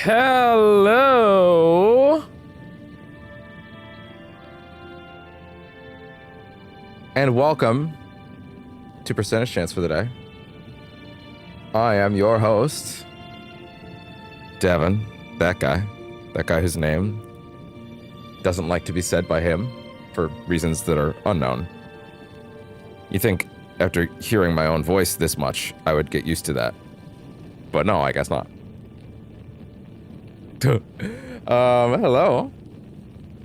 Hello. And welcome to Percentage Chance for the Day. I am your host, Devin, that guy whose name doesn't like to be said by him for reasons that are unknown. You think after hearing my own voice this much, I would get used to that. But no, I guess not. Hello.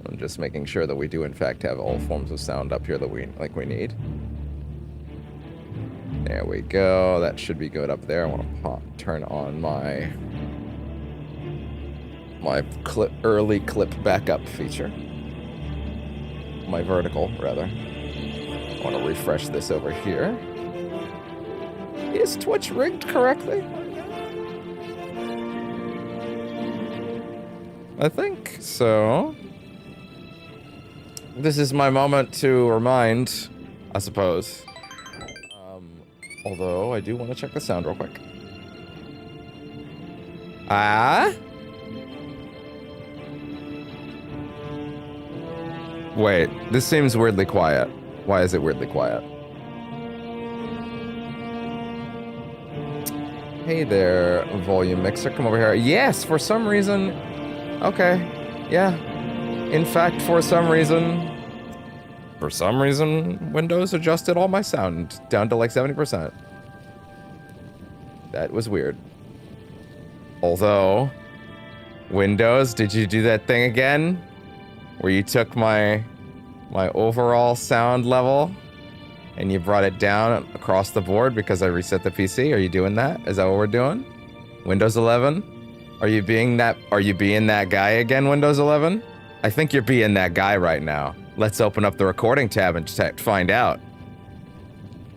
I'm just making sure that we do in fact have all forms of sound up here that we need. There we go. That should be good up there. I want to turn on my early clip backup feature. My vertical, rather. I want to refresh this over here. Is Twitch rigged correctly? I think so. This is my moment to remind, I suppose. Although, I do want to check the sound real quick. Wait, this seems weirdly quiet. Why is it weirdly quiet? Hey there, volume mixer, come over here. Yes, for some reason... Okay, yeah. In fact, for some reason, Windows adjusted all my sound down to like 70%. That was weird. Although, Windows, did you do that thing again? Where you took my overall sound level and you brought it down across the board because I reset the PC? Are you doing that? Is that what we're doing? Windows 11? Are you being that guy again, Windows 11? I think you're being that guy right now. Let's open up the recording tab and find out.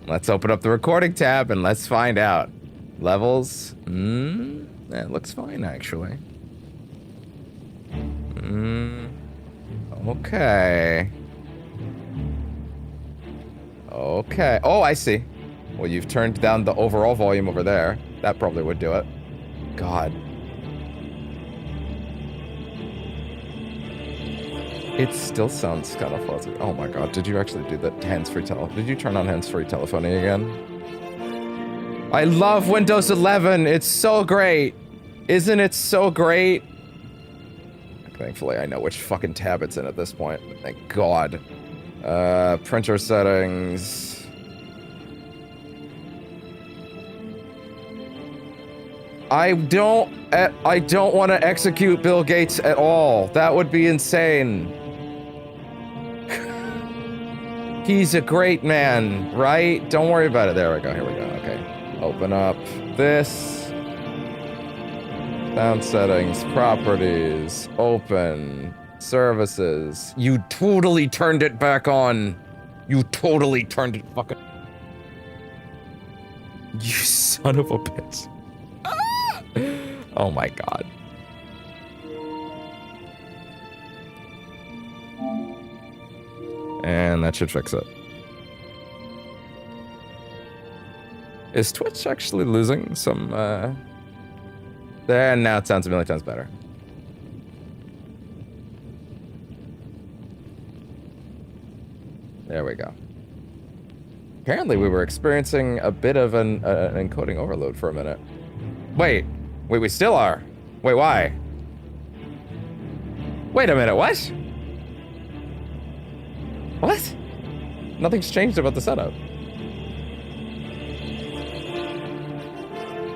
Let's open up the recording tab and let's find out. Levels? That looks fine, actually. Okay. Okay. Oh, I see. Well, you've turned down the overall volume over there. That probably would do it. God. It still sounds kind of fuzzy. Oh my god, did you actually do that hands-free Did you turn on hands-free telephoning again? I love Windows 11! It's so great! Isn't it so great? Thankfully, I know which fucking tab it's in at this point. Thank god. Printer settings... I don't want to execute Bill Gates at all. That would be insane. He's a great man, right? Don't worry about it. There we go. Here we go. Okay. Open up this. Sound settings, properties, open, services. You totally turned it back on. You totally turned it fucking... You son of a bitch. Oh my god. And that should fix it. Is Twitch actually losing some, there, now it sounds a million times better. There we go. Apparently we were experiencing a bit of an encoding overload for a minute. Wait, we still are. Wait, why? Wait a minute, what? What? Nothing's changed about the setup.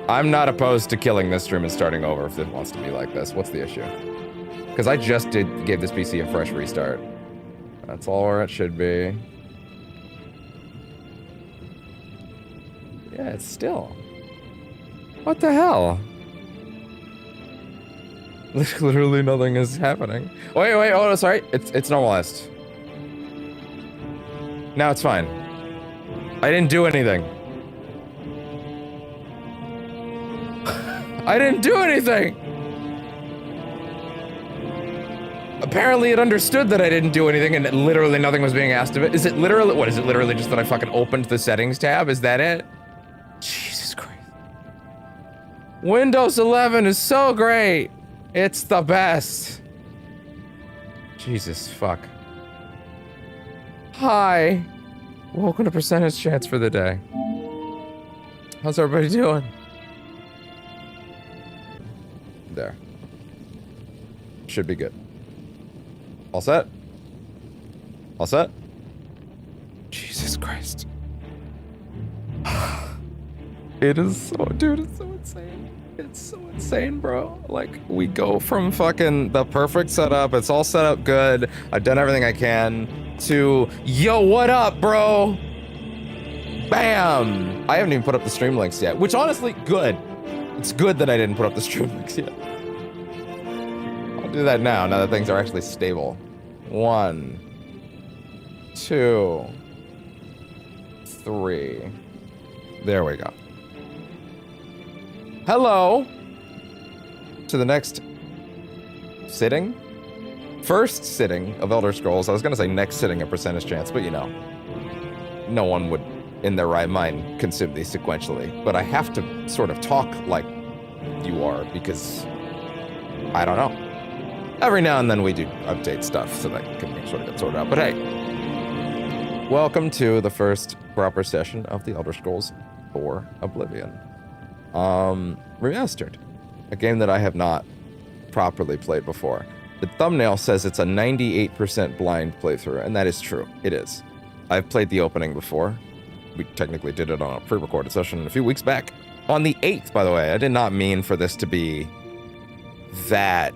I'm not opposed to killing this stream and starting over if it wants to be like this. What's the issue? Because I just gave this PC a fresh restart. That's all where it should be. Yeah, it's still. What the hell? Literally nothing is happening. Wait, oh, sorry. It's normalized. Now it's fine. I didn't do anything. I didn't do anything! Apparently it understood that I didn't do anything and that literally nothing was being asked of it. Is it literally, what, is it literally just that I fucking opened the settings tab? Is that it? Jesus Christ. Windows 11 is so great! It's the best. Jesus fuck. Hi. Welcome to Percentage Chance for the day. How's everybody doing? There. Should be good. All set? All set? Jesus Christ. It is so, dude, it's so insane. It's so insane, bro. Like, we go from fucking the perfect setup, it's all set up good, I've done everything I can, to, yo, what up, bro? Bam! I haven't even put up the stream links yet, which honestly, good. It's good that I didn't put up the stream links yet. I'll do that now that things are actually stable. 1, 2, 3. There we go. Hello to the next sitting? First sitting of Elder Scrolls. I was gonna say next sitting of Percentage Chance, but you know, no one would, in their right mind, consume these sequentially. But I have to sort of talk like you are, because I don't know. Every now and then we do update stuff so that can sort of get sorted out. But hey, welcome to the first proper session of the Elder Scrolls 4 Oblivion. Remastered. A game that I have not properly played before. The thumbnail says it's a 98% blind playthrough, and that is true. It is. I've played the opening before. We technically did it on a pre-recorded session a few weeks back. On the 8th, by the way. I did not mean for this to be that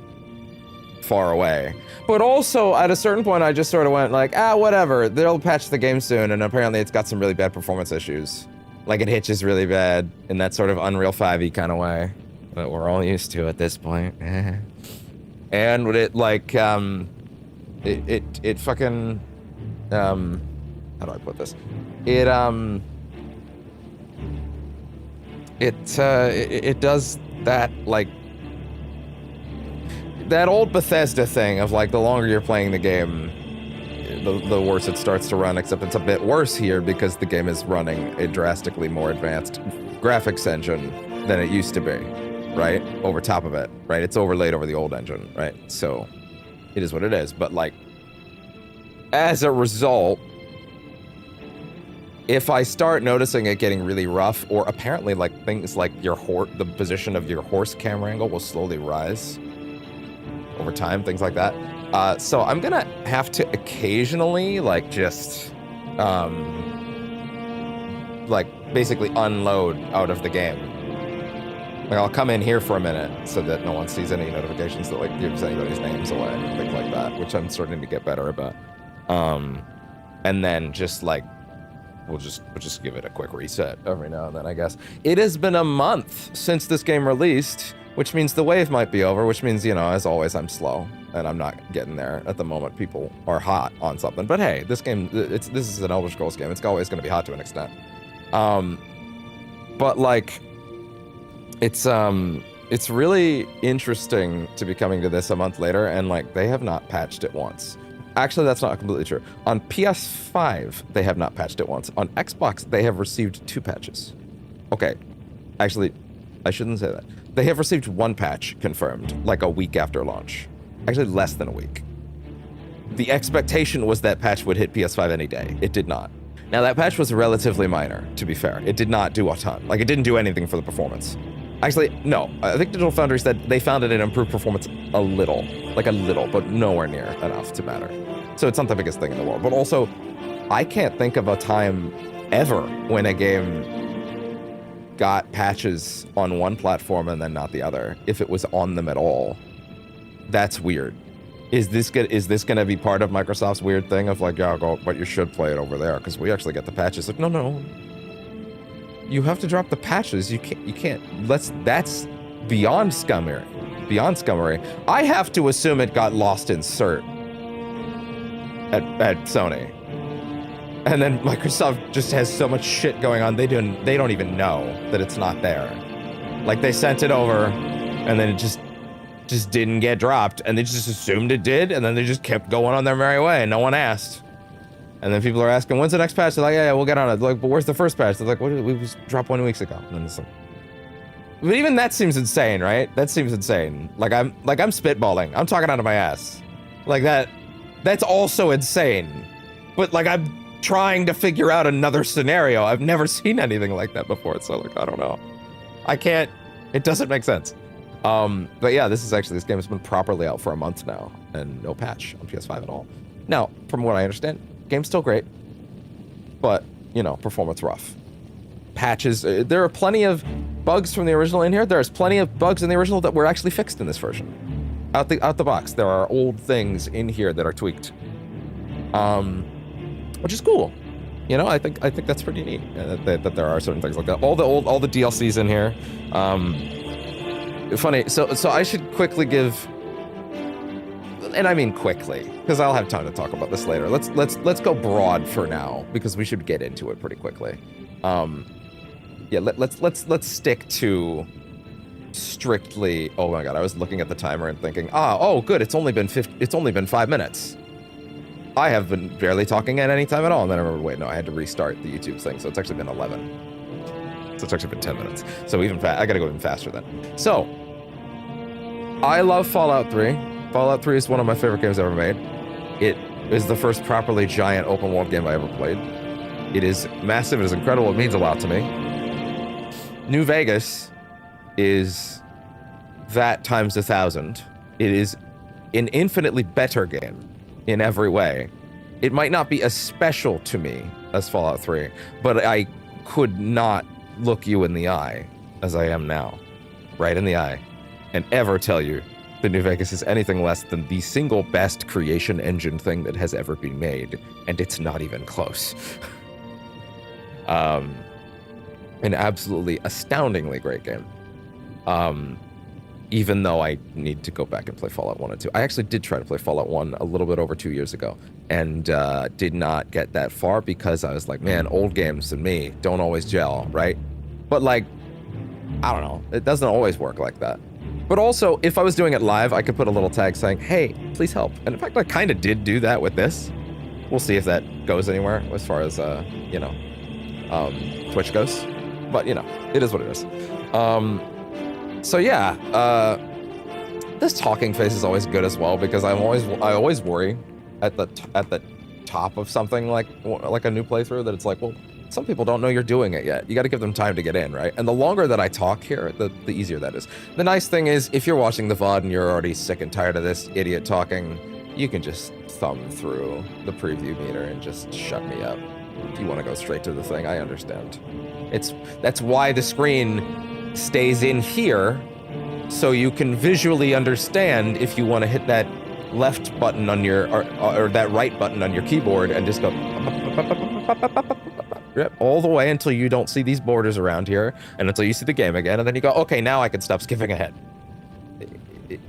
far away. But also, at a certain point, I just sort of went like, whatever. They'll patch the game soon, and apparently it's got some really bad performance issues. Like, it hitches really bad in that sort of Unreal 5-y kind of way that we're all used to at this point. And it, like, it fucking, how do I put this? It does that, like, that old Bethesda thing of, like, the longer you're playing the game, the worse it starts to run, except it's a bit worse here because the game is running a drastically more advanced graphics engine than it used to be, right? Over top of it, right? It's overlaid over the old engine, right? So it is what it is. But, like, as a result, if I start noticing it getting really rough, or apparently, like, things like the position of your horse camera angle will slowly rise over time, things like that. So I'm gonna have to occasionally, like, just, like, basically unload out of the game. Like, I'll come in here for a minute so that no one sees any notifications that, like, gives anybody's names away and things like that, which I'm starting to get better about. And then just, like, we'll just give it a quick reset every now and then, I guess. It has been a month since this game released, which means the wave might be over, which means, you know, as always, I'm slow, and I'm not getting there at the moment. People are hot on something. But hey, this game, this is an Elder Scrolls game. It's always going to be hot to an extent. But, like, it's really interesting to be coming to this a month later, and, like, they have not patched it once. Actually, that's not completely true. On PS5, they have not patched it once. On Xbox, they have received 2 patches. Okay, actually, I shouldn't say that. They have received 1 patch confirmed, like a week after launch. Actually, less than a week. The expectation was that patch would hit PS5 any day. It did not. Now, that patch was relatively minor, to be fair. It did not do a ton. Like, it didn't do anything for the performance. Actually, no. I think Digital Foundry said they found it improved performance a little. Like, a little, but nowhere near enough to matter. So it's not the biggest thing in the world. But also, I can't think of a time ever when a game got patches on one platform and then not the other, if it was on them at all. That's weird. Is this gonna be part of Microsoft's weird thing of, like, yeah, go, but you should play it over there because we actually get the patches? Like, no. You have to drop the patches. You can't. That's beyond scummery. Beyond scummery. I have to assume it got lost in cert at Sony. And then Microsoft just has so much shit going on, they don't even know that it's not there. Like, they sent it over, and then it just didn't get dropped, and they just assumed it did, and then they just kept going on their merry way, and no one asked. And then people are asking, when's the next patch? They're like, yeah, we'll get on it. They're like, but where's the first patch? They're like, we just dropped 1 week ago. And then it's like, But even that seems insane, right? That seems insane. Like I'm spitballing. I'm talking out of my ass. Like that's also insane. But like I'm trying to figure out another scenario. I've never seen anything like that before. So like I don't know. I can't. It doesn't make sense. But yeah, this game has been properly out for a month now, and no patch on PS5 at all. Now, from what I understand, game's still great, but you know, performance rough. Patches. There are plenty of bugs from the original in here. There's plenty of bugs in the original that were actually fixed in this version. Out the box, there are old things in here that are tweaked, which is cool. You know, I think that's pretty neat that there are certain things like that. All the DLCs in here. Funny. So I should quickly give, and I mean quickly, because I'll have time to talk about this later. Let's go broad for now, because we should get into it pretty quickly. Yeah, let's stick to strictly. Oh my god, I was looking at the timer and thinking, oh good, it's only been 5 minutes. I have been barely talking at any time at all, and then I remember, wait, no, I had to restart the YouTube thing, so it's actually been 11. So it's actually been 10 minutes. So I gotta go even faster then. So, I love Fallout 3. Fallout 3 is one of my favorite games ever made. It is the first properly giant open world game I ever played. It is massive, it is incredible, it means a lot to me. New Vegas is that times 1,000. It is an infinitely better game in every way. It might not be as special to me as Fallout 3, but I could not look you in the eye as I am now, right in the eye, and ever tell you that New Vegas is anything less than the single best creation engine thing that has ever been made, and it's not even close. An absolutely astoundingly great game. Even though I need to go back and play Fallout 1 and 2. I actually did try to play Fallout 1 a little bit over 2 years ago, and did not get that far because I was like, man, old games and me don't always gel, right? But like, I don't know, it doesn't always work like that. But also, if I was doing it live, I could put a little tag saying, hey, please help. And in fact, I kind of did do that with this. We'll see if that goes anywhere as far as, you know, Twitch goes. But, you know, it is what it is. So yeah, this talking phase is always good as well, because I always worry at the top of something like a new playthrough that it's like, well, some people don't know you're doing it yet. You got to give them time to get in, right? And the longer that I talk here, the easier that is. The nice thing is, if you're watching the VOD and you're already sick and tired of this idiot talking, you can just thumb through the preview meter and just shut me up. If you want to go straight to the thing, I understand. That's why the screen stays in here, so you can visually understand if you want to hit that left button on your or that right button on your keyboard and just go all the way until you don't see these borders around here, and until you see the game again, and then you go, okay, now I can stop skipping ahead.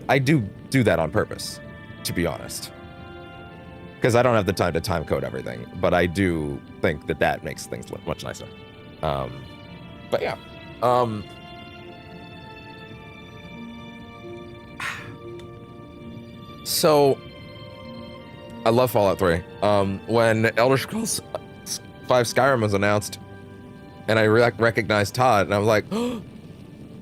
I do that on purpose, to be honest, because I don't have the time to time code everything, but I do think that makes things look much nicer. But yeah. So, I love Fallout 3. When Elder Scrolls 5 Skyrim was announced, and I recognized Todd, and I was like, oh,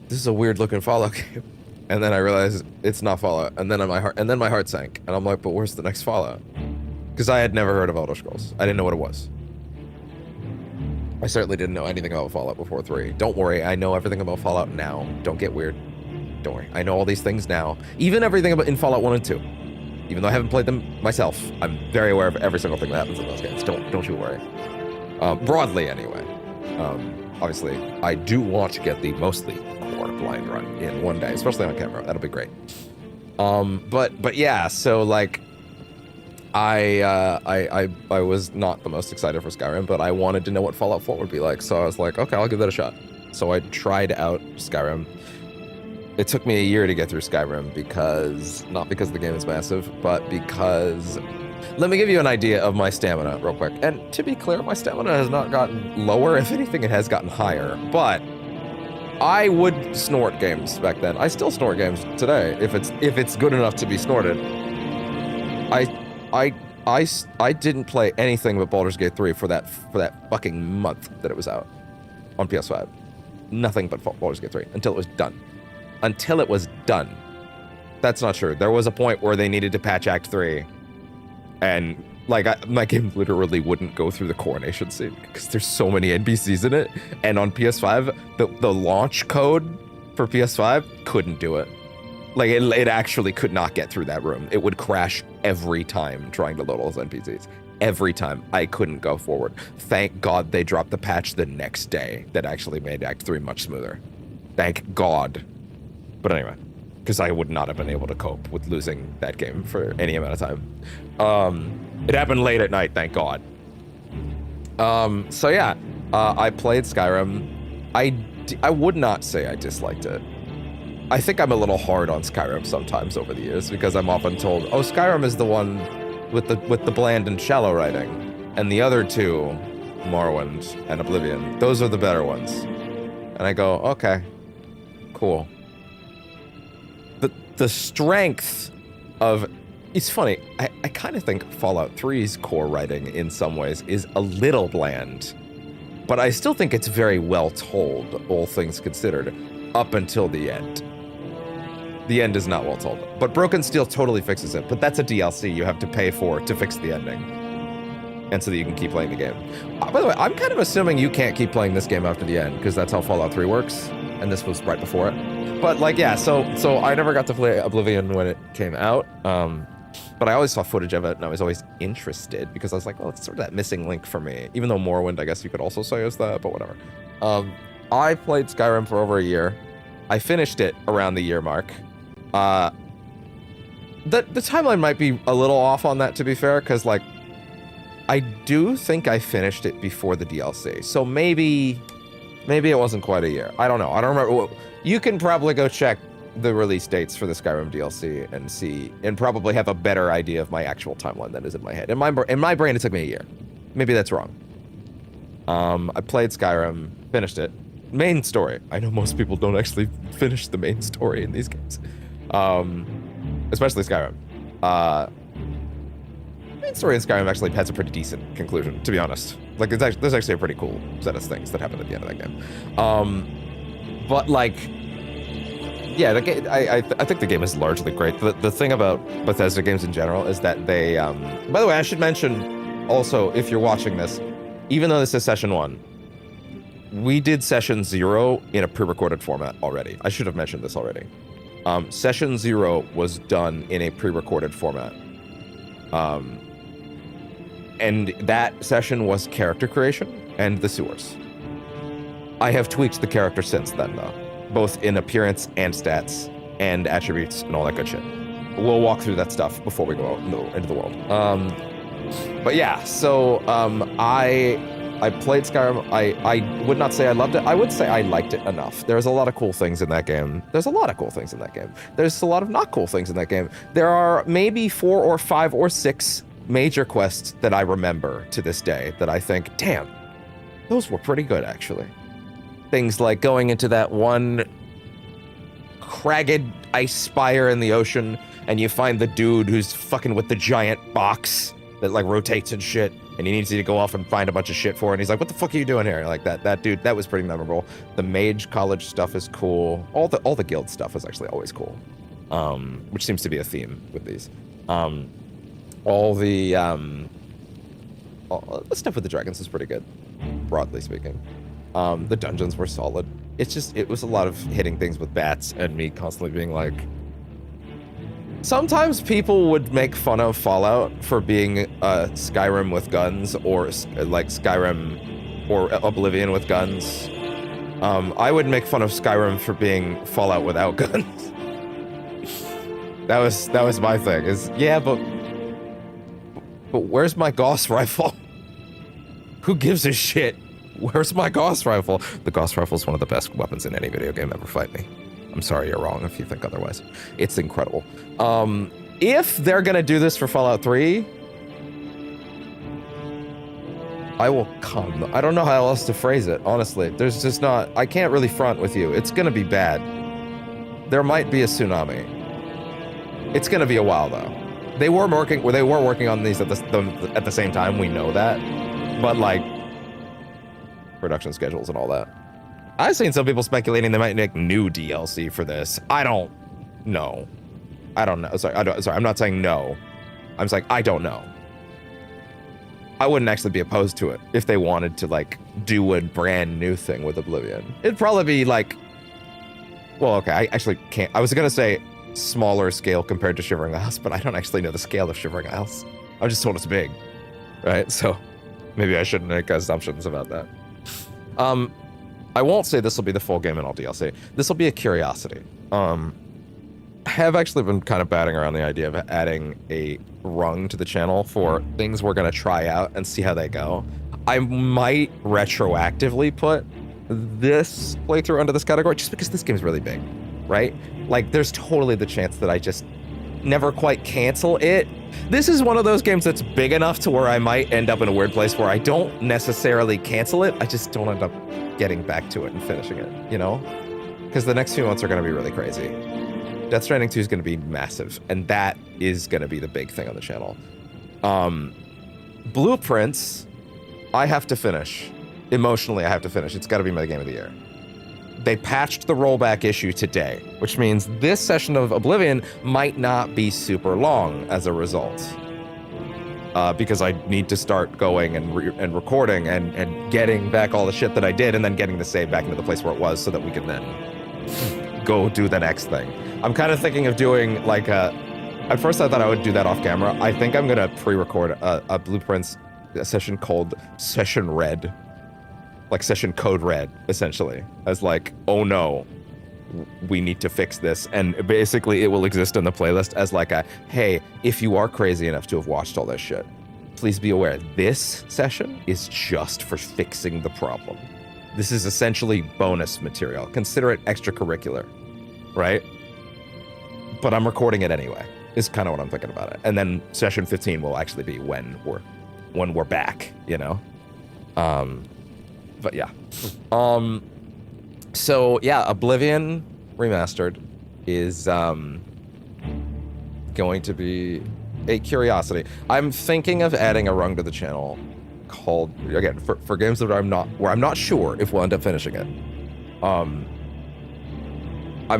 this is a weird looking Fallout game. And then I realized it's not Fallout, and then my heart sank, and I'm like, but where's the next Fallout? Because I had never heard of Elder Scrolls. I didn't know what it was. I certainly didn't know anything about Fallout before 3. Don't worry, I know everything about Fallout now. Don't get weird. Don't worry, I know all these things now. Even everything about in Fallout 1 and 2. Even though I haven't played them myself, I'm very aware of every single thing that happens in those games. Don't you worry. Broadly, anyway. Obviously, I do want to get the mostly core blind run in one day, especially on camera. That'll be great. But yeah, so like, I was not the most excited for Skyrim, but I wanted to know what Fallout 4 would be like, so I was like, okay, I'll give that a shot. So I tried out Skyrim. It took me a year to get through Skyrim not because the game is massive, but because... Let me give you an idea of my stamina real quick. And to be clear, my stamina has not gotten lower. If anything, it has gotten higher. But I would snort games back then. I still snort games today if it's good enough to be snorted. I didn't play anything but Baldur's Gate 3 for that fucking month that it was out on PS5. nothing but Baldur's Gate 3 until it was done. Until it was done. That's not true. There was a point where they needed to patch Act 3, and like my game literally wouldn't go through the coronation scene because there's so many NPCs in it, and on PS5, the launch code for PS5 couldn't do it. Like, it actually could not get through that room. It would crash every time trying to load all those NPCs. Every time. I couldn't go forward. Thank God they dropped the patch the next day that actually made Act 3 much smoother. Thank God. But anyway, because I would not have been able to cope with losing that game for any amount of time. It happened late at night, thank God. So yeah, I played Skyrim. I would not say I disliked it. I think I'm a little hard on Skyrim sometimes over the years because I'm often told, oh, Skyrim is the one with the bland and shallow writing, and the other two, Morrowind and Oblivion, those are the better ones. And I go, okay, cool. The strength of... It's funny, I kind of think Fallout 3's core writing in some ways is a little bland, but I still think it's very well told, all things considered, up until the end. The end is not well told, but Broken Steel totally fixes it, but that's a DLC you have to pay for to fix the ending, and so that you can keep playing the game. By the way, I'm kind of assuming you can't keep playing this game after the end, because that's how Fallout 3 works, and this was right before it. But like, yeah, so I never got to play Oblivion when it came out, but I always saw footage of it, and I was always interested, because I was like, well, it's sort of that missing link for me, even though Morrowind, I guess you could also say is that, but whatever. I played Skyrim for over a year. I finished it around the year mark. The timeline might be a little off on that, to be fair, because like I do think I finished it before the DLC, so maybe it wasn't quite a year. I don't know. I don't remember. You can probably go check the release dates for the Skyrim DLC and see, and probably have a better idea of my actual timeline than is in my head. In my brain, it took me a year. Maybe that's wrong. I played Skyrim, finished it. Main story. I know most people don't actually finish the main story in these games. Especially Skyrim. Main story in Skyrim actually has a pretty decent conclusion, to be honest. Like, there's actually a pretty cool set of things that happen at the end of that game. But like, yeah, the game, I think the game is largely great. The thing about Bethesda games in general is that they, by the way, I should mention also, if you're watching this, even though this is session 1, we did session 0 in a pre-recorded format already. I should have mentioned this already. Session 0 was done in a pre-recorded format. And that session was character creation and the sewers. I have tweaked the character since then, though, both in appearance and stats and attributes and all that good shit. We'll walk through that stuff before we go out into the world. But yeah, so I played Skyrim. I would not say I loved it. I would say I liked it enough. There's a lot of cool things in that game. There's a lot of cool things in that game. There's a lot of not cool things in that game. There are maybe 4 or 5 or 6 major quests that I remember to this day that I think, damn, those were pretty good, actually. Things like going into that one cragged ice spire in the ocean, and you find the dude who's fucking with the giant box that like rotates and shit, and he needs you to go off and find a bunch of shit for it, and he's like, what the fuck are you doing here? Like that dude, that was pretty memorable. The mage college stuff is cool. All the guild stuff is actually always cool. Which seems to be a theme with these. All the stuff with the dragons is pretty good, broadly speaking. The dungeons were solid. It was a lot of hitting things with bats and me constantly being like, sometimes people would make fun of Fallout for being Skyrim with guns, or like Skyrim or Oblivion with guns. I would make fun of Skyrim for being Fallout without guns. That was my thing. Is yeah, but where's my Gauss rifle? Who gives a shit? Where's my Gauss rifle? The Gauss rifle is one of the best weapons in any video game ever. Fight me. I'm sorry you're wrong if you think otherwise. It's incredible. If they're gonna do this for Fallout 3, I will come. I don't know how else to phrase it, honestly. There's just not, I can't really front with you. It's gonna be bad. There might be a tsunami. It's gonna be a while though. They were working on these at the same time, we know that. But like, production schedules and all that. I've seen some people speculating they might make new DLC for this. I don't know. I don't know. Sorry, I'm not saying no. I'm saying I don't know. I wouldn't actually be opposed to it if they wanted to like do a brand new thing with Oblivion. It'd probably be like, well, okay, I actually can't. I was gonna say smaller scale compared to Shivering Isles, but I don't actually know the scale of Shivering Isles. I'm just told it's big, right? So maybe I shouldn't make assumptions about that. I won't say this will be the full game and all DLC. This will be a curiosity. I have actually been kind of batting around the idea of adding a rung to the channel for things we're gonna try out and see how they go. I might retroactively put this playthrough under this category just because this game's really big, right? Like, there's totally the chance that I just never quite cancel it. This is one of those games that's big enough to where I might end up in a weird place where I don't necessarily cancel it, I just don't end up getting back to it and finishing it, you know? Because the next few months are going to be really crazy. Death Stranding 2 is going to be massive, and that is going to be the big thing on the channel. Blueprints, I have to finish. Emotionally, I have to finish. It's got to be my game of the year. They patched the rollback issue today, which means this session of Oblivion might not be super long as a result. Because I need to start going and recording and getting back all the shit that I did and then getting the save back into the place where it was so that we can then go do the next thing. I'm kind of thinking of doing like at first I thought I would do that off camera. I think I'm gonna pre-record a Blueprints session called Session Red. Like Session Code Red, essentially. As like, oh no, we need to fix this. And basically it will exist in the playlist as like a, hey, if you are crazy enough to have watched all this shit, please be aware, this session is just for fixing the problem. This is essentially bonus material. Consider it extracurricular, right? But I'm recording it anyway, is kind of what I'm thinking about it. And then Session 15 will actually be when we're back, you know? But yeah. So yeah, Oblivion Remastered is going to be a curiosity. I'm thinking of adding a rung to the channel called, again, for games that I'm not sure if we'll end up finishing it. I'm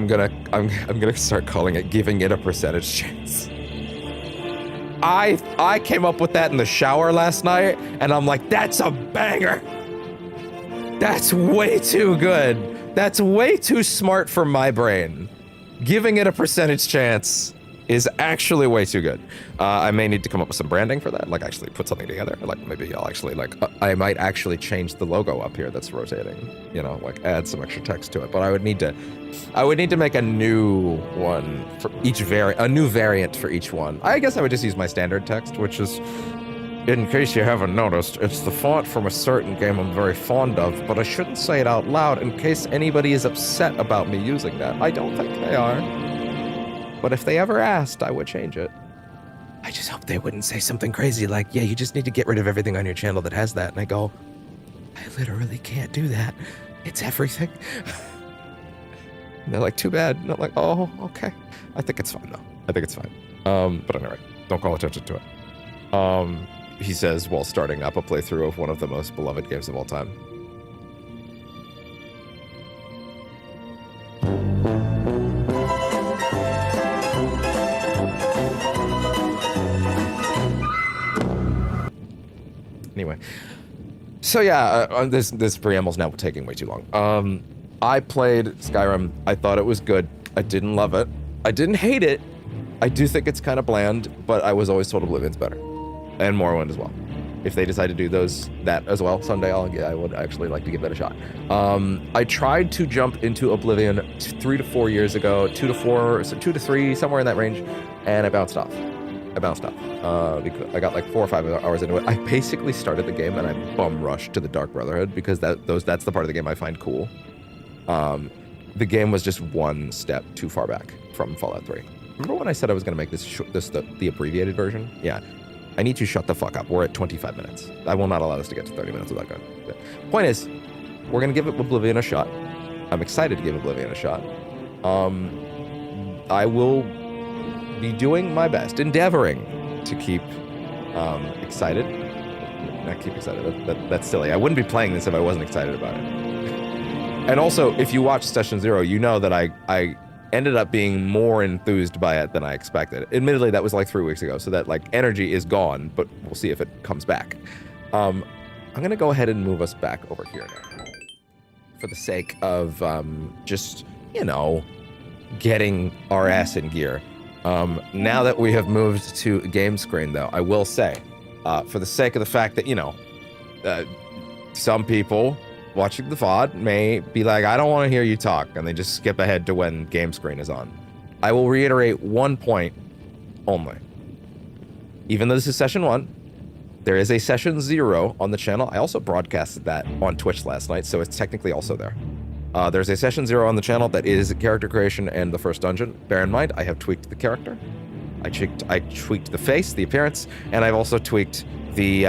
gonna start calling it giving it a percentage chance. I came up with that in the shower last night, and I'm like, that's a banger. That's way too good. That's way too smart for my brain. Giving it a percentage chance is actually way too good. I may need to come up with some branding for that, like actually put something together. Like maybe I'll actually I might actually change the logo up here that's rotating, you know, like add some extra text to it. But I would need to make a new one for each a new variant for each one. I guess I would just use my standard text, which is, in case you haven't noticed, it's the font from a certain game I'm very fond of, but I shouldn't say it out loud in case anybody is upset about me using that. I don't think they are. But if they ever asked, I would change it. I just hope they wouldn't say something crazy like, yeah, you just need to get rid of everything on your channel that has that. And I go, I literally can't do that. It's everything. And they're like, too bad. And I'm like, oh, okay. I think it's fine, though. I think it's fine. But anyway, don't call attention to it. He says while starting up a playthrough of one of the most beloved games of all time. Anyway, so yeah, this preamble's now taking way too long. I played Skyrim. I thought it was good. I didn't love it. I didn't hate it. I do think it's kind of bland, but I was always told Oblivion's better. And Morrowind as well. If they decide to do that as well someday, I would actually like to give that a shot. I tried to jump into Oblivion 3 to 4 years ago, 2 to 3, somewhere in that range, and I bounced off. Because I got like 4 or 5 hours into it. I basically started the game and I bum rushed to the Dark Brotherhood because that's the part of the game I find cool. The game was just one step too far back from Fallout 3. Remember when I said I was going to make this the abbreviated version? Yeah. I need to shut the fuck up. We're at 25 minutes. I will not allow this to get to 30 minutes without going. Point is, we're going to give Oblivion a shot. I'm excited to give Oblivion a shot. I will be doing my best, endeavoring to keep excited. Not keep excited. That's silly. I wouldn't be playing this if I wasn't excited about it. And also, if you watch Session Zero, you know that I ended up being more enthused by it than I expected. Admittedly, that was like 3 weeks ago, so that like energy is gone, but we'll see if it comes back. I'm gonna go ahead and move us back over here now, for the sake of just, you know, getting our ass in gear. Now that we have moved to game screen, though, I will say, for the sake of the fact that, you know, some people watching the VOD may be like, I don't want to hear you talk, and they just skip ahead to when game screen is on. I will reiterate one point only. Even though this is session 1, there is a session 0 on the channel. I also broadcasted that on Twitch last night, so it's technically also there. There's a session 0 on the channel that is character creation and the first dungeon. Bear in mind, I have tweaked the character. I tweaked the face, the appearance, and I've also tweaked the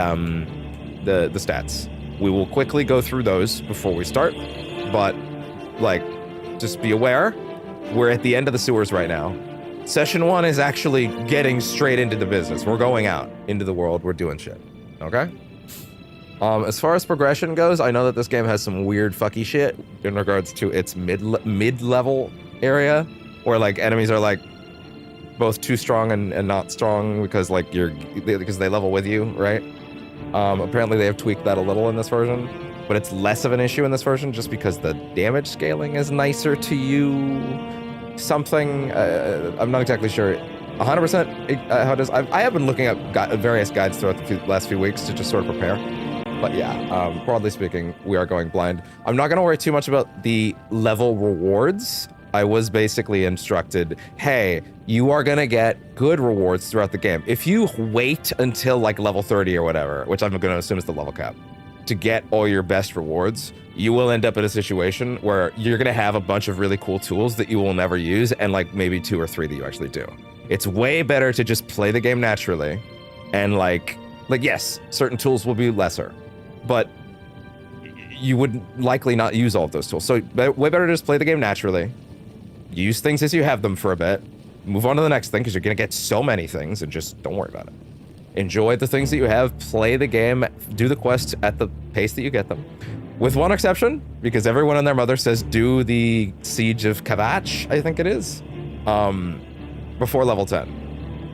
stats. We will quickly go through those before we start, but, like, just be aware, we're at the end of the sewers right now. Session 1 is actually getting straight into the business. We're going out into the world, we're doing shit, okay? As far as progression goes, I know that this game has some weird fucky shit in regards to its mid-level area, where, like, enemies are, like, both too strong and not strong because, like, because they level with you, right? Apparently they have tweaked that a little in this version, but it's less of an issue in this version just because the damage scaling is nicer to you. Something, I'm not exactly sure 100% how it is. I have been looking at various guides throughout the last few weeks to just sort of prepare. But yeah, broadly speaking, we are going blind. I'm not going to worry too much about the level rewards. I was basically instructed, hey, you are going to get good rewards throughout the game. If you wait until like level 30 or whatever, which I'm going to assume is the level cap, to get all your best rewards, you will end up in a situation where you're going to have a bunch of really cool tools that you will never use and like maybe 2 or 3 that you actually do. It's way better to just play the game naturally and like yes, certain tools will be lesser, but you would likely not use all of those tools. So way better to just play the game naturally. Use things as you have them for a bit. Move on to the next thing because you're going to get so many things and just don't worry about it. Enjoy the things that you have. Play the game. Do the quests at the pace that you get them. With one exception, because everyone and their mother says do the Siege of Kavach, I think it is, before level 10,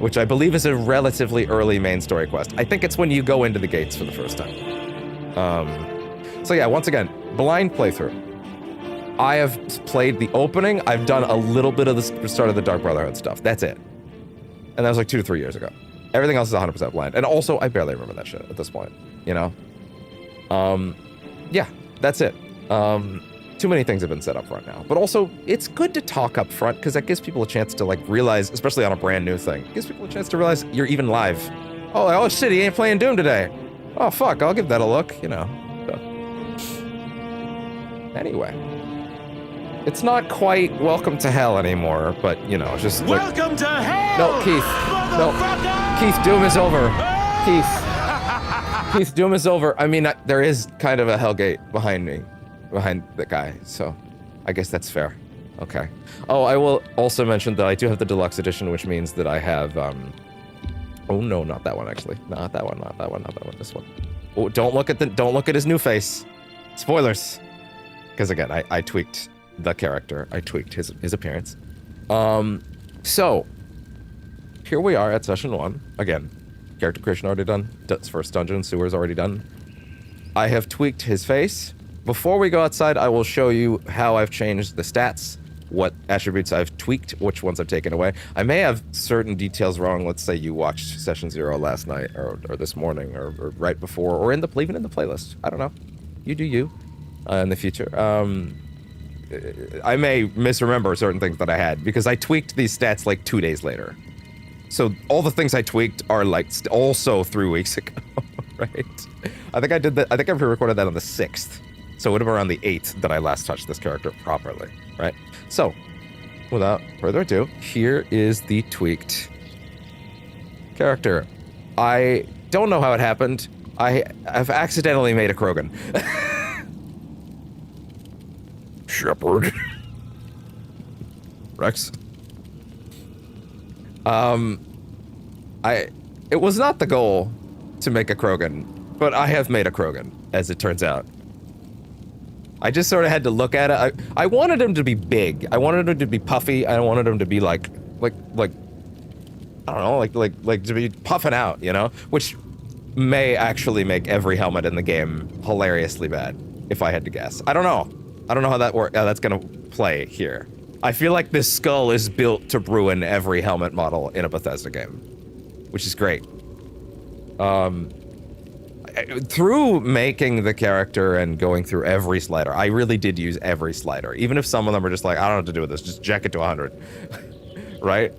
which I believe is a relatively early main story quest. I think it's when you go into the gates for the first time. So yeah, once again, blind playthrough. I have played the opening. I've done a little bit of the start of the Dark Brotherhood stuff. That's it. And that was like 2 to 3 years ago. Everything else is 100% blind. And also, I barely remember that shit at this point, you know? Yeah, that's it. Too many things have been set up front now. But also, it's good to talk up front because that gives people a chance to like realize, especially on a brand new thing, it gives people a chance to realize you're even live. Oh shit, he ain't playing Doom today. Oh fuck, I'll give that a look, you know. So. Anyway. It's not quite welcome to hell anymore, but you know, just like, welcome to hell. No, Keith. No, Keith, Doom is over. Keith, Doom is over. I mean, there is kind of a hellgate behind me, behind the guy, so I guess that's fair. Okay. Oh, I will also mention that I do have the deluxe edition, which means that I have. Oh no, not that one actually. Not that one. Not that one. Not that one. This one. Oh, don't look at his new face. Spoilers. Because again, I tweaked the character. I tweaked his appearance. So here we are at session 1. Again, character creation already done. First dungeon, sewers already done. I have tweaked his face. Before we go outside, I will show you how I've changed the stats, what attributes I've tweaked, which ones I've taken away. I may have certain details wrong. Let's say you watched session 0 last night or this morning or right before or even in the playlist. I don't know. You do you in the future. I may misremember certain things that I had because I tweaked these stats like 2 days later. So all the things I tweaked are like also 3 weeks ago, right? I think I did that. I think I recorded that on the 6th. So it would have been around the 8th that I last touched this character properly, right? So without further ado, here is the tweaked character. I don't know how it happened. I've accidentally made a Krogan. Shepherd. Rex. It was not the goal to make a Krogan, but I have made a Krogan, as it turns out. I just sort of had to look at it. I wanted him to be big. I wanted him to be puffy. I wanted him to be like, I don't know, like to be puffing out, you know? Which may actually make every helmet in the game hilariously bad, if I had to guess. I don't know. I don't know how that's gonna play here. I feel like this skull is built to ruin every helmet model in a Bethesda game, which is great. Through making the character and going through every slider, I really did use every slider. Even if some of them are just like, I don't know what to do with this, just jack it to 100. Right?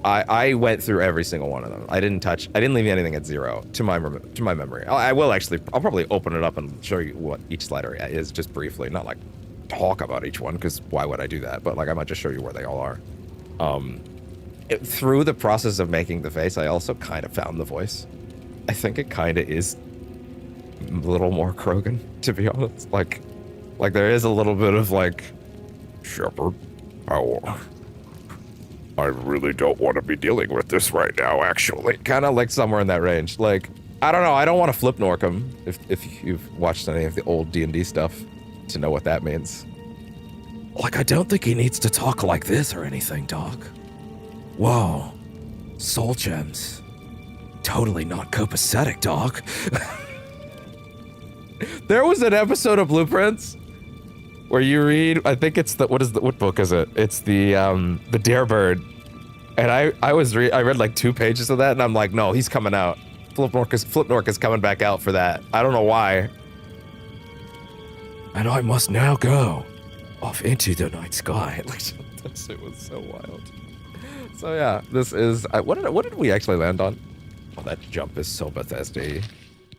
I went through every single one of them. I didn't leave anything at 0, to my memory. I'll probably open it up and show you what each slider is, just briefly. Not like talk about each one, because why would I do that? But like, I might just show you where they all are. Through the process of making the face, I also kind of found the voice. I think it kind of is a little more Krogan, to be honest. Like there is a little bit of like, Shepard, I really don't want to be dealing with this right now, actually. Kind of like somewhere in that range. Like, I don't know, I don't want to flip nork him, if you've watched any of the old D&D stuff to know what that means. Like, I don't think he needs to talk like this or anything, Doc. Whoa, soul gems. Totally not copacetic, Doc. There was an episode of Blueprints where you read, I think it's what book is it? It's the Darebird. And I read like 2 pages of that and I'm like, no, he's coming out. Flip Nork is coming back out for that. I don't know why. And I must now go off into the night sky. Like, that shit was so wild. So yeah, this is, what did we actually land on? Oh, that jump is so Bethesda.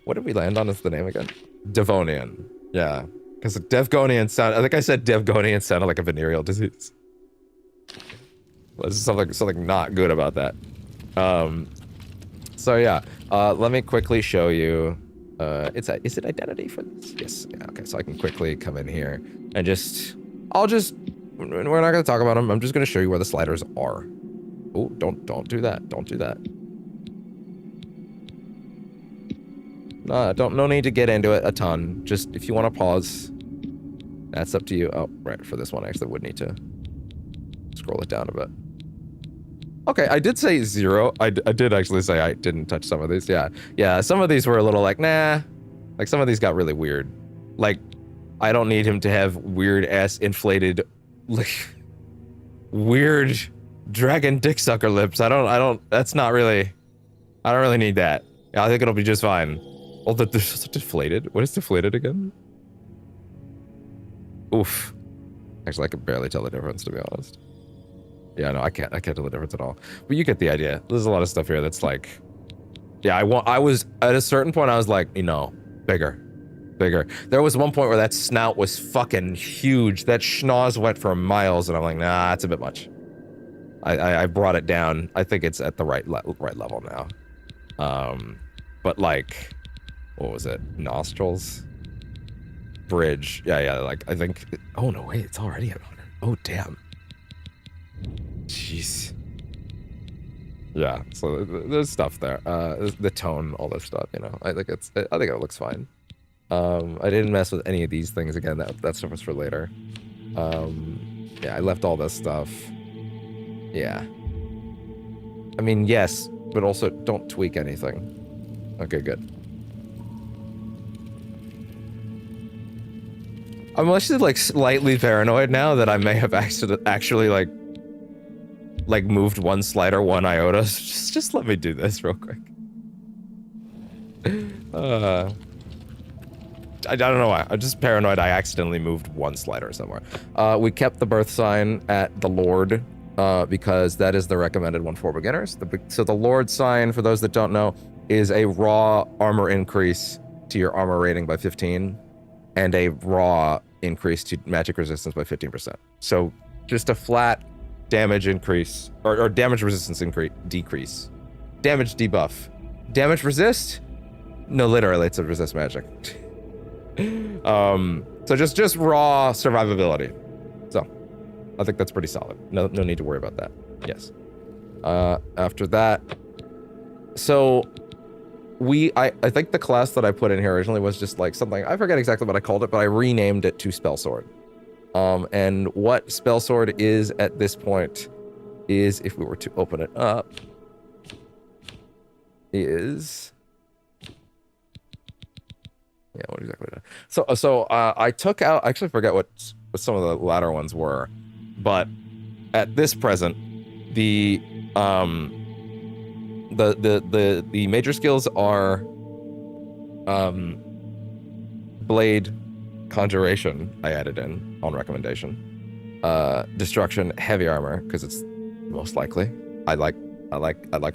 What did we land on as the name again? Devonian. Yeah. Because Devgonian I think I said Devgonian sounded like a venereal disease. There's something not good about that. So yeah, let me quickly show you. Is it identity for this? Yes. Yeah. Okay. So I can quickly come in here and we're not gonna talk about them. I'm just gonna show you where the sliders are. Oh, don't do that. Don't do that. No need to get into it a ton. Just if you want to pause, that's up to you. Oh, right. For this one, I actually would need to scroll it down a bit. Okay, I did say 0. I did actually say I didn't touch some of these. Yeah. Some of these were a little like, nah. Like, some of these got really weird. Like, I don't need him to have weird-ass inflated, like, weird dragon dick sucker lips. I don't really need that. Yeah, I think it'll be just fine. Oh, they're so deflated. What is deflated again? Oof. Actually, I can barely tell the difference, to be honest. Yeah, no, I can't tell the difference at all. But you get the idea. There's a lot of stuff here that's like, yeah, I was at a certain point, I was like, you know, bigger. There was one point where that snout was fucking huge. That schnoz went for miles, and I'm like, nah, that's a bit much. I brought it down. I think it's at the right level now. But like, what was it? Nostrils? Bridge. Yeah, like, I think, oh no, wait, it's already at 100. Oh, damn. Jeez. Yeah, so there's stuff there. The tone, all this stuff, you know. I think it looks fine. I didn't mess with any of these things again. That stuff was for later. Yeah, I left all this stuff. Yeah. I mean, yes, but also don't tweak anything. Okay, good. I'm actually like slightly paranoid now that I may have actually like moved one slider 1 iota. So just let me do this real quick. I don't know why. I'm just paranoid I accidentally moved one slider somewhere. We kept the birth sign at the Lord because that is the recommended one for beginners. So the Lord sign, for those that don't know, is a raw armor increase to your armor rating by 15 and a raw increase to magic resistance by 15%. So just a flat damage increase or damage resistance decrease. Damage debuff. Damage resist? No, literally it's a resist magic. So just raw survivability. So I think that's pretty solid. No need to worry about that. Yes. After that, so I think the class that I put in here originally was just like something, I forget exactly what I called it, but I renamed it to Spell Sword. And what Spell Sword is at this point is, if we were to open it up, is... Yeah, what exactly did I... So I took out... I actually forget what some of the latter ones were, but at this present, the major skills are Blade, Conjuration, I added in on recommendation. Destruction, Heavy Armor, because it's most likely. I like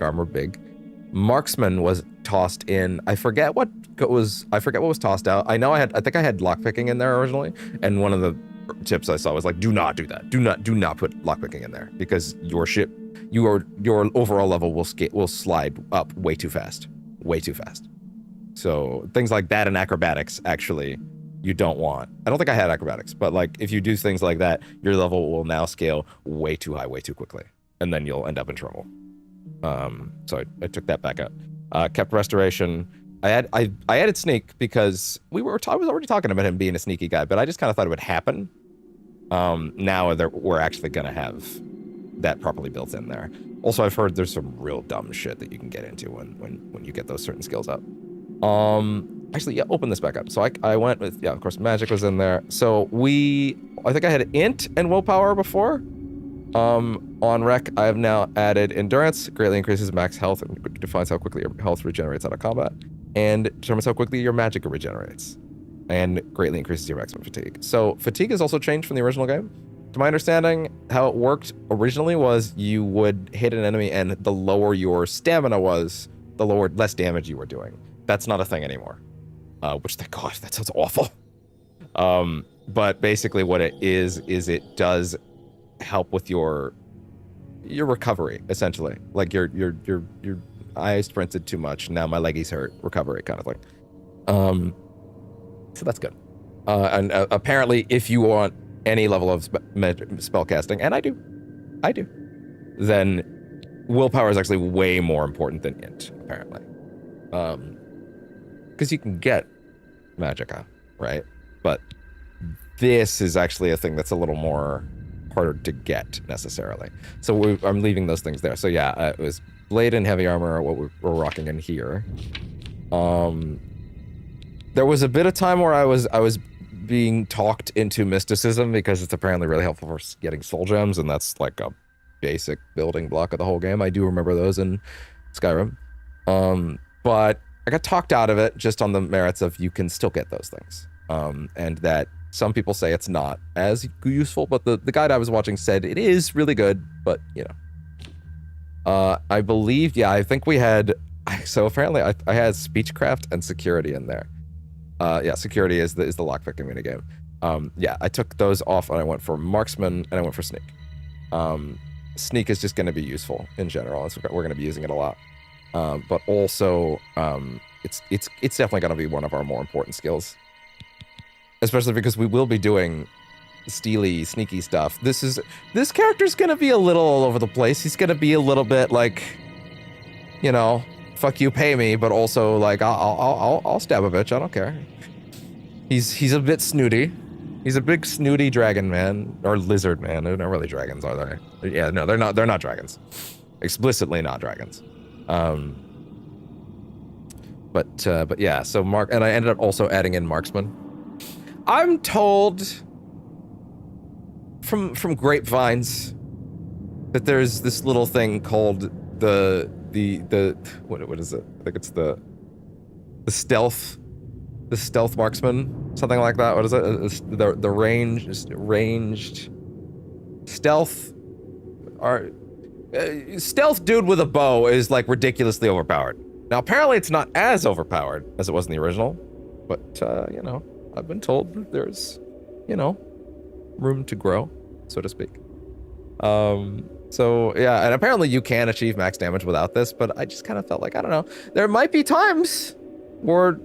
armor big. Marksman was tossed in. I forget what was tossed out. I think I had lockpicking in there originally, and one of the tips I saw was like, do not do that. Do not put lockpicking in there, because your overall level will slide up way too fast. Way too fast. So things like that and acrobatics, actually, you don't want. I don't think I had acrobatics, but like if you do things like that, your level will now scale way too high, way too quickly, and then you'll end up in trouble. So I took that back out. Kept Restoration. I added Sneak because I was already talking about him being a sneaky guy, but I just kind of thought it would happen. Now we're actually gonna have that properly built in there. Also, I've heard there's some real dumb shit that you can get into when you get those certain skills up. Actually, yeah, open this back up. So I went with, yeah, of course, magic was in there. So I think I had int and willpower before. On rec, I have now added endurance, greatly increases max health and defines how quickly your health regenerates out of combat, and determines how quickly your magic regenerates, and greatly increases your maximum fatigue. So fatigue has also changed from the original game. To my understanding, how it worked originally was you would hit an enemy, and the lower your stamina was, the less damage you were doing. That's not a thing anymore. Which, thank God, that sounds awful. But basically what it is it does help with your recovery, essentially. Like I sprinted too much, now my leggies hurt, recovery kind of thing. So that's good. And apparently if you want any level of spell casting, and I do, then willpower is actually way more important than int, apparently. Because you can get magicka, right? But this is actually a thing that's a little more harder to get, necessarily. So I'm leaving those things there. So yeah, it was Blade and Heavy Armor, what we're rocking in here. There was a bit of time where I was being talked into mysticism, because it's apparently really helpful for getting soul gems, and that's like a basic building block of the whole game. I do remember those in Skyrim. But I got talked out of it just on the merits of you can still get those things. And that some people say it's not as useful, but the guide I was watching said it is really good, but you know. I believe, yeah, I think we had, so apparently I had Speechcraft and Security in there. Yeah, Security is the lockpicking minigame. Yeah, I took those off and I went for Marksman and I went for Sneak. Sneak is just going to be useful in general, and we're going to be using it a lot. But also, it's definitely going to be one of our more important skills. Especially because we will be doing steely, sneaky stuff. This character's going to be a little all over the place. He's going to be a little bit like, you know, fuck you, pay me, but also like I'll stab a bitch. I don't care. He's a bit snooty. He's a big snooty dragon man, or lizard man. They're not really dragons, are they? Yeah, no, they're not dragons. Explicitly not dragons. But yeah, so and I ended up also adding in Marksman. I'm told from grapevines that there's this little thing called the what is it? I think it's the stealth marksman, something like that. What is it? The ranged stealth, or stealth dude with a bow is like ridiculously overpowered. Now apparently it's not as overpowered as it was in the original, but you know, I've been told that there's, you know, room to grow, so to speak. So yeah, and apparently you can achieve max damage without this, but I just kind of felt like, I don't know, there might be times where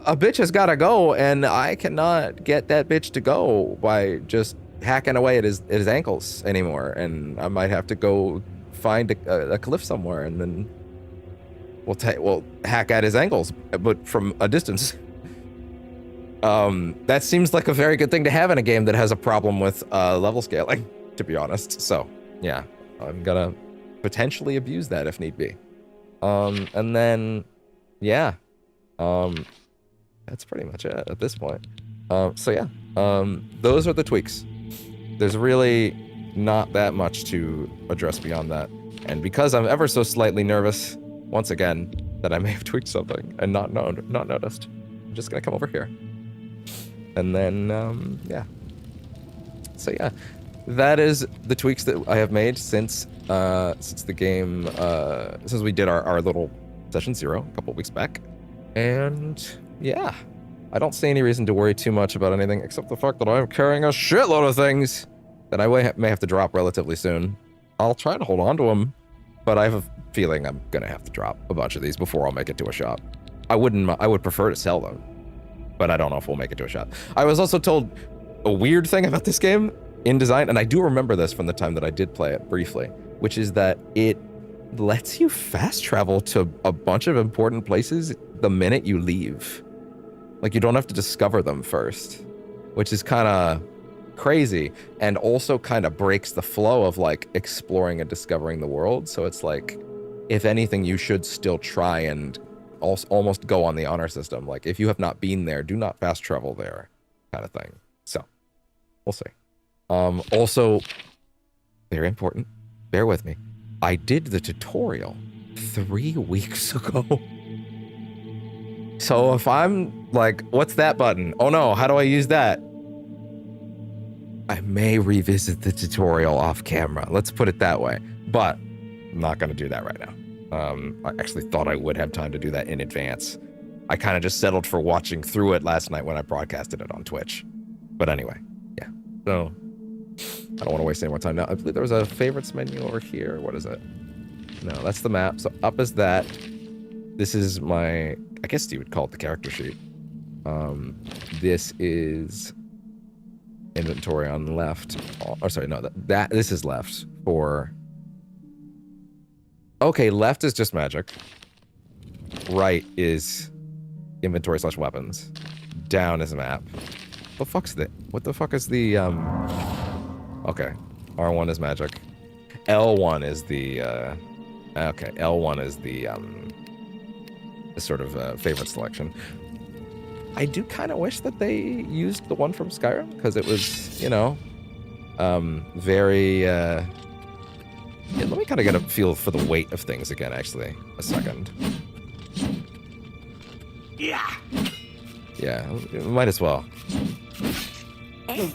a bitch has got to go, and I cannot get that bitch to go by just hacking away at his ankles anymore, and I might have to go find a cliff somewhere and then we'll hack at his ankles, but from a distance. That seems like a very good thing to have in a game that has a problem with level scaling, to be honest. So, yeah, I'm gonna potentially abuse that if need be. And then, yeah, that's pretty much it at this point. So yeah, those are the tweaks. There's really not that much to address beyond that. And because I'm ever so slightly nervous, once again, that I may have tweaked something and not noticed, I'm just gonna come over here. And then, yeah. So yeah, that is the tweaks that I have made since the game, since we did our little session 0 a couple weeks back. And yeah, I don't see any reason to worry too much about anything except the fact that I'm carrying a shitload of things that I may have to drop relatively soon. I'll try to hold on to them, but I have a feeling I'm gonna have to drop a bunch of these before I'll make it to a shop. I would prefer to sell them, but I don't know if we'll make it to a shop. I was also told a weird thing about this game in design, and I do remember this from the time that I did play it briefly, which is that it lets you fast travel to a bunch of important places the minute you leave. Like, you don't have to discover them first, which is kind of crazy, and also kind of breaks the flow of, like, exploring and discovering the world. So it's like, if anything, you should still try and almost go on the honor system. Like, if you have not been there, do not fast travel there, kind of thing. So, we'll see. Also, very important, bear with me, I did the tutorial 3 weeks ago. So if I'm like, what's that button? Oh no, how do I use that? I may revisit the tutorial off camera. Let's put it that way. But I'm not going to do that right now. I actually thought I would have time to do that in advance. I kind of just settled for watching through it last night when I broadcasted it on Twitch. But anyway, yeah. So I don't want to waste any more time now. I believe there was a favorites menu over here. What is it? No, that's the map. So up is that. This is my, I guess you would call it the character sheet. This is inventory on the left. Oh, sorry, no, this is left for... Okay, left is just magic. Right is inventory / weapons. Down is a map. What the fuck is the, Okay, R1 is magic. L1 is the, okay, L1 is the, sort of favorite selection. I do kind of wish that they used the one from Skyrim, because it was, you know, very, yeah, let me kind of get a feel for the weight of things again, actually. A second. Yeah. Yeah, might as well. It's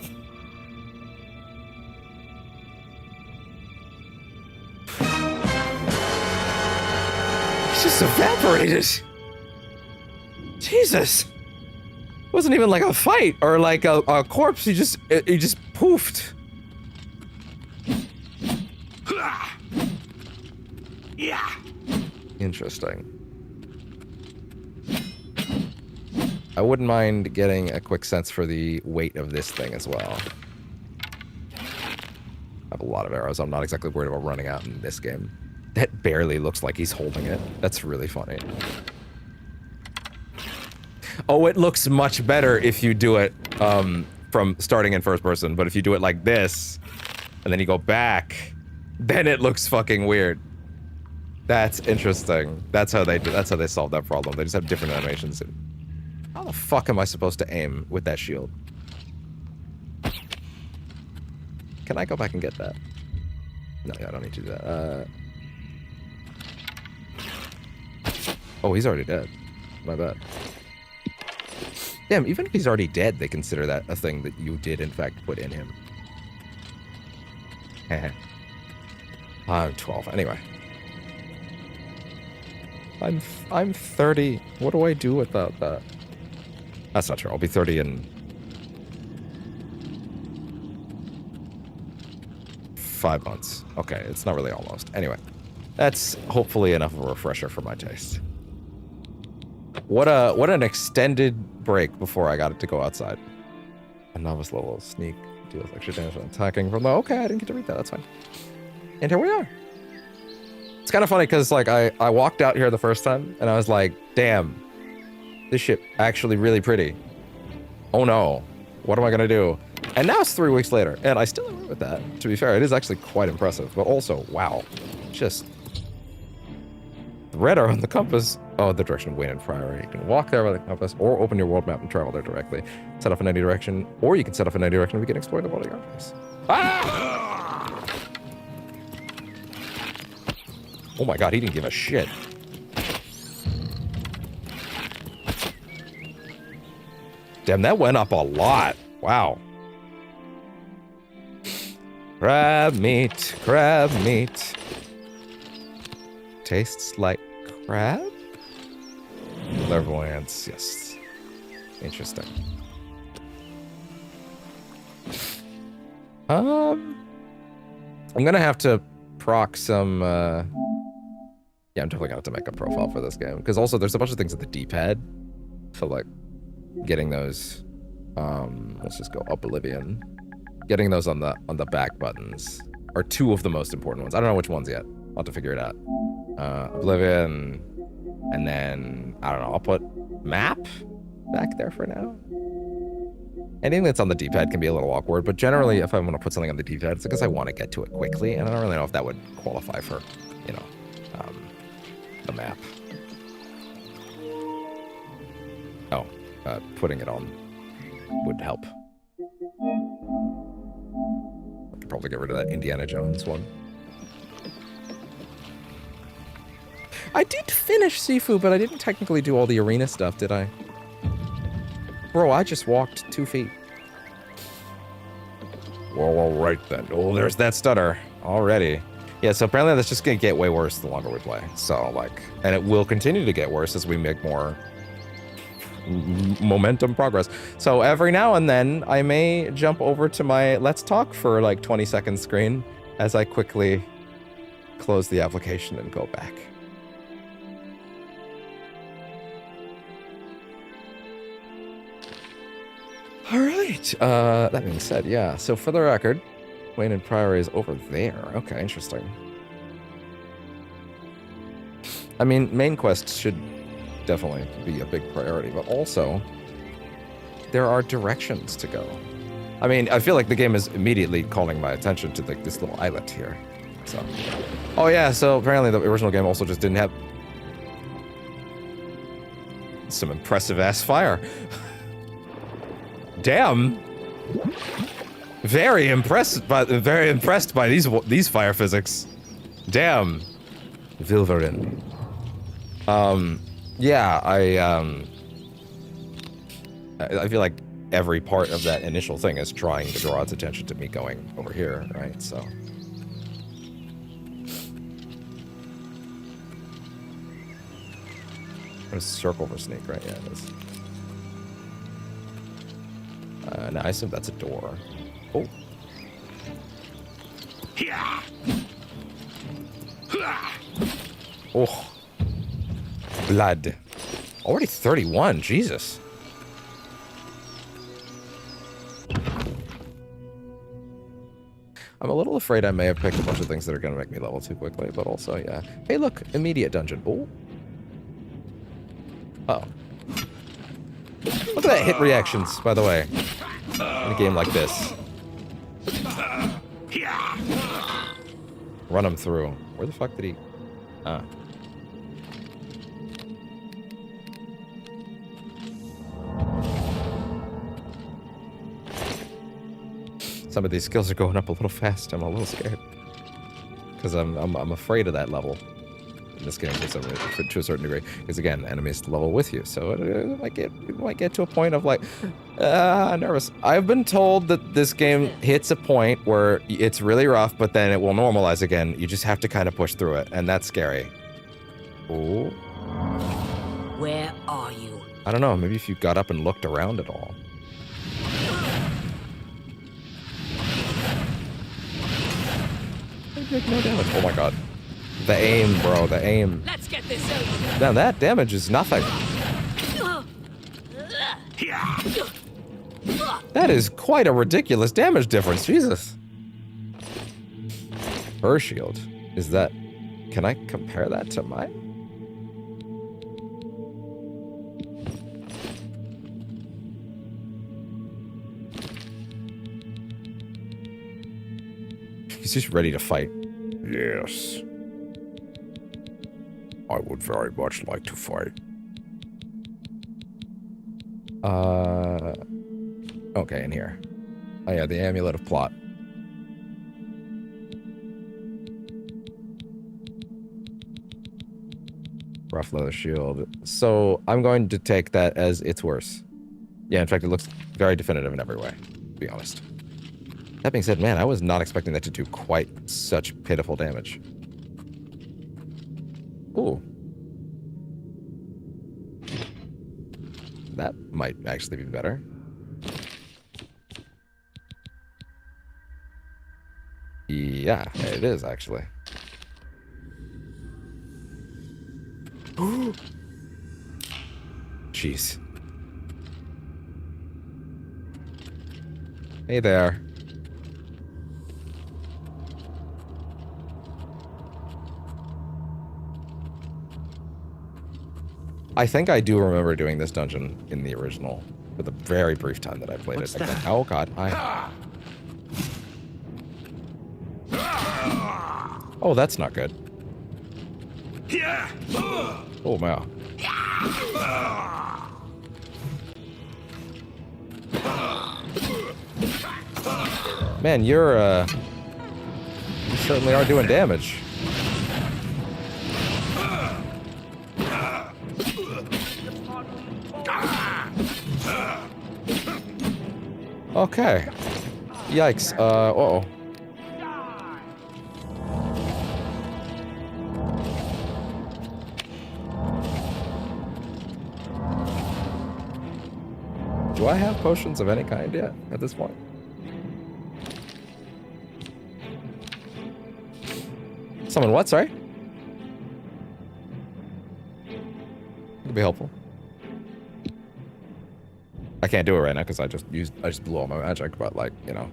just evaporated. Jesus. It wasn't even like a fight or like a corpse. He just poofed. Yeah. Interesting. I wouldn't mind getting a quick sense for the weight of this thing as well. I have a lot of arrows. I'm not exactly worried about running out in this game. That barely looks like he's holding it. That's really funny. Oh, it looks much better if you do it from starting in first person, but if you do it like this, and then you go back, then it looks fucking weird. That's interesting. That's how they solved that problem. They just have different animations. How the fuck am I supposed to aim with that shield? Can I go back and get that? No, I don't need to do that. Oh, he's already dead. My bad. Damn, even if he's already dead, they consider that a thing that you did, in fact, put in him. I'm 12. Anyway. I'm 30. What do I do without that? That's not true. I'll be 30 in 5 months. Okay, it's not really almost. Anyway, that's hopefully enough of a refresher for my taste. What an extended break before I got it to go outside. A novice level sneak deals extra damage when attacking from the... Okay, I didn't get to read that. That's fine. And here we are. It's kind of funny because like I walked out here the first time and I was like, damn, this shit actually really pretty. Oh no, what am I gonna do? And now it's 3 weeks later and I still agree with that. To be fair, it is actually quite impressive, but also, wow, just the red arrow on the compass. Oh, the direction of Wayne and Priory. You can walk there by the compass or open your world map and travel there directly. Set off in any direction, or you can set off in any direction and begin exploring the world at your own pace. Ah! Oh my god, he didn't give a shit. Damn, that went up a lot. Wow. Crab meat, crab meat. Tastes like crab? Clairvoyance, yes. Interesting. I'm gonna have to proc some, yeah, I'm definitely gonna have to make a profile for this game. Because also there's a bunch of things at the D-pad. So like, getting those, let's just go Oblivion. Getting those on the back buttons are two of the most important ones. I don't know which ones yet. I'll have to figure it out. Oblivion, and then, I don't know, I'll put map back there for now. Anything that's on the D-pad can be a little awkward, but generally if I want to put something on the D-pad, it's because I want to get to it quickly, and I don't really know if that would qualify for, you know, the map. Oh, putting it on would help. I could probably get rid of that Indiana Jones one. I did finish Sifu, but I didn't technically do all the arena stuff, did I? Bro, I just walked 2 feet. Well, all right then. Oh, there's that stutter already. Yeah, so apparently that's just gonna get way worse the longer we play. So, like, and it will continue to get worse as we make more momentum progress. So every now and then, I may jump over to my Let's Talk for like 20 seconds screen as I quickly close the application and go back. All right, that being said, yeah, so for the record, Wayne and Priory is over there. Okay, interesting. I mean, main quests should definitely be a big priority, but also, there are directions to go. I mean, I feel like the game is immediately calling my attention to like this little islet here, so. Oh yeah, so apparently the original game also just didn't have some impressive-ass fire. Damn. Very impressed by these fire physics. Damn. Vilverin. Yeah, I feel like every part of that initial thing is trying to draw its attention to me going over here, right? So. There's a circle for sneak, right? Yeah, it is. Now I assume that's a door. Oh. Oh. Blood. Already 31, Jesus. I'm a little afraid I may have picked a bunch of things that are going to make me level too quickly, but also, yeah. Hey, look, immediate dungeon. Oh. Uh-oh. Look at that hit reactions, by the way, in a game like this. Run him through. Where the fuck did he... Ah. Some of these skills are going up a little fast. I'm a little scared. Because I'm afraid of that level. In this game, to a certain degree, because again, enemies level with you, so it might get to a point of like, nervous. I've been told that this game hits a point where it's really rough, but then it will normalize again. You just have to kind of push through it, and that's scary. Ooh. Where are you? I don't know. Maybe if you got up and looked around at all. No damage. Oh my god. The aim, bro, the aim. Let's get this over. Now that damage is nothing. That is quite a ridiculous damage difference, Jesus. Her shield. Is that Can I compare that to mine? He's just ready to fight. Yes. I would very much like to fight. Okay, in here. Oh yeah, the Amulet of Plot. Rough leather shield. So I'm going to take that as it's worse. Yeah, in fact, it looks very definitive in every way, to be honest. That being said, man, I was not expecting that to do quite such pitiful damage. Ooh. That might actually be better. Yeah, it is actually. Jeez. Hey there. I think I do remember doing this dungeon in the original for the very brief time that I played What's it. that? Oh god, Oh, that's not good. Oh, wow. Man, you certainly are doing damage. Okay. Yikes. Uh-oh. Do I have potions of any kind yet at this point? Summon what? Sorry? It'd be helpful. I can't do it right now because I just blew all my magic, but like, you know,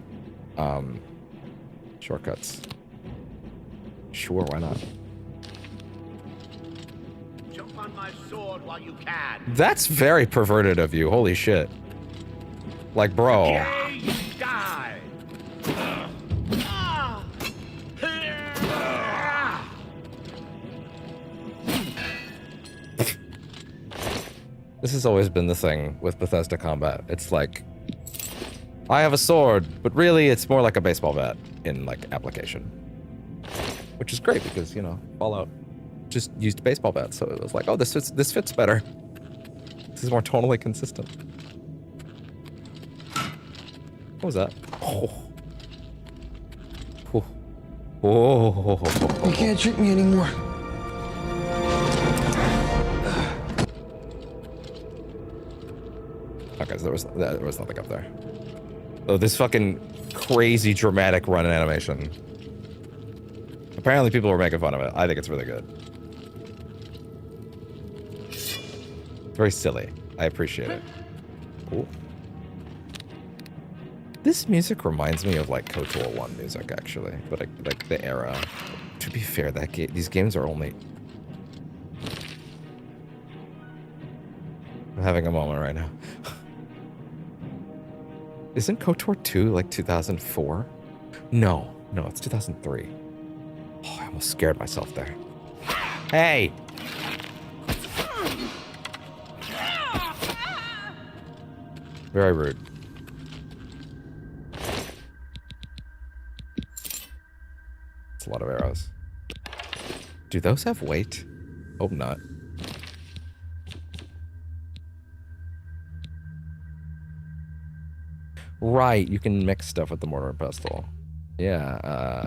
shortcuts. Sure, why not? Jump on my sword while you can. That's very perverted of you. Holy shit. Like, bro. Yay, you die. This has always been the thing with Bethesda combat. It's like, I have a sword, but really it's more like a baseball bat in like application. Which is great because, you know, Fallout just used baseball bats, so it was like, oh, this fits better. This is more tonally consistent. What was that? Oh. Oh. Oh. You can't trick me anymore. Okay, so there was nothing up there. Oh, this fucking crazy dramatic run animation. Apparently people were making fun of it. I think it's really good. Very silly. I appreciate it. Cool. This music reminds me of like KOTOR 1 music, actually, but like the era. To be fair, these games are only. I'm having a moment right now. Isn't KOTOR 2 like 2004? No, it's 2003. Oh, I almost scared myself there. Hey! Very rude. It's a lot of arrows. Do those have weight? Hope not. Right, you can mix stuff with the mortar and pestle. Yeah,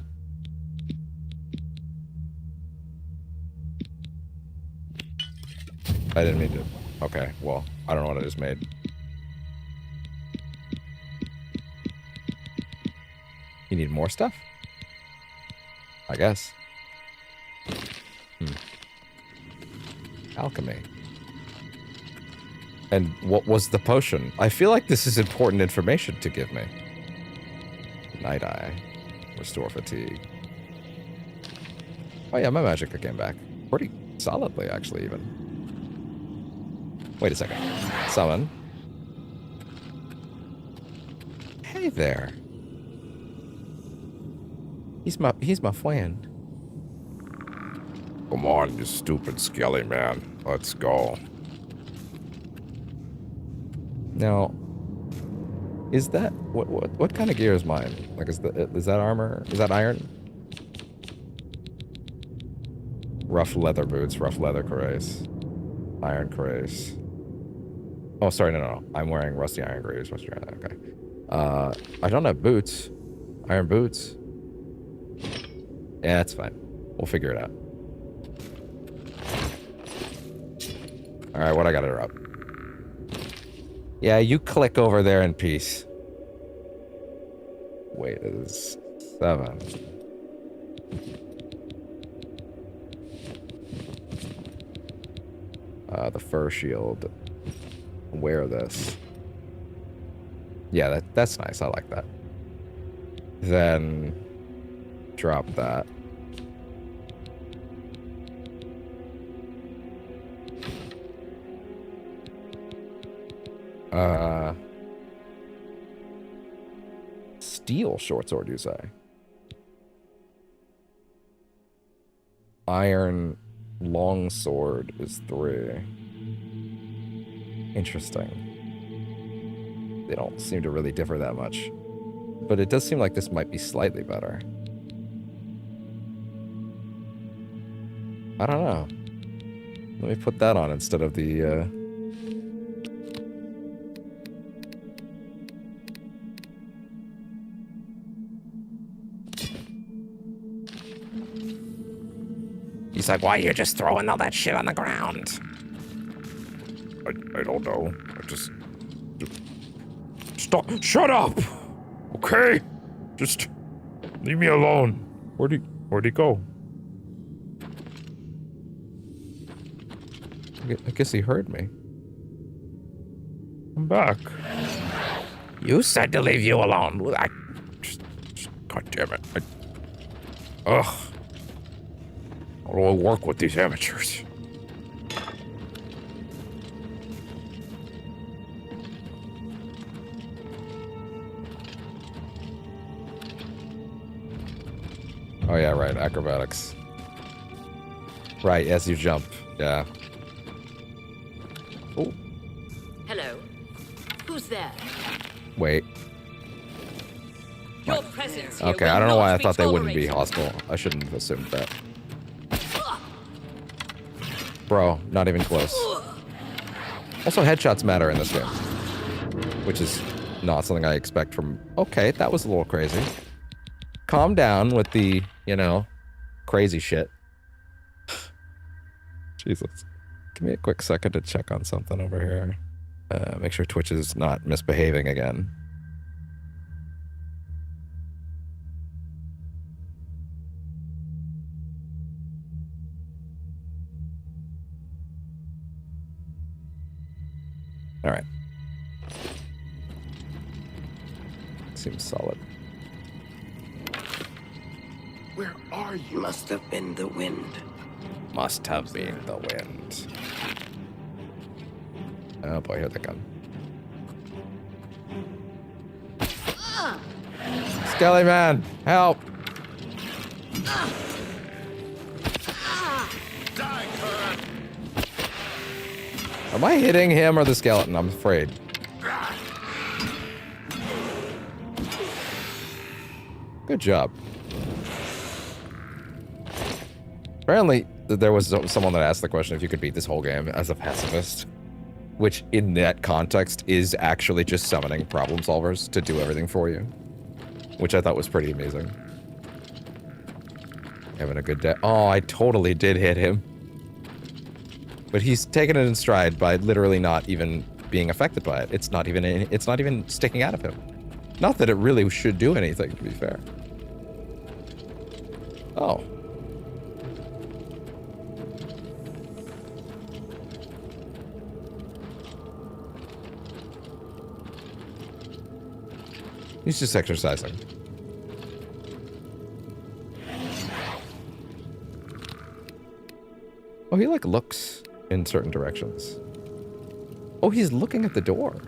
I didn't mean to. Okay, well, I don't know what I just made. You need more stuff? I guess. Alchemy. And what was the potion? I feel like this is important information to give me. Night Eye. Restore fatigue. Oh yeah, my magic came back. Pretty solidly, actually, even. Wait a second. Summon. Hey there. He's my friend. Come on, you stupid skelly man. Let's go. Now, is that what kind of gear is mine? Like, is that armor? Is that iron? Rough leather boots, rough leather cuirass, iron cuirass. Oh, sorry, no. I'm wearing rusty iron greaves. Rusty iron. Okay. I don't have boots. Iron boots. Yeah, that's fine. We'll figure it out. All right, what I got her up. Yeah, you click over there in peace. Wait, it is 7. The fur shield. Wear this. Yeah, that's nice. I like that. Then drop that. Steel short sword, you say? Iron long sword is 3. Interesting. They don't seem to really differ that much. But it does seem like this might be slightly better. I don't know. Let me put that on instead of the, He's like, why are you just throwing all that shit on the ground? I don't know. I just stop. Shut up. Okay. Just leave me alone. Where'd he go? I guess he heard me. I'm back. You said to leave you alone. Just God damn it. Ugh. How do I work with these amateurs? Oh yeah, right. Acrobatics. Right, as you jump. Yeah. Oh, Hello. Who's there? wait. Your presence here Okay, will I don't know why I not thought they wouldn't be tolerated. hostile. I shouldn't have assumed that. Bro, not even close. Also, headshots matter in this game. Which is not something I expect from... Okay, that was a little crazy. Calm down with the, you know, crazy shit. Jesus. Give me a quick second to check on something over here. Make sure Twitch is not misbehaving again. All right. Seems solid. Where are you? Must have been the wind. Must have been the wind. Oh boy, here they come. Skelly man, help! Am I hitting him or the skeleton? I'm afraid. Good job. Apparently, there was someone that asked the question if you could beat this whole game as a pacifist. Which, in that context, is actually just summoning problem solvers to do everything for you. Which I thought was pretty amazing. Having a good day. Oh, I totally did hit him. But he's taken it in stride by literally not even being affected by it. It's not even sticking out of him. Not that it really should do anything, to be fair. Oh. He's just exercising. Oh, he like looks in certain directions. Oh, he's looking at the door.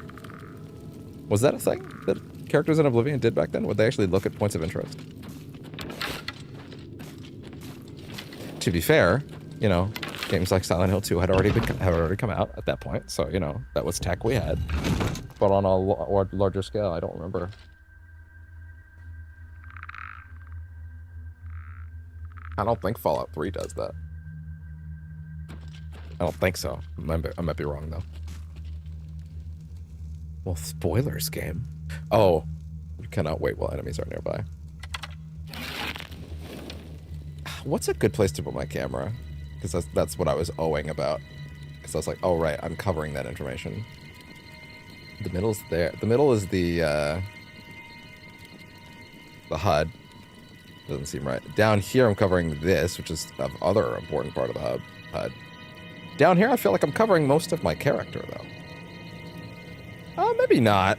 Was that a thing that characters in Oblivion did back then? Would they actually look at points of interest? To be fair, you know, games like Silent Hill 2 had already come out at that point, so you know that was tech we had. But on a larger scale, I don't remember. I don't think Fallout 3 does that. I don't think so. I might be wrong though. Well, spoilers game. Oh, you cannot wait while enemies are nearby. What's a good place to put my camera? Because that's what I was owing about. Because I was like, oh right, I'm covering that information. The middle's there. The middle is the HUD. Doesn't seem right. Down here I'm covering this, which is the other important part of the HUD. Down here I feel like I'm covering most of my character though. Maybe not.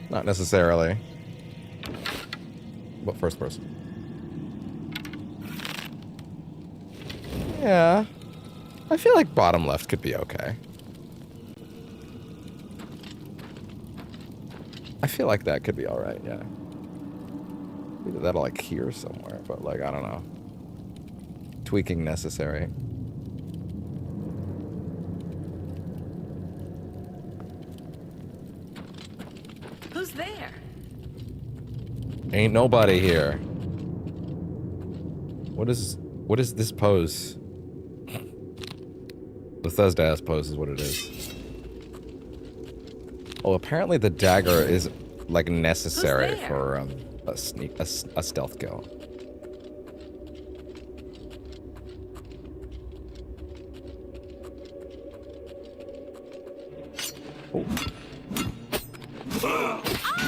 Not necessarily. But first person. Yeah. I feel like bottom left could be okay. I feel like that could be alright, yeah. Either that or like here somewhere, but like, I don't know. Tweaking necessary. Who's there? Ain't nobody here. What is this pose? Bethesda-ass pose is what it is. Oh, apparently the dagger is like necessary for a stealth kill.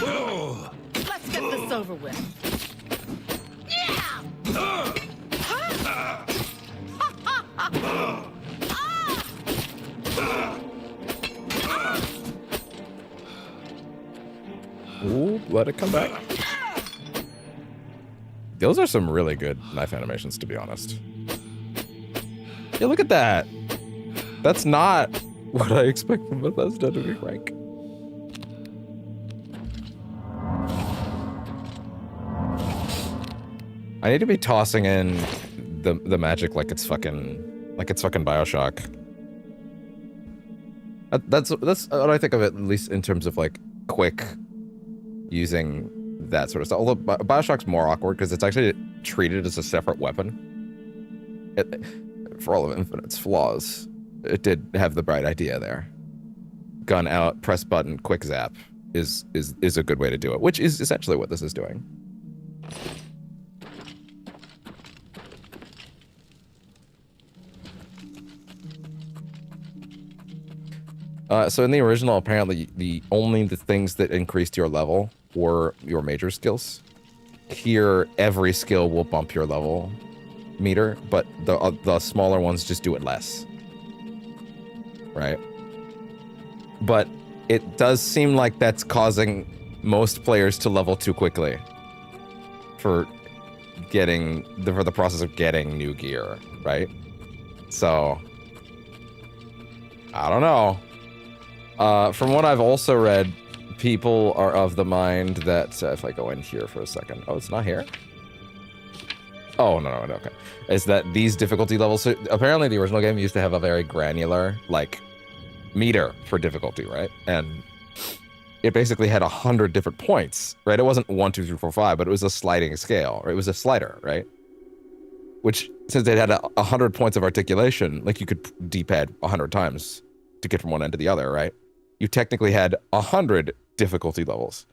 Oh. Let's get this over with. Ooh, let it come back. Those are some really good knife animations, to be honest. Yeah, look at that. That's not what I expect from Bethesda, to be frank. I need to be tossing in the magic like it's fucking BioShock. That's what I think of it, at least in terms of like quick using that sort of stuff. Although BioShock's more awkward because it's actually treated as a separate weapon. For all of Infinite's flaws, it did have the bright idea there. Gun out, press button, quick zap is a good way to do it, which is essentially what this is doing. So in the original, apparently the things that increased your level were your major skills. Here, every skill will bump your level meter, but the smaller ones just do it less. Right? But it does seem like that's causing most players to level too quickly for the process of getting new gear, right? So I don't know. From what I've also read, people are of the mind that if I go in here for a second, oh, it's not here. Oh no, okay. Is that these difficulty levels? So apparently, the original game used to have a very granular like meter for difficulty, right? And it basically had 100 different points, right? It wasn't 1, 2, 3, 4, 5, but it was a sliding scale. Or it was a slider, right? Which, since it had 100 points of articulation, like you could D-pad 100 times to get from one end to the other, right? You technically had 100 difficulty levels,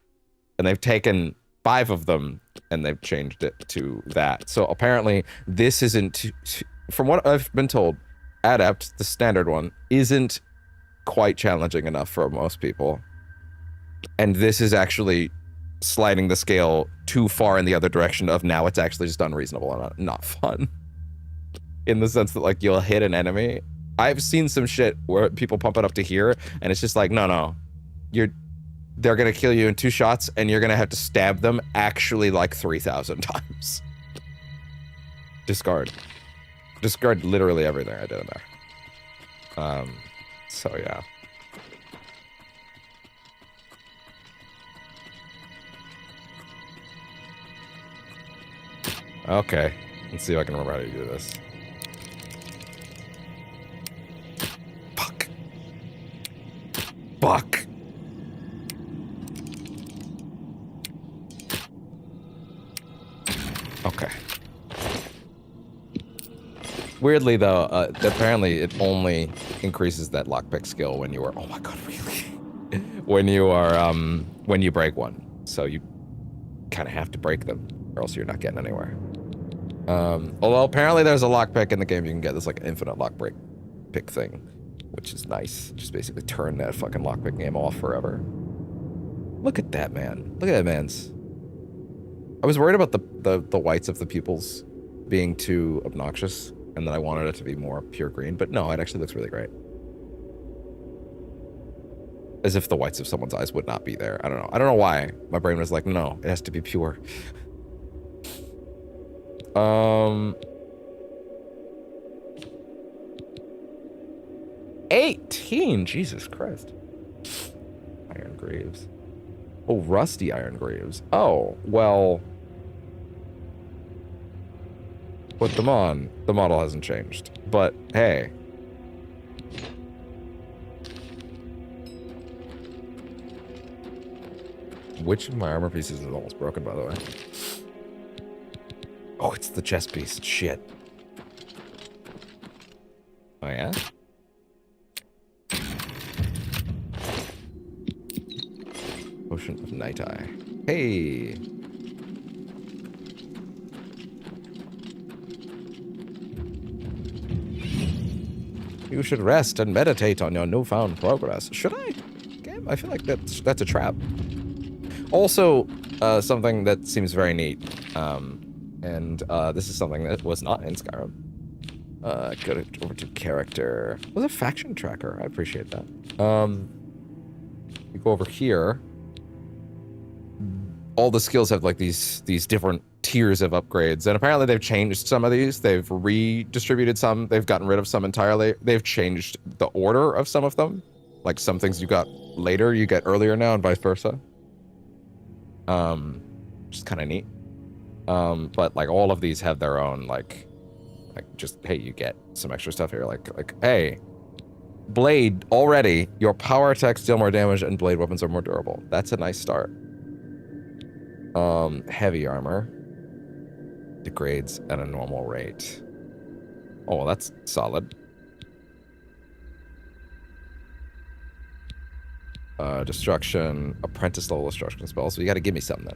and they've taken 5 of them and they've changed it to that. So apparently this isn't, from what I've been told, Adept, the standard one, isn't quite challenging enough for most people. And this is actually sliding the scale too far in the other direction of now it's actually just unreasonable and not fun. In the sense that like you'll hit an enemy. I've seen some shit where people pump it up to here and it's just like, no, they're gonna kill you in 2 shots and you're gonna have to stab them actually like 3,000 times. Discard literally everything I did in there. So yeah. Okay, let's see if I can remember how to do this. Fuck. Fuck. Okay. Weirdly though, apparently it only increases that lockpick skill when you are. Oh my god, really? When you are when you break one. So you kind of have to break them, or else you're not getting anywhere. Although apparently there's a lockpick in the game, you can get this like infinite lockpick pick thing, which is nice. Just basically turn that fucking lockpick game off forever. Look at that man. Look at that man's. I was worried about the whites of the pupils being too obnoxious, and then I wanted it to be more pure green, but no, it actually looks really great. As if the whites of someone's eyes would not be there. I don't know. I don't know why. My brain was like, no, it has to be pure. 18, Jesus Christ. Iron Graves. Oh, rusty Iron Graves. Oh, well. Put them on. The model hasn't changed. But, hey. Which of my armor pieces is almost broken, by the way? Oh, it's the chest piece. Shit. Oh, yeah? Potion of Night Eye. Hey! You should rest and meditate on your newfound progress. Should I? Game? I feel like that's a trap. Also, something that seems very neat, and this is something that was not in Skyrim. Go over to character. It was a faction tracker. I appreciate that. You go over here. All the skills have like these different tiers of upgrades, and apparently they've changed some of these. They've redistributed some. They've gotten rid of some entirely. They've changed the order of some of them. Like some things you got later, you get earlier now, and vice versa. Which is kind of neat. But like all of these have their own like just, hey, you get some extra stuff here. Like hey, blade already. Your power attacks deal more damage, and blade weapons are more durable. That's a nice start. Heavy armor degrades at a normal rate. Oh, well, that's solid. Destruction, apprentice level destruction spell. So you got to give me something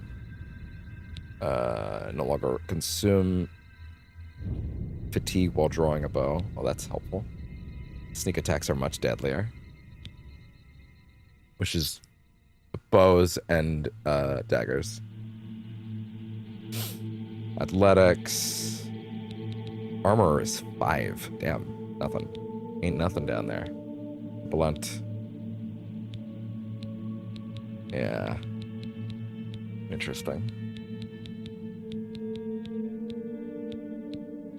then. No longer consume fatigue while drawing a bow. Well, that's helpful. Sneak attacks are much deadlier, which is bows and daggers. Athletics. Armor is 5. Damn, nothing. Ain't nothing down there. Blunt. Yeah. Interesting.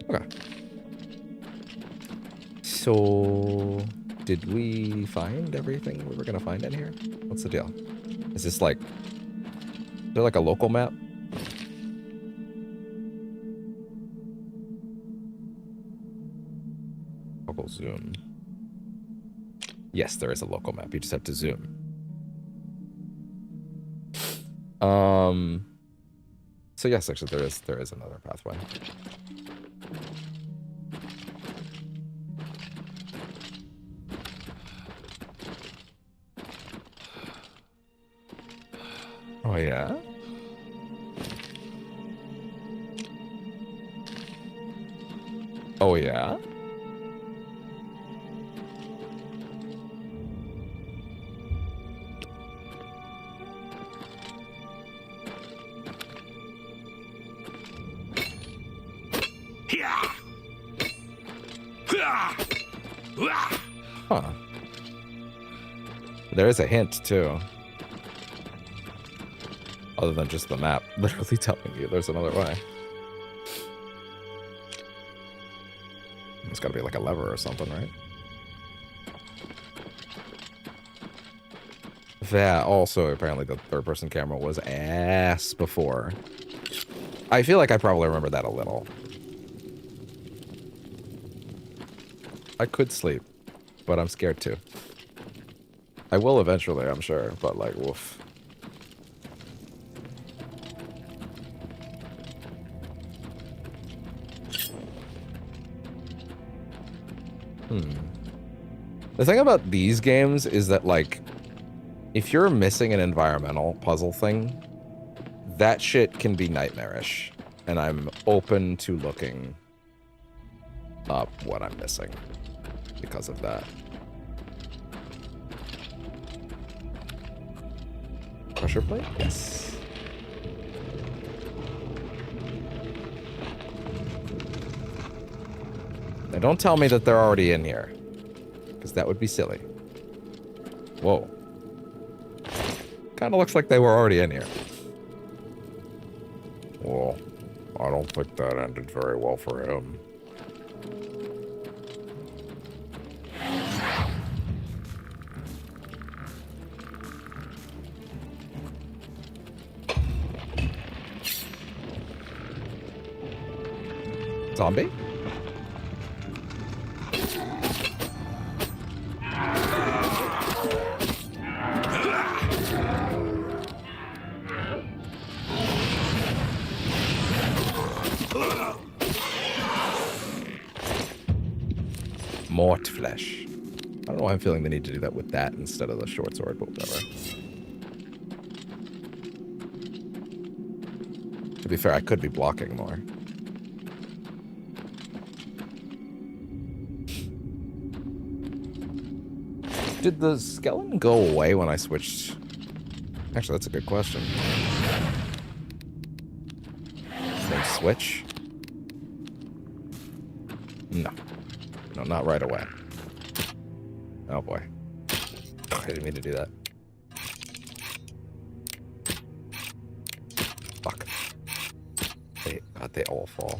Okay. So, did we find everything we were gonna find in here? What's the deal? Is this like... Is there like a local map? Local zoom. Yes, there is a local map. You just have to zoom. So yes, actually there is another pathway. Oh yeah? Oh yeah? Huh. There is a hint, too. Other than just the map literally telling you there's another way. It's gotta be like a lever or something, right? that also apparently the third-person camera was ass before. I feel like I probably remember that a little. I could sleep, but I'm scared to. I will eventually, I'm sure, but like, woof. The thing about these games is that, like, if you're missing an environmental puzzle thing, that shit can be nightmarish. And I'm open to looking up what I'm missing because of that. Pressure plate? Yes. Now don't tell me that they're already in here, because that would be silly. Whoa. Kind of looks like they were already in here. Well, I don't think that ended very well for him. Zombie? Mort flesh. I don't know why I'm feeling the need to do that with that instead of the short sword, but whatever. To be fair, I could be blocking more. Did the skeleton go away when I switched? Actually, that's a good question. Then switch? No. No, not right away. Oh boy. I didn't mean to do that. Fuck. God, they all fall.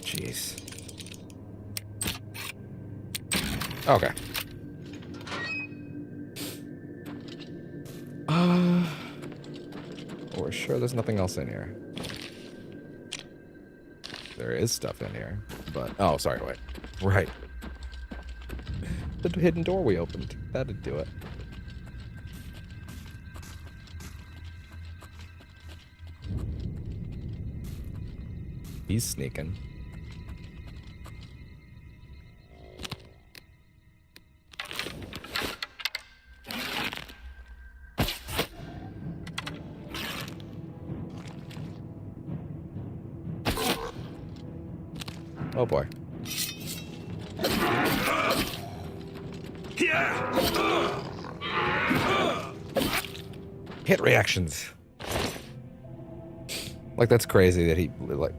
Jeez. Okay. We're sure there's nothing else in here. There is stuff in here, but... Oh, sorry, wait. Right. The hidden door we opened. That'd do it. He's sneaking. Oh boy. Hit reactions. Like, that's crazy that he like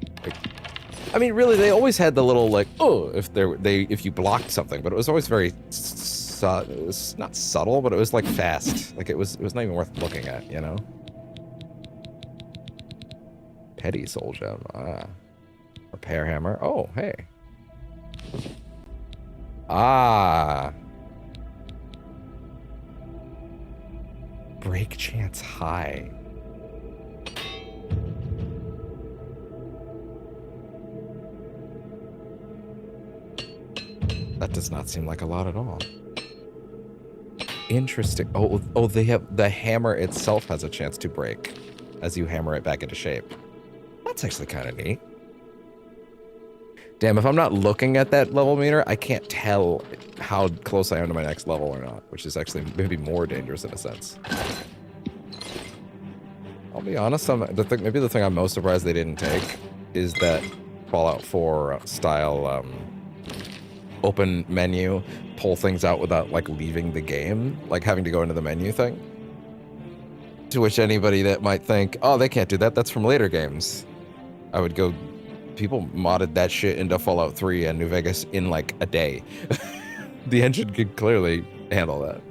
I mean, really, they always had the little like, oh, if you blocked something, but it was always very it was not subtle, but it was like fast. Like it was not even worth looking at, you know? Petty soul gem. Ah. Repair hammer. Oh, hey. Ah. Break chance high. That does not seem like a lot at all. Interesting. Oh, they have the hammer itself has a chance to break as you hammer it back into shape. That's actually kind of neat. Damn, if I'm not looking at that level meter, I can't tell how close I am to my next level or not, which is actually maybe more dangerous in a sense. I'll be honest, maybe the thing I'm most surprised they didn't take is that Fallout 4 style open menu, pull things out without like leaving the game, like having to go into the menu thing. To which anybody that might think, oh, they can't do that, that's from later games. I would go, people modded that shit into Fallout 3 and New Vegas in like a day. The engine could clearly handle that.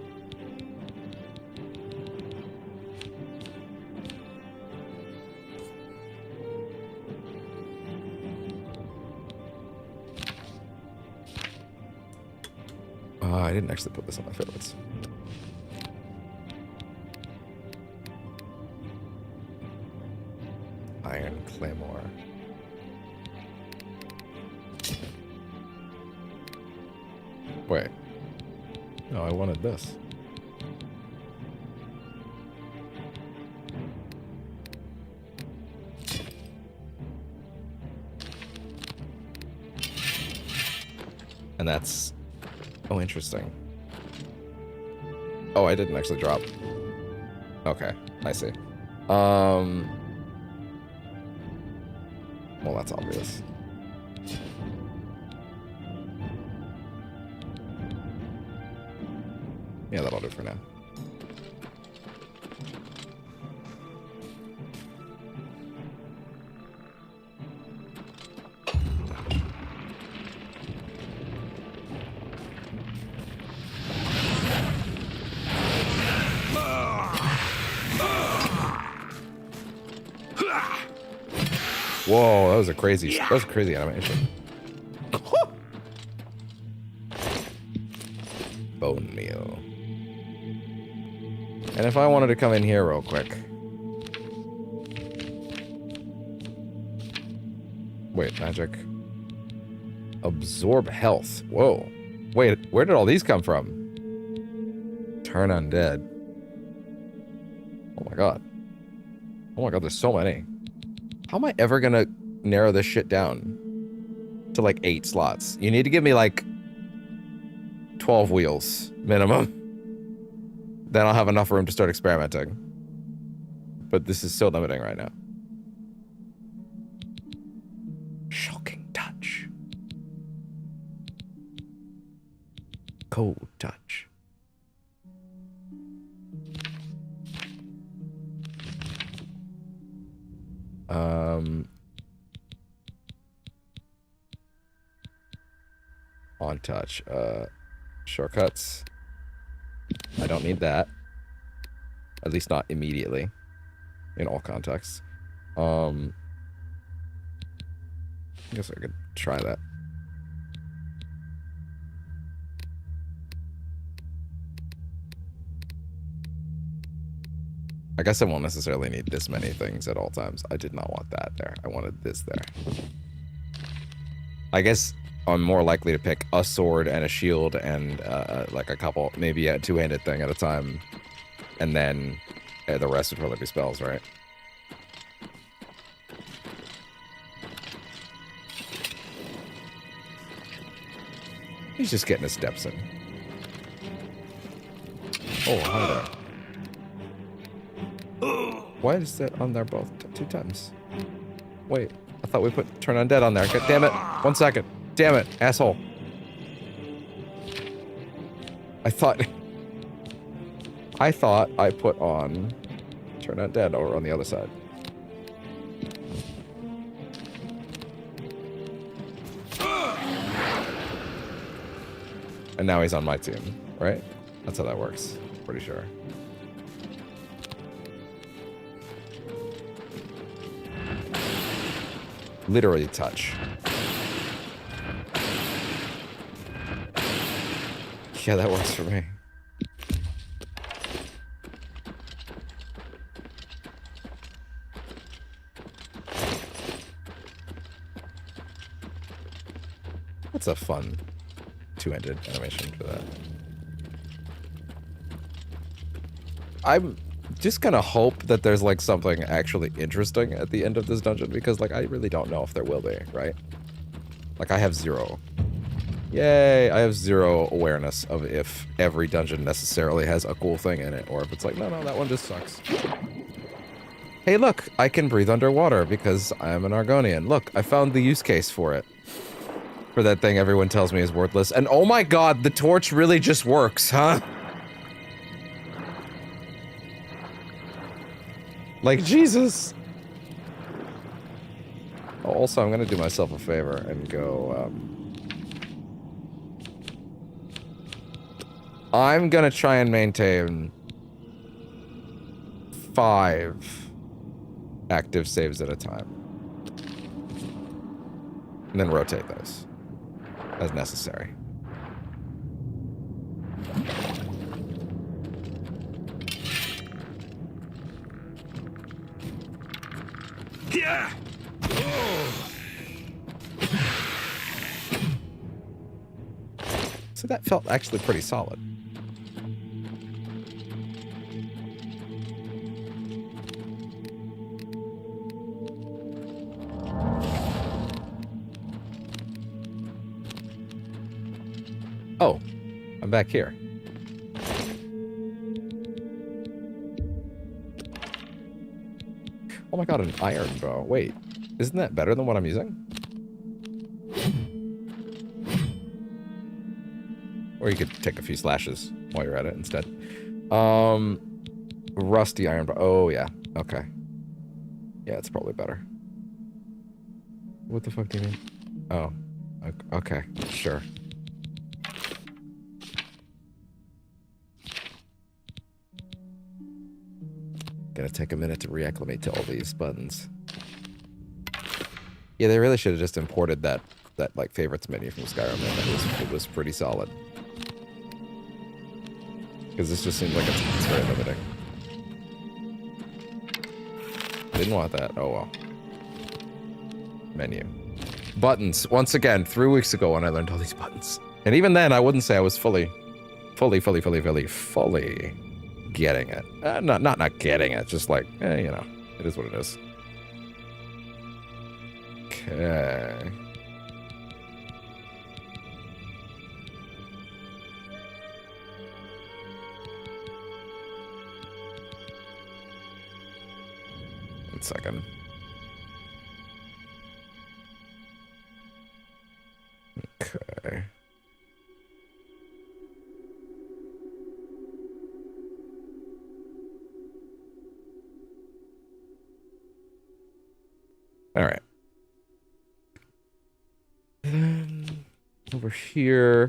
I didn't actually put this on my favorites. Iron Claymore. Wait. No, I wanted this. And that's... Oh, interesting. Oh, I didn't actually drop. Okay, I see. Well, that's obvious. Yeah, that'll do for now. Whoa, that was a crazy animation. Bone meal. And if I wanted to come in here real quick. Wait, magic. Absorb health. Whoa. Wait, where did all these come from? Turn undead. Oh my god. Oh my god, there's so many. How am I ever gonna narrow this shit down to like 8 slots? You need to give me like 12 wheels minimum. Then I'll have enough room to start experimenting. But this is so limiting right now. Shocking touch. Cold touch. On touch. Shortcuts. I don't need that. At least not immediately. In all contexts. I guess I could try that. I guess I won't necessarily need this many things at all times. I did not want that there. I wanted this there. I guess I'm more likely to pick a sword and a shield and like a couple, maybe a two-handed thing at a time. And then the rest would probably be spells, right? He's just getting his steps in. Oh, hi there. Why is that on there both 2 times? Wait, I thought we put turn undead on there. God damn it. 1 second. Damn it, asshole. I thought I put on turn undead over on the other side. And now he's on my team, right? That's how that works. Pretty sure. Literally touch. Yeah, that works for me. That's a fun two-handed animation for that. I'm just gonna hope that there's like something actually interesting at the end of this dungeon, because like I really don't know if there will be, right? Like I have 0. Yay, I have 0 awareness of if every dungeon necessarily has a cool thing in it, or if it's like, no, that one just sucks. Hey look, I can breathe underwater because I'm an Argonian. Look, I found the use case for it. For that thing everyone tells me is worthless. And oh my god, the torch really just works, huh? Like, Jesus. Oh, also, I'm gonna do myself a favor and go, I'm gonna try and maintain 5 active saves at a time. And then rotate those as necessary. Yeah. So that felt actually pretty solid. Oh, I'm back here. Oh my god, an iron bow. Wait, isn't that better than what I'm using? Or you could take a few slashes while you're at it instead. Rusty iron bow. Oh, yeah. Okay. Yeah, it's probably better. What the fuck do you mean? Oh. Okay. Sure. Gonna take a minute to reacclimate to all these buttons. Yeah, they really should have just imported that like favorites menu from Skyrim. And it was pretty solid. Because this just seems like it's very limiting. Didn't want that. Oh well. Menu. Buttons. Once again, 3 weeks ago when I learned all these buttons. And even then, I wouldn't say I was fully getting it. Not getting it. Just like, you know, it is what it is. Okay. One second. Okay. All right. Then over here,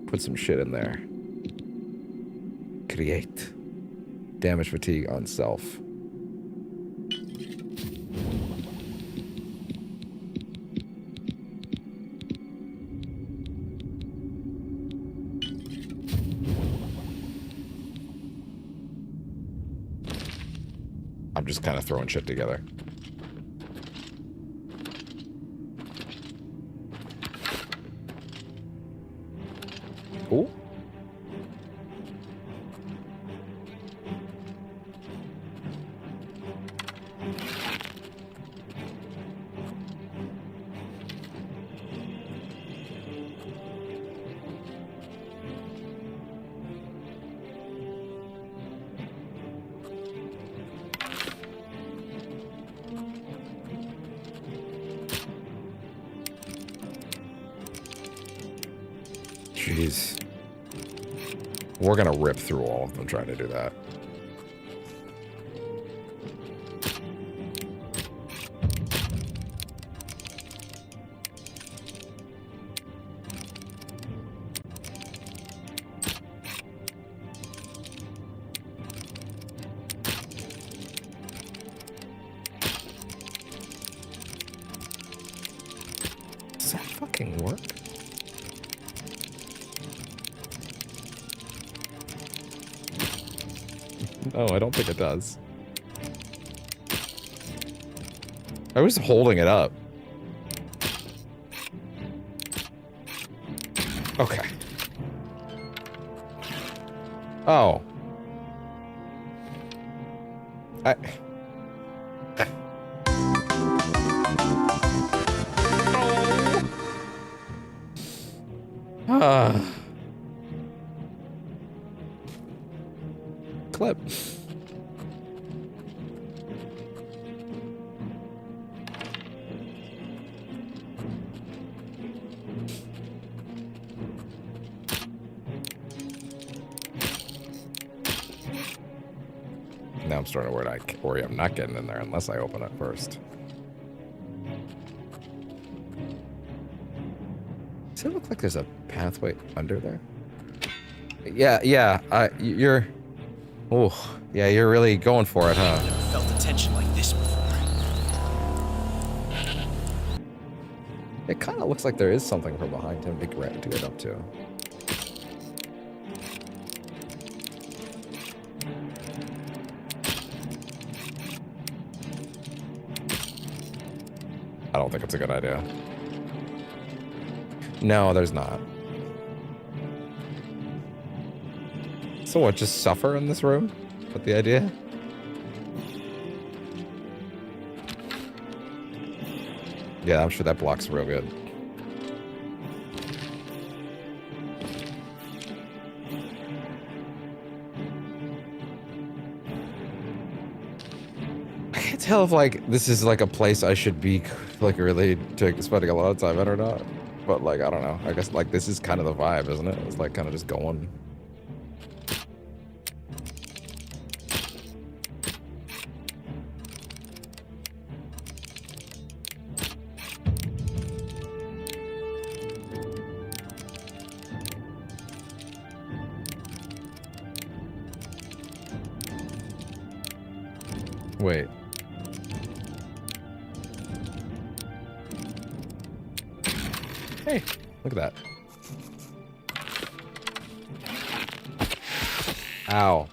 put some shit in there. Create. Damage fatigue on self. I'm just kind of throwing shit together. Ooh. Jeez. We're gonna rip through all of them trying to do that. Does that fucking work? No, I don't think it does. I was holding it up. Okay. Oh. Clip. Now I'm starting to worry I'm not getting in there unless I open it first. Does it look like there's a pathway under there? Yeah, you're... Oh, yeah, you're really going for it, huh? Never felt the tension like this before. It kind of looks like there is something from behind him to get up to. I don't think it's a good idea. No, there's not. So what, just suffer in this room? Is that the idea? Yeah, I'm sure that block's real good. I can't tell if, like, this is, like, a place I should be, like, really spending a lot of time in or not. But, like, I don't know. I guess, like, this is kind of the vibe, isn't it? It's, like, kind of just going. Wait. Hey, look at that. Ow.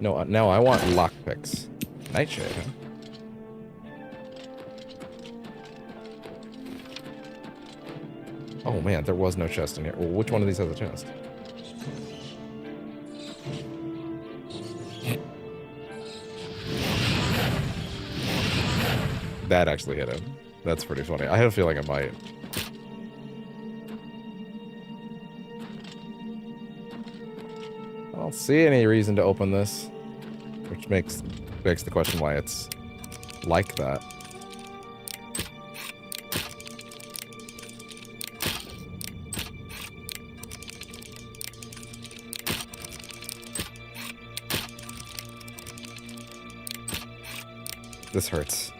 No, now I want lockpicks. Nightshade, huh? Oh man, there was no chest in here. Well, which one of these has a chest? That actually hit him. That's pretty funny. I had a feeling it might. I don't see any reason to open this, which begs the question why it's like that. This hurts.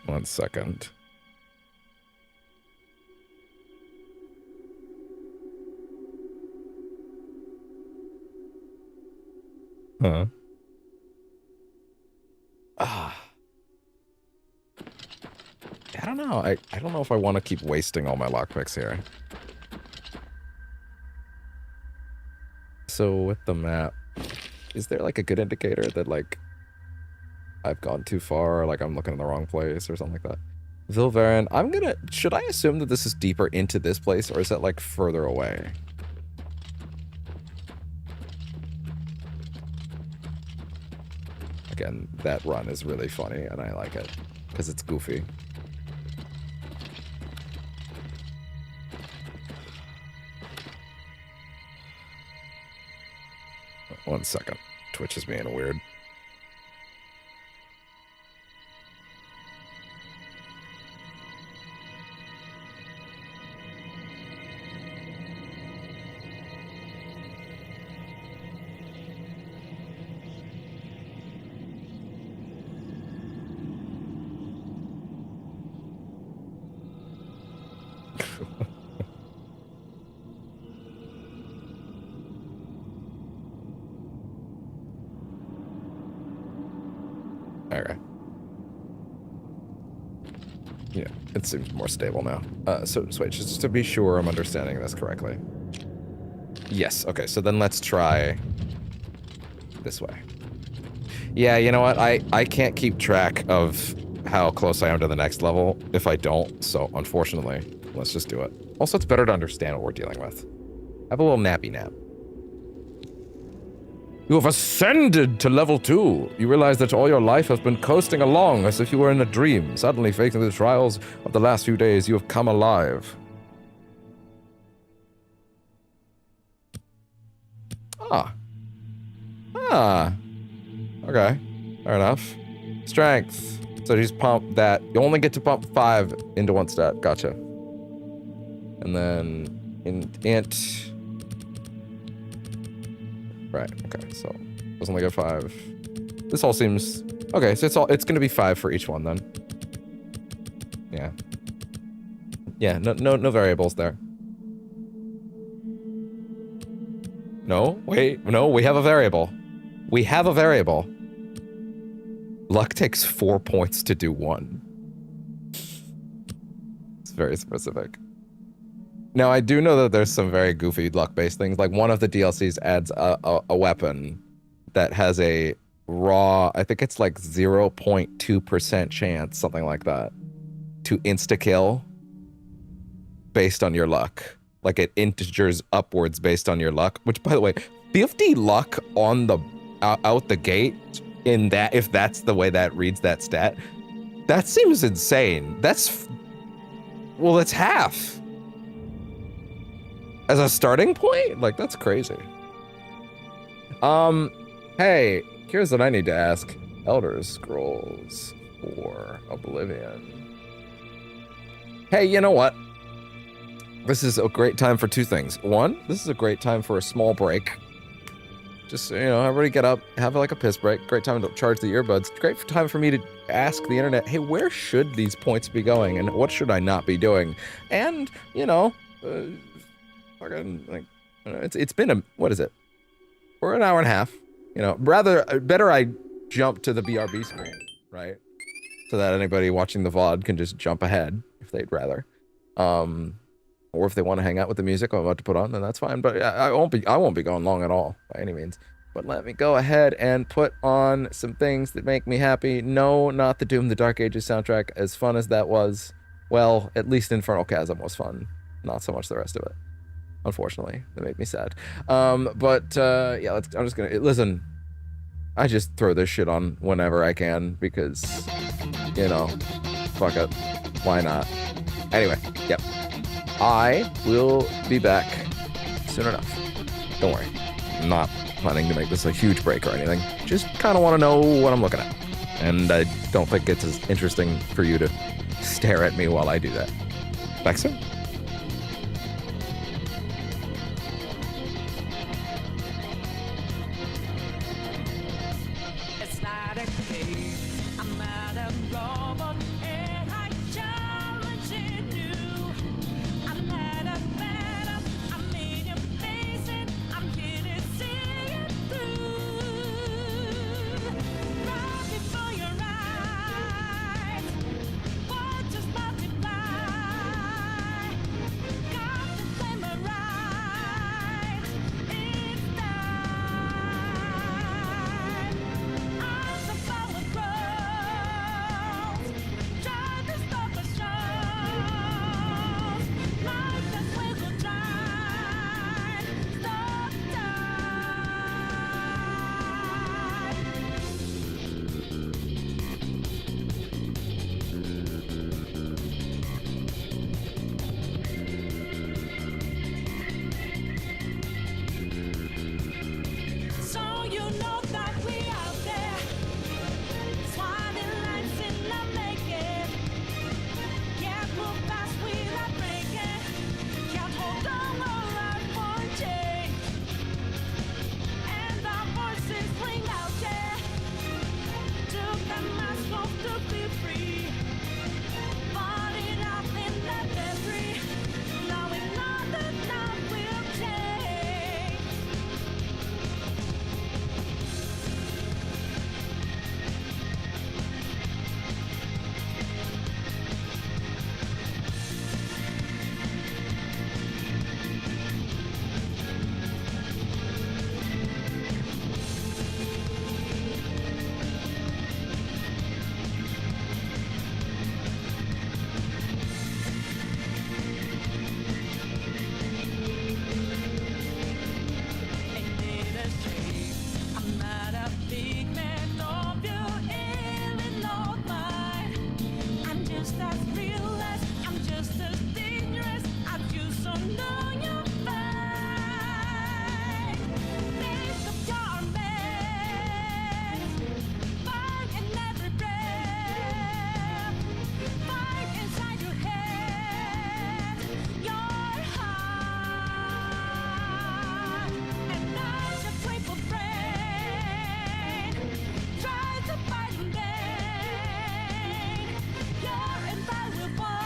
One second. Huh. I don't know. I don't know if I want to keep wasting all my lockpicks here. So with the map, is there like a good indicator that like I've gone too far, or like I'm looking in the wrong place or something like that? Vilvarin, should I assume that this is deeper into this place, or is that like further away? Again, that run is really funny and I like it because it's goofy. One second. Twitch is being weird. Okay. Yeah, it seems more stable now. So wait, just to be sure I'm understanding this correctly. Yes, okay, so then let's try this way. Yeah, you know what? I can't keep track of how close I am to the next level if I don't, so unfortunately, let's just do it. Also, it's better to understand what we're dealing with. Have a little nappy nap. You have ascended to level 2. You realize that all your life has been coasting along as if you were in a dream. Suddenly, facing the trials of the last few days, you have come alive. Okay. Fair enough. Strength. So just pump that. You only get to pump 5 into one stat. Gotcha. And then int. Right, okay, so let's only get 5. This all seems okay, so it's gonna be 5 for each one then. Yeah. Yeah, no variables there. No, wait, no, we have a variable. We have a variable. Luck takes 4 points to do 1. It's very specific. Now, I do know that there's some very goofy luck-based things. Like, one of the DLCs adds a weapon that has a raw, I think it's like 0.2% chance, something like that, to insta-kill based on your luck. Like, it integers upwards based on your luck, which, by the way, 50 luck on the out the gate, in that, if that's the way that reads that stat, that seems insane. That's half. As a starting point? Like, that's crazy. Hey, here's what I need to ask. Elder Scrolls or Oblivion. Hey, you know what? This is a great time for 2 things. 1, this is a great time for a small break. Just, you know, everybody get up, have like a piss break. Great time to charge the earbuds. Great time for me to ask the internet, hey, where should these points be going? And what should I not be doing? And, you know, fucking, like, it's been what is it? For an hour and a half. You know, better I jump to the BRB screen, right? So that anybody watching the VOD can just jump ahead if they'd rather. Or if they want to hang out with the music I'm about to put on, then that's fine. But I won't be going long at all by any means. But let me go ahead and put on some things that make me happy. No, not the Doom the Dark Ages soundtrack, as fun as that was. Well, at least Infernal Chasm was fun. Not so much the rest of it. Unfortunately, that made me sad. Yeah, I'm just gonna listen. I just throw this shit on whenever I can because, you know, fuck it. Why not? Anyway, yep. I will be back soon enough. Don't worry. I'm not planning to make this a huge break or anything. Just kind of want to know what I'm looking at. And I don't think it's as interesting for you to stare at me while I do that. Back soon. It's not a game. I'm not a robot, and I challenge you. I'm not a phantom. I'm in your face, and I'm here to see it through. Right before your eyes, what just multiply? Got the flame right. It's time. As the power grows, try to stop the shows. Like the wind will drive, stop so you know that we out there, swatting lights in the making. Can't move fast without breaking. Can't hold on our life for change. And our voices ring out, yeah. Took the mask off to be free. Fought it out in the debris. Now we know that now will change. Ain't it a shame? I'm not a big man of your Illinois mind. I'm just as real as, I'm just as dangerous as you, so know you're fine. Make up your mess, fight in every breath, fight inside your head, your heart. And as a grateful friend, try to fight in vain. You're invaluable.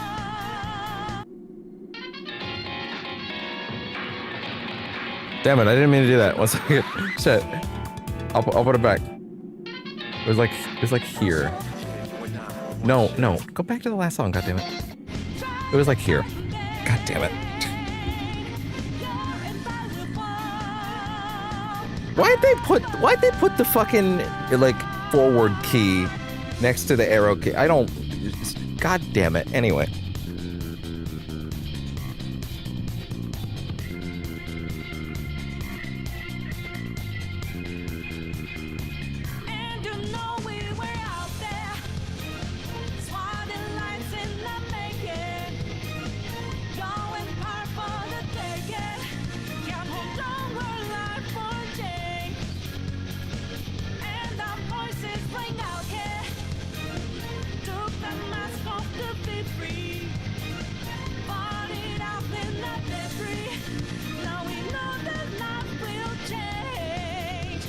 Damn it, I didn't mean to do that. One second. Shit. I'll put it back. It was like here. No, go back to the last song. God damn it. It was like here. God damn it. Why'd they put the fucking like forward key next to the arrow key? I don't. God damn it. Anyway. And you know we were out there, swatting lights in the making, going hard for the taking. Can't hold on, we're life for change, and our voices ring out here. Took the mask off to be free, fought it out in the debris. Now we know that life will change.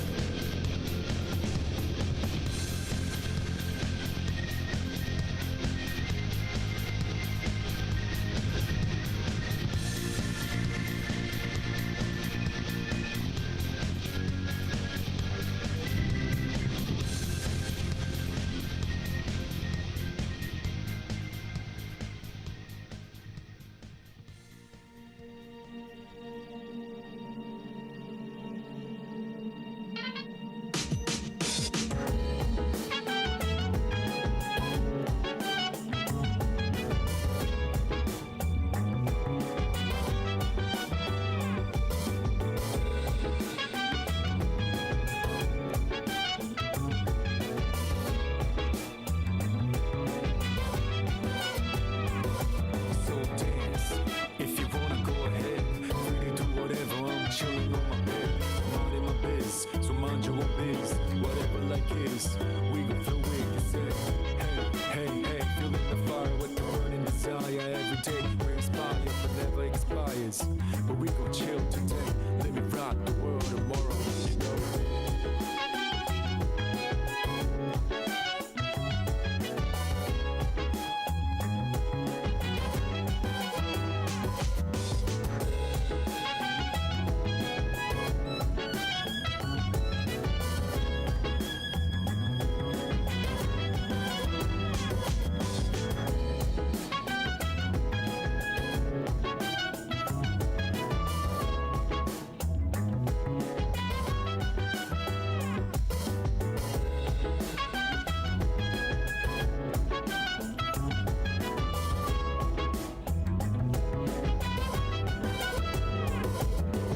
So dance, if you wanna go ahead, free to do whatever. I'm chilling on my bed, minding my biz, so mind your own biz. Whatever like is, we gon' flow with you say. Hey, feeling the fire with the burning desire. Every day we inspire, but never expires. But we gon' chill today, let me rock the world tomorrow. You know.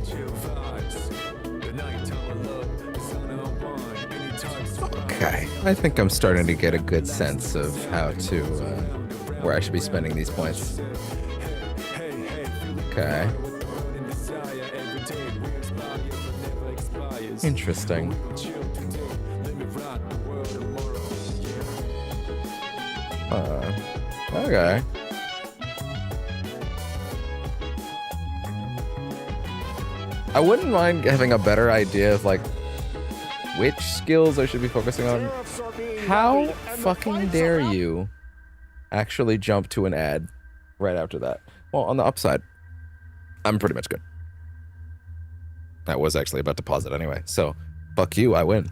Chill vibes, the nighttime of love, the sun unwind, anytime surprise. Okay. I think I'm starting to get a good sense of how to, where I should be spending these points. Okay. Interesting. Okay. I wouldn't mind having a better idea of like which skills I should be focusing on. How fucking dare you actually jump to an ad right after that? Well, on the upside, I'm pretty much good. I was actually about to pause it anyway, so fuck you, I win.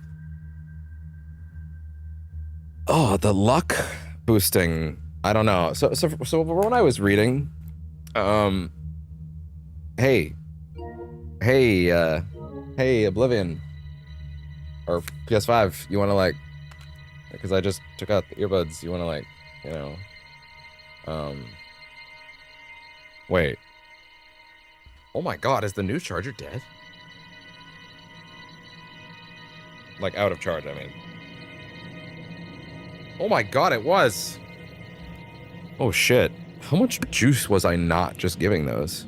Oh, the luck boosting. I don't know. So when I was reading, hey, Oblivion or PS5, you want to like, because I just took out the earbuds, you want to like, you know, wait. Oh my God, is the new charger dead? Like out of charge, I mean. Oh my God, it was. Oh shit. How much juice was I not just giving those?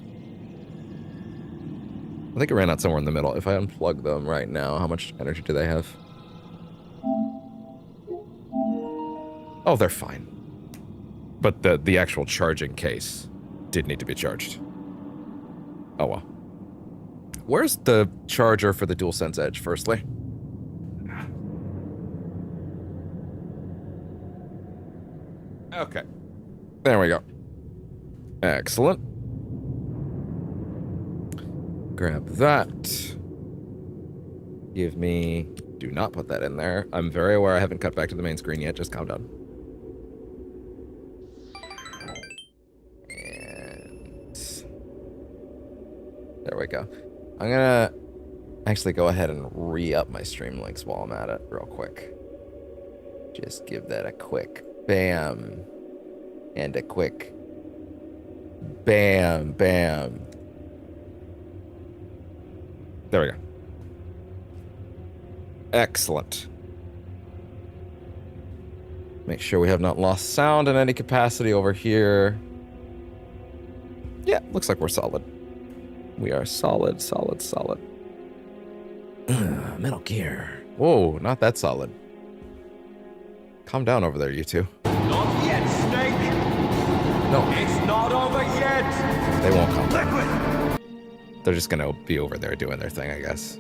I think it ran out somewhere in the middle. If I unplug them right now, how much energy do they have? Oh, they're fine. But the actual charging case did need to be charged. Oh well. Where's the charger for the DualSense Edge, firstly? Okay. There we go. Excellent. Grab that. Give me Do not put that in there. I'm very aware I haven't cut back to the main screen yet. Just calm down. And there we go. I'm gonna actually go ahead and re-up my stream links while I'm at it real quick. Just give that a quick bam. And a quick bam, bam. There we go. Excellent. Make sure we have not lost sound in any capacity over here. Yeah, looks like we're solid. We are solid, solid, solid. Metal Gear. Whoa, not that solid. Calm down over there, you two. Not yet, Snake! No, It's not over yet! they won't come. Liquid! They're just gonna be over there doing their thing, I guess.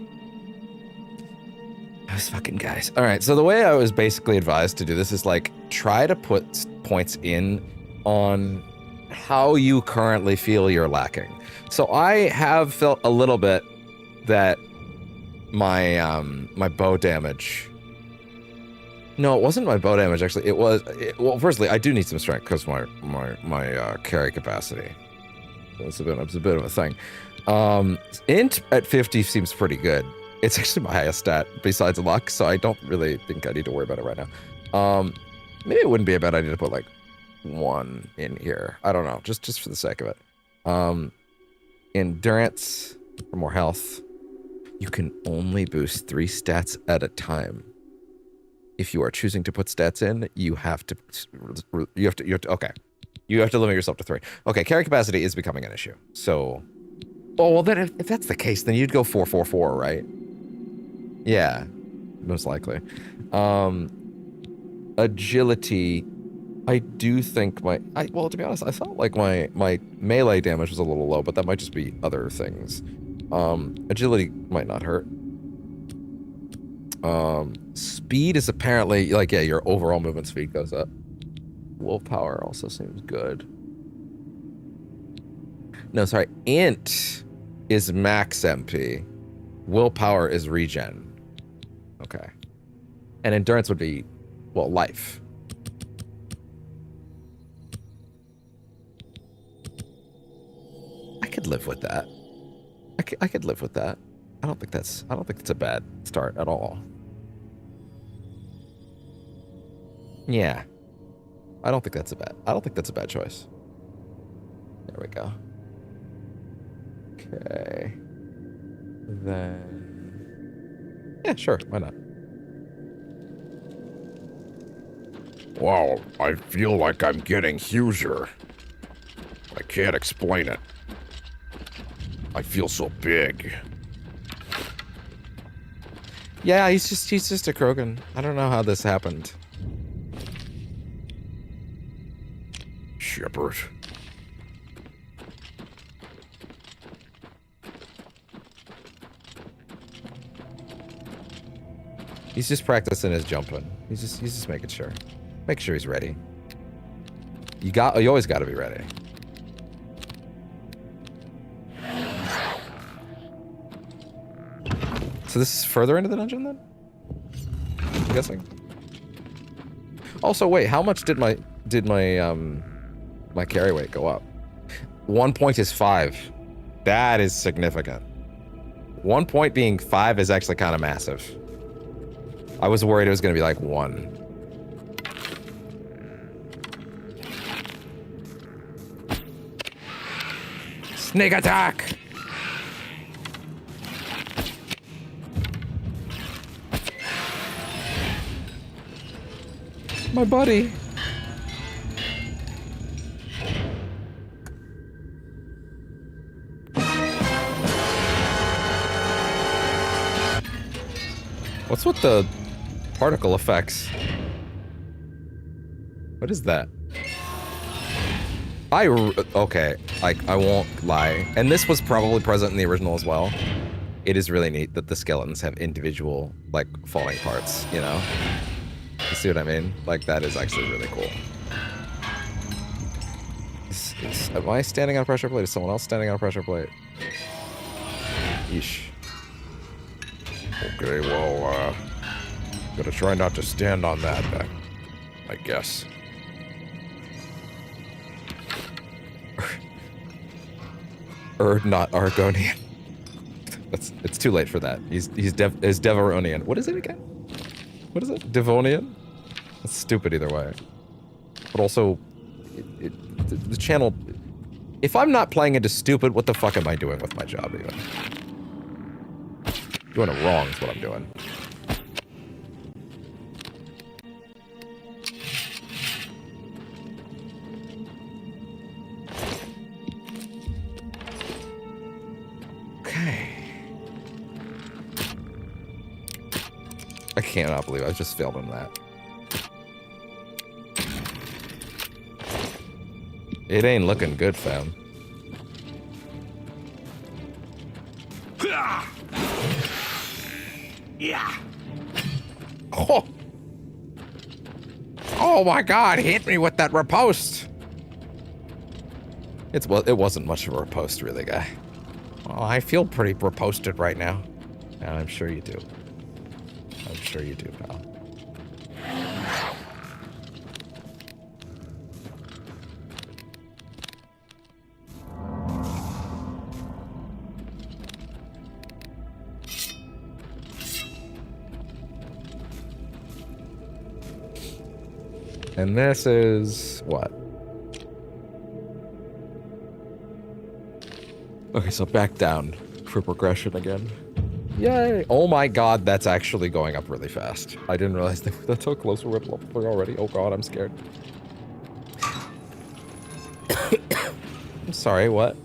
Those fucking guys. All right, so the way I was basically advised to do this is like try to put points in on how you currently feel you're lacking. So I have felt a little bit that my my bow damage. No, it wasn't my bow damage actually. It was well. Firstly, I do need some strength because my carry capacity. It's a bit of a thing. Int at 50 seems pretty good. It's actually my highest stat besides luck, so I don't really think I need to worry about it right now. Maybe it wouldn't be a bad idea to put like 1 in here. I don't know, just for the sake of it. Endurance for more health. You can only boost 3 stats at a time. If you are choosing to put stats in, you have to okay. You have to limit yourself to 3. Okay, carry capacity is becoming an issue. So, oh well, then if that's the case, then you'd go 444, right? Yeah, most likely. Agility. I do think well, to be honest, I felt like my melee damage was a little low, but that might just be other things. Agility might not hurt. Speed is apparently, like, yeah, your overall movement speed goes up. Willpower also seems good. No, sorry. Int is max MP. Willpower is regen. Okay. And endurance would be, well, life. I could live with that. I could live with that. I don't think that's a bad start at all. Yeah. I don't think that's a bad choice. There we go. Okay. Then yeah, sure, why not? Wow, I feel like I'm getting huger. I can't explain it. I feel so big. Yeah, he's just a Krogan. I don't know how this happened. Shepard. He's just practicing his jumping. He's just making sure. Make sure he's ready. You always got to be ready. So this is further into the dungeon then? I'm guessing. Also, wait, how much did my my carry weight go up? 1 point is 5. That is significant. 1 point being 5 is actually kind of massive. I was worried it was going to be like 1. Snake attack! My buddy. What's with the particle effects? What is that? Okay, I won't lie. And this was probably present in the original as well. It is really neat that the skeletons have individual, like, falling parts, you know? You see what I mean? Like, that is actually really cool. Am I standing on a pressure plate? Is someone else standing on a pressure plate? Yeesh. Okay, well, Gotta try not to stand on that, I guess. Not Argonian. It's too late for that. He's Devaronian. What is it again? What is it? Devonian? That's stupid either way. But also, the channel... If I'm not playing into stupid, what the fuck am I doing with my job even? Doing it wrong is what I'm doing. Okay. I cannot believe I just failed on that. It ain't looking good, fam. Yeah. Oh. Oh my god, hit me with that riposte. It wasn't much of a riposte, really, guy. Well, I feel pretty riposted right now. And I'm sure you do. I'm sure you do, pal. And this is what? Okay, so back down for progression again. Yay! Oh my god, that's actually going up really fast. I didn't realize that's how close we're at level 3 already. Oh god, I'm scared. I'm sorry, what?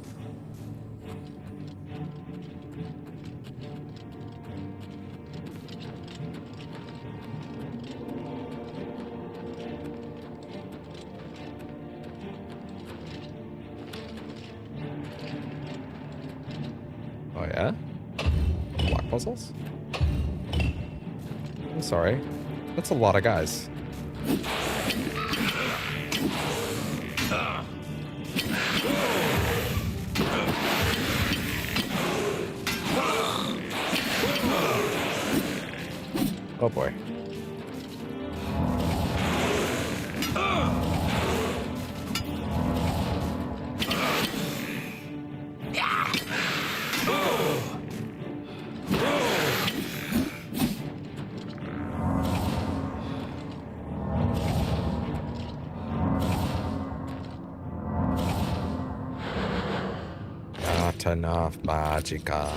Oh yeah? Block puzzles? I'm sorry. That's a lot of guys. Oh boy. Not enough magica.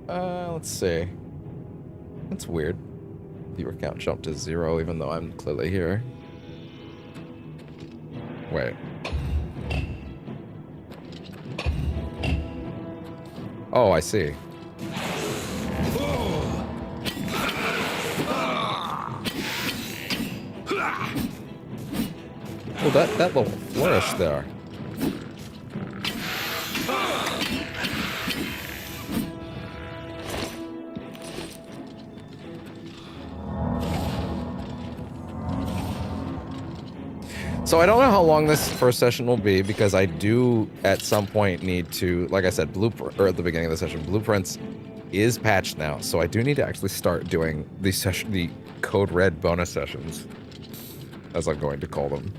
Let's see. That's weird. Viewer count jumped to 0 even though I'm clearly here. Wait. Oh, I see. Oh, that little flourish there. So I don't know how long this first session will be because I do at some point need to, like I said, blueprint, or at the beginning of the session, blueprints is patched now. So I do need to actually start doing the Code Red bonus sessions, as I'm going to call them.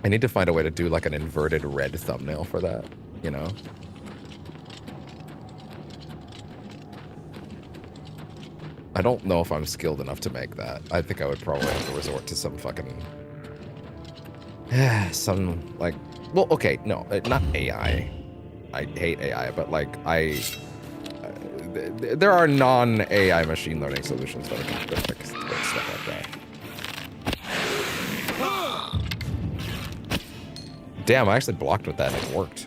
I need to find a way to do like an inverted red thumbnail for that, you know? I don't know if I'm skilled enough to make that. I think I would probably have to resort to some fucking... some, like... Well, okay, no, not AI. I hate AI, but like, there are non-AI machine learning solutions that can fix stuff like that. Damn, I actually blocked with that and it worked.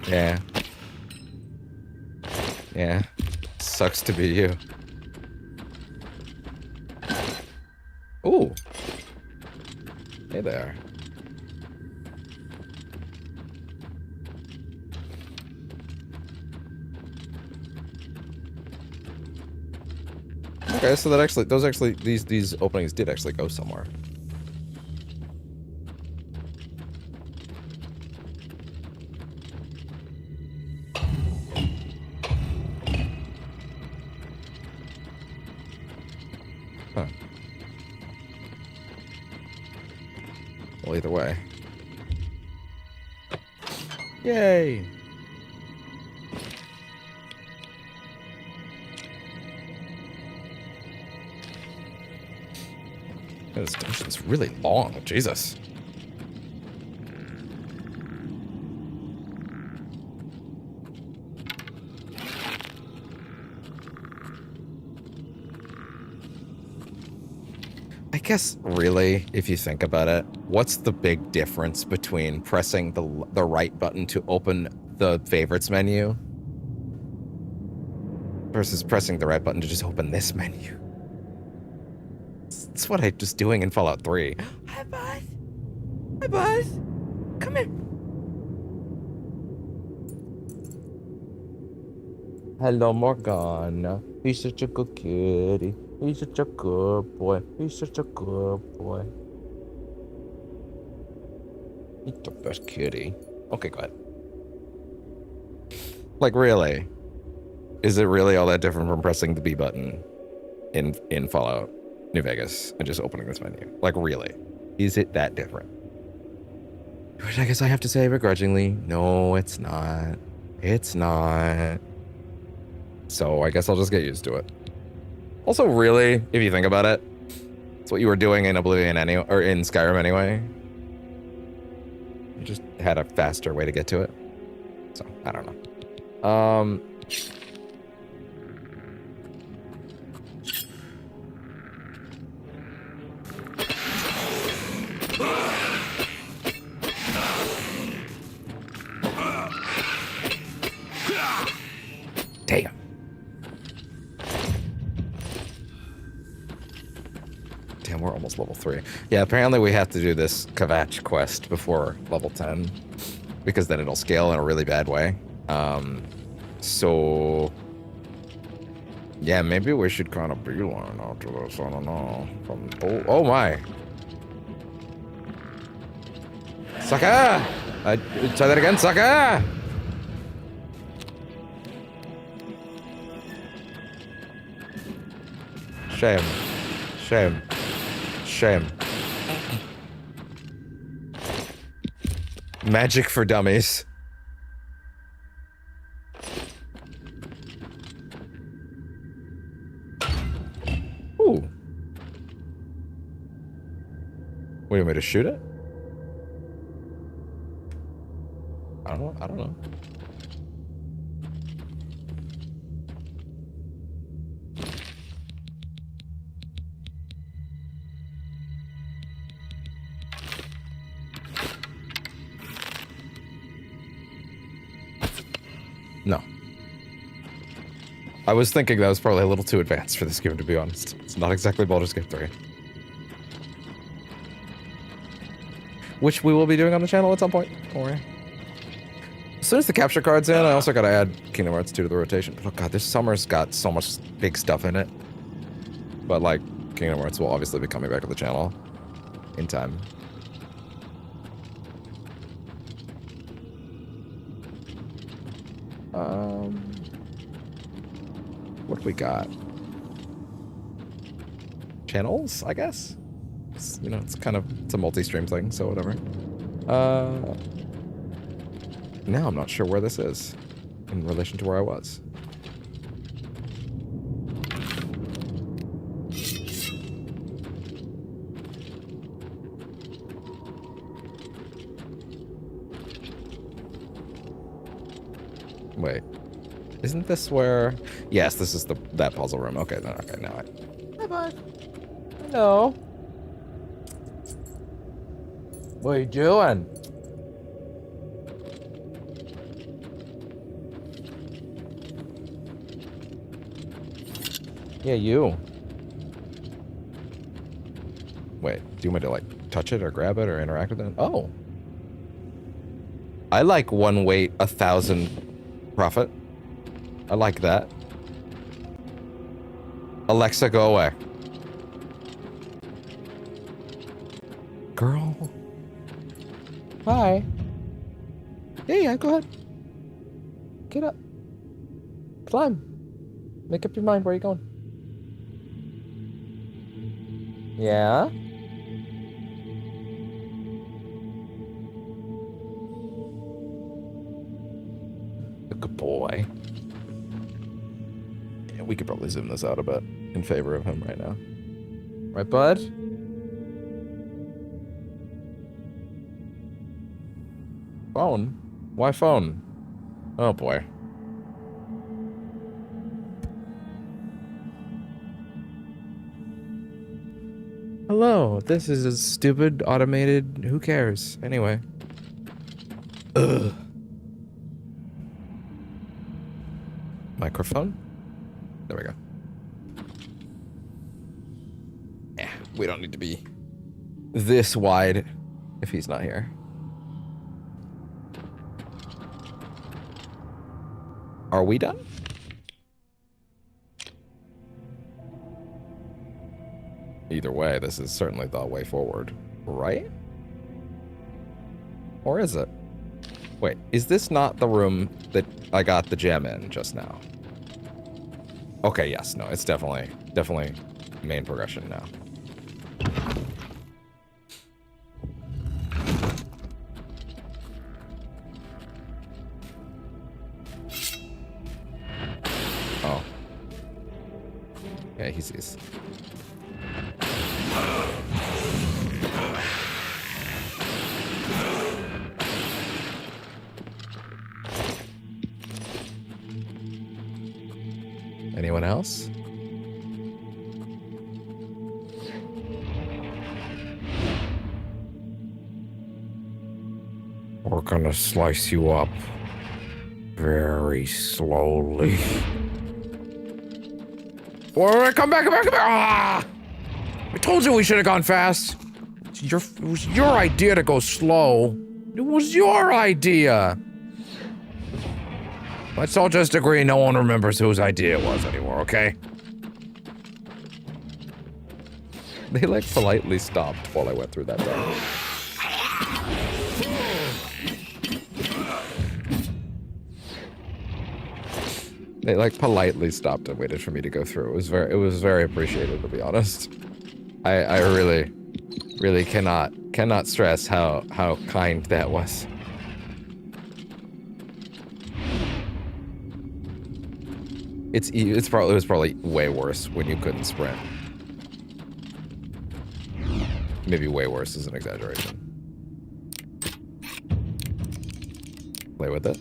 Yeah. Yeah. Sucks to be you. Ooh. Hey there. Okay, so that actually, these openings did actually go somewhere. Huh. Well, either way. Yay! This dungeon's really long. Jesus. I guess, really, if you think about it, what's the big difference between pressing the right button to open the favorites menu versus pressing the right button to just open this menu? That's what I was doing in Fallout 3. Hi, Buzz. Hi, Buzz. Come here. Hello, Morgana. He's such a good kitty. He's such a good boy. He's such a good boy. He's the best kitty. Okay, go ahead. Like, really? Is it really all that different from pressing the B button in Fallout New Vegas and just opening this menu? Like, really? Is it that different? Which I guess I have to say begrudgingly, no, it's not. It's not. So I guess I'll just get used to it. Also, really, if you think about it, it's what you were doing in Oblivion anyway, or in Skyrim anyway. You just had a faster way to get to it. So, I don't know. Damn. Damn, we're almost level 3. Yeah, apparently we have to do this Kvatch quest before level 10, because then it'll scale in a really bad way. So yeah, maybe we should kind of beeline out to this. I don't know. Oh my. Sucker! Try that again, sucker! Shame. Shame. Shame. Magic for dummies. Ooh. What, do you want me to shoot it? I don't know. No. I was thinking that was probably a little too advanced for this game, to be honest. It's not exactly Baldur's Gate 3. Which we will be doing on the channel at some point. Don't worry. As soon as the capture card's in, I also gotta add Kingdom Hearts 2 to the rotation. But oh god, this summer's got so much big stuff in it. But like, Kingdom Hearts will obviously be coming back to the channel in time. What do we got? Channels, I guess? It's, you know, it's a multi-stream thing, so whatever. Now I'm not sure where this is in relation to where I was. Wait. Isn't this where... Yes, this is that puzzle room. Okay, then, okay, now Hi, bud. Hello. What are you doing? Yeah, you. Wait, do you want me to, like, touch it or grab it or interact with it? Oh. I like one weight, 1,000 profit. I like that. Alexa, go away. Girl. Hi. Yeah, go ahead. Get up. Climb. Make up your mind. Where are you going? Yeah? Good boy. Yeah, we could probably zoom this out a bit in favor of him right now. Right, bud? Phone? Why phone? Oh boy. Hello, this is a stupid automated, who cares? Anyway. Ugh. Microphone? There we go. Yeah, we don't need to be this wide if he's not here. Are we done? Either way, this is certainly the way forward, right? Or is it? Wait, is this not the room that I got the gem in just now? Okay, yes, no, it's definitely main progression now. Oh. Yeah, he sees. Anyone else? We're gonna slice you up very slowly. Wait, come back! Ah! I told you we should have gone fast. It was your idea to go slow. It was your idea. Let's all just agree no one remembers whose idea it was anymore, okay? They like politely stopped while I went through that door. They like politely stopped and waited for me to go through. It was very appreciated, to be honest. I really cannot stress how kind that was. It was probably way worse when you couldn't sprint. Maybe way worse is an exaggeration. Play with it.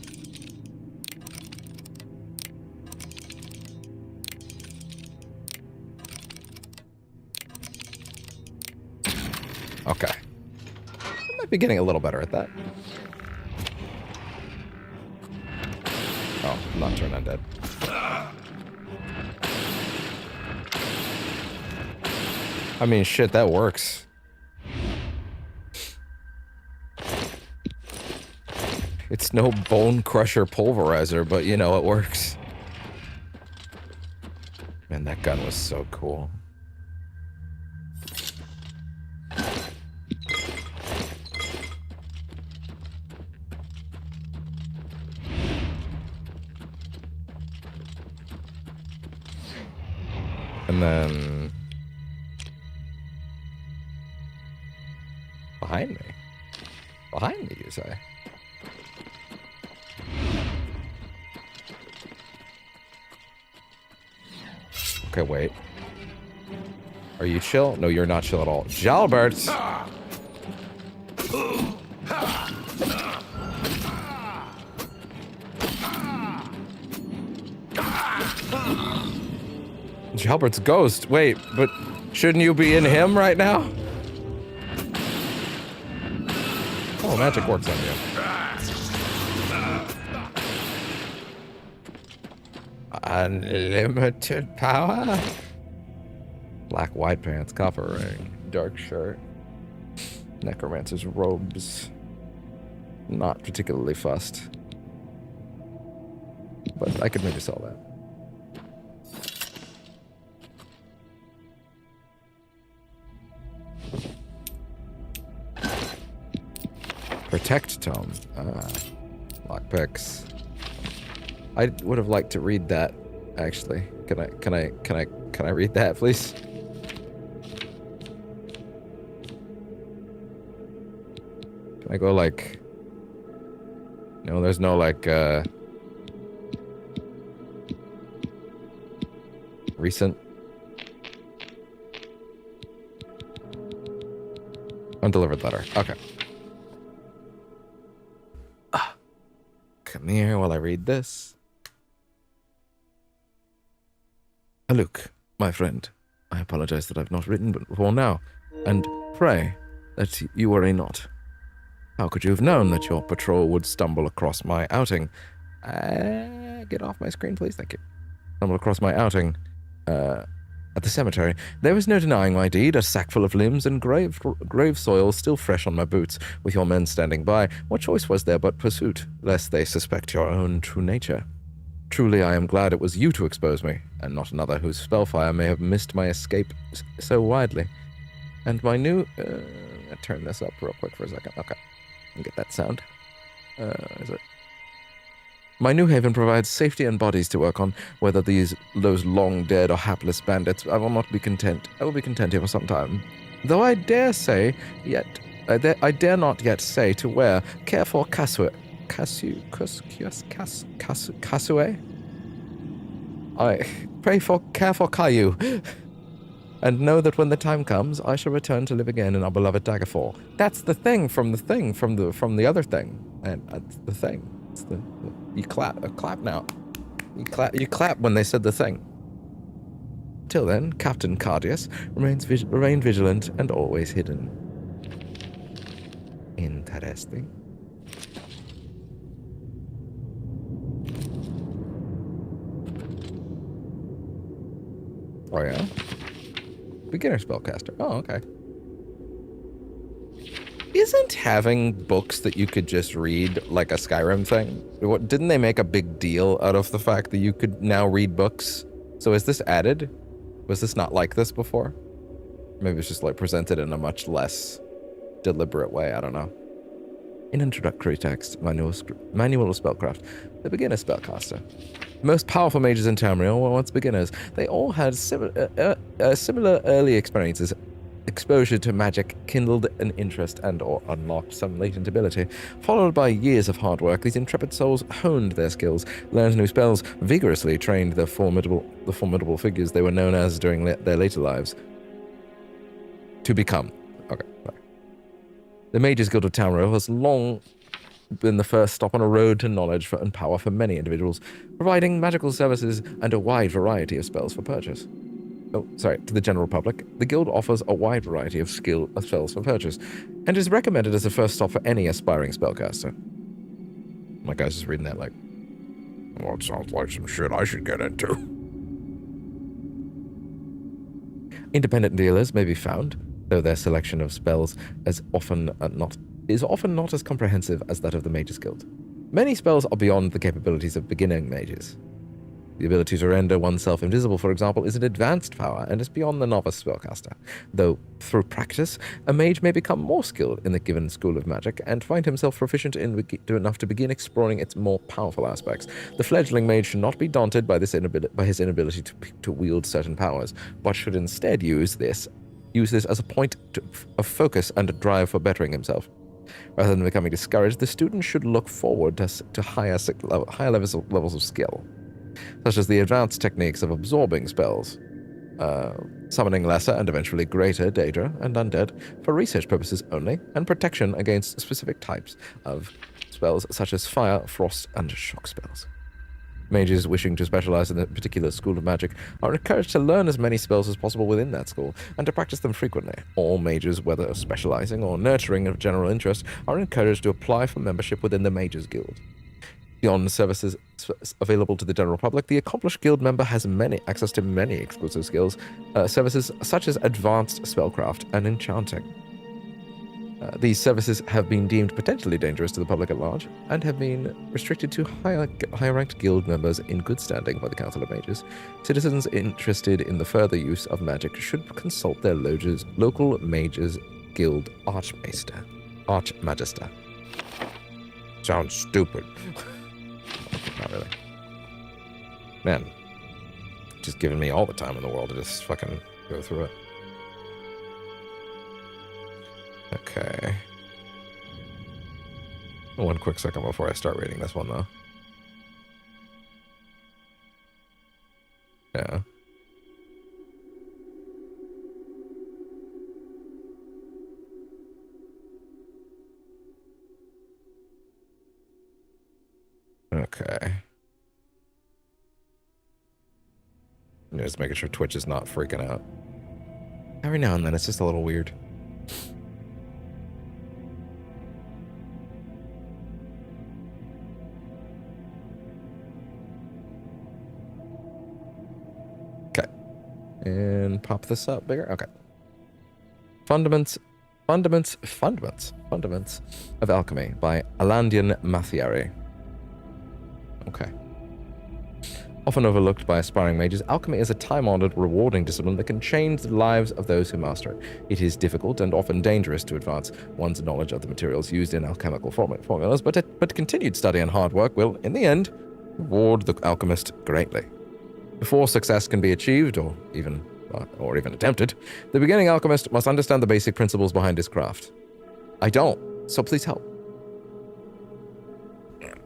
Okay. I might be getting a little better at that. Oh, I'm not turned undead. I mean, shit, that works. It's no bone crusher pulverizer, but you know, it works. Man, that gun was so cool. And then... Behind me? Behind me, you say? Okay, wait. Are you chill? No, you're not chill at all. Jalbert! Jalbert's ghost. Wait, but shouldn't you be in him right now? Oh, magic works on you. Unlimited power? Black wide pants, copper ring, dark shirt, necromancer's robes. Not particularly fussed. But I could maybe sell that. Protect tome. Lockpicks. I would have liked to read that, actually. Can I read that, please? Can I go like... No, there's no like, recent. Undelivered letter. Okay. Come here while I read this. Luke, my friend, I apologize that I've not written before now, and pray that you worry not. How could you have known that your patrol would stumble across my outing? Get off my screen, please. Thank you. Stumble across my outing at the cemetery. There was no denying my deed, a sack full of limbs and grave soil still fresh on my boots, with your men standing by. What choice was there but pursuit, lest they suspect your own true nature? Truly, I am glad it was you to expose me, and not another whose spellfire may have missed my escape so widely. And my new... I'll turn this up real quick for a second. Okay. Get that sound. Is it? My new haven provides safety and bodies to work on, whether those long dead or hapless bandits. I will not be content. I will be content here for some time. Though I dare not yet say to where. Care for Kasue. I pray for care for Caillou. And know that when the time comes, I shall return to live again in our beloved Daggerfall. That's the thing from the other thing, and that's the thing. It's you clap now. You clap when they said the thing. Till then, Captain Cardius remain vigilant and always hidden. Interesting. Oh yeah. Beginner spellcaster. Oh, okay. Isn't having books that you could just read like a Skyrim thing? Didn't they make a big deal out of the fact that you could now read books? So is this added? Was this not like this before? Maybe it's just like presented in a much less deliberate way. I don't know. In introductory text, manual of spellcraft, the beginner spellcaster. The most powerful mages in Tamriel were once beginners. They all had similar early experiences. Exposure to magic kindled an interest and or unlocked some latent ability. Followed by years of hard work, these intrepid souls honed their skills, learned new spells, vigorously trained the formidable figures they were known as during their later lives. To become. Okay. The Mages Guild of Tamriel has long been the first stop on a road to knowledge and power for many individuals, providing magical services and a wide variety of spells for purchase. To the general public, the guild offers a wide variety of spells for purchase, and is recommended as a first stop for any aspiring spellcaster. My guy's just reading that like, Well, it sounds like some shit I should get into. independent dealers may be found, though their selection of spells is often not as comprehensive as that of the Mages Guild. Many spells are beyond the capabilities of beginning mages. The ability to render oneself invisible, for example, is an advanced power and is beyond the novice spellcaster, though through practice, a mage may become more skilled in the given school of magic and find himself proficient enough to begin exploring its more powerful aspects. The fledgling mage should not be daunted by his inability to wield certain powers, but should instead use this as a point of focus and a drive for bettering himself. Rather than becoming discouraged, the student should look forward to higher levels of skill, such as the advanced techniques of absorbing spells, summoning lesser and eventually greater Daedra and undead for research purposes only, and protection against specific types of spells such as fire, frost, and shock spells. Mages wishing to specialize in a particular school of magic are encouraged to learn as many spells as possible within that school, and to practice them frequently. All mages, whether specializing or nurturing a general interest, are encouraged to apply for membership within the Mages Guild. Beyond services available to the general public, the accomplished guild member has access to many exclusive skills, services such as advanced spellcraft and enchanting. These services have been deemed potentially dangerous to the public at large and have been restricted to higher-ranked guild members in good standing by the Council of Mages. Citizens interested in the further use of magic should consult their local mages guild archmagister. Sounds stupid. Not really. Man, just giving me all the time in the world to just fucking go through it. Okay. One quick second before I start reading this one, though. Yeah. Okay. Just making sure Twitch is not freaking out. Every now and then, it's just a little weird. Okay. And pop this up bigger. Okay. Fundaments of Alchemy by Alandian Mathiari. Okay. Often overlooked by aspiring mages, alchemy is a time-honored, rewarding discipline that can change the lives of those who master it. It is difficult and often dangerous to advance one's knowledge of the materials used in alchemical formulas, but continued study and hard work will, in the end, reward the alchemist greatly. Before success can be achieved, or even attempted, the beginning alchemist must understand the basic principles behind his craft. I don't, so please help.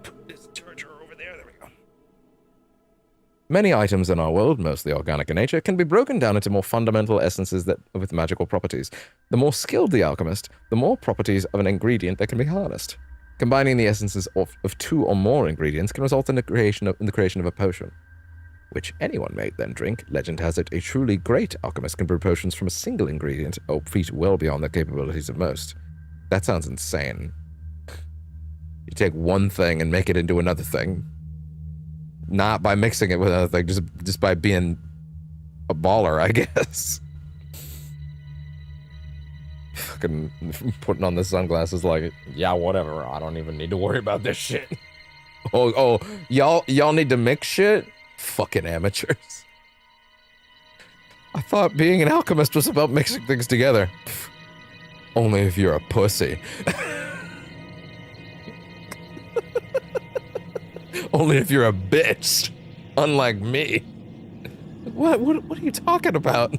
Put this charger over there. There we go. Many items in our world, mostly organic in nature, can be broken down into more fundamental essences with magical properties. The more skilled the alchemist, the more properties of an ingredient that can be harnessed. Combining the essences of two or more ingredients can result in the creation of a potion, which anyone may then drink. Legend has it a truly great alchemist can brew potions from a single ingredient, a feat well beyond the capabilities of most. That sounds insane. You take one thing and make it into another thing. Not by mixing it with another thing, just by being a baller, I guess. Fucking putting on the sunglasses like, yeah, whatever. I don't even need to worry about this shit. Oh, y'all need to mix shit? Fucking amateurs. I thought being an alchemist was about mixing things together. Only if you're a pussy. Only if you're a bitch. Unlike me. What are you talking about?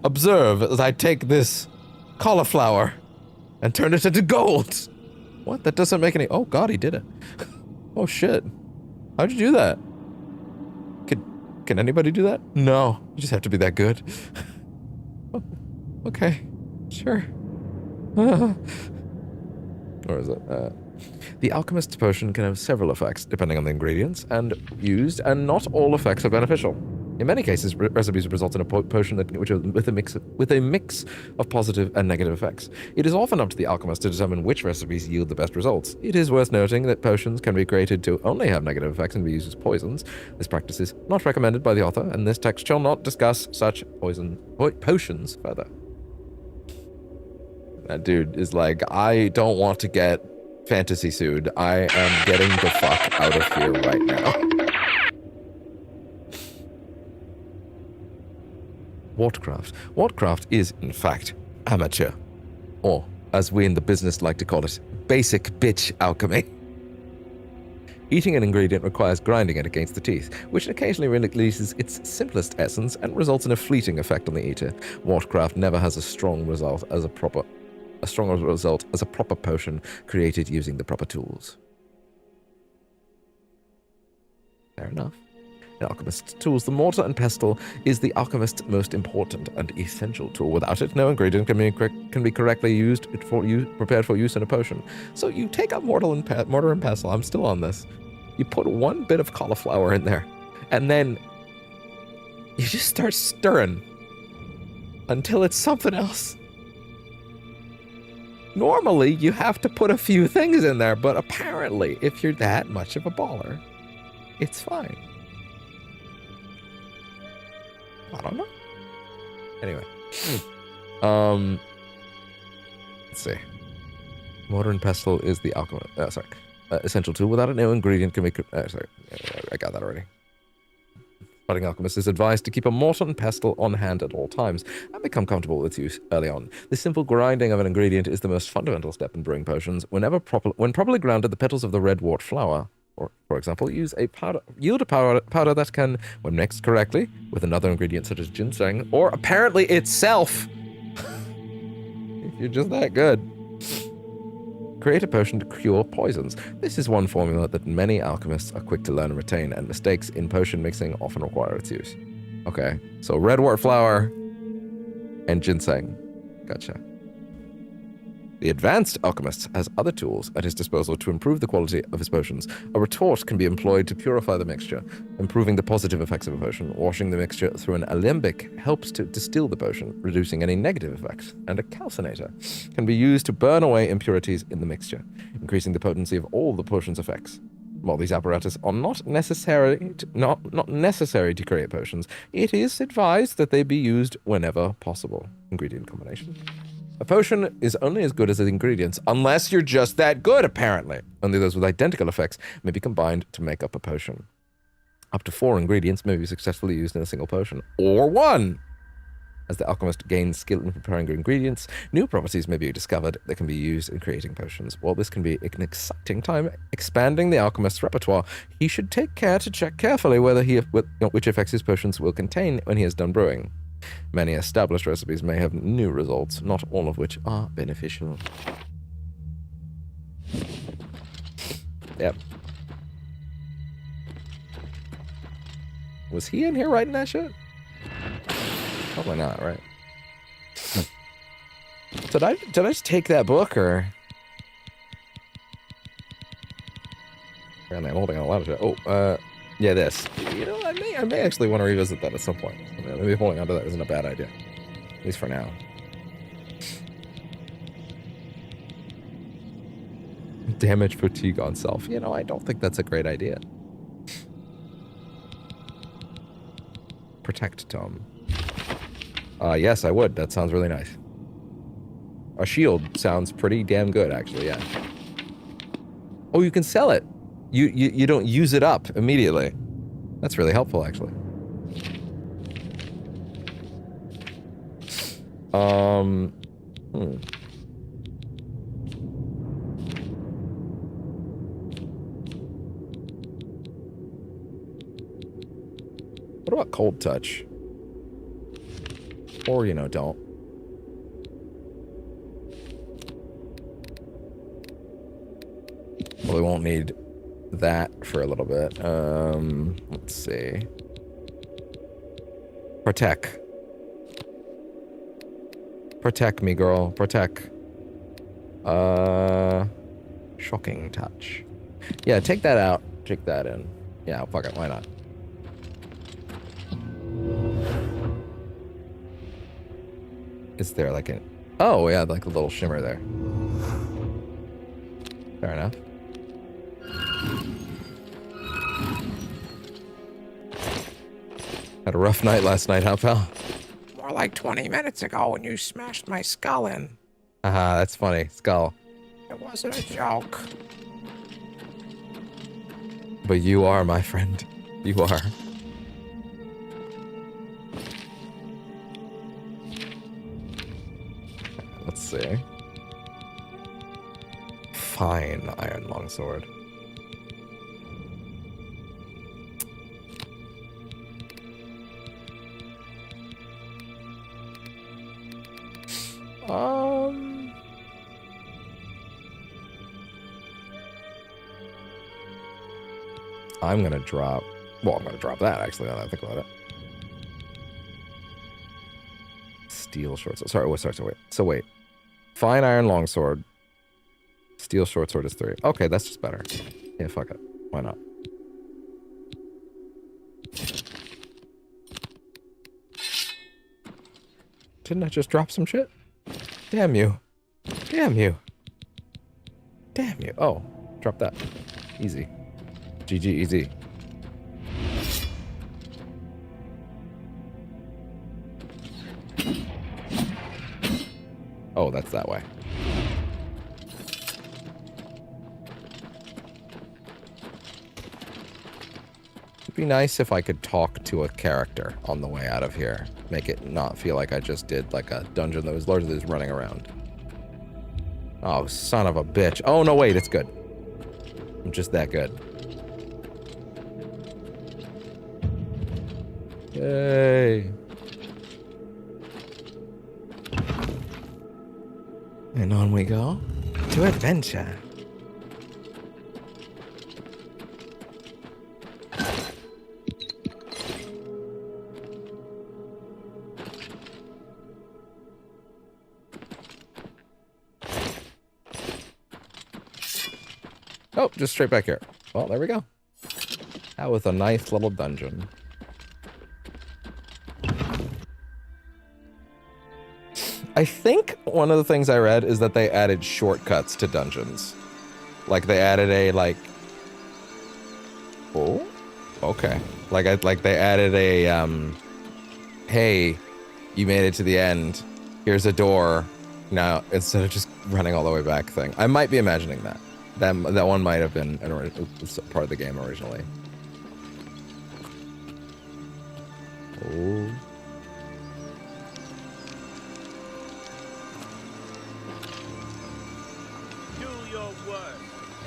Observe as I take this cauliflower and turn it into gold. What? That doesn't make any... Oh god, he did it. Oh shit. How'd you do that? Can anybody do that? No. You just have to be that good. Oh, okay. Sure. Or is it? The alchemist's potion can have several effects, depending on the ingredients and used, and not all effects are beneficial. In many cases, recipes result in a potion with a mix of positive and negative effects. It is often up to the alchemist to determine which recipes yield the best results. It is worth noting that potions can be created to only have negative effects and be used as poisons. This practice is not recommended by the author, and this text shall not discuss such potions further. That dude is like, I don't want to get fantasy sued. I am getting the fuck out of here right now. Whatcraft. Whatcraft is, in fact, amateur. Or, as we in the business like to call it, basic bitch alchemy. Eating an ingredient requires grinding it against the teeth, which occasionally releases its simplest essence and results in a fleeting effect on the eater. Whatcraft never has a strong result as a proper potion created using the proper tools. Fair enough. In alchemist's tools, the mortar and pestle is the alchemist's most important and essential tool. Without it, no ingredient can be correctly prepared for use in a potion. So you take out mortar and pestle. I'm still on this. You put one bit of cauliflower in there, and then you just start stirring until it's something else. Normally, you have to put a few things in there, but apparently, if you're that much of a baller, it's fine. I don't know. Anyway. Let's see. Mortar and pestle is the alchemist. Essential tool. Without a new ingredient can be... sorry. I got that already. Budding alchemist is advised to keep a mortar and pestle on hand at all times and become comfortable with its use early on. The simple grinding of an ingredient is the most fundamental step in brewing potions. When properly grounded, the petals of the redwort flower, or for example, yield a powder that can, when mixed correctly with another ingredient such as ginseng, or apparently itself, if you're just that good, create a potion to cure poisons. This is one formula that many alchemists are quick to learn and retain, and mistakes in potion mixing often require its use. Okay, so redwort flower and ginseng. Gotcha. The advanced alchemist has other tools at his disposal to improve the quality of his potions. A retort can be employed to purify the mixture, improving the positive effects of a potion. Washing the mixture through an alembic helps to distill the potion, reducing any negative effects. And a calcinator can be used to burn away impurities in the mixture, increasing the potency of all the potion's effects. While these apparatus are not necessary to create potions, it is advised that they be used whenever possible. Ingredient combination. A potion is only as good as its ingredients, unless you're just that good, apparently. Only those with identical effects may be combined to make up a potion. Up to 4 ingredients may be successfully used in a single potion, or 1. As the alchemist gains skill in preparing ingredients, new properties may be discovered that can be used in creating potions. While this can be an exciting time expanding the alchemist's repertoire, he should take care to check carefully which effects his potions will contain when he is done brewing. Many established recipes may have new results, not all of which are beneficial. Yep. Was he in here writing that shit? Probably not, right? Did I just take that book, or... Apparently I'm holding on a lot of shit. Oh, yeah, this. You know, I may actually want to revisit that at some point. Maybe holding onto that isn't a bad idea. At least for now. Damage fatigue on self. You know, I don't think that's a great idea. Protect tome. Yes, I would. That sounds really nice. A shield sounds pretty damn good, actually, yeah. Oh, you can sell it. You don't use it up immediately. That's really helpful, actually. What about cold touch? Or, you know, don't. Well, we won't need that for a little bit. Let's see. Protect. Protect me, girl. Protect. Shocking touch. Yeah, take that out. Take that in. Yeah, fuck it. Why not? Is there like an... Oh, yeah, like a little shimmer there. Fair enough. Had a rough night last night, huh, pal? More like 20 minutes ago when you smashed my skull in. Haha, that's funny. Skull. It wasn't a joke. But you are, my friend. You are. Let's see. Fine iron longsword. I'm gonna drop... Well, I'm gonna drop that, actually, now that I think about it. Steel short sword. Sorry, wait. Fine iron longsword. Steel short sword is 3. Okay, that's just better. Yeah, fuck it. Why not? Didn't I just drop some shit? Damn you. Damn you. Damn you. Oh, drop that. Easy. GG easy. Oh, that's that way. It'd be nice if I could talk to a character on the way out of here. Make it not feel like I just did like a dungeon that was largely just running around. Oh, son of a bitch. Oh, no, wait, it's good. I'm just that good. Yay. And on we go to adventure. Oh, just straight back here. Well, there we go. That was a nice little dungeon. I think one of the things I read is that they added shortcuts to dungeons. Like they added a like. Oh, okay. Like they added a hey, you made it to the end. Here's a door. Now instead of just running all the way back thing. I might be imagining that. That one might have been part of the game originally. Oh.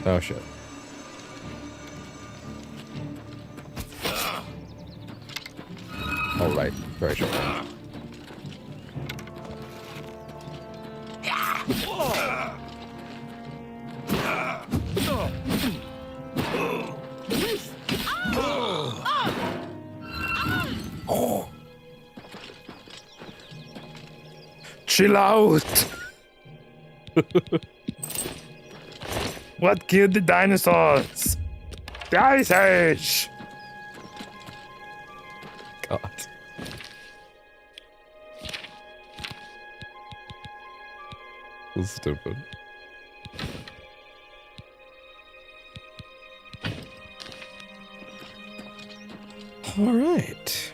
Oh shit. All right, very short. Oh. Chill out. What killed the dinosaurs? The Ice Age! God. So stupid. Alright.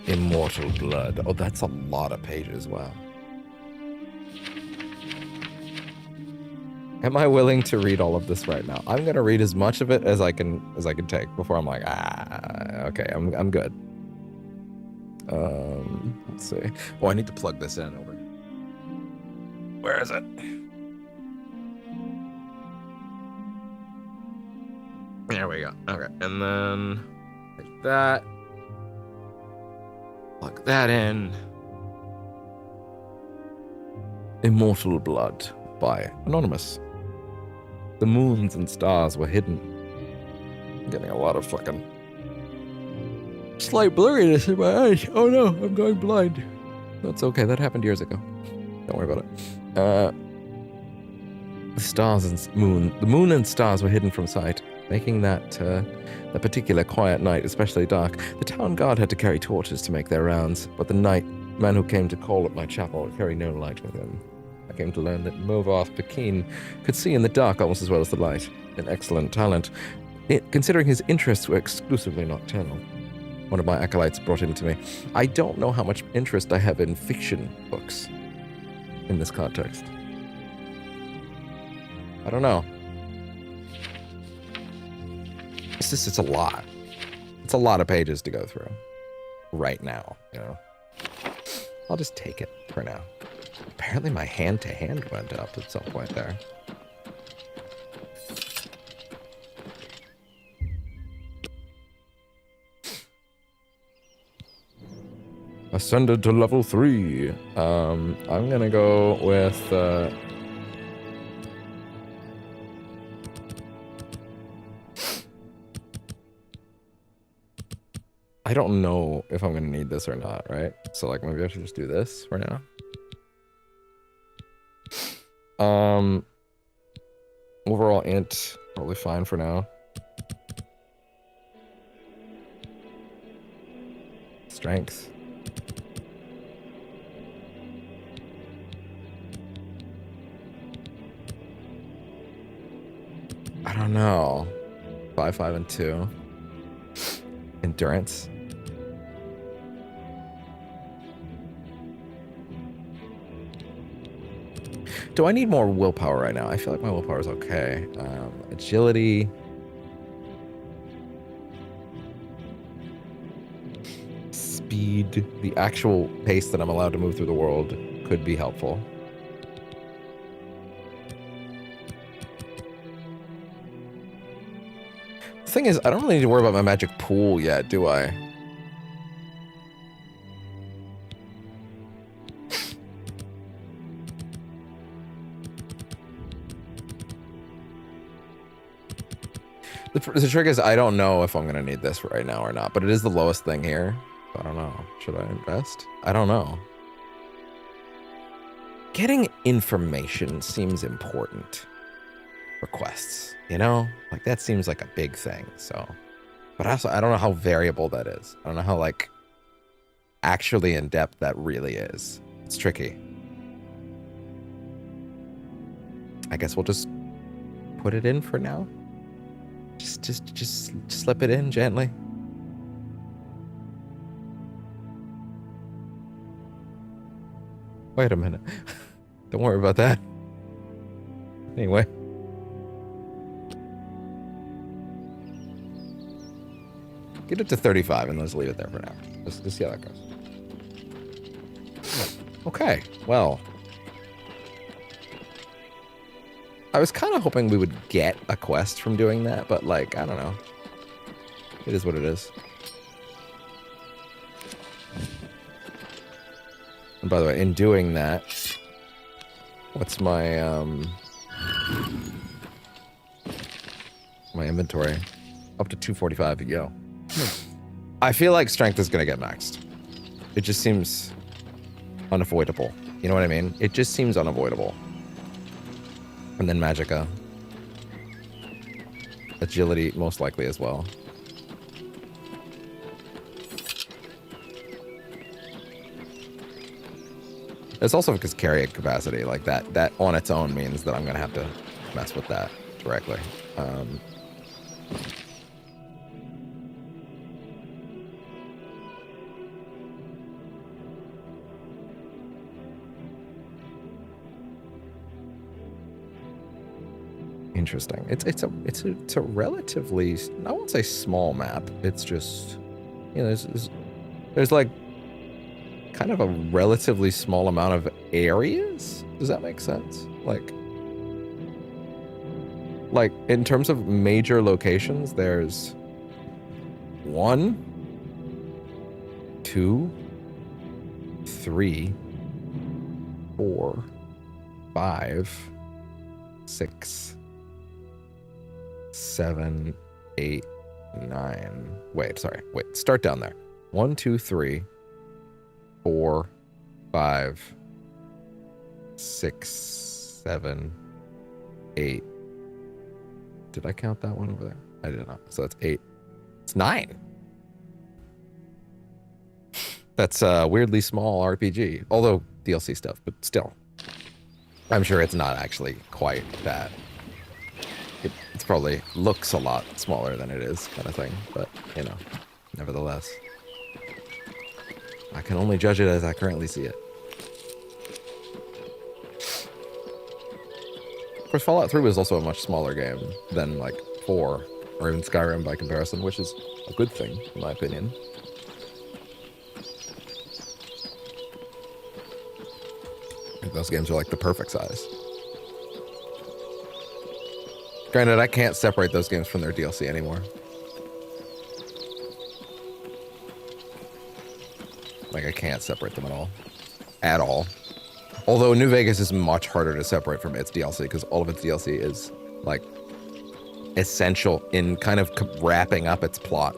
Immortal Blood. Oh, that's a lot of pages, wow. Am I willing to read all of this right now? I'm gonna read as much of it as I can take before I'm like, okay, I'm good. Let's see. Oh, I need to plug this in over. Where is it? There we go. Okay, and then like that. Plug that in. Immortal Blood by Anonymous. The moons and stars were hidden. I'm getting a lot of fucking slight blurriness in my eyes. Oh no, I'm going blind. That's okay, that happened years ago. Don't worry about it. The moon and stars were hidden from sight, making that particular quiet night especially dark. The town guard had to carry torches to make their rounds, but the man who came to call at my chapel carried no light with him. I came to learn that Movarth Pekin could see in the dark almost as well as the light, an excellent talent, considering his interests were exclusively nocturnal. One of my acolytes brought him to me. I don't know how much interest I have in fiction books in this context. I don't know. It's a lot. It's a lot of pages to go through right now, you know. I'll just take it for now. Apparently my hand-to-hand went up at some point there. Ascended to level 3. I'm gonna go with I don't know if I'm gonna need this or not, right? So like maybe I should just do this for now. Overall int, probably fine for now. Strength. I don't know. 5, 5, and 2. Endurance. Do I need more willpower right now? I feel like my willpower is okay. Agility. Speed. The actual pace that I'm allowed to move through the world could be helpful. The thing is, I don't really need to worry about my magic pool yet, do I? The trick is I don't know if I'm going to need this right now or not, but it is the lowest thing here. I don't know. Should I invest? I don't know. Getting information seems important for quests, you know? Like, that seems like a big thing, so. But also, I don't know how variable that is. I don't know how, like, actually in-depth that really is. It's tricky. I guess we'll just put it in for now. Just slip it in gently. Wait a minute. Don't worry about that. Anyway. Get it to 35 and let's leave it there for now. Let's see how that goes. Okay, well. I was kind of hoping we would get a quest from doing that, but, like, I don't know. It is what it is. And by the way, in doing that, what's my, my inventory? Up to 245 to go. I feel like strength is going to get maxed. It just seems unavoidable. You know what I mean? It just seems unavoidable. And then Magicka. Agility, most likely as well. It's also because carrying capacity, like that on its own means that I'm going to have to mess with that directly. Interesting. It's a relatively, I won't say small map. It's just, you know, there's like kind of a relatively small amount of areas. Does that make sense? Like in terms of major locations, there's 1, 2, 3, 4, 5, 6, 7, 8, 9. Wait, start down there. 1, 2, 3, 4, 5, 6, 7, 8. Did I count that one over there? I did not. So that's 8. It's 9. That's a weirdly small RPG. Although DLC stuff, but still. I'm sure it's not actually quite that. It's probably looks a lot smaller than it is, kind of thing. But, you know, nevertheless. I can only judge it as I currently see it. Of course, Fallout 3 was also a much smaller game than, like, 4, or even Skyrim by comparison, which is a good thing, in my opinion. I think those games are, like, the perfect size. Granted, I can't separate those games from their DLC anymore. Like, I can't separate them at all. At all. Although New Vegas is much harder to separate from its DLC, because all of its DLC is, like, essential in kind of wrapping up its plot.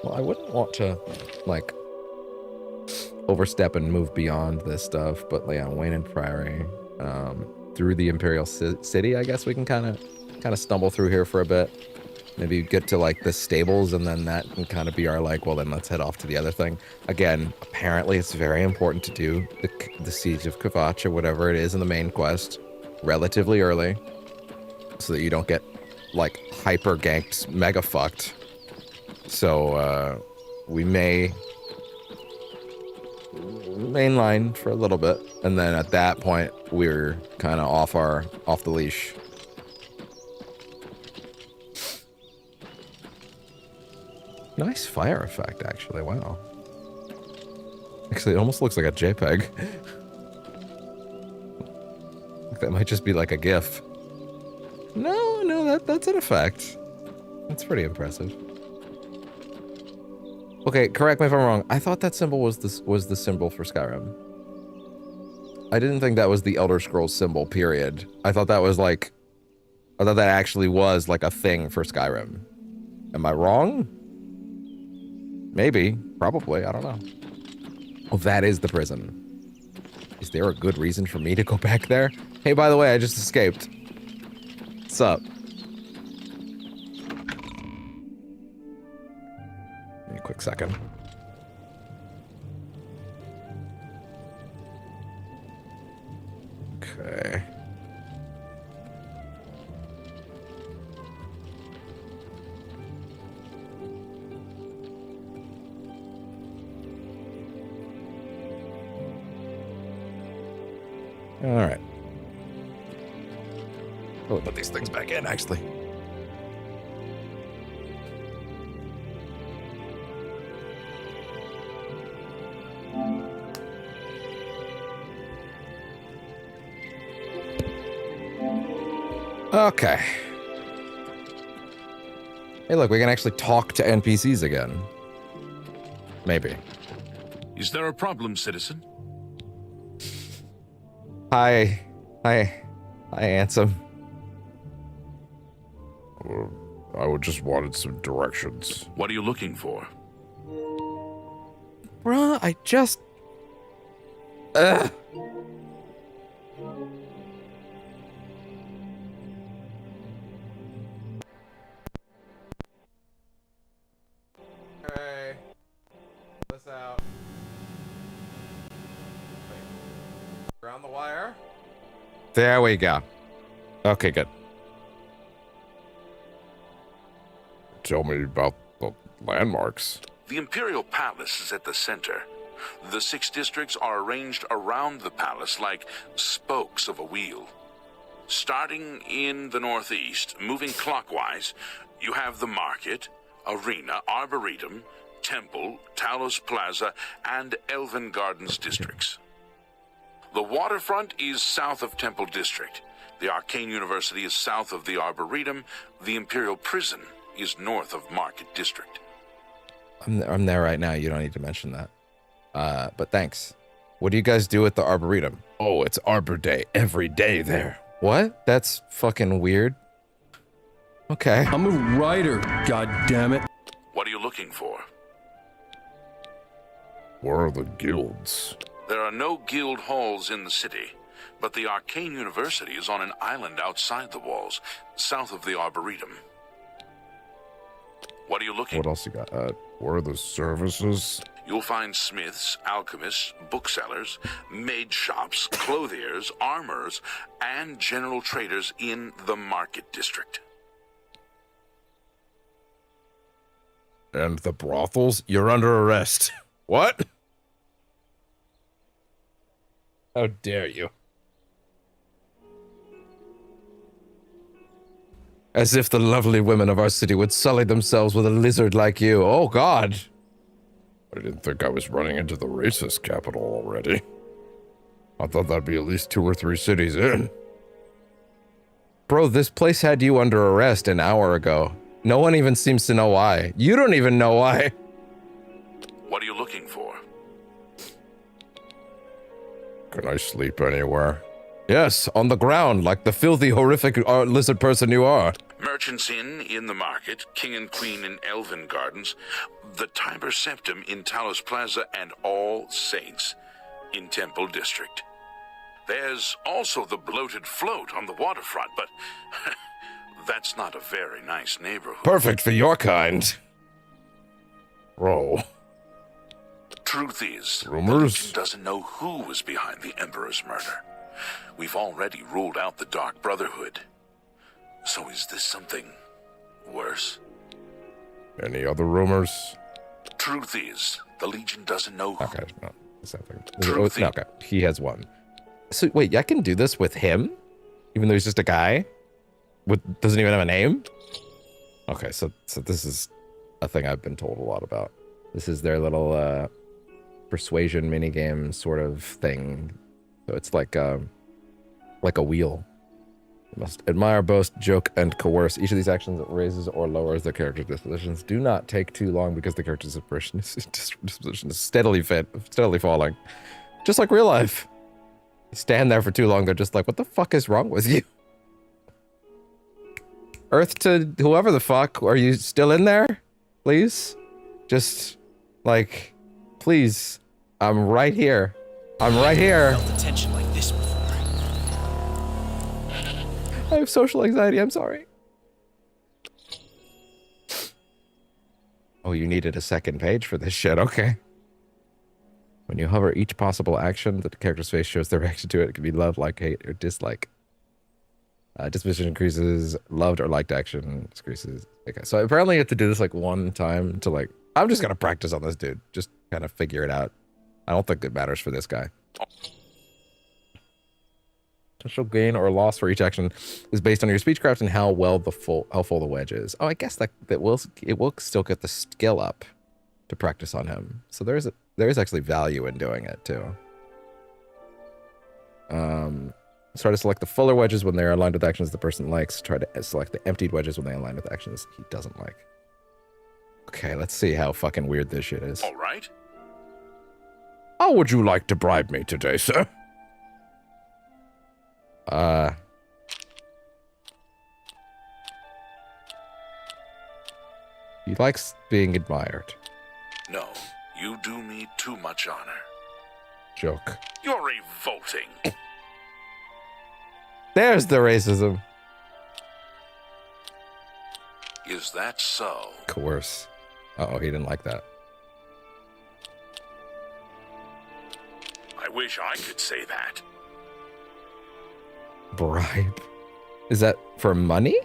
Well, I wouldn't want to, like, overstep and move beyond this stuff, but yeah, Wayne and Priory, through the Imperial City, I guess we can kind of stumble through here for a bit. Maybe you get to like the stables and then that can kind of be our like, well then let's head off to the other thing. Again, apparently it's very important to do the Siege of Kvatch or whatever it is in the main quest relatively early so that you don't get like hyper ganked mega fucked. So we may mainline for a little bit and then at that point we're kind of off the leash. Nice fire effect, actually. Wow. Actually, it almost looks like a JPEG. That might just be like a GIF. No, that's an effect. That's pretty impressive. Okay, correct me if I'm wrong. I thought that symbol was the symbol for Skyrim. I didn't think that was the Elder Scrolls symbol, period. I thought that actually was like a thing for Skyrim. Am I wrong? Maybe. Probably. I don't know. Oh, that is the prison. Is there a good reason for me to go back there? Hey, by the way, I just escaped. What's up? Give me a quick second. Okay. All right. I'll put these things back in, actually. Okay. Hey, look, we can actually talk to NPCs again. Maybe. Is there a problem, citizen? Hi, handsome. I just wanted some directions. What are you looking for? Bruh, I just... Ugh. Hey, this out. Around the wire. There we go. Okay, good. Tell me about the landmarks. The Imperial Palace is at the center. The 6 districts are arranged around the palace like spokes of a wheel. Starting in the northeast, moving clockwise, you have the market, arena, arboretum, temple, Talos Plaza, and Elven Gardens districts. The waterfront is south of Temple District. The Arcane University is south of the Arboretum. The Imperial Prison is north of Market District. I'm there right now. You don't need to mention that. But thanks. What do you guys do at the Arboretum? Oh, it's Arbor Day every day there. What? That's fucking weird. Okay. I'm a writer, goddammit. What are you looking for? Where are the guilds? There are no guild halls in the city, but the Arcane University is on an island outside the walls, south of the Arboretum. What are you looking for? What else you got? Where are the services? You'll find smiths, alchemists, booksellers, maid shops, clothiers, armorers, and general traders in the Market District. And the brothels? You're under arrest. What? How dare you? As if the lovely women of our city would sully themselves with a lizard like you. Oh, God. I didn't think I was running into the racist capital already. I thought that'd be at least 2 or 3 cities in. Bro, this place had you under arrest an hour ago. No one even seems to know why. You don't even know why. What are you looking for? Can I sleep anywhere? Yes, on the ground, like the filthy, horrific lizard person you are. Merchants Inn in the Market, King and Queen in Elven Gardens, the Tiber Septim in Talos Plaza, and All Saints in Temple District. There's also the Bloated Float on the waterfront, but That's not a very nice neighborhood. Perfect for your kind. Roll. Truth is, the Rumors? Legion doesn't know who was behind the Emperor's murder. We've already ruled out the Dark Brotherhood. So is this something worse? Any other rumors? Truth is, the Legion doesn't know who. Okay, no. It's nothing. Truth No, is- okay, he has one. So wait, I can do this with him? Even though he's just a guy? Doesn't even have a name? Okay, so this is a thing I've been told a lot about. This is their little persuasion minigame sort of thing. So it's like a wheel. You must admire, boast, joke, and coerce. Each of these actions raises or lowers the character's dispositions. Do not take too long because the character's disposition is steadily falling. Just like real life. You stand there for too long, they're just like, what the fuck is wrong with you? Earth to whoever the fuck, are you still in there? Please? Just, like, please. I'm right here. I'm right here. Felt a tension like this before. I have social anxiety, I'm sorry. Oh, you needed a second page for this shit, okay. When you hover each possible action that the character's face shows their reaction to it, it can be love, like, hate, or dislike. Disposition increases, loved or liked action decreases. Okay, so apparently you have to do this like one time to like, I'm just gonna practice on this dude. Just kind of figure it out. I don't think it matters for this guy. Potential gain or loss for each action is based on your speechcraft and how well how full the wedge is. Oh, I guess that it will still get the skill up to practice on him. So there is actually value in doing it too. Try to select the fuller wedges when they are aligned with actions the person likes. Try to select the emptied wedges when they align with actions he doesn't like. Okay, let's see how fucking weird this shit is. All right. How would you like to bribe me today, sir? He likes being admired. No, you do me too much honor. Joke. You're revolting. There's the racism. Is that so? Coerce. Uh-oh, he didn't like that. I wish I could say that. Bribe. Is that for money?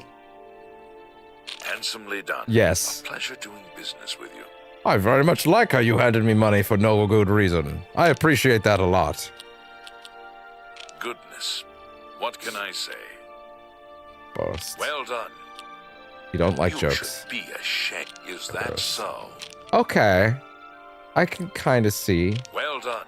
Handsomely done. Yes. A pleasure doing business with you. I very much like how you handed me money for no good reason. I appreciate that a lot. Goodness. What can I say? Boast. Well done. You don't like you jokes. should be ashamed. Is that Gross. so? Okay. I can kind of see. Well done.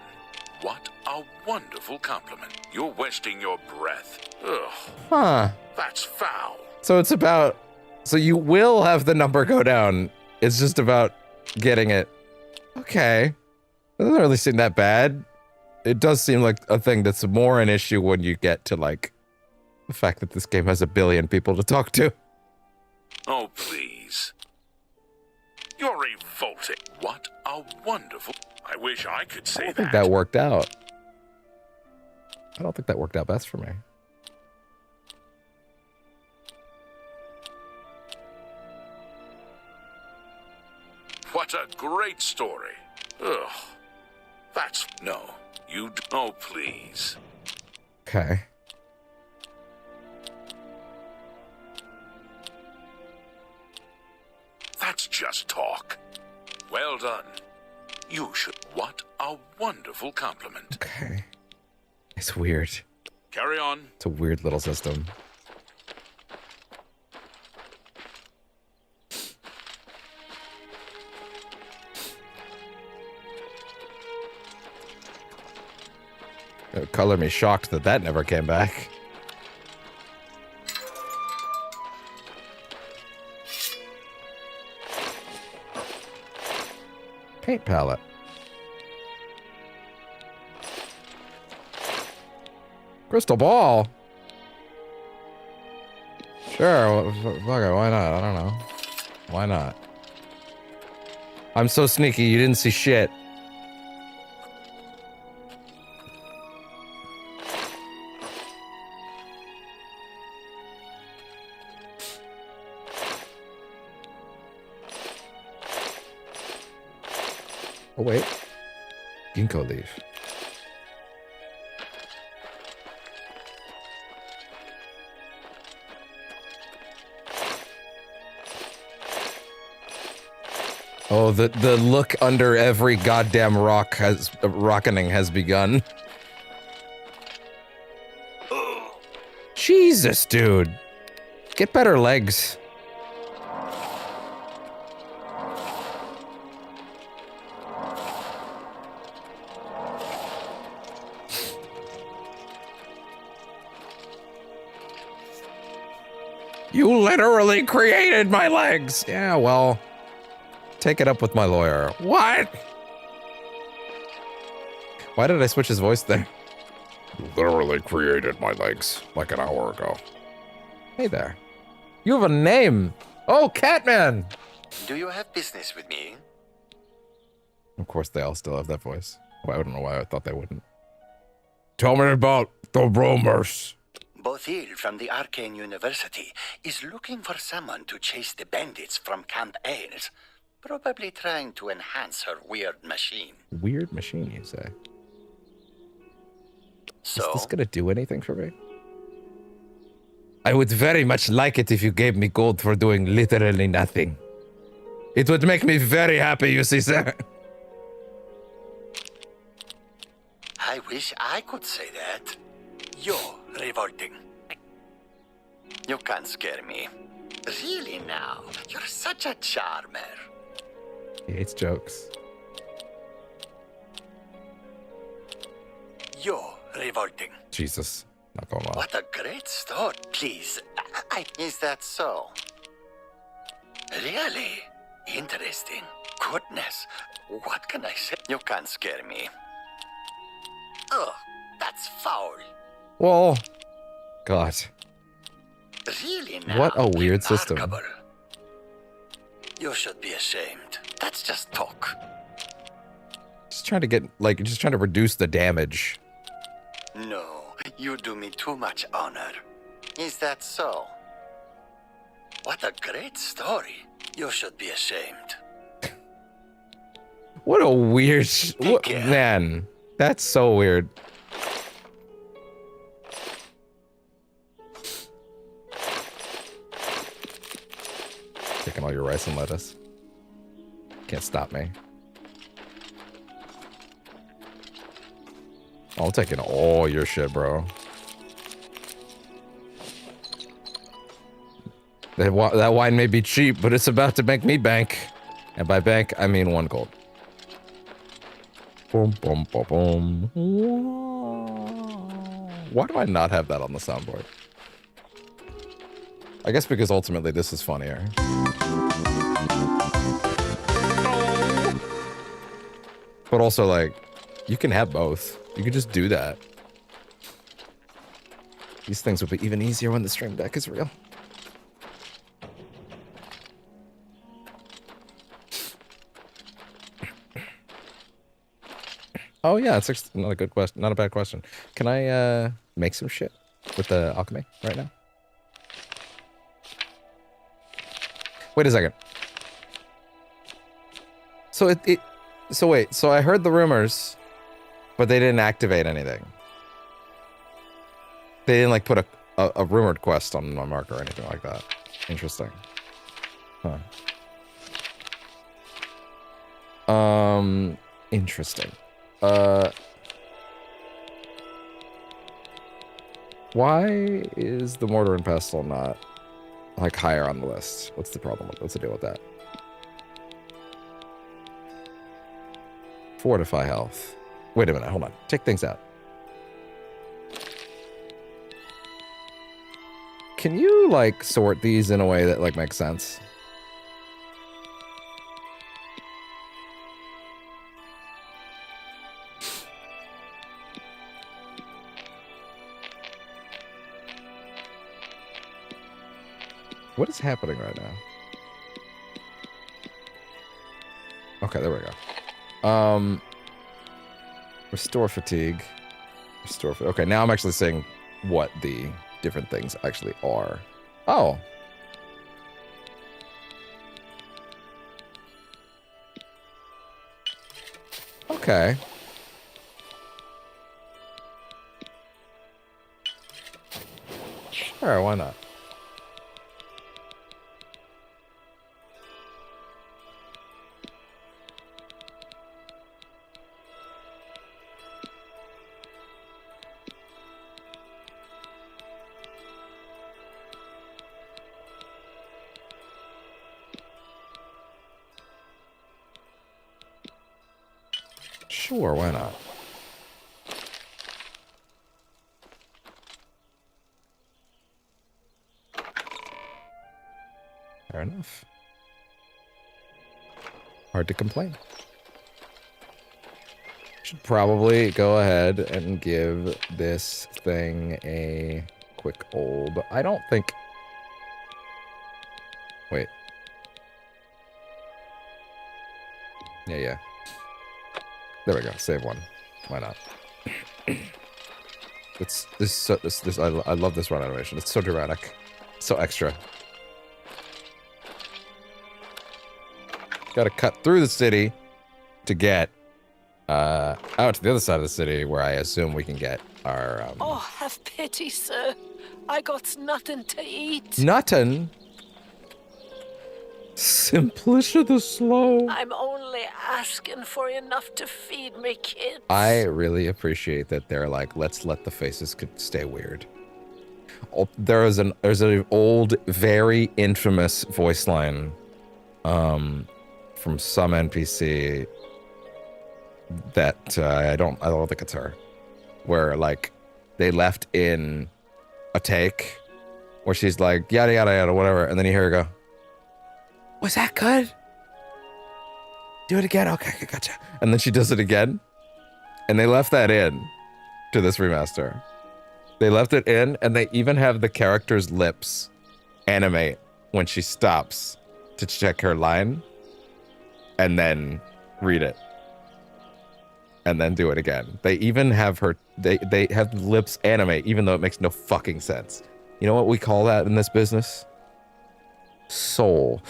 What a wonderful compliment. You're wasting your breath. Ugh, Huh. that's foul. So it's about... So you will have the number go down. It's just about getting it. Okay. It doesn't really seem that bad. It does seem like a thing that's more an issue when you get to, like, the fact that this game has 1 billion people to talk to. Oh, please. You're revolting. What a wonderful... I wish I could say I don't think that worked out. I don't think that worked out best for me. What a great story. Ugh. That's... No. You... Oh, please. Okay. That's just talk. Well done. You should... What a wonderful compliment. Okay. It's weird. Carry on. It's a weird little system. Color me shocked that that never came back. Paint palette. Crystal ball. Sure, fuck it, why not? I don't know. Why not? I'm so sneaky, you didn't see shit. Oh, wait. Ginkgo leaf. Oh, the look under every goddamn rock has rockening has begun. Jesus, dude. Get better legs. You literally created my legs. Yeah, well, take it up with my lawyer. What? Why did I switch his voice there? You literally created my legs like an hour ago. Hey there. You have a name. Oh, Catman. Do you have business with me? Of course, they all still have that voice. Well, I don't know why I thought they wouldn't. Tell me about the rumors. Bothil from the Arcane University is looking for someone to chase the bandits from Camp Ailes. Probably trying to enhance her weird machine. Weird machine, you say? So, Is this gonna do anything for me? I would very much like it if you gave me gold for doing literally nothing. It would make me very happy, you see, sir. I wish I could say that. You're revolting. You can't scare me. Really now, you're such a charmer. He hates jokes. You're revolting. Jesus, not going well. What a great story. Please, is that so? Really? Interesting. Goodness, what can I say? You can't scare me. Ugh, that's foul. Well, God. Really now? What a weird system. Remarkable. You should be ashamed. That's just talk. Just trying to get, like, just trying to reduce the damage. No, you do me too much honor. Is that so? What a great story. You should be ashamed. What a weird, care. man. That's so weird. Taking all your rice and lettuce. Can't stop me. I'm taking all your shit, bro. That wine may be cheap, but it's about to make me bank. And by bank, I mean 1 gold. Boom, boom, boom, boom. Why do I not have that on the soundboard? I guess because ultimately this is funnier. But also, like, you can have both. You could just do that. These things would be even easier when the stream deck is real. Oh yeah, it's not a good question. Not a bad question. Can I make some shit with the alchemy right now? Wait a second. So so wait. So I heard the rumors, but they didn't activate anything. They didn't like put a rumored quest on my marker or anything like that. Interesting. Huh. Interesting. Why is the mortar and pestle not like higher on the list? What's the problem? What's the deal with that? Fortify health. Wait a minute, hold on. Take things out. Can you like sort these in a way that like makes sense? What is happening right now? Okay, there we go. Restore fatigue. Okay, now I'm actually seeing what the different things actually are. Oh. Okay. Sure, why not? Sure, why not? Fair enough. Hard to complain. Should probably go ahead and give this thing a quick old... I don't think... Wait. Yeah. There we go. Save one. Why not? I love this run animation. It's so dramatic. So extra. Gotta cut through the city to get out to the other side of the city where I assume we can get our Oh, have pity, sir. I got nothing to eat. Nothing. Simplisha the Slow. I'm only asking for enough to feed me kids. I really appreciate that they're like, let's let the faces stay weird. Oh, there's an old, very infamous voice line from some NPC that I don't think it's her, where like they left in a take where she's like yada yada yada whatever, and then you hear her go, "Was that good? Do it again. Okay, gotcha." And then she does it again, and they left that in to this remaster. They left it in, and they even have the character's lips animate when she stops to check her line, and then read it, and then do it again. They even have her. They have the lips animate, even though it makes no fucking sense. You know what we call that in this business? Soul.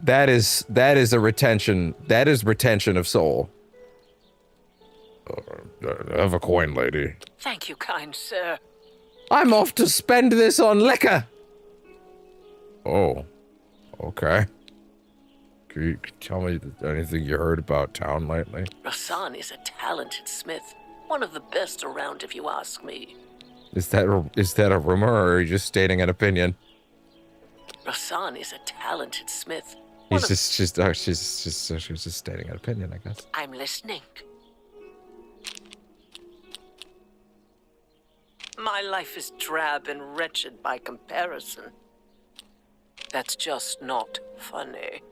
That is a retention. That is retention of soul. Have a coin, lady. Thank you, kind sir. I'm off to spend this on liquor. Oh, okay. Can you tell me anything you heard about town lately? Rasan is a talented smith. One of the best around, if you ask me. Is that a rumor, or are you just stating an opinion? Rasan is a talented smith. She's just stating an opinion, I guess. I'm listening. My life is drab and wretched by comparison. That's just not funny.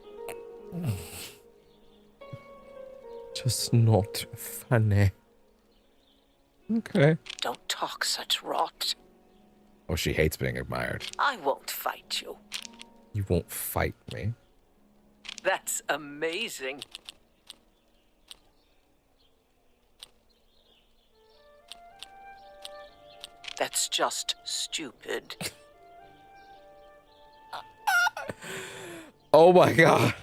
Just not funny. Okay. Don't talk such rot. Oh, she hates being admired. I won't fight you. You won't fight me. That's amazing. That's just stupid. Oh my god.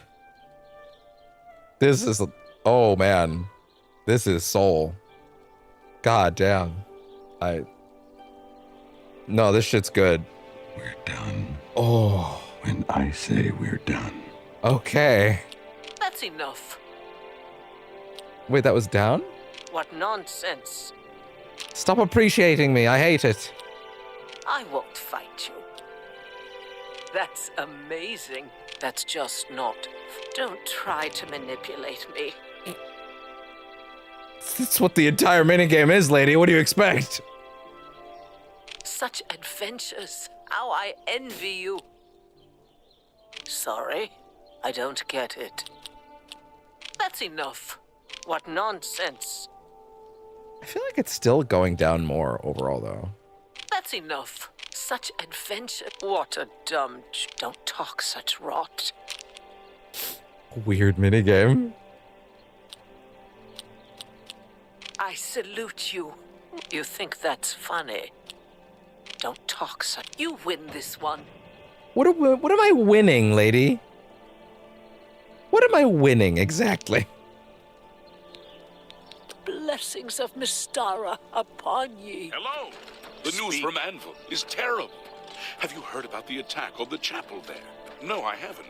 This is... Oh man. This is soul. God damn. No, this shit's good. We're done. Oh. When I say we're done. Okay. That's enough. Wait, that was down? What nonsense. Stop appreciating me. I hate it. I won't fight you. That's amazing. That's just not. Don't try to manipulate me. That's what the entire minigame is, lady. What do you expect? Such adventures. How I envy you. Sorry, I don't get it. That's enough. What nonsense. I feel like it's still going down more overall, though. That's enough. Such adventure. What a dumb... Don't talk such rot. Weird minigame. I salute you. You think that's funny? Don't talk such... You win this one. What am I winning, lady? What am I winning exactly? Blessings of Mystara upon ye. Hello. The news from Anvil is terrible. Have you heard about the attack on the chapel there? No, I haven't.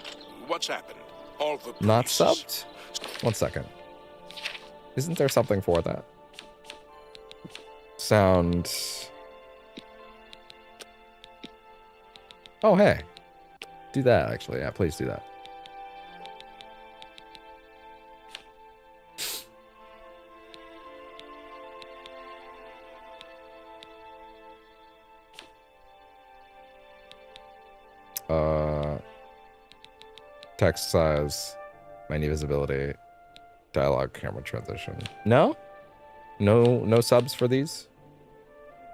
What's happened? All the Not priests- subbed? 1 second. Isn't there something for that? Sound. Oh, hey. Do that, actually. Yeah, please do that. Text size, menu visibility, dialogue, camera transition. No? No subs for these?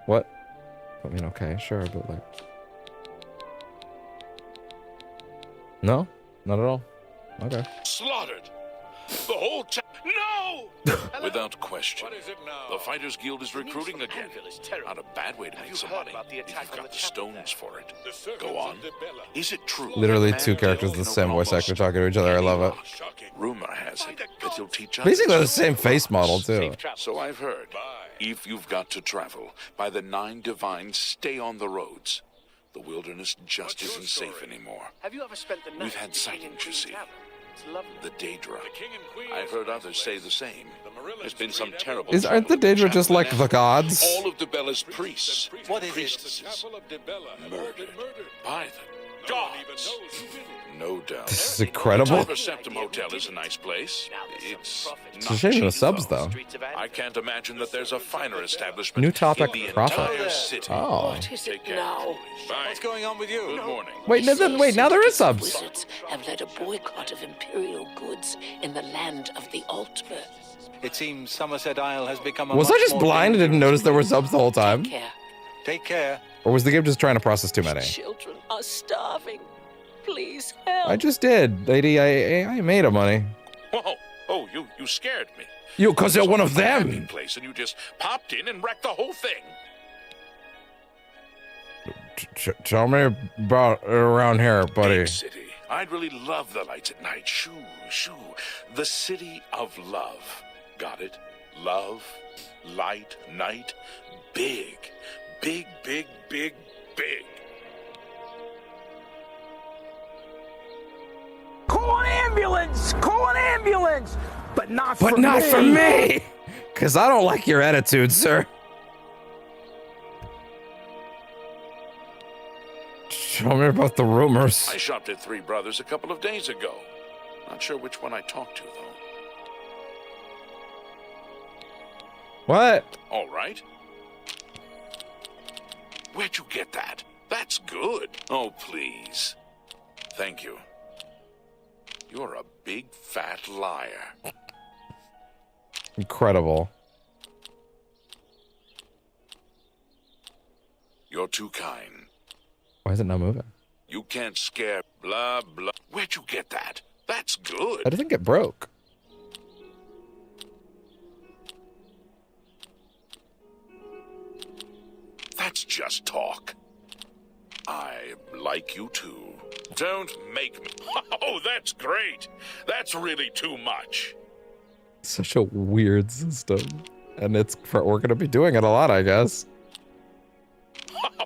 What? I mean, okay, sure, but like... No? Not at all? Okay. Slaughtered. The whole No! Without question. What is it now? The Fighters Guild is recruiting again. Anvil is terrible. Not a bad way to make some money about the if attack you've on got the the chapel stones there? for it. The servants Go on. of Dibella. Is it true? Literally that two man characters with the can same know voice actor almost talking to each other. I love it. Shocking. Rumor has it that he'll teach us. Basically the same face model, too. Safe travel. So I've heard. If you've got to travel, by the 9 divines, stay on the roads. The wilderness just What's your isn't safe story? anymore. Have you ever spent the night? We've had at the King and sightings, you Queen see. Tavern? It's lovely. The Daedra. The king and queen. I've heard others say the same. There's been some terrible. Aren't the Daedra just like the gods? All of Dibella's priests. What is it? The Priestesses. chapel of Dibella have all been murdered. By the No one even gods. knows who did it. No doubt. This is incredible. The Septum Hotel is a nice place. It's It's a shame no subs, though. Streets of Anvil. I can't imagine that there's a finer establishment New topic, in the profit. entire city. Oh. What is it Take care. now? Bye. What's going on with you? Good morning. Wait, no, then, wait, now there is subs. Wizards have led a boycott of imperial goods in the land of the Ultimate. It seems Somerset Isle has become a Was I much just more blind and didn't dangerous notice there were place. subs the whole time? Care. Take care. Or was the game just trying to process too many? Children are starving. Please help. I just did, lady. I made a money. Whoa. Oh, you scared me. You, because you're one of Camping them. place and you just popped in and wrecked the whole thing. Tell me about it around here, buddy. Big city. I'd really love the lights at night. Shoo, shoo. The city of love. Got it? Love, light, night. Big. Big, big, big, big. Call an ambulance! Call an ambulance! But not But not for me! Because I don't like your attitude, sir. Tell me about the rumors. I shopped at Three Brothers a couple of days ago. Not sure which one I talked to, though. What? All right. Where'd you get that? That's good. Oh, please. Thank you. You're a big fat liar. Incredible. You're too kind. Why is it not moving? You can't scare blah blah. Where'd you get that? That's good. I didn't think it broke. That's just talk. I like you too. Don't make me. Oh, that's great. That's really too much. Such a weird system. And we're gonna be doing it a lot, I guess.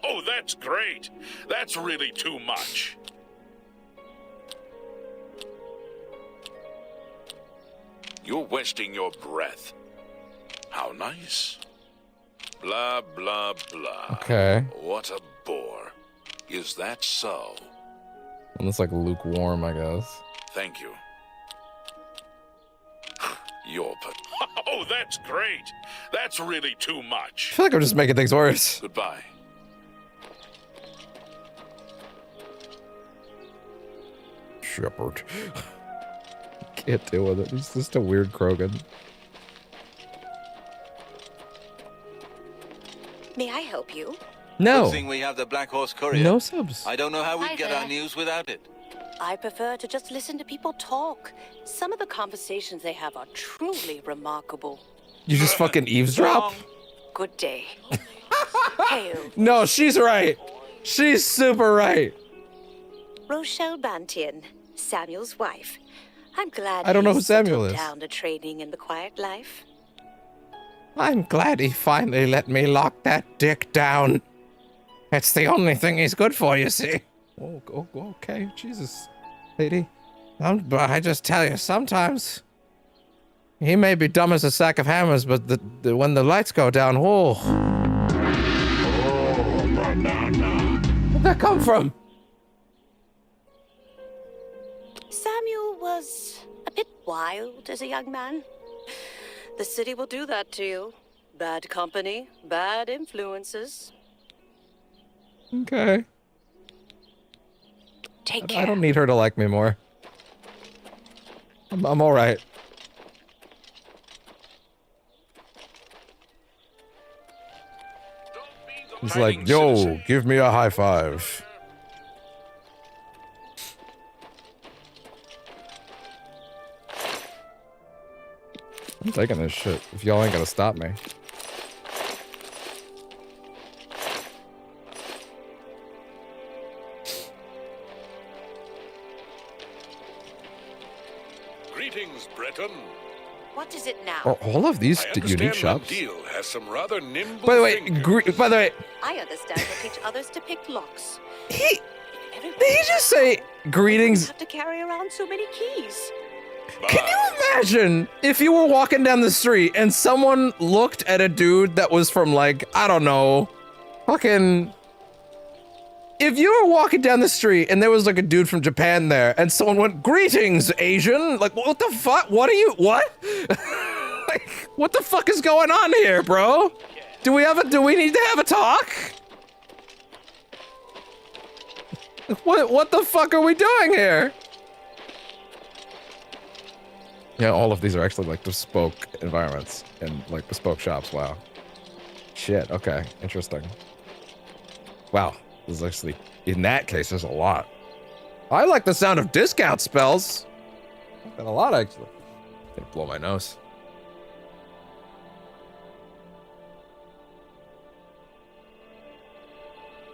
Oh, that's great. That's really too much. You're wasting your breath. How nice. Blah, blah, blah. Okay. What a bore. Is that so? And it's like lukewarm, I guess. Thank you. Oh, that's great. That's really too I much. feel like I'm just making things worse. Goodbye. Shepherd. Can't deal with it. He's just a weird Krogan. May I help you? No. Good thing we have the Black Horse Courier. No subs. I don't know how Hi we'd get there. our news without it. I prefer to just listen to people talk. Some of the conversations they have are truly remarkable. You just fucking eavesdrop? Good day. Hail, No, she's right. She's super right. Rochelle Bantian, Samuel's wife. I'm glad I don't know who he's Samuel settled is. down to trading in the quiet life. I'm glad he finally let me lock that dick down. It's the only thing he's good for, you see. Oh, okay, Jesus, lady. But I just tell you, sometimes he may be dumb as a sack of hammers, but when the lights go down, whoa. Where'd that come from? Samuel was a bit wild as a young man. The city will do that to you. Bad company, bad influences. Okay. Take care. I don't need her to like me more. I'm all right. He's like, yo, give me a high five. I'm taking this shit if y'all ain't gonna stop me. Greetings, Breton. What is it now? Are all of these I unique understand shops? Deal has some rather nimble By the way, fingers. by the way, I understand they teach others to pick locks. did he just say greetings? Have to carry around so many keys. Can you imagine if you were walking down the street and someone looked at a dude that was from, like, I don't know, fucking... If you were walking down the street and there was like a dude from Japan there and someone went, greetings, Asian, like, what the fuck? What are you, what? Like, what the fuck is going on here, bro? Do we need to have a talk? What the fuck are we doing here? Yeah, all of these are actually like bespoke environments and like bespoke shops. Wow. Shit. Okay. Interesting. Wow. There's actually, in that case, there's a lot. I like the sound of discount spells. Got a lot, actually. Gonna blow my nose.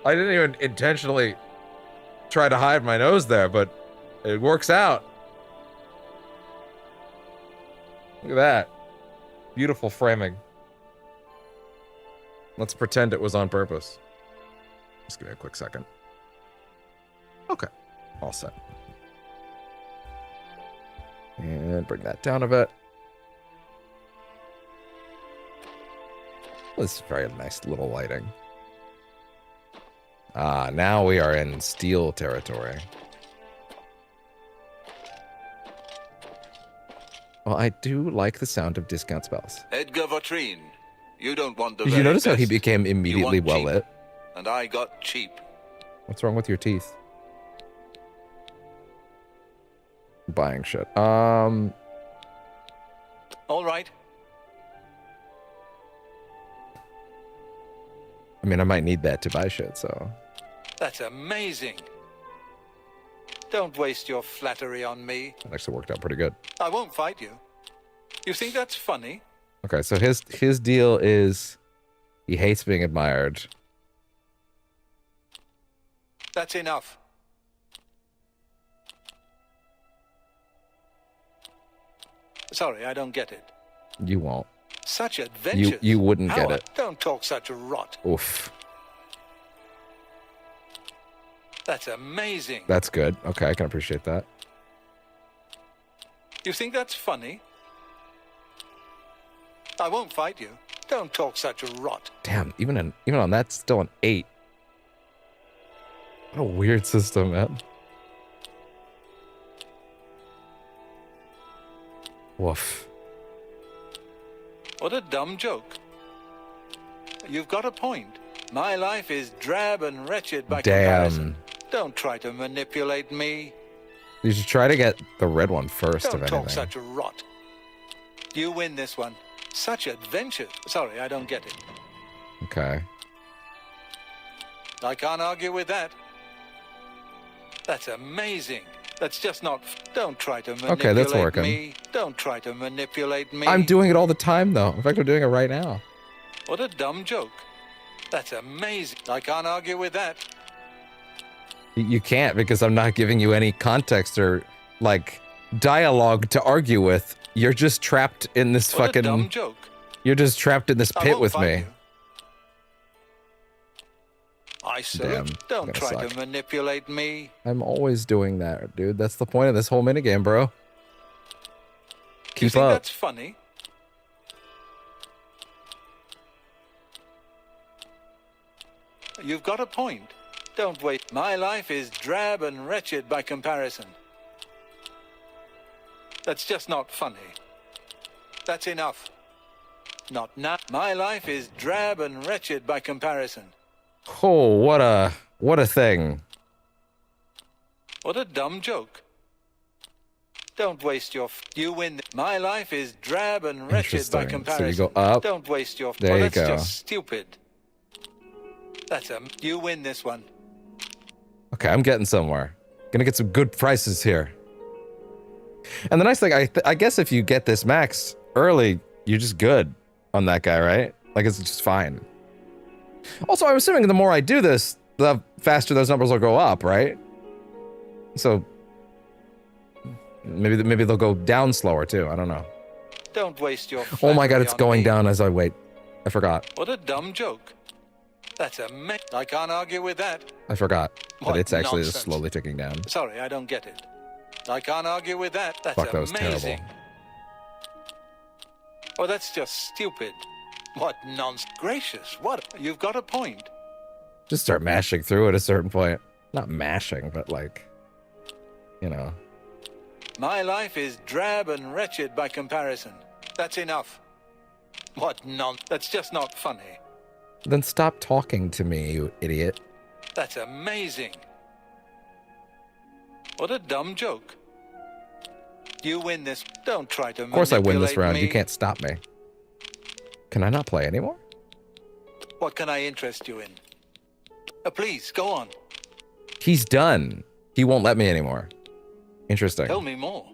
I didn't even intentionally try to hide my nose there, but it works out. Look at that. Beautiful framing. Let's pretend it was on purpose. Just give me a quick second. Okay. All set. And bring that down a bit. This is very nice little lighting. Ah, now we are in steel territory. Well, I do like the sound of discount spells. Edgar Vautrin, you don't want the Did you very notice how he best. became You immediately want well cheap, lit? And I got cheap. What's wrong with your teeth? Buying shit. All right. I mean, I might need that to buy shit, so. That's amazing. Don't waste your flattery on me. That actually worked out pretty good. I won't fight you. You think that's funny? Okay, so his deal is he hates being admired. That's enough. Sorry, I don't get it. You won't. Such adventures. You wouldn't get Howard, it. Don't talk such rot. Oof. That's amazing. That's good. Okay, I can appreciate that. You think that's funny? I won't fight you. Don't talk such rot. Damn, even on that, still an 8. What a weird system, man. Woof. What a dumb joke. You've got a point. My life is drab and wretched by comparison. Don't try to manipulate me. You should try to get the red one first, Don't if talk anything. such rot. You win this one. Such adventure. Sorry, I don't get it. Okay. I can't argue with that. That's amazing. That's just not... Don't try to manipulate Okay, that's working. me. Don't try to manipulate me. I'm doing it all the time, though. In fact, I'm doing it right now. What a dumb joke. That's amazing. I can't argue with that. You can't, because I'm not giving you any context or, like, dialogue to argue with. You're just trapped in this What a fucking... dumb joke. You're just trapped in this I pit won't with fight me. you. I said, Damn, don't gonna try suck. to manipulate me. I'm always doing that, dude. That's the point of this whole minigame, bro. You Keep think up. that's funny? You've got a point. Don't wait. My life is drab and wretched by comparison. That's just not funny. That's enough. Not now. My life is drab and wretched by comparison. Oh, what a thing. What a dumb joke. Don't waste your... You win. My life is drab and wretched by Interesting. comparison. So you go up. Don't waste your... There you that's go. just stupid. That's a... You win this one. Okay, I'm getting somewhere. Gonna get some good prices here. And the nice thing, I guess if you get this max early, you're just good on that guy, right? Like, it's just fine. Also, I'm assuming the more I do this, the faster those numbers will go up, right? So, maybe they'll go down slower, too. I don't know. Don't waste your... Oh my god, flattery it's on going me. down as I wait. I forgot. What a dumb joke. That's a... I can't argue with that. I forgot that What it's actually just nonsense. slowly ticking down. Sorry, I don't get it. I can't argue with that. That's Fuck, that was amazing. terrible. Oh, that's just stupid. What nonsense. Gracious, what? You've got a point. Just start mashing through at a certain point. Not mashing, but like, you know. My life is drab and wretched by comparison. That's enough. What nonsense. That's just not funny. Then stop talking to me, you idiot. That's amazing. What a dumb joke. You win this. Don't try to Of course I win this manipulate round. me. You can't stop me. Can I not play anymore? What can I interest you in? Please, go on. He's done. He won't let me anymore. Interesting. Tell me more.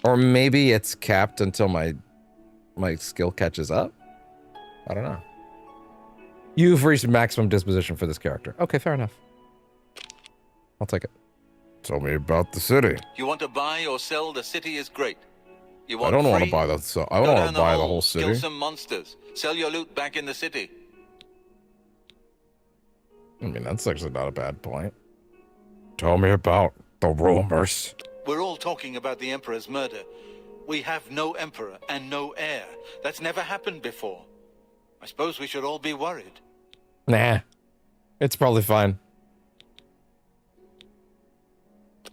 Or maybe it's capped until my skill catches up? I don't know. You've reached maximum disposition for this character. Okay, fair enough. I'll take it. Tell me about the city. You want to buy or sell? The city is great. You I want don't want to free? buy the. So I Go don't down want to buy the whole Kill city. some monsters. Sell your loot back in the city. I mean, that's actually not a bad point. Tell me about the rumors. We're all talking about the Emperor's murder. We have no Emperor and no heir. That's never happened before. I suppose we should all be worried. Nah. It's probably fine.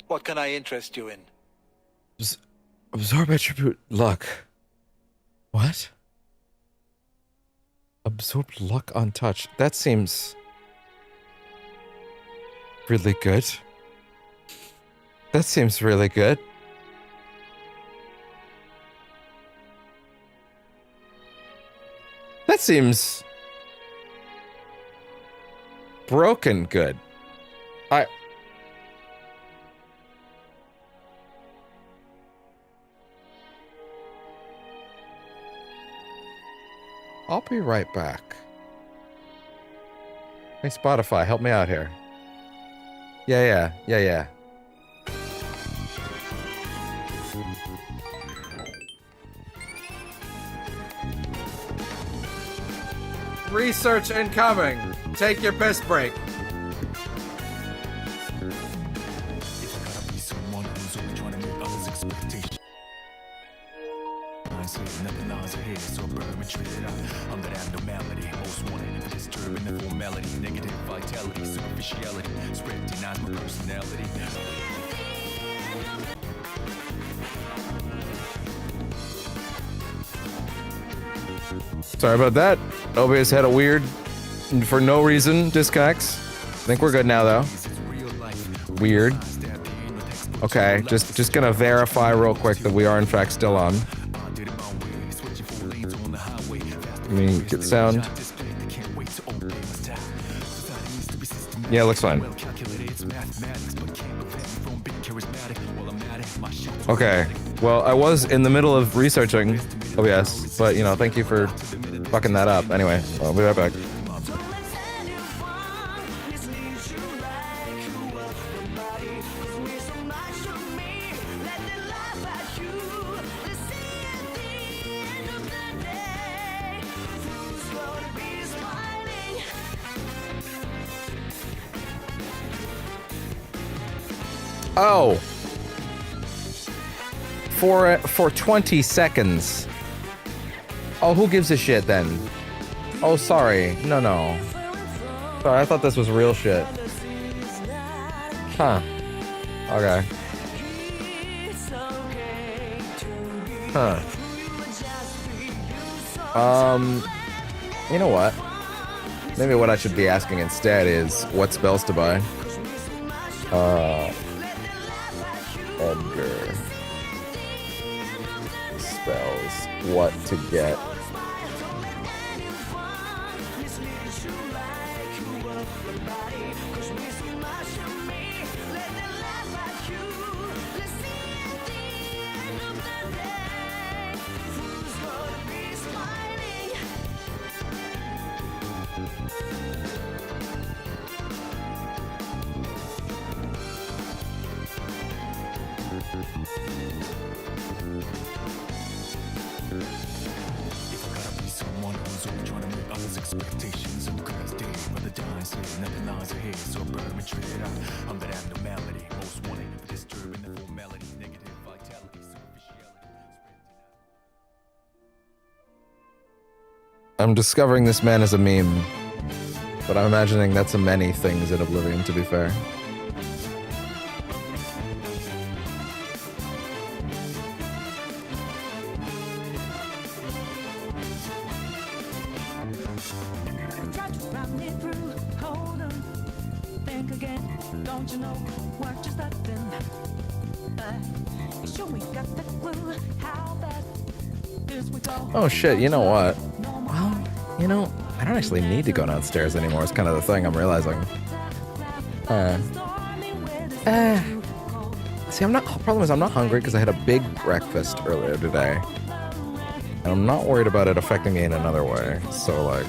What can I interest you in? Just absorb attribute luck. What? Absorb luck on touch. That seems really good. That seems really good. That seems broken good. I'll be right back. Hey, Spotify, help me out here. Yeah. Research incoming. Take your piss break. Nothing lies ahead, so burn and treat it out. I'm that abnormality, most wanted and disturbing the formality, negative vitality, superficiality, spread denies my personality. Sorry about that. OBS had a weird, for no reason, disconnects. I think we're good now, though. Weird. Okay, just gonna verify real quick that we are in fact still on. Let me get sound. Yeah, looks fine. Okay, well, I was in the middle of researching OBS, but, you know, thank you for fucking that up. Anyway, I'll be right back. Let Oh. For 20 seconds. Oh, who gives a shit then? Oh, sorry. No. Sorry, I thought this was real shit. Huh. Okay. Huh. You know what? Maybe what I should be asking instead is what spells to buy. Edgar. Spells. What to get. Expectations and the class day, but the dying say nothing lies ahead, so burn me tread out. I'm the abnormality, most wanted for disturbing the formality, negative vitality, superficiality. I'm discovering this man as a meme, but I'm imagining that's a many things in Oblivion, to be fair. Oh shit, you know what? Well, you know, I don't actually need to go downstairs anymore. It's kind of the thing I'm realizing. See, problem is I'm not hungry because I had a big breakfast earlier today. And I'm not worried about it affecting me in another way. So like,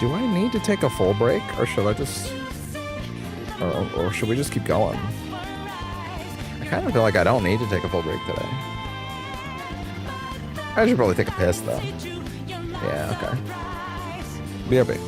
do I need to take a full break or should I just, or should we just keep going? I kind of feel like I don't need to take a full break today. I should probably take a piss, though. Yeah, okay. BRB.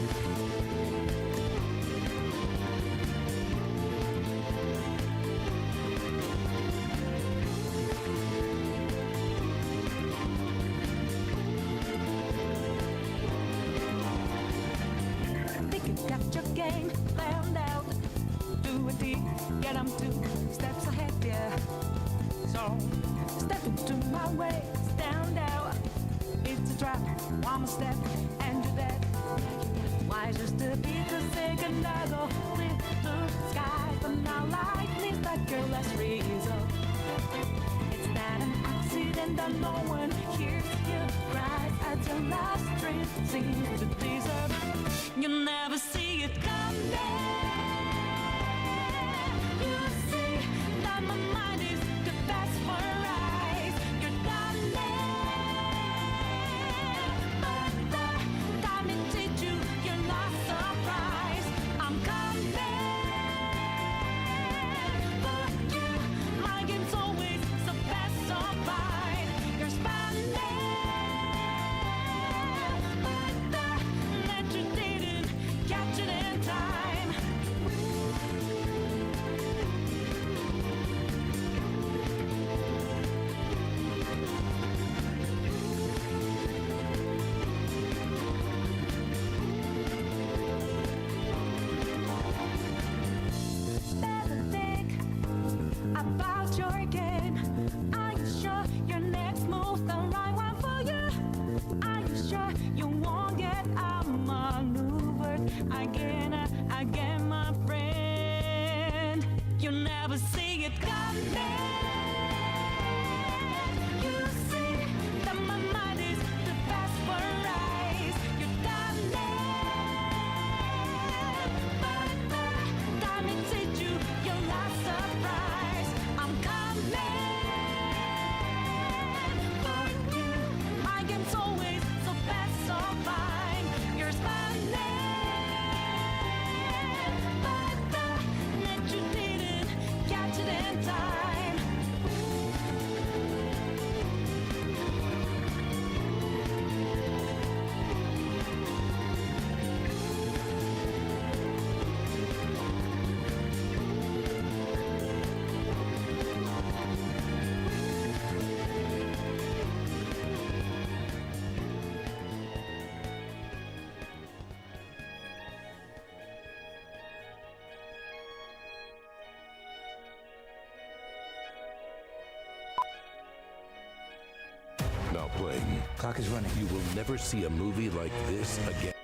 stop playing. Clock is running. You will never see a movie like this again.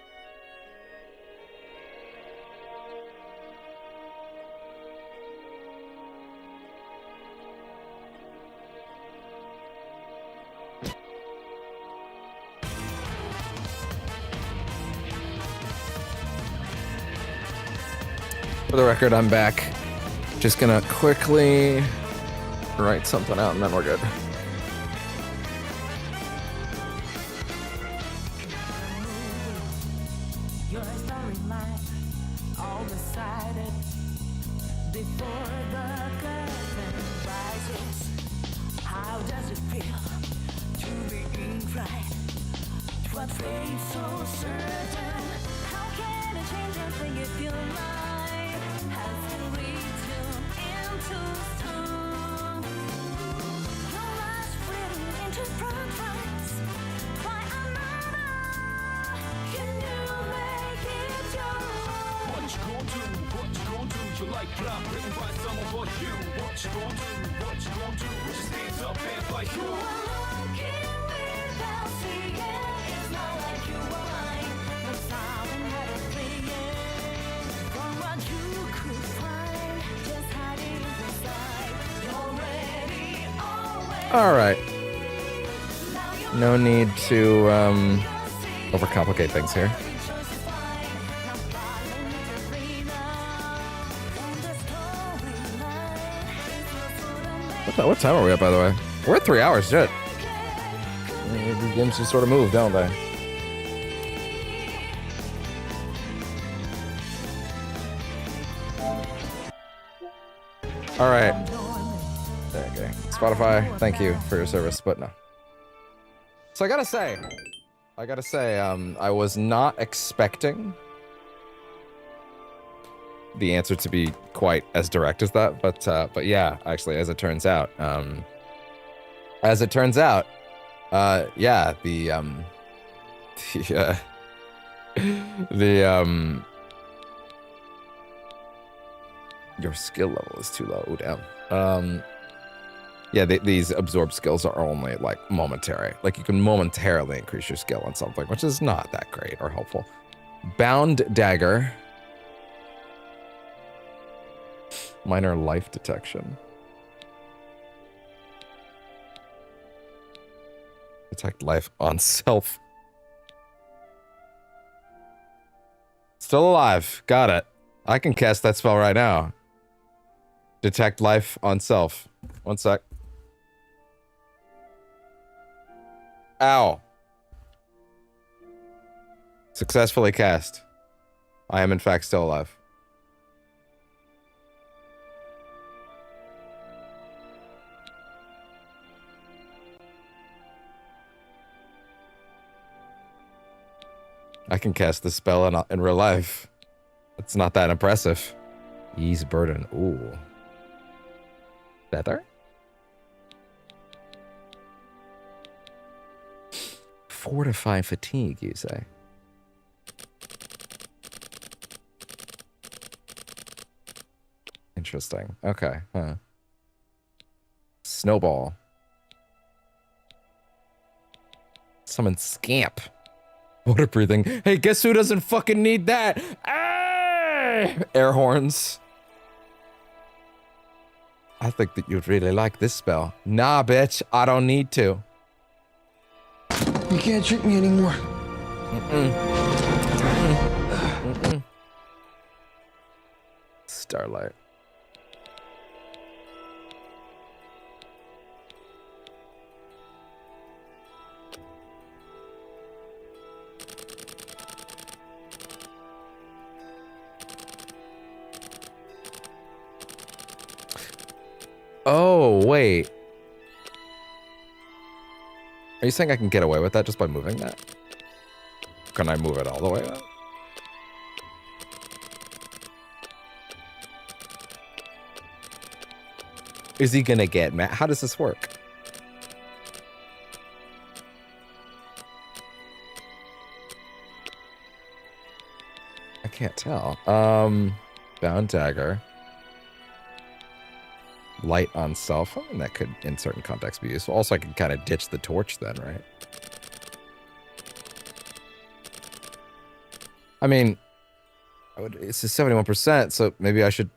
For the record, I'm back. Just gonna quickly write something out and then we're good. Your storyline, all decided before the curtain rises. How does it feel to be in right? What feels so certain? How can it change a thing if your mind has to reach you into stone? Your last freedom into front rights by another. Can you make it your own? What you gon' do? What you gon' do? You like blood written by someone but you. What you gon' do? What you gon' do? Just stand up and fight you. You are looking without seeing. It's not like you were mine, but someone had a fleeing from what you could find. Just hiding inside. You're ready, always. All right. No need to overcomplicate things here. What time are we at, by the way? We're at 3 hours, shit. The games just sort of move, don't they? All right. Okay. Spotify, thank you for your service, but no. So I gotta say, I was not expecting the answer to be quite as direct as that, but yeah, actually, as it turns out, yeah, your skill level is too low. Damn. Yeah, these absorb skills are only like momentary. Like you can momentarily increase your skill on something, which is not that great or helpful. Bound dagger. Minor life detection. Detect life on self. Still alive. Got it. I can cast that spell right now. Detect life on self. One sec. Ow. Successfully cast. I am in fact still alive. I can cast this spell in real life. It's not that impressive. Ease burden. Ooh. Feather? Fortify fatigue, you say? Interesting. Okay. Huh. Snowball. Summon Scamp. Water breathing. Hey, guess who doesn't fucking need that? Ah! Air horns. I think that you'd really like this spell. Nah, bitch. I don't need to. You can't trick me anymore. Starlight. Oh, wait. Are you saying I can get away with that just by moving that? Can I move it all the way up? Is he gonna get mad? How does this work? I can't tell. Bound dagger. Light on self. I mean, that could, in certain contexts, be useful. Also, I could kind of ditch the torch then, right? I mean, it's a 71%, so maybe I should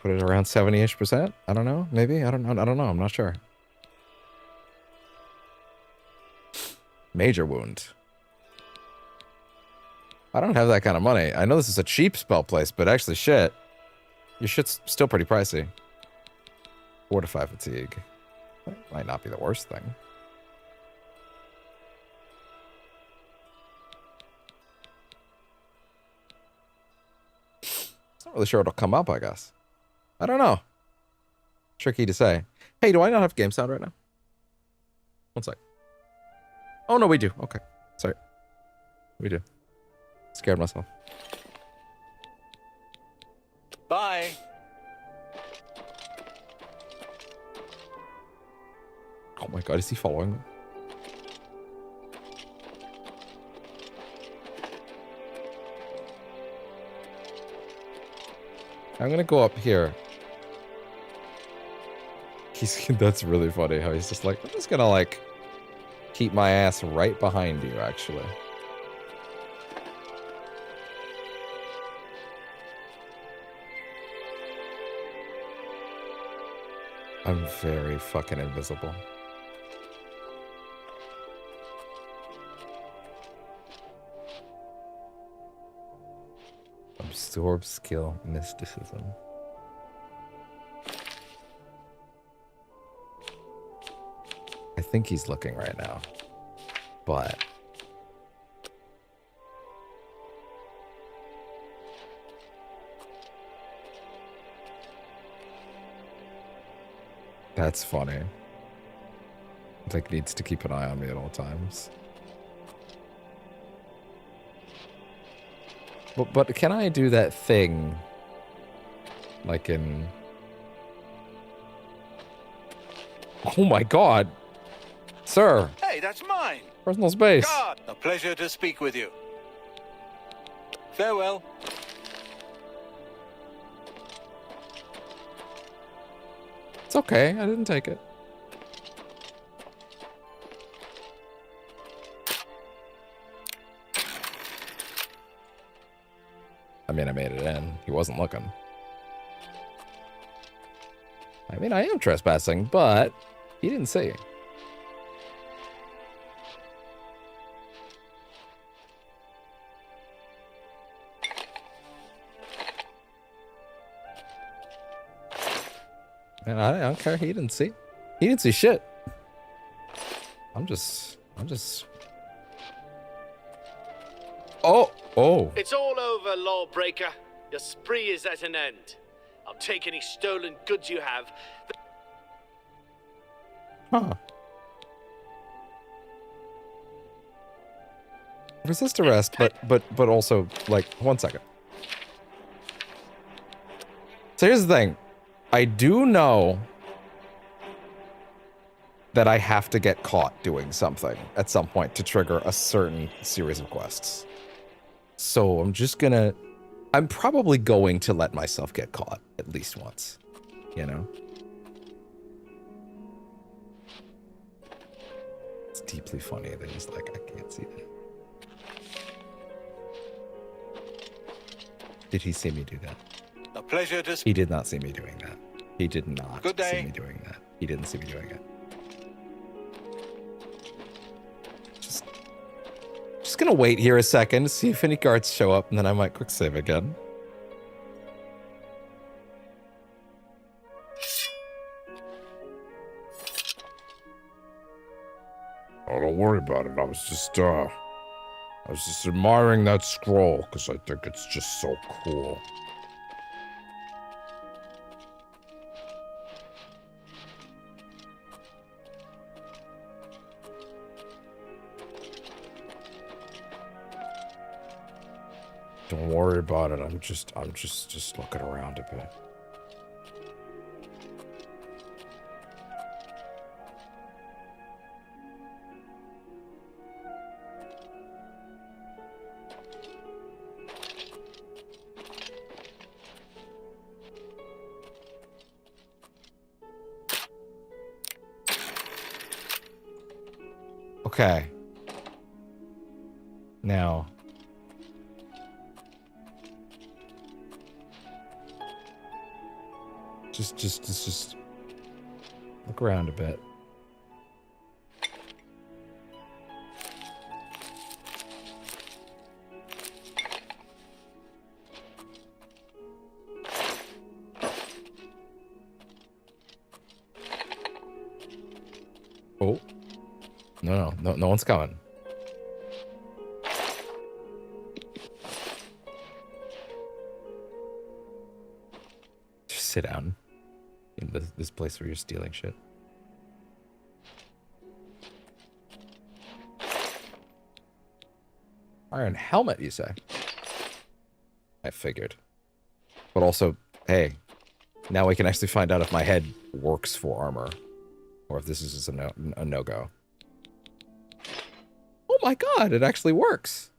put it around 70-ish%. I don't know. Maybe. I don't know. I'm not sure. Major wound. I don't have that kind of money. I know this is a cheap spell place, but actually, shit. Your shit's still pretty pricey. Fortify fatigue. That might not be the worst thing. Not really sure it'll come up, I guess. I don't know. Tricky to say. Hey, do I not have game sound right now? One sec. Oh, no, we do. Okay. Sorry. We do. Scared myself. Bye. Oh my god, is he following me? I'm gonna go up here. That's really funny how he's just like, I'm just gonna like keep my ass right behind you, actually. I'm very fucking invisible. Absorb skill mysticism. I think he's looking right now, but that's funny. Like, needs to keep an eye on me at all times. But can I do that thing? Like in... Oh my god! Sir! Hey, that's mine! Personal space! God, a pleasure to speak with you. Farewell. It's okay, I didn't take it. I mean, I made it in. He wasn't looking. I mean, I am trespassing, but he didn't see. Man, I don't care. He didn't see. He didn't see shit. I'm just... Oh! It's all over, lawbreaker. Your spree is at an end. I'll take any stolen goods you have. Huh. Resist arrest, but also, like, 1 second. So here's the thing. I do know that I have to get caught doing something at some point to trigger a certain series of quests. So I'm probably going to let myself get caught at least once, you know? It's deeply funny that he's like, I can't see that. Did he see me do that? A pleasure to He did not see me doing that. He did not Good day. see me doing that. He didn't see me doing it. Just gonna wait here a second, see if any guards show up, and then I might quick save again. Oh, don't worry about it. I was just admiring that scroll because I think it's just so cool. Don't worry about it. I'm just looking around a bit. Okay. Now, Just look around a bit. Oh. No one's coming. Just sit down in this place where you're stealing shit. Iron helmet, you say? I figured. But also, hey, now we can actually find out if my head works for armor. Or if this is just a no-go. Oh my god, it actually works.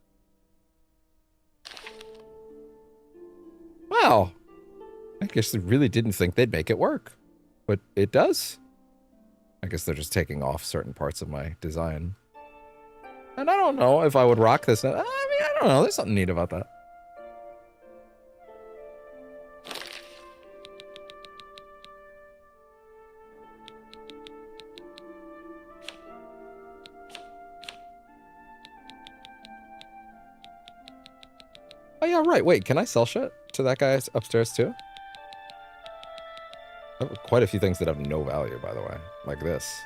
Wow. I guess they really didn't think they'd make it work. But it does. I guess they're just taking off certain parts of my design. And I don't know if I would rock this. I mean, I don't know. There's something neat about that. Oh, yeah, right. Wait, can I sell shit to that guy upstairs, too? I have quite a few things that have no value, by the way. Like this.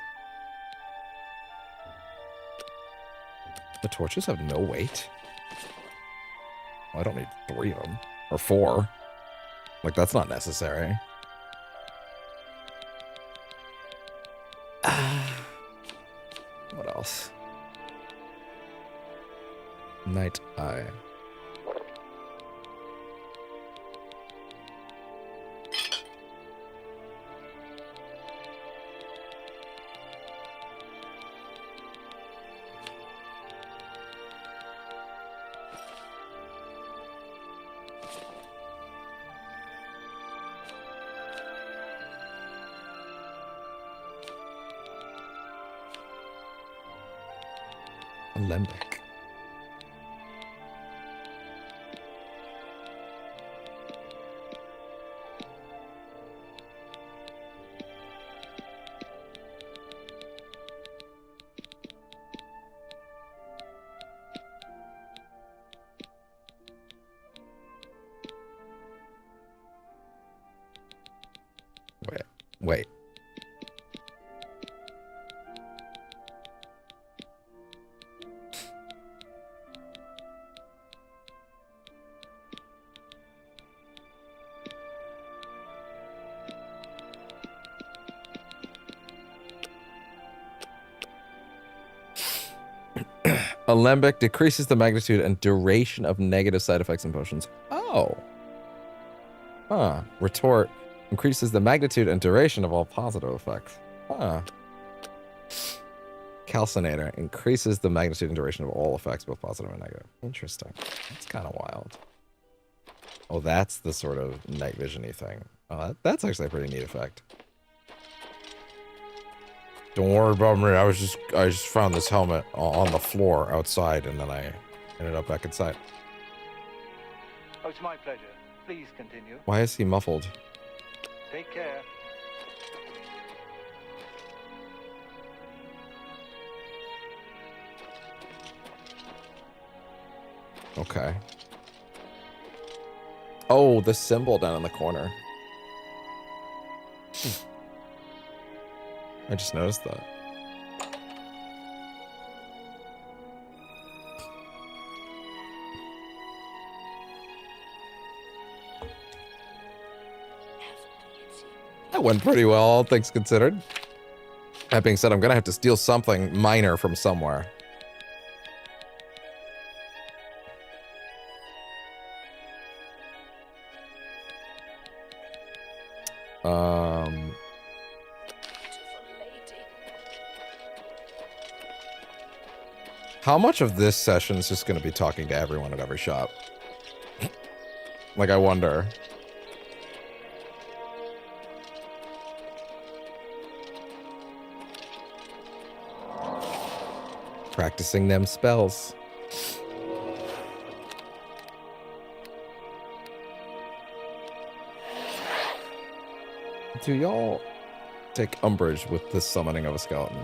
The torches have no weight? Well, I don't need 3 of them. Or 4. Like, that's not necessary. What else? Night Eye. Alembic. Wait. Alembic decreases the magnitude and duration of negative side effects and potions. Oh. Huh. Retort increases the magnitude and duration of all positive effects. Huh. Calcinator increases the magnitude and duration of all effects, both positive and negative. Interesting. That's kind of wild. Oh, that's the sort of night vision-y thing. Oh, that's actually a pretty neat effect. Don't worry about me. I just found this helmet on the floor outside, and then I ended up back inside. Oh, it's my pleasure. Please continue. Why is he muffled? Take care. Okay. Oh, the symbol down in the corner. I just noticed that. That went pretty well, all things considered. That being said, I'm gonna have to steal something minor from somewhere. How much of this session is just going to be talking to everyone at every shop? Like, I wonder. Practicing them spells. Do y'all take umbrage with this summoning of a skeleton?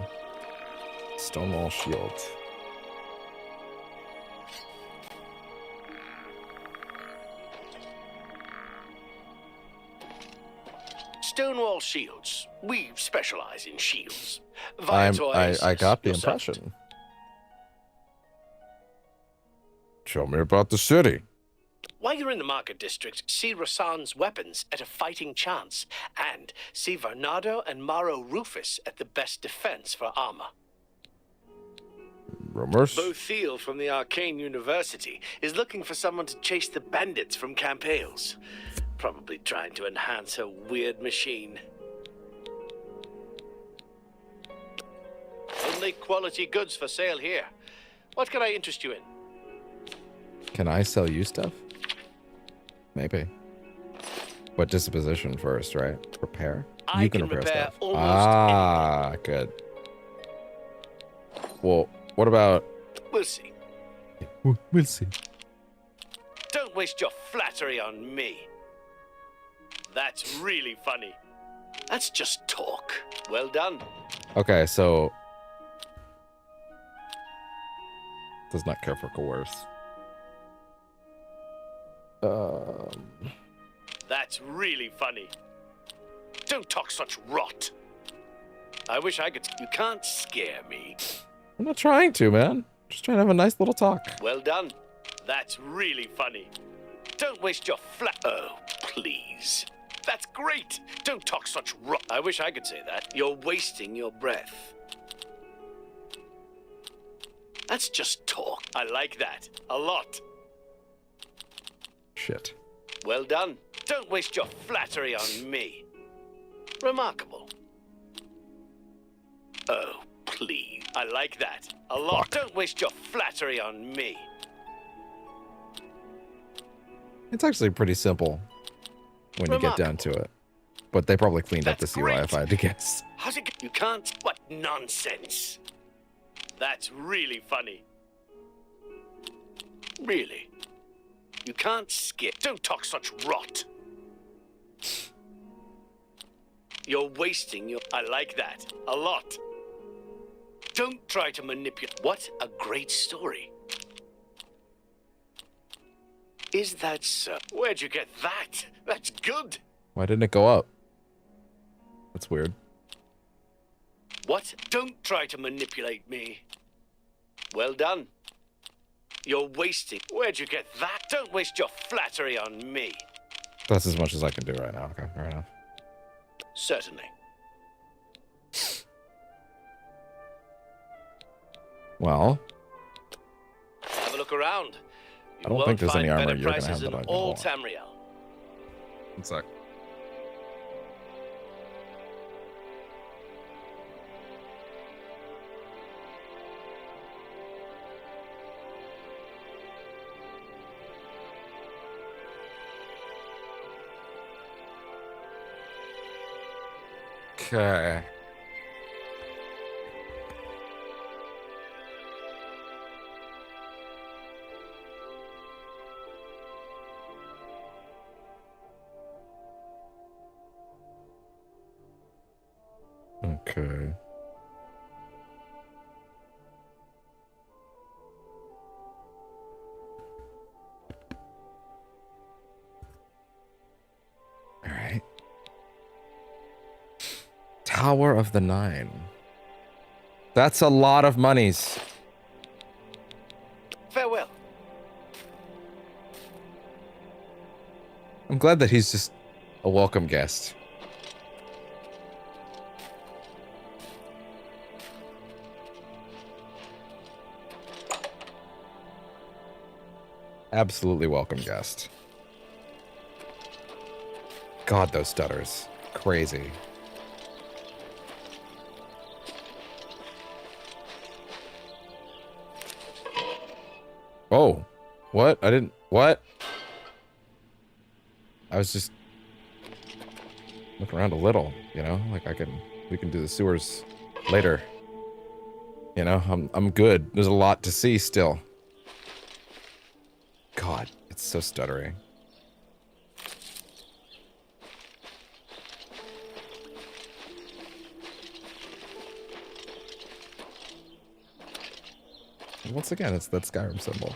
Stonewall shield. Stonewall shields. We specialize in shields. I Oasis, got the your servant. impression. Show me about the city. While you're in the market district, see Rasan's weapons at a fighting chance, and see Varnado and Maro Rufus at the best defense for armor. Rumors? Bo Thiel from the Arcane University is looking for someone to chase the bandits from Camp Hales. Probably trying to enhance her weird machine. Only quality goods for sale here. What can I interest you in? Can I sell you stuff? Maybe. But disposition first, right? Repair? I can repair stuff. almost Ah, good. Well, what about... We'll see. We'll see. Don't waste your flattery on me. That's really funny. That's just talk. Well done. Okay, so... Does not care for coerce. That's really funny. Don't talk such rot. I wish I could. You can't scare me. I'm not trying to, man. Just trying to have a nice little talk. Well done. That's really funny. Don't waste your Oh, please. That's great. Don't talk such rot. I wish I could say that. You're wasting your breath. That's just talk. I like that. A lot. Shit. Well done. Don't waste your flattery on me. Remarkable. Oh, please. I like that. A lot. Don't waste your flattery on me. It's actually pretty simple when you get down to it. But they probably cleaned up this UI if I had to guess. How's it? You can't. What nonsense. That's really funny. Really. You can't skip. Don't talk such rot. You're wasting your... I like that. A lot. Don't try to manipulate... What a great story. Is that so? Where'd you get that? That's good. Why didn't it go up? That's weird. What? Don't try to manipulate me. Well done. You're wasting... Where'd you get that? Don't waste your flattery on me. That's as much as I can do right now. Okay, fair enough. Certainly. Well... Have a look around. I don't think there's any armor better you're gonna prices have that in I all want. Tamriel. One sec. Okay. Okay. All right. Tower of the Nine. That's a lot of monies. Farewell. I'm glad that he's just a welcome guest. Absolutely welcome guest. God, those stutters. Crazy. Oh, what? I didn't... What? I was just... looking around a little, you know? Like, we can do the sewers later. You know, I'm good. There's a lot to see still. God, it's so stuttery. Once again, it's that Skyrim symbol.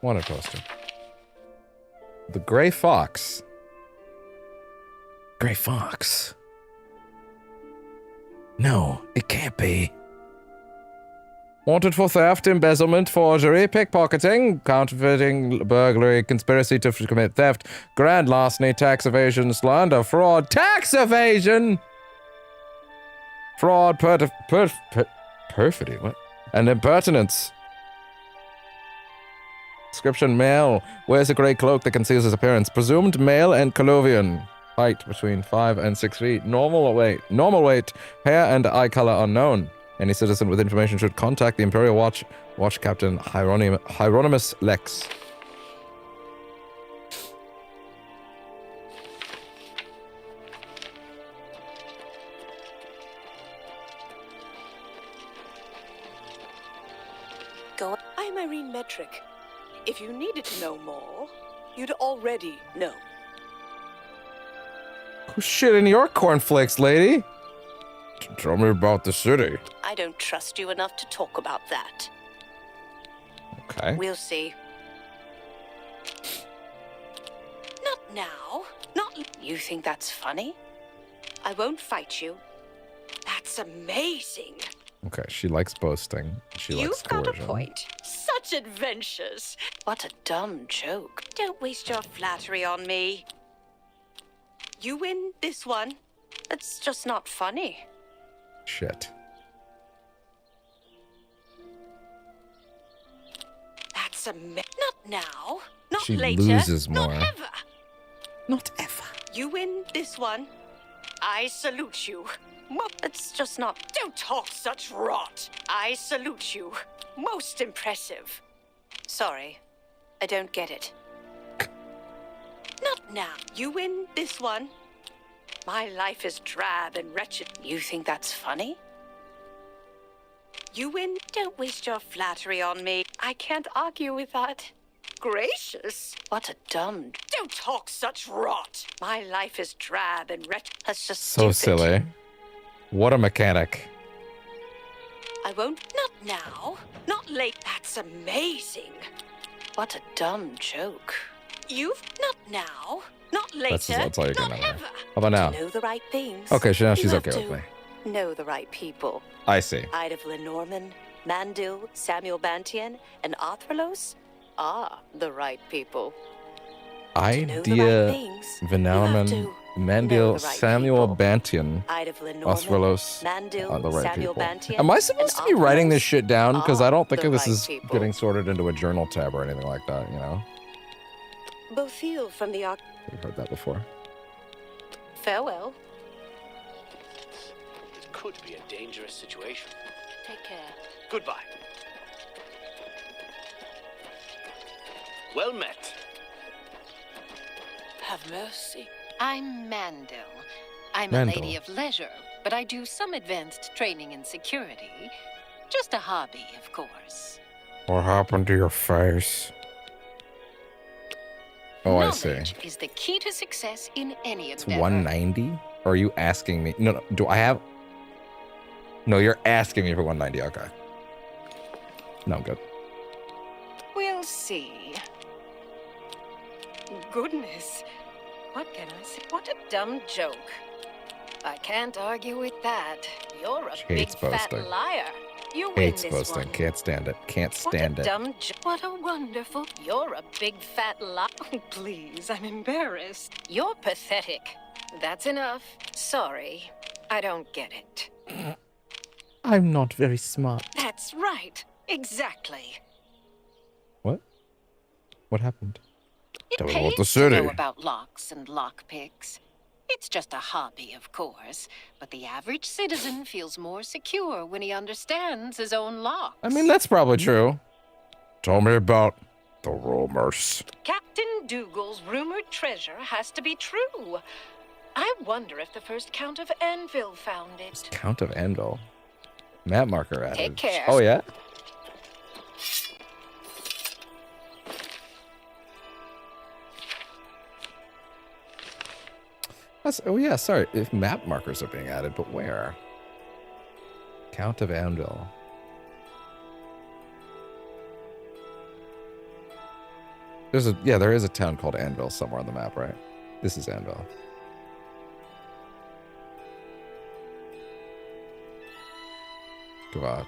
Wanted poster. The Gray Fox. Gray Fox. No, it can't be. Wanted for theft, embezzlement, forgery, pickpocketing, counterfeiting, burglary, conspiracy to commit theft, grand larceny, tax evasion, slander, fraud, tax evasion! Fraud, perfidy, what? And impertinence. Description, male. Wears a grey cloak that conceals his appearance. Presumed male and colluvian. Height between 5 and 6 feet. Normal weight. Hair and eye color unknown. Any citizen with information should contact the Imperial Watch Captain Hieronymus Lex. Go. I'm Irene Metric. If you needed to know more, you'd already know. Who's shit in your cornflakes, lady? Tell me about the city. I don't trust you enough to talk about that. Okay. We'll see. Not now. Not. You think that's funny? I won't fight you. That's amazing. Okay, she likes boasting. She likes coercion. You've got a point. Such adventures. What a dumb joke. Don't waste your flattery on me. You win this one. It's just not funny. Shit. That's not now. Not She later. loses more. Not ever. Not ever. You win this one. I salute you. It's just not. Don't talk such rot. I salute you. Most impressive. Sorry, I don't get it. Not now. You win this one. My life is drab and wretched. You think that's funny? You win. Don't waste your flattery on me. I can't argue with that. Gracious. What a dumb. Don't talk such rot. My life is drab and wretched. That's just So stupid. silly. What a mechanic. I won't. Not now. Not late. That's amazing. What a dumb joke. You've not now. Not later. That's all you're not gonna know. ever. How about now? Know the right things. Okay, now You she's have okay to with me. Know the right people. I see. Ida Lenormand, Mandil, Samuel Bantian, and Arthralos are the right people. Idea, Venarman, Mandil, Samuel Bantian, Ida Lenormand, Osvalos Mandil, are the right Samuel people. Bantian, Am I supposed to be writing this shit down? Because I don't think the this right is people. getting sorted into a journal tab or anything like that, you know? Bothil from the Arc. We've heard that before. Farewell. It could be a dangerous situation. Take care. Goodbye. Well met. Have mercy. I'm Mandel. I'm Mandel. a lady of leisure, but I do some advanced training in security. Just a hobby, of course. What happened to your face? Oh, I see. Knowledge is the key to success in any It's endeavor. 190? Or are you asking me? No, do I have... No, you're asking me for 190. Okay. No, I'm good. We'll see. Goodness. What can I say? What a dumb joke. I can't argue with that. You're a She big hates fat boasting. liar. You win Hates this boasting. one. Can't stand it. Can't stand What a it. dumb What a wonderful. You're a big fat liar. Please, I'm embarrassed. You're pathetic. That's enough. Sorry. I don't get it. I'm not very smart. That's right. Exactly. What? What happened? It Tell me pays about the to city. know about locks and lockpicks. It's just a hobby, of course, but the average citizen feels more secure when he understands his own locks. I mean, that's probably true. Tell me about the rumors. Captain Dougal's rumored treasure has to be true. I wonder if the first Count of Anvil found it. Count of Anvil. Map marker added. Take care. Oh, yeah? Oh yeah, sorry. If map markers are being added, but where? Count of Anvil. There is a town called Anvil somewhere on the map, right? This is Anvil. Gavach.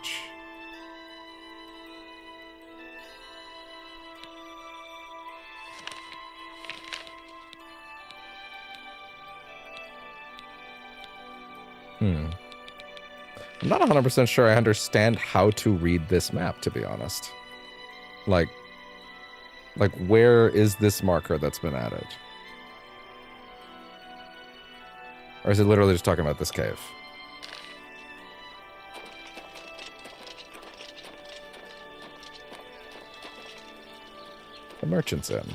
I'm not 100% sure I understand how to read this map, to be honest. Like, where is this marker that's been added? Or is it literally just talking about this cave? The Merchant's Inn.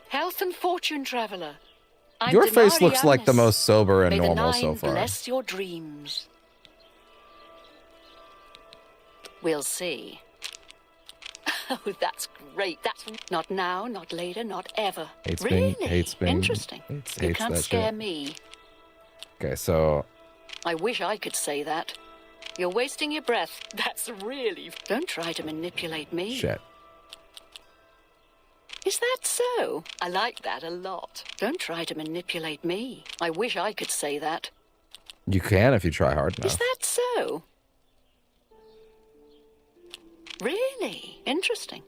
Health and fortune, traveler. I'm Your face looks like the Denarianus. most sober and May normal the so nine far. bless your dreams. We'll see. Oh, that's great. That's not now, not later, not ever. Really? Hates being, Interesting. You hates can't that scare shit. me. Okay, so I wish I could say that. You're wasting your breath. That's really... Don't try to manipulate me. shit. Is that so? I like that a lot. Don't try to manipulate me. I wish I could say that. You can if you try hard enough. Is that so? Really? Interesting.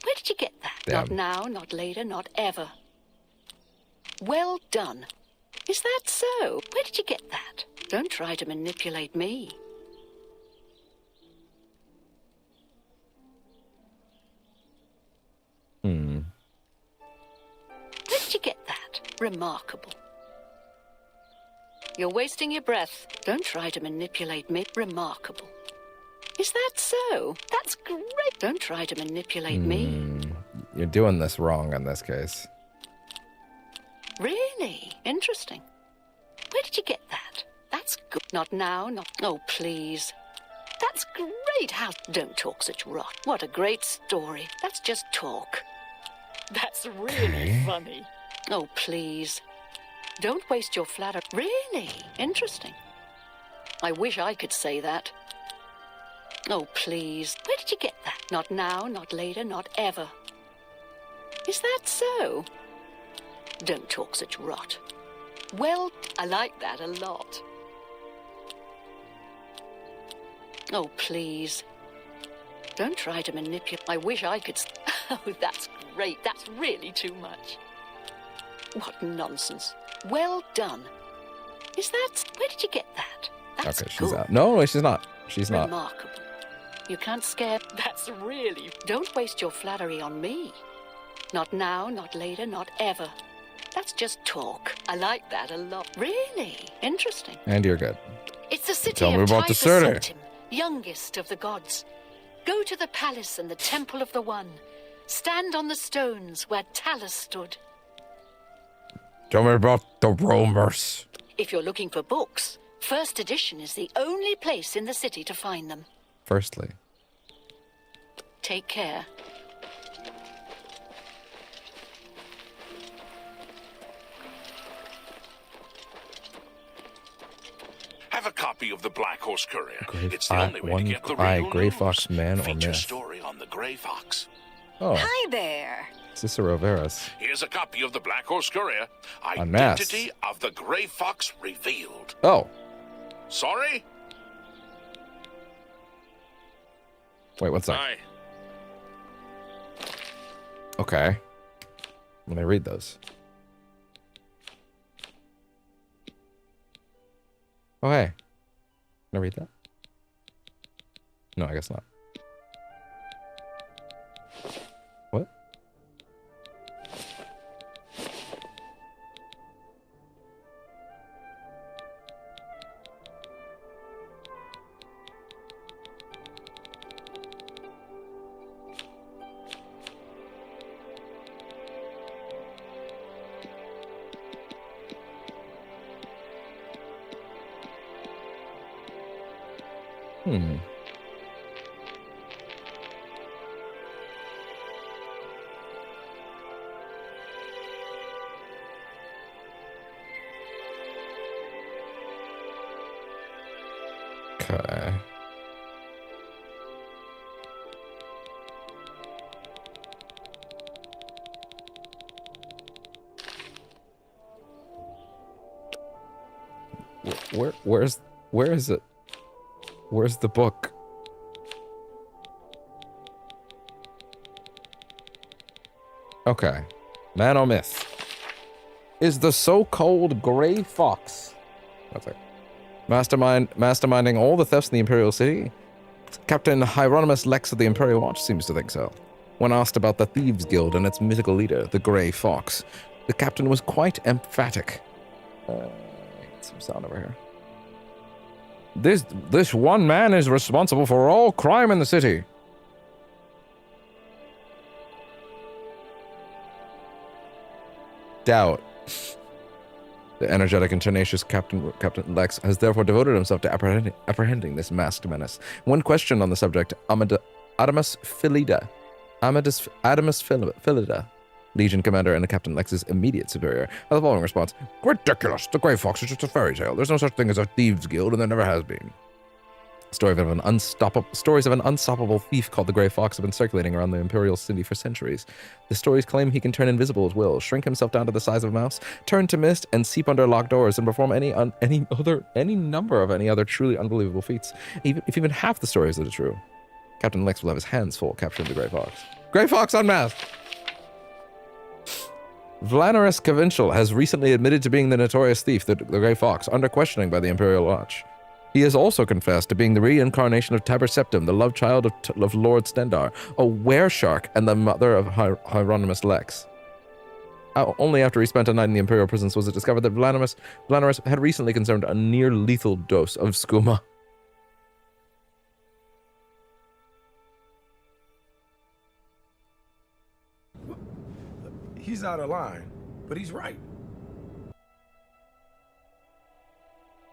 Where did you get that? Damn. Not now, not later, not ever. Well done. Is that so? Where did you get that? Don't try to manipulate me. Where did you get that? Remarkable. You're wasting your breath. Don't try to manipulate me. Remarkable. Is that so? That's great. Don't try to manipulate me. You're doing this wrong in this case. Really? Interesting. Where did you get that? That's good. Not now, not... Oh, please. That's great. How... Don't talk such rot. What a great story. That's just talk. That's really funny. Oh, please. Don't waste your flatter. Really? Interesting. I wish I could say that. Oh, please. Where did you get that? Not now, not later, not ever. Is that so? Don't talk such rot. Well, I like that a lot. Oh, please. Don't try to manipulate. I wish I could... Oh, that's great. That's really too much. What nonsense. Well done. Is that... Where did you get that? That's Okay, she's good. out. No, she's not. She's not. Remarkable. You can't scare... That's really... Don't waste your flattery on me. Not now, not later, not ever. That's just talk. I like that a lot. Really? Interesting. And you're good. It's the city Tell me of about the Typhus city. Septim, youngest of the gods. Go to the palace and the temple of the One. Stand on the stones where Talus stood. Tell me about the Romers. If you're looking for books, first edition is the only place in the city to find them. Firstly. Take care. Have a copy of the Black Horse Courier. Grey It's the Eye, only way one to get the eye, real Grey news. Fox man or Feature myth. story on the Grey Fox. Oh, Hi there. Cicero Verus. Here's a copy of the Black Horse Courier. Unmasked. Identity of the Grey Fox revealed. Oh, Sorry? wait, one sec. Aye. Okay. Let me read those. Oh, hey. Can I read that? No, I guess not. What? Hmm. Okay. Where is it? Where's the book? Okay. Man or myth? Is the so-called Gray Fox. That's it. Masterminding all the thefts in the Imperial City? Captain Hieronymus Lex of the Imperial Watch seems to think so. When asked about the Thieves Guild and its mythical leader, the Gray Fox, the captain was quite emphatic. Get some sound over here. This one man is responsible for all crime in the city. Doubt. The energetic and tenacious Captain Lex has therefore devoted himself to apprehending this masked menace. When questioned on the subject, Adamus Philida, Legion commander and Captain Lex's immediate superior, has the following response: "Ridiculous! The Grey Fox is just a fairy tale. There's no such thing as a thieves' guild, and there never has been." Stories of an unstoppable thief called the Grey Fox have been circulating around the Imperial City for centuries. The stories claim he can turn invisible at will, shrink himself down to the size of a mouse, turn to mist, and seep under locked doors, and perform any number of other truly unbelievable feats. If even half the stories are true, Captain Lex will have his hands full capturing the Grey Fox. Grey Fox unmasked! Vlanaris Cavincial has recently admitted to being the notorious thief, the Grey Fox, under questioning by the Imperial Watch. He has also confessed to being the reincarnation of Tiber Septim, the love child of Lord Stendar, a were-shark, and the mother of Hieronymus Lex. Only after he spent a night in the Imperial prisons was it discovered that Vlanaris had recently consumed a near-lethal dose of skooma. He's out of line, but he's right.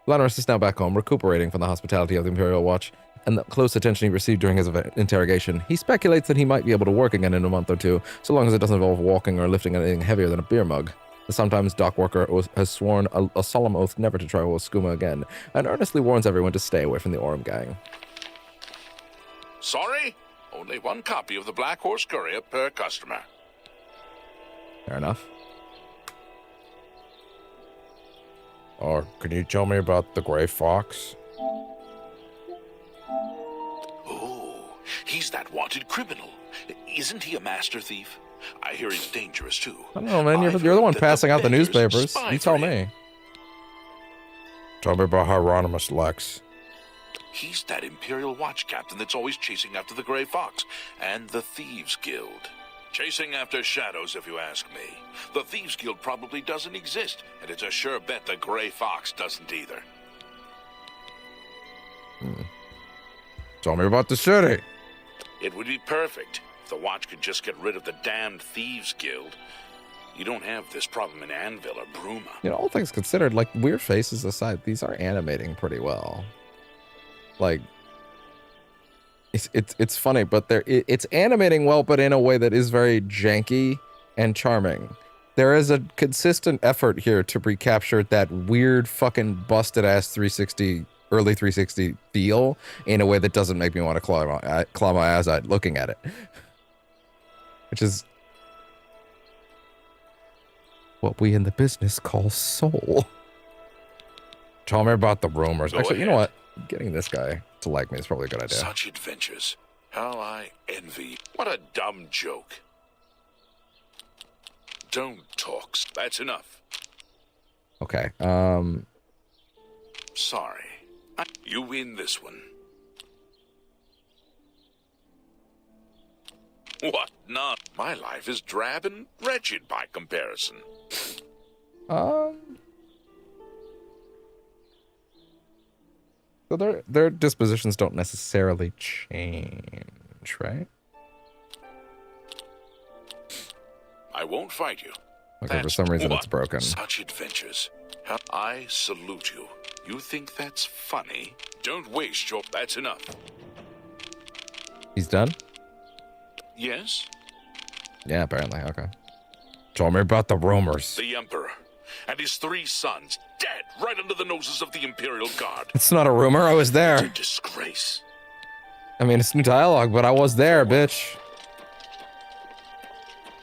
Vlanaris is now back home, recuperating from the hospitality of the Imperial Watch and the close attention he received during his interrogation. He speculates that he might be able to work again in a month or two, so long as it doesn't involve walking or lifting anything heavier than a beer mug. The sometimes dock worker has sworn a solemn oath never to try with skooma again, and earnestly warns everyone to stay away from the Orem gang. Sorry? Only one copy of the Black Horse Courier per customer. Fair enough. Or can you tell me about the Grey Fox? Oh, he's that wanted criminal. Isn't he a master thief? I hear he's dangerous too. I don't know, man. You're the one passing out the newspapers. You tell me. Tell me about Hieronymus Lex. He's that Imperial Watch captain that's always chasing after the Grey Fox and the Thieves Guild. Chasing after shadows, if you ask me. The Thieves Guild probably doesn't exist, and it's a sure bet the Grey Fox doesn't either. Tell me about the city. It would be perfect if the Watch could just get rid of the damned Thieves Guild. You don't have this problem in Anvil or Bruma. You know, all things considered, like, weird faces aside, these are animating pretty well. Like, it's funny, but it's animating well, but in a way that is very janky and charming. There is a consistent effort here to recapture that weird fucking busted ass 360, early 360 feel in a way that doesn't make me want to claw my eyes out looking at it. Which is what we in the business call soul. Tell me about the rumors. Actually, you know what? Getting this guy to like me is probably a good idea. Such adventures. How I envy. What a dumb joke. Don't talk. That's enough. Okay. Sorry. You win this one. What not? My life is drab and wretched by comparison. So their dispositions don't necessarily change, right? I won't fight you. Okay, for some reason it's broken. Such adventures. I salute you. You think that's funny? Don't waste your... That's enough. He's done? Yes? Yeah, apparently. Okay. Tell me about the rumors. The Emperor. and his 3 sons dead right under the noses of the Imperial Guard. It's not a rumor. I was there. It's a disgrace. I mean, it's new dialogue, but I was there, bitch.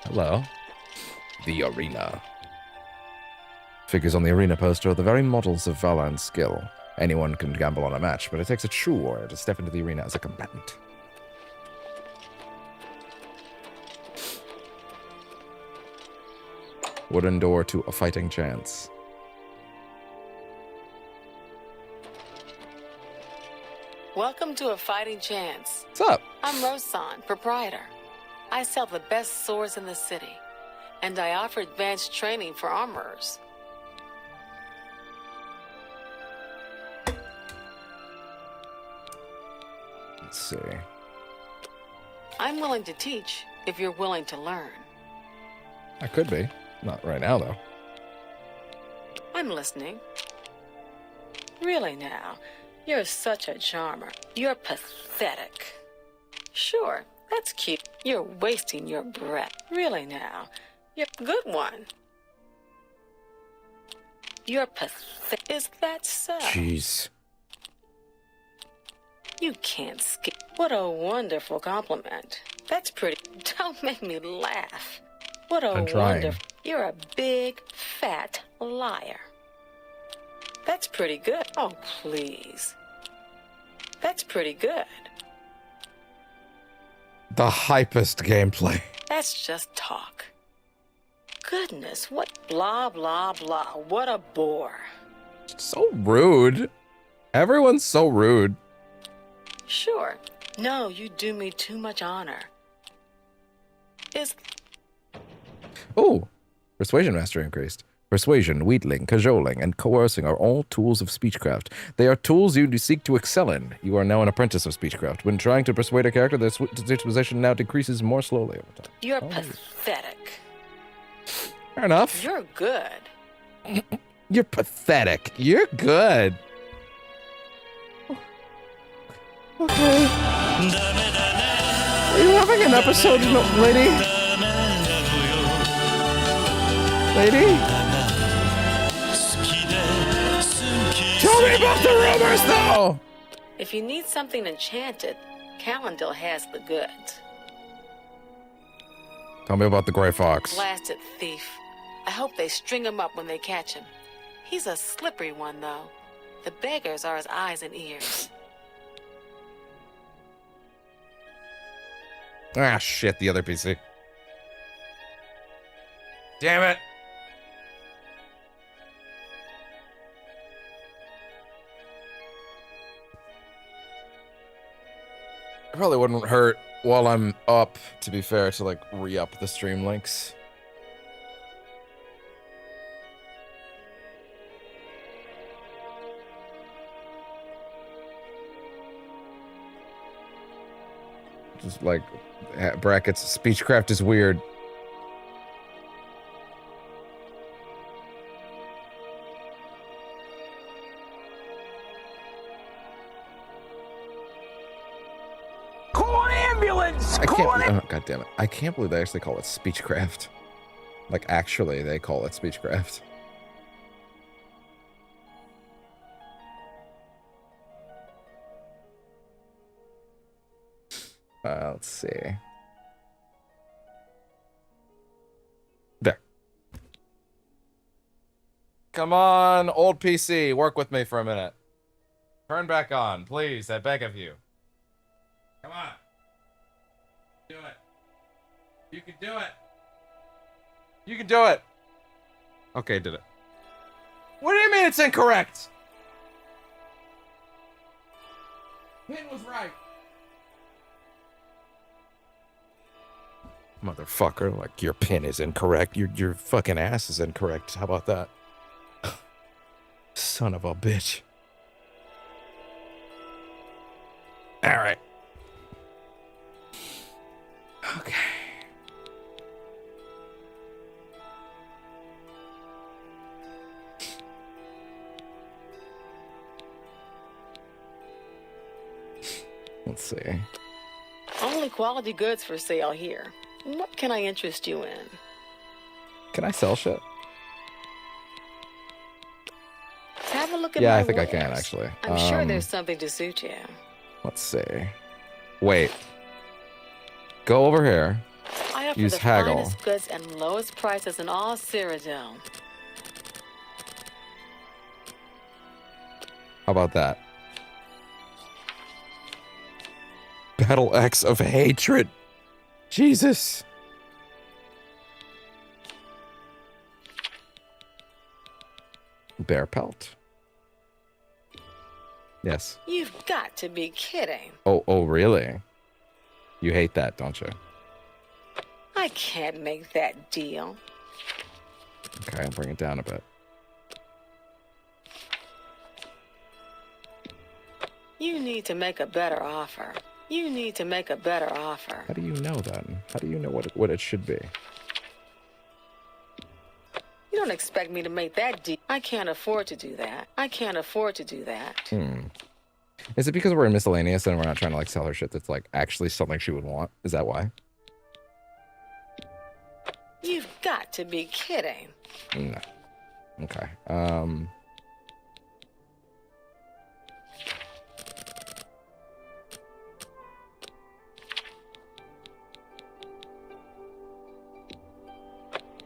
Hello. The arena. Figures on the arena poster are the very models of valor and skill. Anyone can gamble on a match, but it takes a true warrior to step into the arena as a combatant. Wooden door to a fighting chance. Welcome to A Fighting Chance. What's up? I'm Rosan, proprietor. I sell the best swords in the city, and I offer advanced training for armorers. Let's see. I'm willing to teach if you're willing to learn. I could be. Not right now, though. I'm listening. Really now, you're such a charmer. You're pathetic. Sure, that's cute. You're wasting your breath. Really now, you're a good one. You're pathetic. Is that so? Jeez. You can't skip. What a wonderful compliment. That's pretty. Don't make me laugh. What a I'm trying. wonderful. You're a big, fat liar. That's pretty good. Oh, please. That's pretty good. The hypest gameplay. That's just talk. Goodness, what blah, blah, blah. What a bore. So rude. Everyone's so rude. Sure. No, you do me too much honor. Is... Oh, persuasion mastery increased. Persuasion, wheedling, cajoling, and coercing are all tools of speechcraft. They are tools you seek to excel in. You are now an apprentice of speechcraft. When trying to persuade a character, their disposition now decreases more slowly over time. You're pathetic. Fair enough. You're good. You're pathetic. You're good. Okay. Are you having an episode, lady? Lady? Tell me about the rumors, though! If you need something enchanted, Calendil has the goods. Tell me about the Gray Fox. Blasted thief. I hope they string him up when they catch him. He's a slippery one, though. The beggars are his eyes and ears. Ah, shit, the other PC. Damn it! It probably wouldn't hurt while I'm up, to be fair, to like re-up the stream links. Just like brackets, speechcraft is weird. Call an ambulance! I can't. Oh, God damn it! I can't believe they actually call it speechcraft. Like, actually, they call it speechcraft. Let's see. There. Come on, old PC, work with me for a minute. Turn back on, please. I beg of you. Come on. Do it. You can do it. You can do it. Okay, did it. What do you mean it's incorrect? Pin was right. Motherfucker, like, your pin is incorrect. Your fucking ass is incorrect. How about that? Son of a bitch. Alright. Okay. Let's see. Only quality goods for sale here. What can I interest you in? Can I sell shit? look at Yeah, my I think I wares. can actually. I'm sure there's something to suit you. Let's see. Wait. Go over here. I offer Use the haggle. finest goods and lowest prices in all Cyrodiil. How about that? Battle X of hatred. Jesus. Bear pelt. Yes. You've got to be kidding. Oh, really? You hate that, don't you? I can't make that deal. Okay, I'll bring it down a bit. You need to make a better offer. You need to make a better offer. How do you know then? How do you know what it should be? You don't expect me to make that deal. I can't afford to do that. I can't afford to do that. Is it because we're in miscellaneous and we're not trying to like sell her shit that's like actually something she would want? Is that why? You've got to be kidding. No. Okay.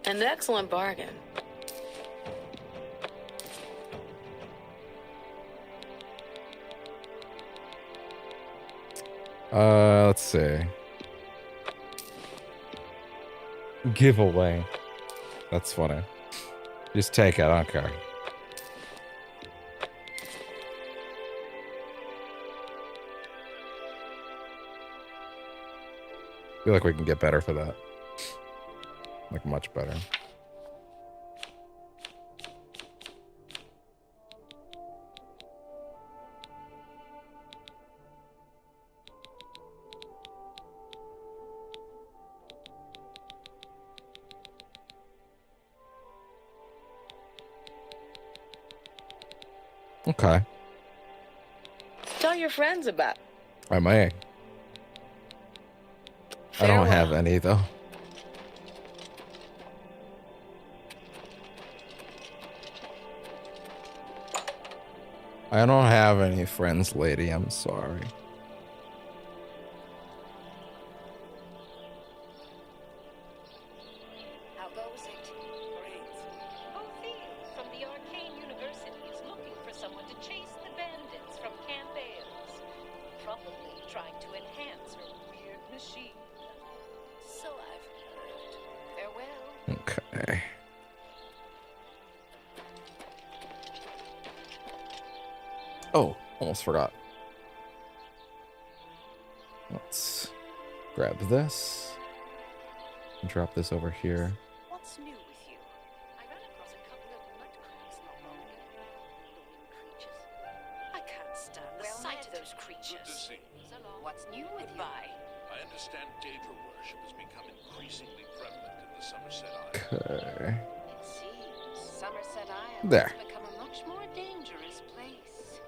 An excellent bargain. Let's see. Giveaway. That's funny. Just take it, I don't care. I feel like we can get better for that. Like much better. Okay. Tell your friends about. I may. I don't have any though. I don't have any friends, lady. I'm sorry. How goes it? Great. Ophir from the Arcane University is looking for someone to chase the bandits from Camp Ailes. Probably trying to enhance her weird machine. So I've heard. Farewell. Okay. Oh, almost forgot. Let's grab this and drop this over here. What's new with you? I ran across a couple of nutcrackers not long ago. Living creatures. I can't stand the sight of those creatures. Good to see you. So long. What's new with you? Bye. I understand Daedra worship has become increasingly prevalent in the Somerset Isles. Okay. It seems Somerset Isles There. has become a much more dangerous place.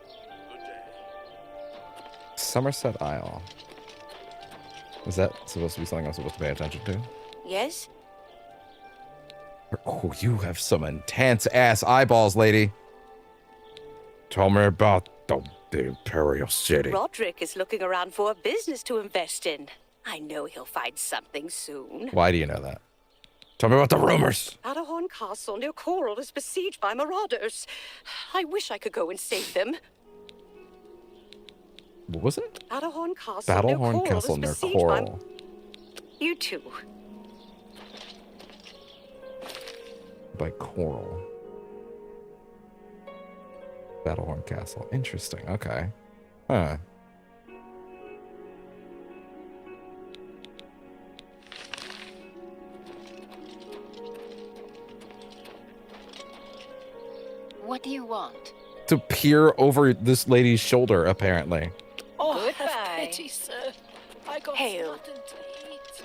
Good day. Somerset Isle. Is that supposed to be something I'm supposed to pay attention to? Yes? Oh, you have some intense ass eyeballs, lady. Tell me about the Imperial City. Roderick is looking around for a business to invest in. I know he'll find something soon. Why do you know that? Tell me about the rumors. Adahorn Castle near Coral is besieged by marauders. I wish I could go and save them. What was it? Adahorn Castle near Battlehorn Coral Castle is near besieged Coral. by... You too. By Coral. Battlehorn Castle. Interesting. Okay. Huh. What do you want? To peer over this lady's shoulder, apparently. Oh, Goodbye. have pity, sir. I got Hail. nothing to eat.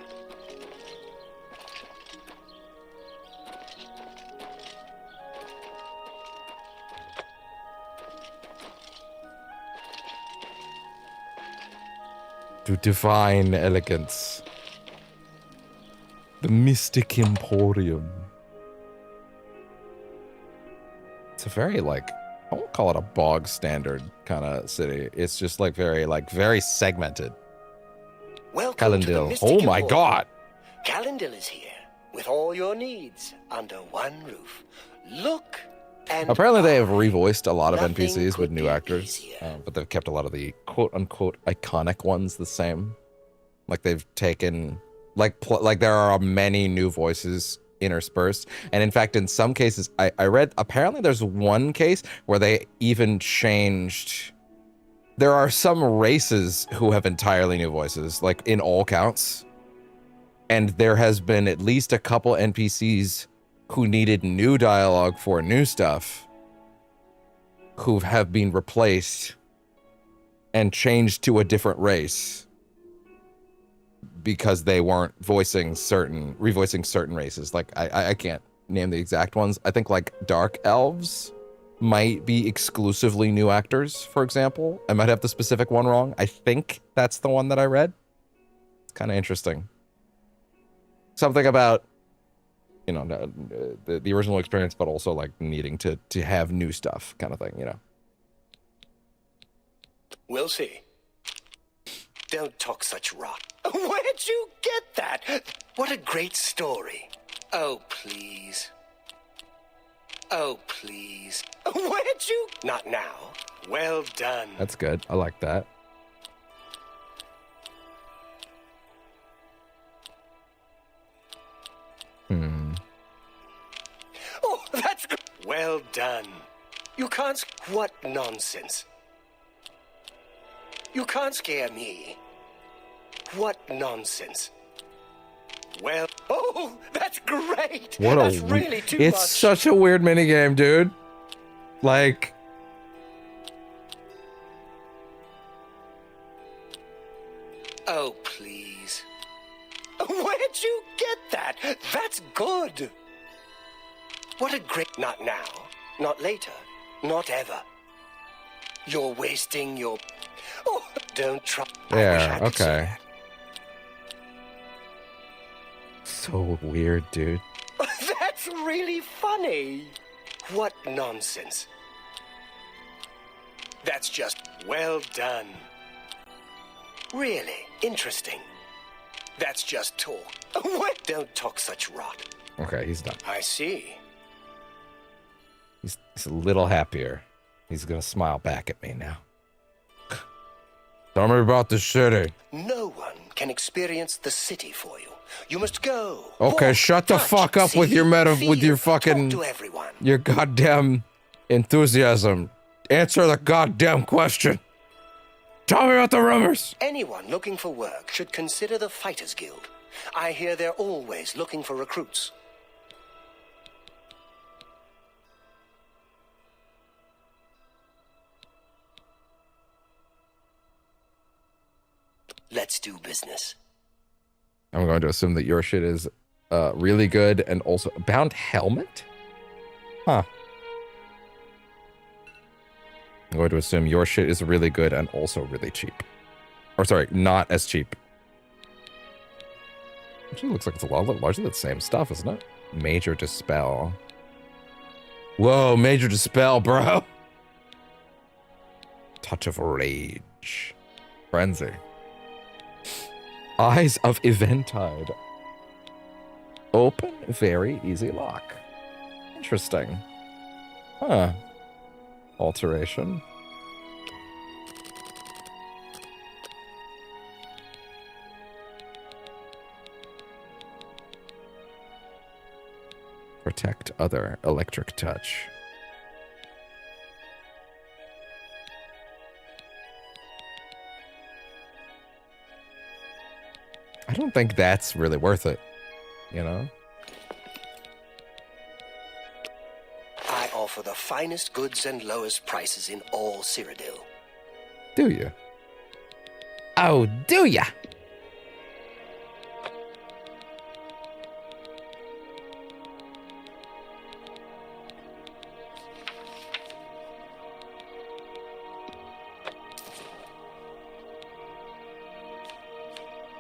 To divine elegance. The Mystic Emporium. It's a very, like... Oh, call it a bog standard kind of city. It's just like very segmented. Welcome to the Calendil. Mystic Oh my Emporium. god. Calendil is here with all your needs under one roof. Look and Apparently they have revoiced a lot of Nothing NPCs with could new be actors, but they've kept a lot of the quote-unquote iconic ones the same. Like they've taken, like there are many new voices interspersed. And in fact, in some cases, I read, apparently there's one case where they even changed. There are some races who have entirely new voices, like in all counts. And there has been at least a couple NPCs who needed new dialogue for new stuff, who have been replaced and changed to a different race because they weren't revoicing certain races. Like I can't name the exact ones. I think like Dark Elves might be exclusively new actors, for example. I might have the specific one wrong. I think that's the one that I read. It's kind of interesting. Something about, you know, the original experience, but also like needing to have new stuff kind of thing, you know. We'll see. Don't talk such rot. Where'd you get that? What a great story. Oh, please. Oh, please. Where'd you? Not now. Well done. That's good. I like that. Oh, that's good. Well done. You can't. What nonsense. You can't scare me. What nonsense. Well, oh, that's great. What that's a really too it's much. such a weird minigame, dude. Like, oh, please. Where'd you get that? That's good. What a great. Not now. Not later. Not ever. You're wasting your. Oh, don't try. yeah, okay. So weird, dude. That's really funny. What nonsense. That's just well done. Really interesting. That's just talk. What? Don't talk such rot. Okay, he's done. I see. He's a little happier. He's gonna smile back at me now. Tell me about the city. No one can experience the city for you. You must go. Okay, walk, shut the touch, fuck up see, with your with your feel, fucking, talk to everyone. your goddamn enthusiasm. Answer the goddamn question. Tell me about the rumors. Anyone looking for work should consider the Fighters Guild. I hear they're always looking for recruits. Let's do business. I'm going to assume that your shit is really good and also bound helmet? Huh. I'm going to assume your shit is really good and also really cheap. Or sorry, not as cheap. Actually looks like it's a lot largely the same stuff, isn't it? Major Dispel. Whoa, Major Dispel, bro. Touch of Rage. Frenzy. Eyes of Eventide. Open, very easy lock. Interesting. Huh. Alteration. Protect other. Electric touch. I don't think that's really worth it, you know? I offer the finest goods and lowest prices in all Cyrodiil. Do you? Oh, do ya?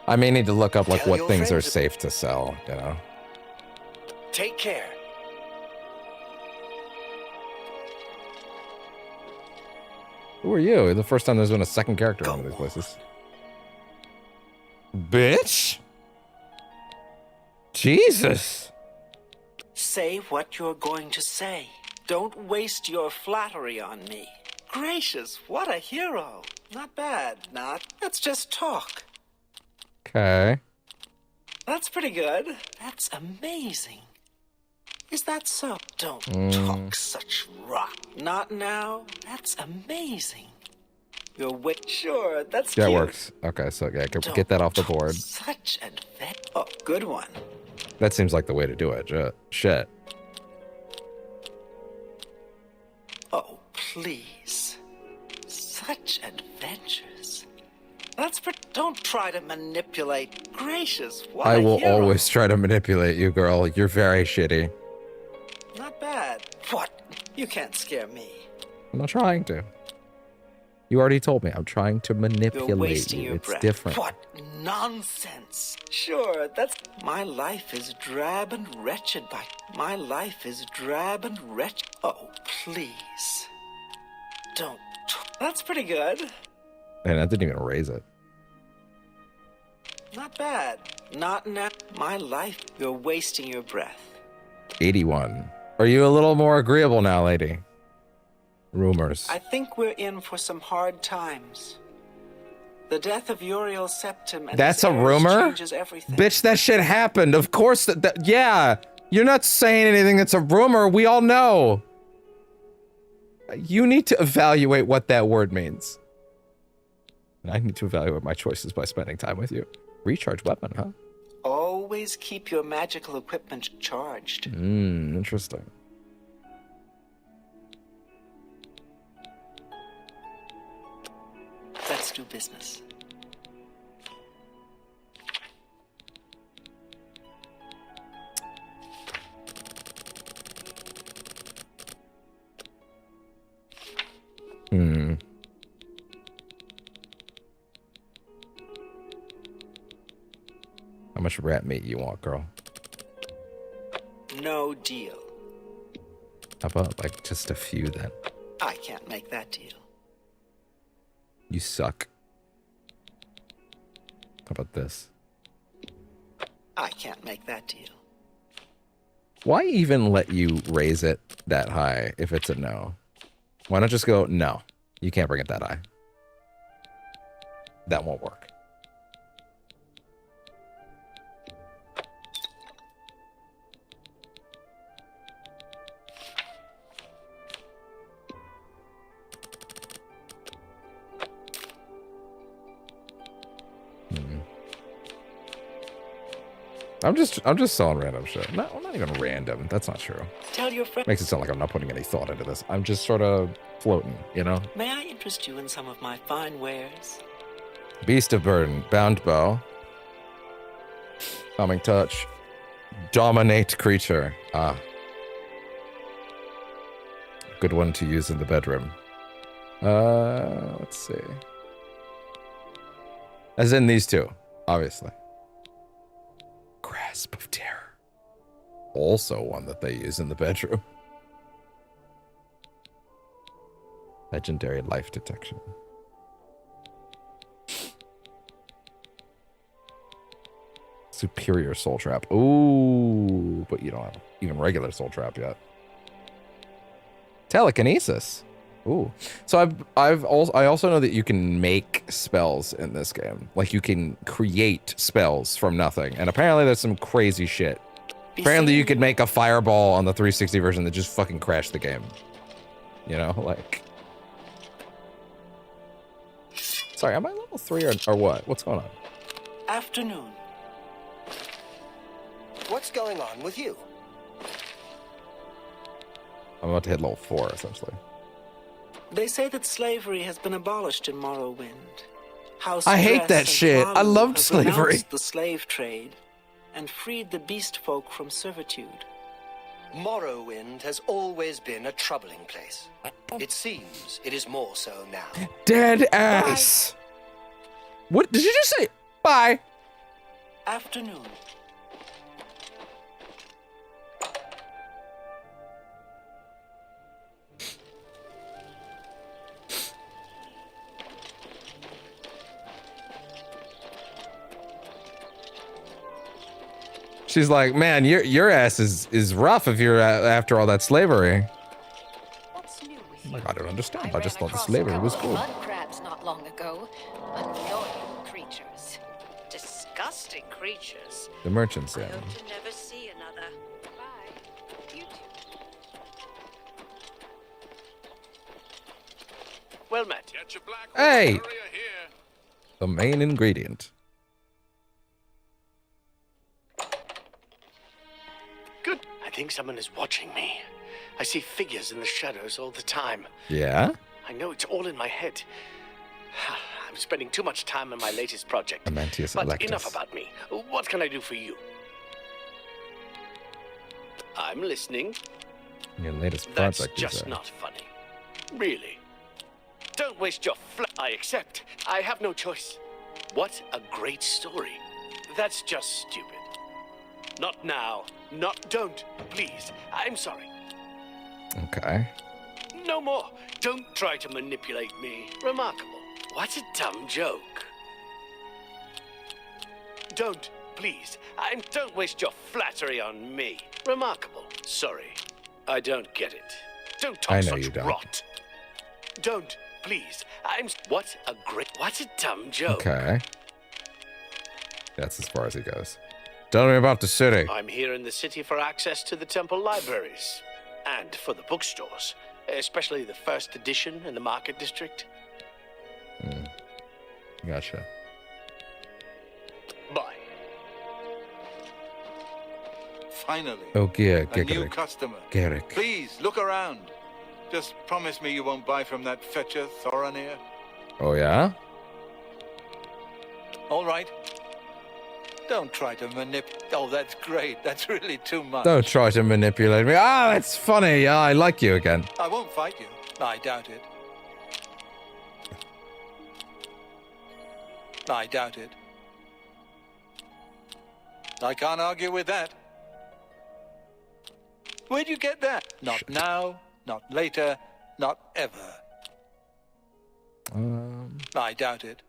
I may need to look up like Tell what your things are friends- safe to sell, you know? Take care. Who are you? The first time there's been a second character in one of these places. Bitch! Jesus! Say what you're going to say. Don't waste your flattery on me. Gracious, what a hero. Not bad, not. Let's just talk. Okay. That's pretty good. That's amazing. Is that so? Don't talk such rot. Not now. That's amazing. You're sure, that's Yeah, it cute. works. Okay, so yeah, get that off the board. Such advent. Oh, good one. That seems like the way to do it. Shit. Oh, please. Such adventures. Don't try to manipulate. Gracious, what I a will hero. always try to manipulate you, girl. You're very shitty. Not bad. What? You can't scare me. I'm not trying to. You already told me. I'm trying to You're manipulate wasting you. your It's breath. different. What nonsense. Sure, that's... My life is drab and wretched by... My life is drab and wretched. Oh, please. Don't... That's pretty good. And I didn't even raise it. Not bad. Not now. My life. You're wasting your breath. 81. Are you a little more agreeable now, lady? Rumors. I think we're in for some hard times. The death of Uriel Septim and That's his a heirs rumor? changes everything. Bitch, that shit happened. Of course yeah. You're not saying anything that's a rumor. We all know. You need to evaluate what that word means. And I need to evaluate my choices by spending time with you. Recharge weapon, huh? Always keep your magical equipment charged. Interesting. Let's do business. How much rat meat you want, girl? No deal. How about, like, just a few then? I can't make that deal. You suck. How about this? I can't make that deal. Why even let you raise it that high if it's a no? Why not just go, no, you can't bring it that high? That won't work. I'm just selling random shit. Not even random. That's not true. Tell your friend. Makes it sound like I'm not putting any thought into this. I'm just sort of floating, you know? May I interest you in some of my fine wares? Beast of Burden, Bound Bow, Calming Touch, Dominate Creature. Ah. Good one to use in the bedroom. Let's see. As in these two, obviously. Grasp of Terror. Also one that they use in the bedroom. Legendary Life Detection. Superior Soul Trap. Ooh, but you don't have even regular Soul Trap yet. Telekinesis. Ooh. So I also know that you can make spells in this game. Like you can create spells from nothing. And apparently there's some crazy shit. Apparently you could make a fireball on the 360 version that just fucking crashed the game. You know, like. Sorry, am I level 3 or what? What's going on? Afternoon. What's going on with you? I'm about to hit level 4, essentially. They say that slavery has been abolished in Morrowind. House I hate Dress that and shit. I Twalu loved have slavery. renounced the slave trade and freed the beast folk from servitude. Morrowind has always been a troubling place. It seems it is more so now. Dead ass. What did you just say? Bye. Afternoon. She's like, man, your ass is rough if you're after all that slavery. I'm like, I don't understand. I just thought the slavery was cool. Mud crabs not long ago. Annoying creatures. Disgusting creatures. The merchant's in. I hope to never see another. Bye. You too. Well met. Hey! The main ingredient. Good. I think someone is watching me. I see figures in the shadows all the time. Yeah? I know it's all in my head. I'm spending too much time on my latest project. Amantius But Electus. enough about me. What can I do for you? I'm listening. Your latest That's project just is not funny. Really. Don't waste your I accept. I have no choice. What a great story. That's just stupid. Not now. Don't. Please. I'm sorry. Okay. No more. Don't try to manipulate me. Remarkable. What a dumb joke. Don't. Please. Don't waste your flattery on me. Remarkable. Sorry. I don't get it. Don't talk I know such you don't. rot. Don't. Please. What a dumb joke. Okay. That's as far as it goes. Tell me about the city. I'm here in the city for access to the temple libraries. And for the bookstores. Especially the first edition in the market district. Gotcha. Bye. Finally. Oh, yeah, A new Garrick. customer. Garrick. Please, look around. Just promise me you won't buy from that fetcher, Thoronir. Oh, yeah? All right. Don't try to manipulate. Oh, that's great. That's really too much. Don't try to manipulate me. Ah, it's funny. Ah, I like you again. I won't fight you. I doubt it. I doubt it. I can't argue with that. Where'd you get that? Not now, not later, not ever. I doubt it.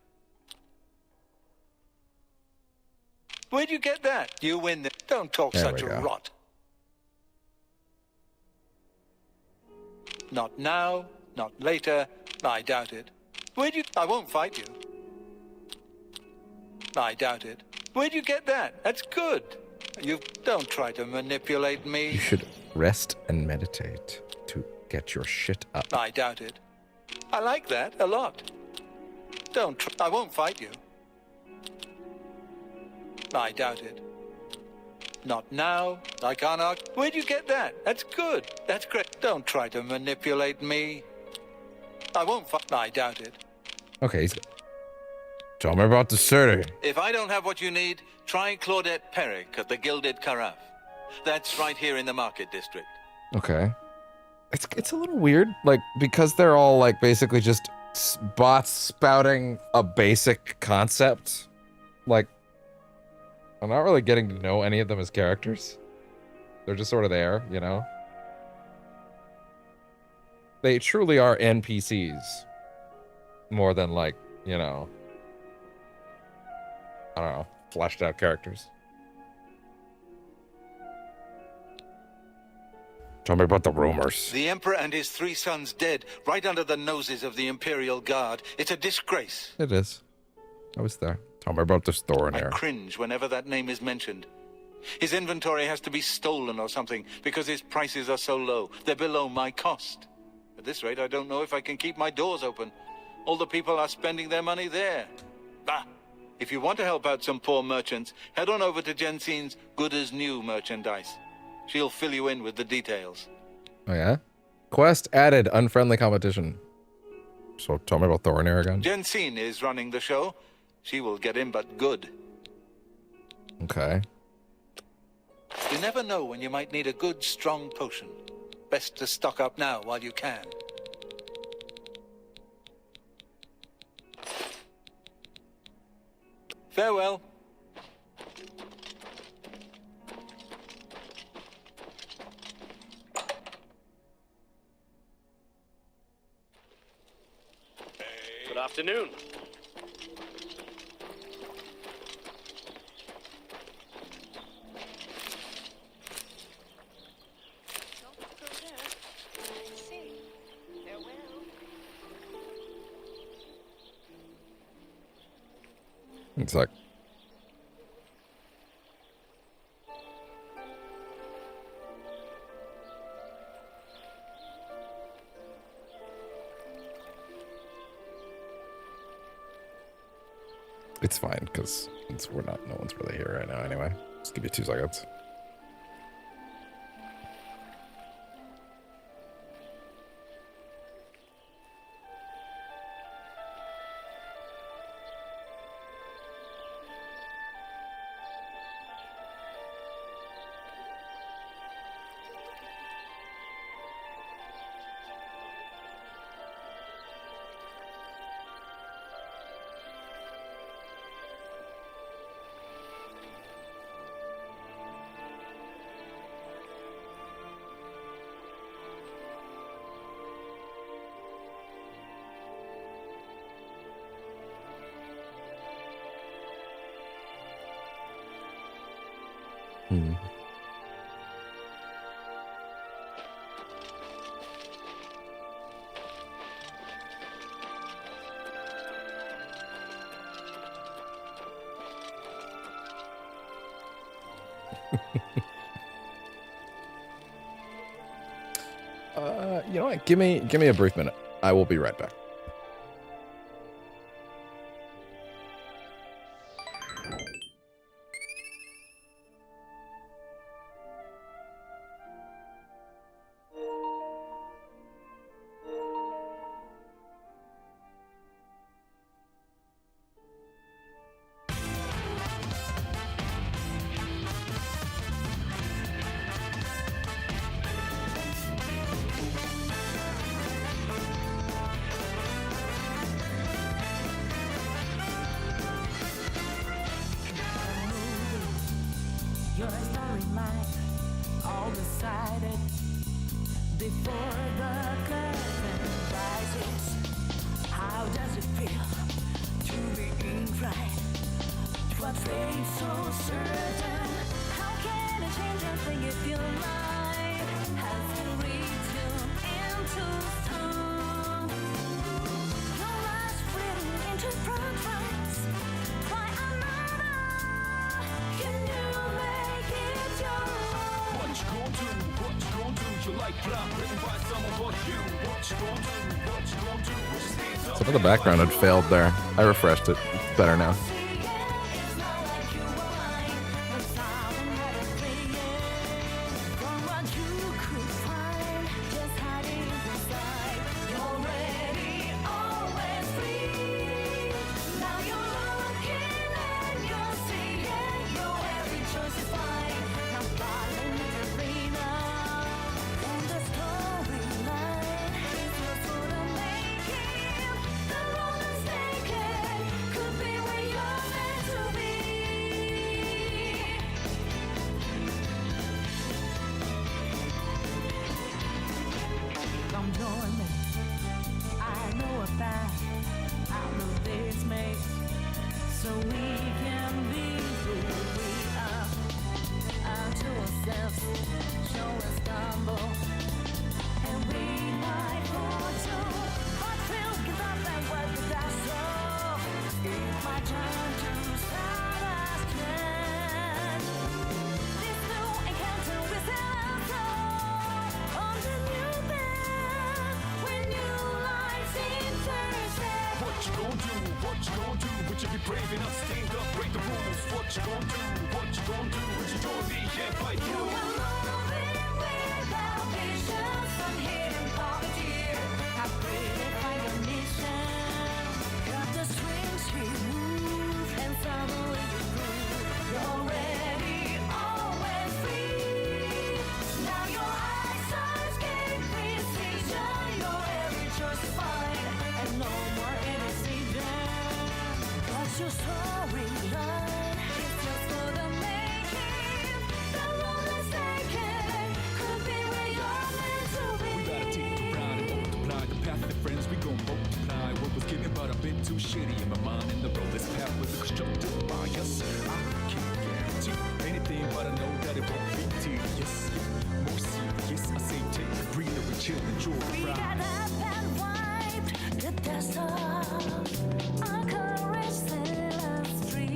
Where'd you get that? You win the... Don't talk There such we go. rot. Not now, not later, I doubt it. Where'd you... I won't fight you. I doubt it. Where'd you get that? That's good. You don't try to manipulate You me. should rest and meditate to get your shit up. I doubt it. I like that a lot. Don't I won't fight you. I doubt it. Not now. I can't argue. Where'd you get that? That's good. That's great. Don't try to manipulate me. I won't fight. I doubt it. Okay, tell me about the city. If I don't have what you need, try Claudette Perrick at the Gilded Carafe. That's right here in the Market District. Okay. It's a little weird, like, because they're all, like, basically just bots spouting a basic concept. Like, I'm not really getting to know any of them as characters. They're just sort of there, you know? They truly are NPCs. More than, like, you know... I don't know, fleshed out characters. Tell me about the rumors. The Emperor and his 3 sons dead, right under the noses of the Imperial Guard. It's a disgrace. It is. I was there. Tell me about this Thoronir. I cringe whenever that name is mentioned. His inventory has to be stolen or something because his prices are so low. They're below my cost. At this rate, I don't know if I can keep my doors open. All the people are spending their money there. Bah! If you want to help out some poor merchants, head on over to Jensine's Good as New merchandise. She'll fill you in with the details. Oh, yeah? Quest added unfriendly competition. So tell me about Thoronir again. Jensine is running the show. She will get in but good. Okay. You never know when you might need a good, strong potion. Best to stock up now while you can. Farewell. Good afternoon. It's like it's fine because no one's really here right now anyway. Just give you 2 seconds. You know what? Give me a brief minute. I will be right back. Your storyline, all decided before the curtain rises. How does it feel to be in right? What seems so certain? How can it change a thing if your life has been written into stone? Your life's written into progress by another. Can you make it your own? What you gon' do? What you gon' do? Your life plan written by someone but you. What you gon' do? What you gon' do? Which stands up. Some of the background had failed there. I refreshed it. It's better now. Come join me. I know a path out of this maze, so we can be who we are. Unto ourselves, show us stumble, and we might fall too. But we'll give up and work with our soul. It's my turn to start our strength. This new encounter with our soul on the new path. When new lives intersect. What you gon' do? What you gon' do? Would you be brave enough? Stand up, break the rules. What you gon' do? What you gon' do? Would you join me and fight You through? are moving without vision, some hidden poverty. I pray they find your mission. Got the strings we move, and suddenly you prove you're ready, always free. Now your eyes gain precision. Your every choice is fine, and no more indecision. What's your storyline? It's just for the making. The road is taken. Could be where you're meant to be. We gotta take the ride and multiply the path of friends. We gon' multiply what was given, but a bit too shitty in my mind. And the road this path with a constructive bias. I can't guarantee anything, but I know that it won't be tedious. More serious, I say take a breather and chill, enjoy the We got ride. up and wiped the dust off. Our courage set us free.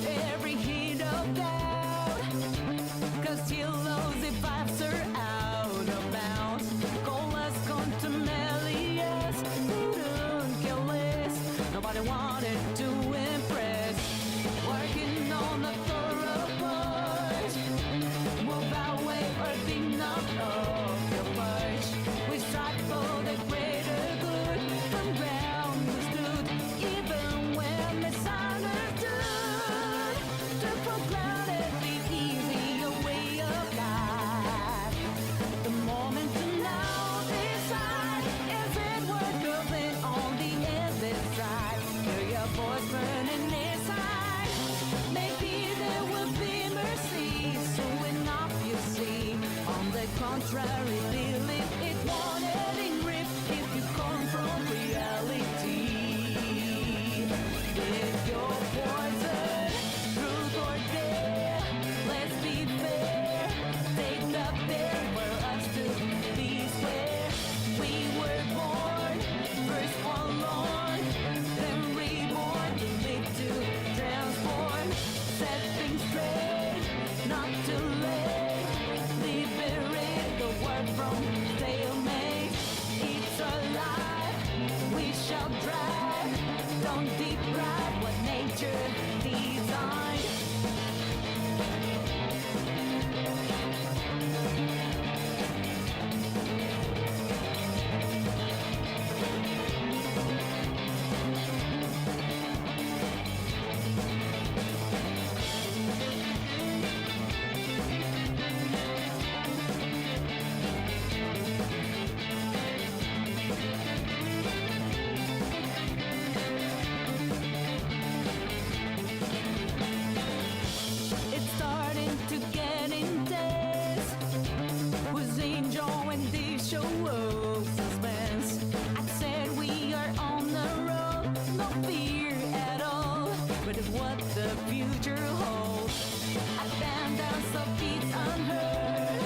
every hint of doubt. Cause he loves the vibes are out of bounds. Colas contumelious, couldn't kill less. Nobody wanted to impress. Working on the thorough parts. Move away or be knocked off your perch. We strive for the greater good. From ground we stood, even when misunderstood. Took for granted the easier way of life. The moment to now decide, is it worth going on the endless drive? Hear your voice burning inside. Maybe there will be mercy soon enough, you see. On the contrary, believe it won't end grip if you come from reality. If you're poison, truth or dare, let's be fair. Take the bear for us to be square. We were born, first forlorn, then reborn, to live to transform. Set things straight, not too late. Liberate the world from stalemate. It's alive, we shall drive. Don't deprive what nature designed. It's starting to get intense. Who's angel when they show up suspense? I said we are on the road, no fear at all. But of what the future holds, abandons of beats unheard.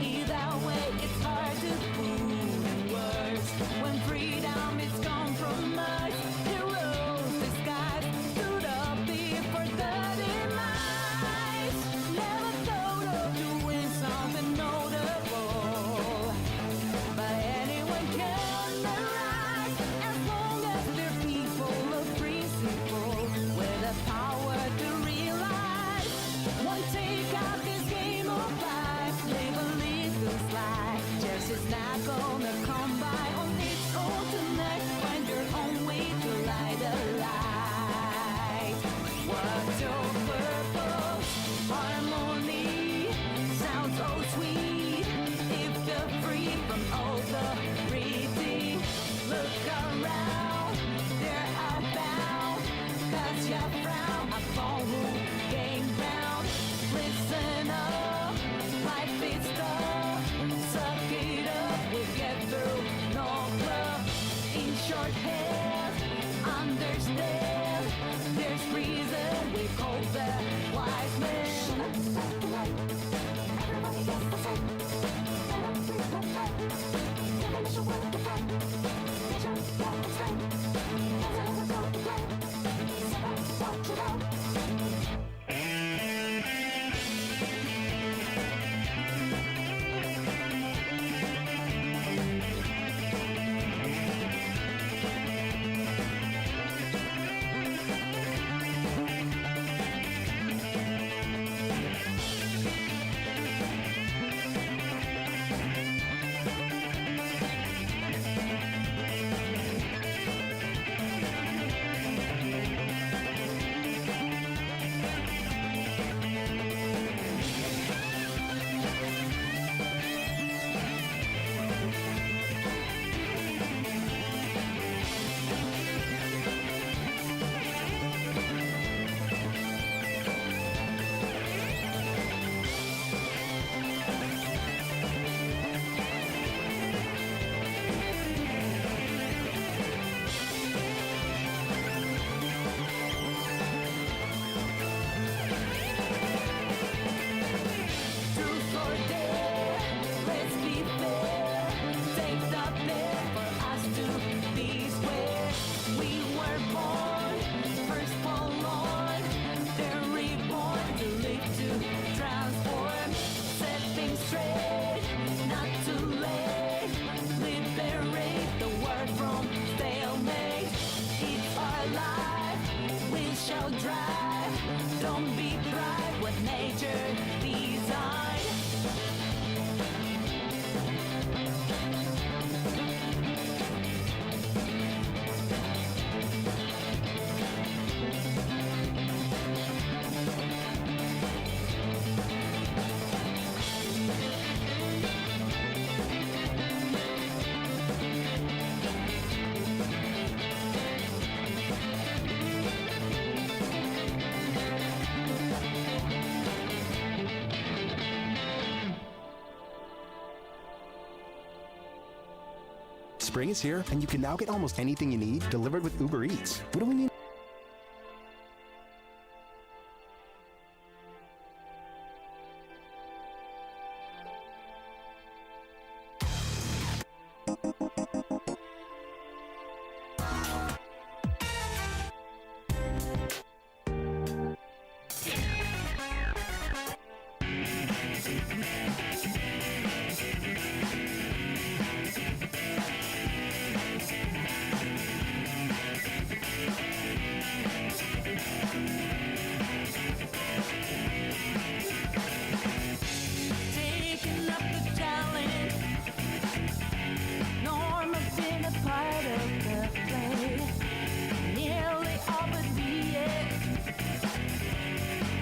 Either way, it's hard to put in words. When freedom is compromised, heroes disguised stood up before the demise. Never thought of doing something notable, but anyone can arise as long as they're people of principle with the power to realize. One take out this game of life, live a little slide. Just is not gonna come by on its own tonight. Find your own way. Spring is here, and you can now get almost anything you need delivered with Uber Eats. What do we need? Taking up the challenge. Norm has been a part of the play. Nearly all but the edge.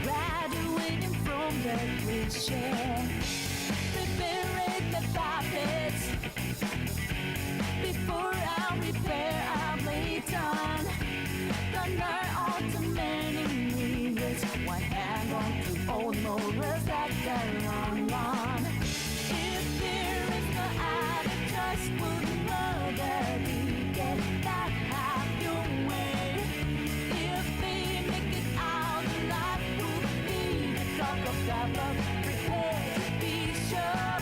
Graduating from the cliche. Preparing the puppets. Before I repair, I'll be done. Thunder on to many years. One hand on to old morals that go on. If there is no other choice, would rather be get that have your way. If they make it out alive, would be the talk of the love. Prepare to be sure.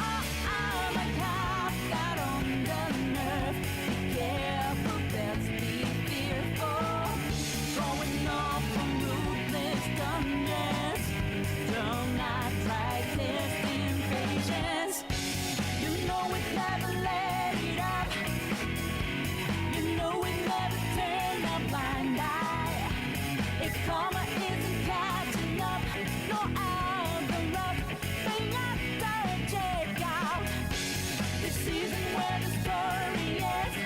I'm a cop that on the nerve. Be careful, let's be fearful. Going off from ruthless dungeons. Do not try testing patience. You know we never let it up. You know we never turn a blind eye. If karma isn't catching up, no other love, they not to check out. This isn't where the story ends.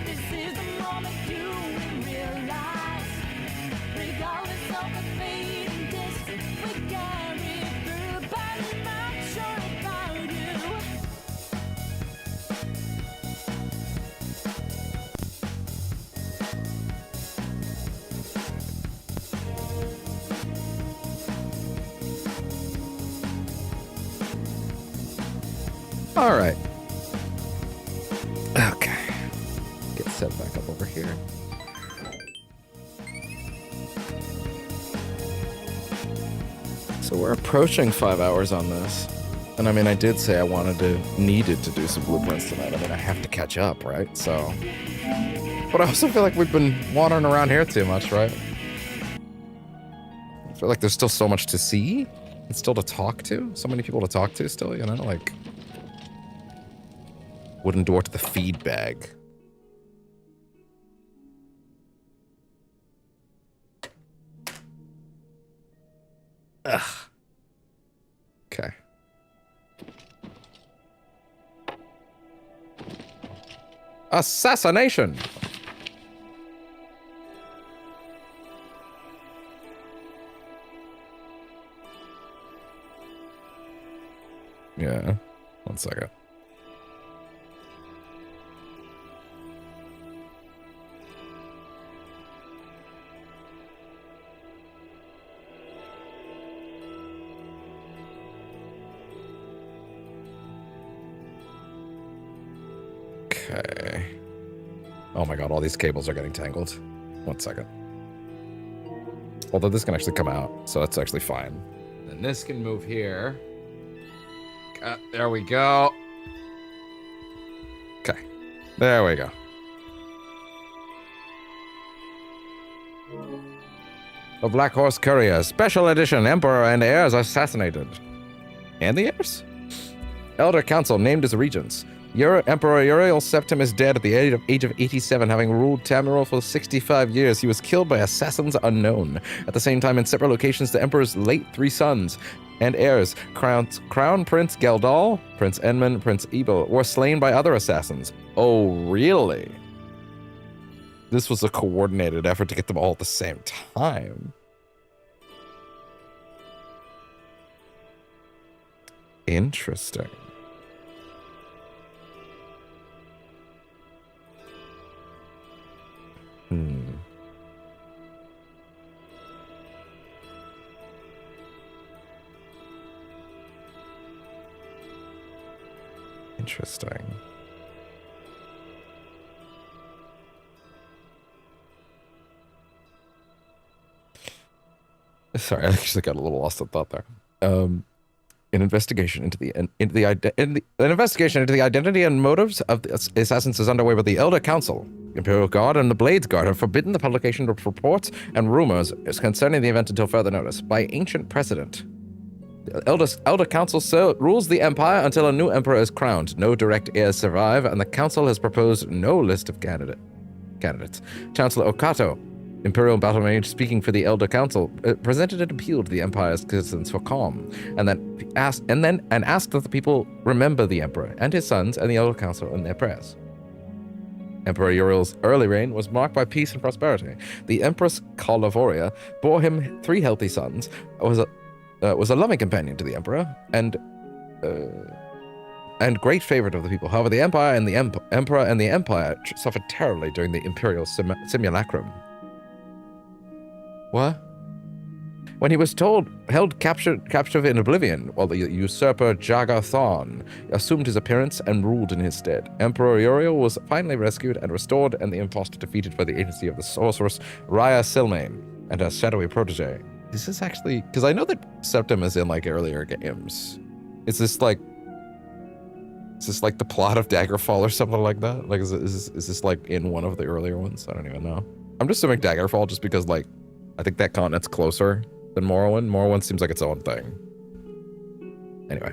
This is the moment you will realize. Regardless of the fading distance we carry through, but I'm not sure about you. All right. Okay. Get set back up over here. So we're approaching 5 hours on this. And I mean, I did say I needed to do some blueprints tonight. I mean, I have to catch up, right? So. But I also feel like we've been wandering around here too much, right? I feel like there's still so much to see and still to talk to. So many people to talk to still, you know? Like. Wooden door to the feed bag. Ugh. Okay. Assassination! Yeah. 1 second. Okay. Oh my god, all these cables are getting tangled. 1 second. Although this can actually come out, so that's actually fine. Then this can move here. There we go. Okay. There we go. The Black Horse Courier, special edition, Emperor and heirs assassinated. And the heirs? Elder Council named as regents. Emperor Uriel Septim is dead at the age of 87, having ruled Tamriel for 65 years. He was killed by assassins unknown. At the same time, in separate locations, the Emperor's late 3 sons and heirs, Crown Prince Geldal, Prince Edmund, Prince Ebel, were slain by other assassins. Oh, really? This was a coordinated effort to get them all at the same time. Interesting. Interesting. Sorry, I actually got a little lost in thought there. An investigation into the identity and motives of the assassins is underway, but the Elder Council, Imperial Guard, and the Blades Guard have forbidden the publication of reports and rumors concerning the event until further notice. By ancient precedent, the Elder Council rules the Empire until a new emperor is crowned. No direct heirs survive, and the Council has proposed no list of candidates. Chancellor Okato, Imperial Battle Mage, speaking for the Elder Council, presented an appeal to the Empire's citizens for calm, and asked that the people remember the Emperor and his sons and the Elder Council in their prayers. Emperor Uriel's early reign was marked by peace and prosperity. The Empress Calavoria bore him 3 healthy sons, was a loving companion to the Emperor, and great favorite of the people. However, the Empire and the Emperor and the Empire suffered terribly during the Imperial Simulacrum. What? When he was held captive in Oblivion, while the usurper Doom-A-Thon assumed his appearance and ruled in his stead. Emperor Uriel was finally rescued and restored, and the impostor defeated by the agency of the sorceress Raya Silmain and her shadowy protege. Is this actually... Because I know that Septim is in, like, earlier games. Is this like the plot of Daggerfall or something like that? Like, is this, like, in one of the earlier ones? I don't even know. I'm just assuming Daggerfall just because, like, I think that continent's closer than Morrowind. Morrowind seems like its own thing. Anyway.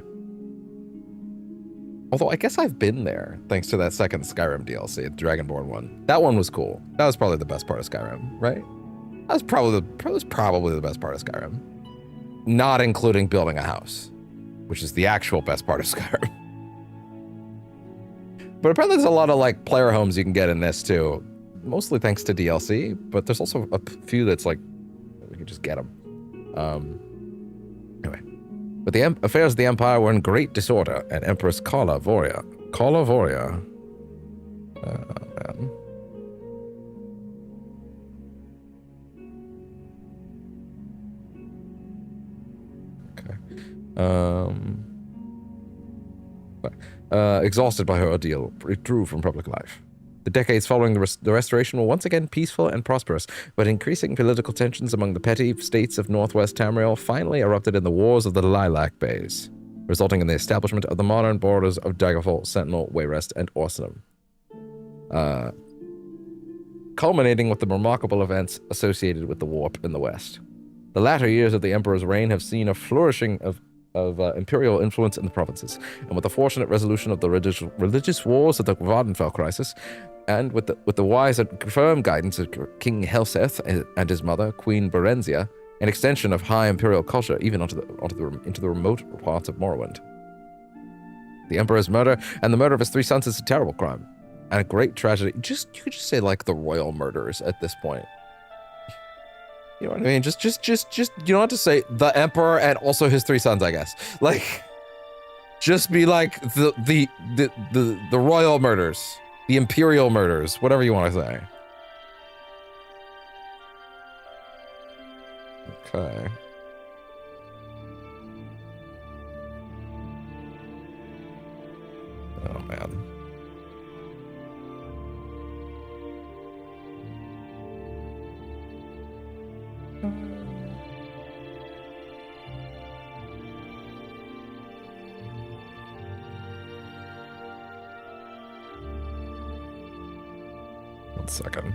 Although I guess I've been there, thanks to that second Skyrim DLC, the Dragonborn one. That one was cool. That was probably the best part of Skyrim, right? That was probably the best part of Skyrim. Not including building a house, which is the actual best part of Skyrim. But apparently there's a lot of, like, player homes you can get in this, too. Mostly thanks to DLC, but there's also a few that's, like, we can just get them. Anyway. But the affairs of the Empire were in great disorder, and Empress Calavoria... man. Okay. Exhausted by her ordeal, withdrew from public life. The decades following the restoration were once again peaceful and prosperous, but increasing political tensions among the petty states of northwest Tamriel finally erupted in the Wars of the Lilac Bays, resulting in the establishment of the modern borders of Daggerfall, Sentinel, Wayrest, and Orsenum. Culminating with the remarkable events associated with the Warp in the West. The latter years of the Emperor's reign have seen a flourishing of imperial influence in the provinces, and with the fortunate resolution of the religious wars of the Vardenfell crisis, and with the wise and firm guidance of King Helseth and his mother, Queen Berenzia, an extension of high imperial culture even into the remote parts of Morrowind. The Emperor's murder and the murder of his 3 sons is a terrible crime, and a great tragedy. You could just say, like, the royal murders at this point. You know what I mean? Just you don't have to say the Emperor and also his 3 sons, I guess. Like, just be like the royal murders, the imperial murders, whatever you want to say. Okay. Oh man. One second.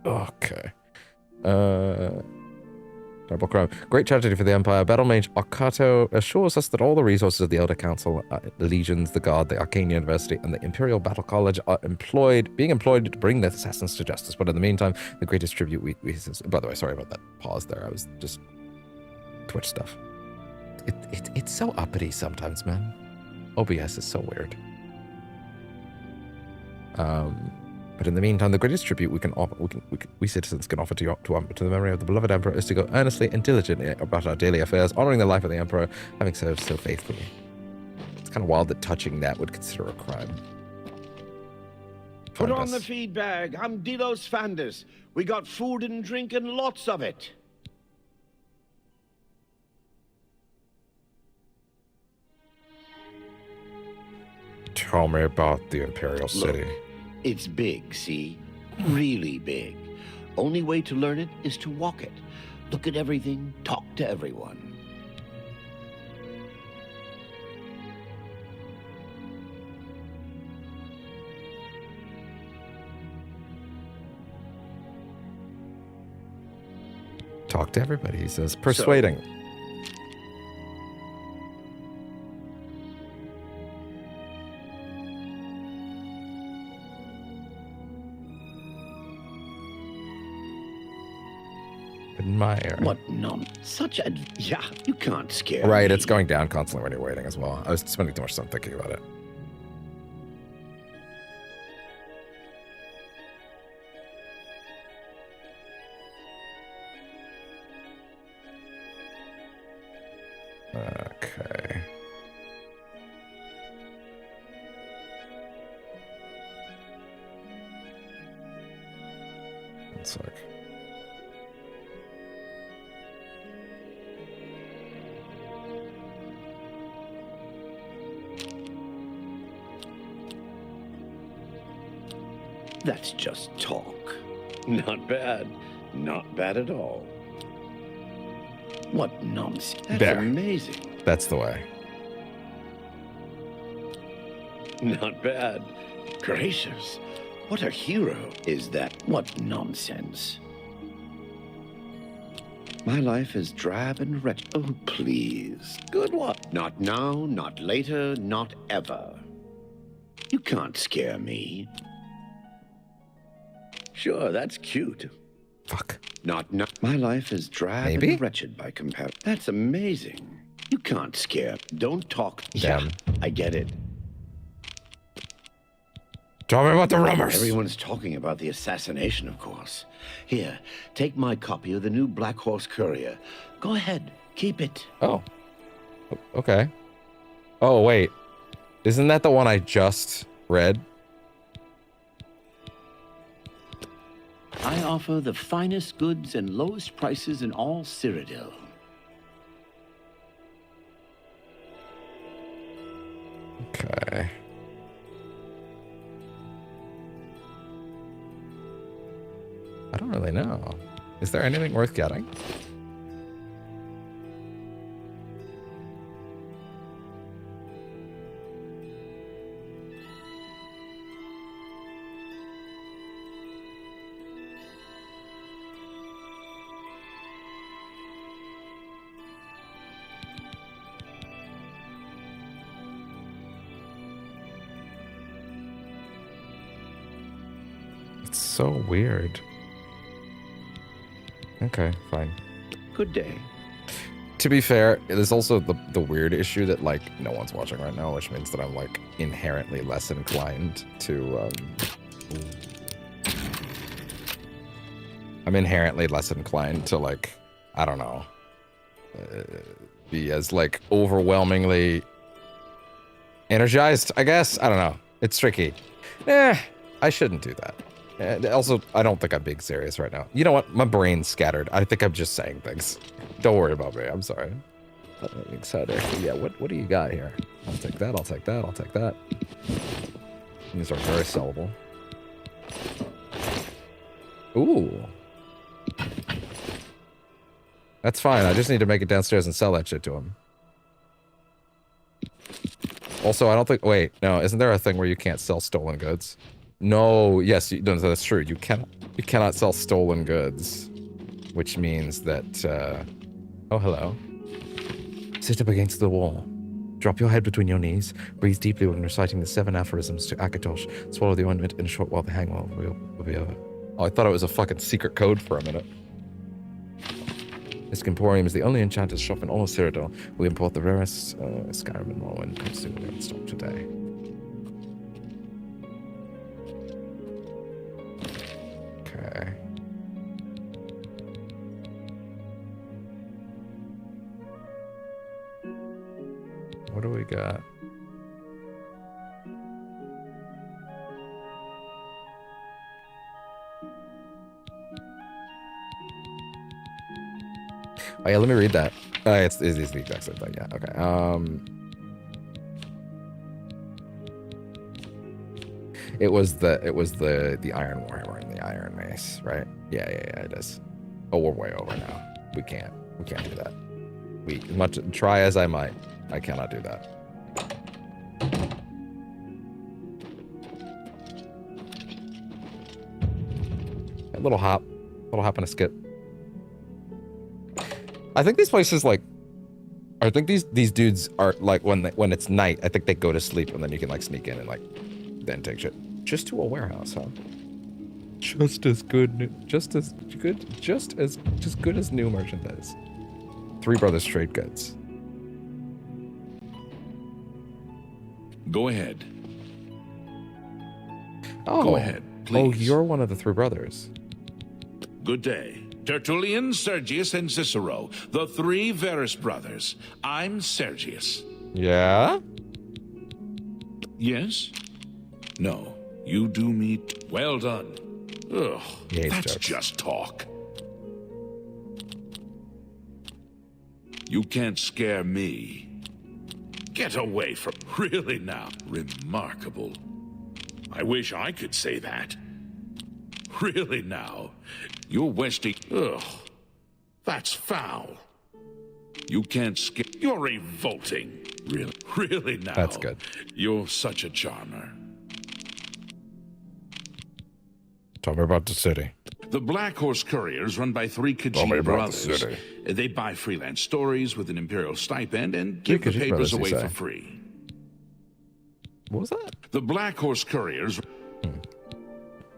Okay. Terrible crime. Great tragedy for the Empire. Battle Mage Okato assures us that all the resources of the Elder Council, the Legions, the Guard, the Arcane University, and the Imperial Battle College are being employed to bring the assassins to justice. But in the meantime, the greatest tribute we by the way, sorry about that pause there. I was just Twitch stuff. It's so uppity sometimes, man. OBS is so weird. But in the meantime, the greatest tribute we citizens can offer to the memory of the beloved Emperor is to go earnestly and diligently about our daily affairs, honoring the life of the Emperor, having served so faithfully. It's kind of wild that touching that would consider a crime. Put Find on us. the feed bag. I'm Delos Fanders. We got food and drink and lots of it. Tell me about the Imperial City. Look, it's big, see? Really big. Only way to learn it is to walk it. Look at everything, talk to everyone. Talk to everybody, he says. Persuading. Admire. What such a... Yeah, you can't scare Right, me. it's going down constantly when you're waiting as well. I was spending too much time thinking about it. Okay. One sec. That's just talk. Not bad. Not bad at all. What nonsense. That's There. amazing. That's the way. Not bad. Gracious. What a hero is that. What nonsense. My life is drab and wretched. Oh, please. Good what? Not now, not later, not ever. You can't scare me. Sure, that's cute. Fuck. Not. My life is drab Maybe? and wretched by comparison. That's amazing. You can't scare. Don't talk. Damn. Yeah, I get it. Tell me about the rumors. Everyone's talking about the assassination, of course. Here, take my copy of the new Black Horse Courier. Go ahead, keep it. Oh. Okay. Oh, wait. Isn't that the one I just read? I offer the finest goods and lowest prices in all Cyrodiil. Okay. I don't really know. Is there anything worth getting? It's so weird. Okay, fine. Good day. To be fair, there's also the weird issue that, like, no one's watching right now, which means that I'm, like, inherently less inclined to, I'm inherently less inclined to, like, I don't know, be as, like, overwhelmingly energized, I guess? I don't know. It's tricky. I shouldn't do that. And also, I don't think I'm being serious right now. You know what? My brain's scattered. I think I'm just saying things. Don't worry about me. I'm sorry. I'm excited. Yeah, what do you got here? I'll take that, I'll take that, I'll take that. These are very sellable. Ooh. That's fine. I just need to make it downstairs and sell that shit to him. Also, I don't think... Wait, no. Isn't there a thing where you can't sell stolen goods? No, yes, no, that's true. You cannot sell stolen goods, which means that, oh, hello. Sit up against the wall. Drop your head between your knees. Breathe deeply when reciting the 7 aphorisms to Akatosh. Swallow the ointment in a short while the hangover will be over. Oh, I thought it was a fucking secret code for a minute. This Emporium is the only enchanter's shop in all of Cyrodiil. We import the rarest Skyrim and Morrowind consumer in stock today. Okay. What do we got? Oh yeah, let me read that. It's the exact same thing. Yeah. Okay. It was the Iron Warhammer and the Iron Mace, right? Yeah, it is. Oh, we're way over now. We can't do that. Much try as I might, I cannot do that. A little hop and a skip. I think these places I think these dudes are like when it's night. I think they go to sleep and then you can like sneak in and like then take shit. Just to a warehouse, huh? Just as good as new merchandise. Three Brothers Trade Goods. Go ahead. Oh, Go ahead, please. Oh, you're one of the three brothers. Good day. Tertullian, Sergius, and Cicero, the three Verus brothers. I'm Sergius. Yeah? Yes? No. You do meet. Well done. Ugh, that's just talk. You can't scare me. Get away from. Really now. Remarkable. I wish I could say that. Really now. You're wasting. Ugh. That's foul. You can't scare. You're revolting. Really now. That's good. You're such a charmer. Tell me about the city. The Black Horse Couriers, run by three Tell me Khajiit about brothers. the city. They buy freelance stories with an imperial stipend and give the Khajiit papers brothers, you away say? for free. What was that? The Black Horse Couriers.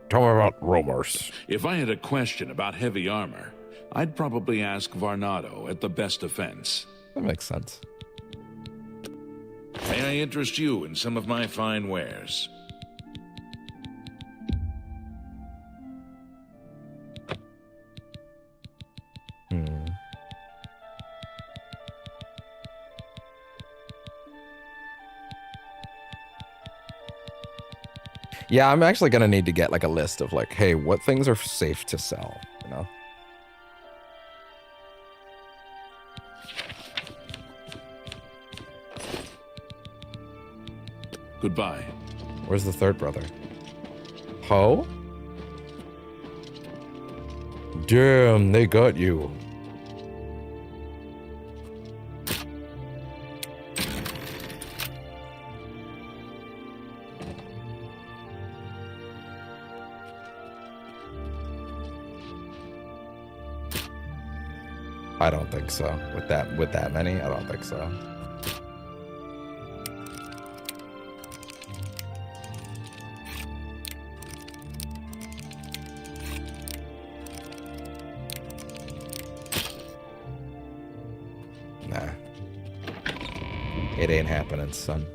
Tell me about rumors. If I had a question about heavy armor, I'd probably ask Varnado at the Best Defense. That makes sense. May I interest you in some of my fine wares? Yeah, I'm actually gonna need to get like a list of like, hey, what things are safe to sell, you know? Goodbye. Where's the third brother? Ho? Damn, they got you. I don't think so. With that many, I don't think so. Nah. It ain't happening, son.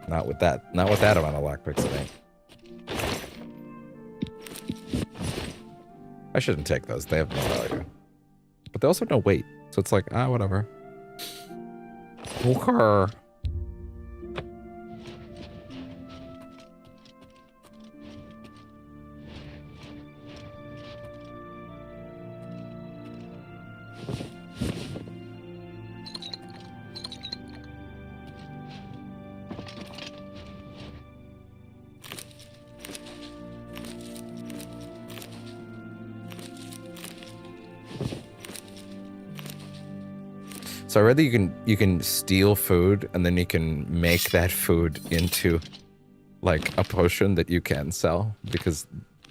Not with that amount of lockpicks, it ain't. I shouldn't take those. They have no value. But they also have no weight. So it's like, whatever. Okay. So I read that you can steal food and then you can make that food into like a potion that you can sell because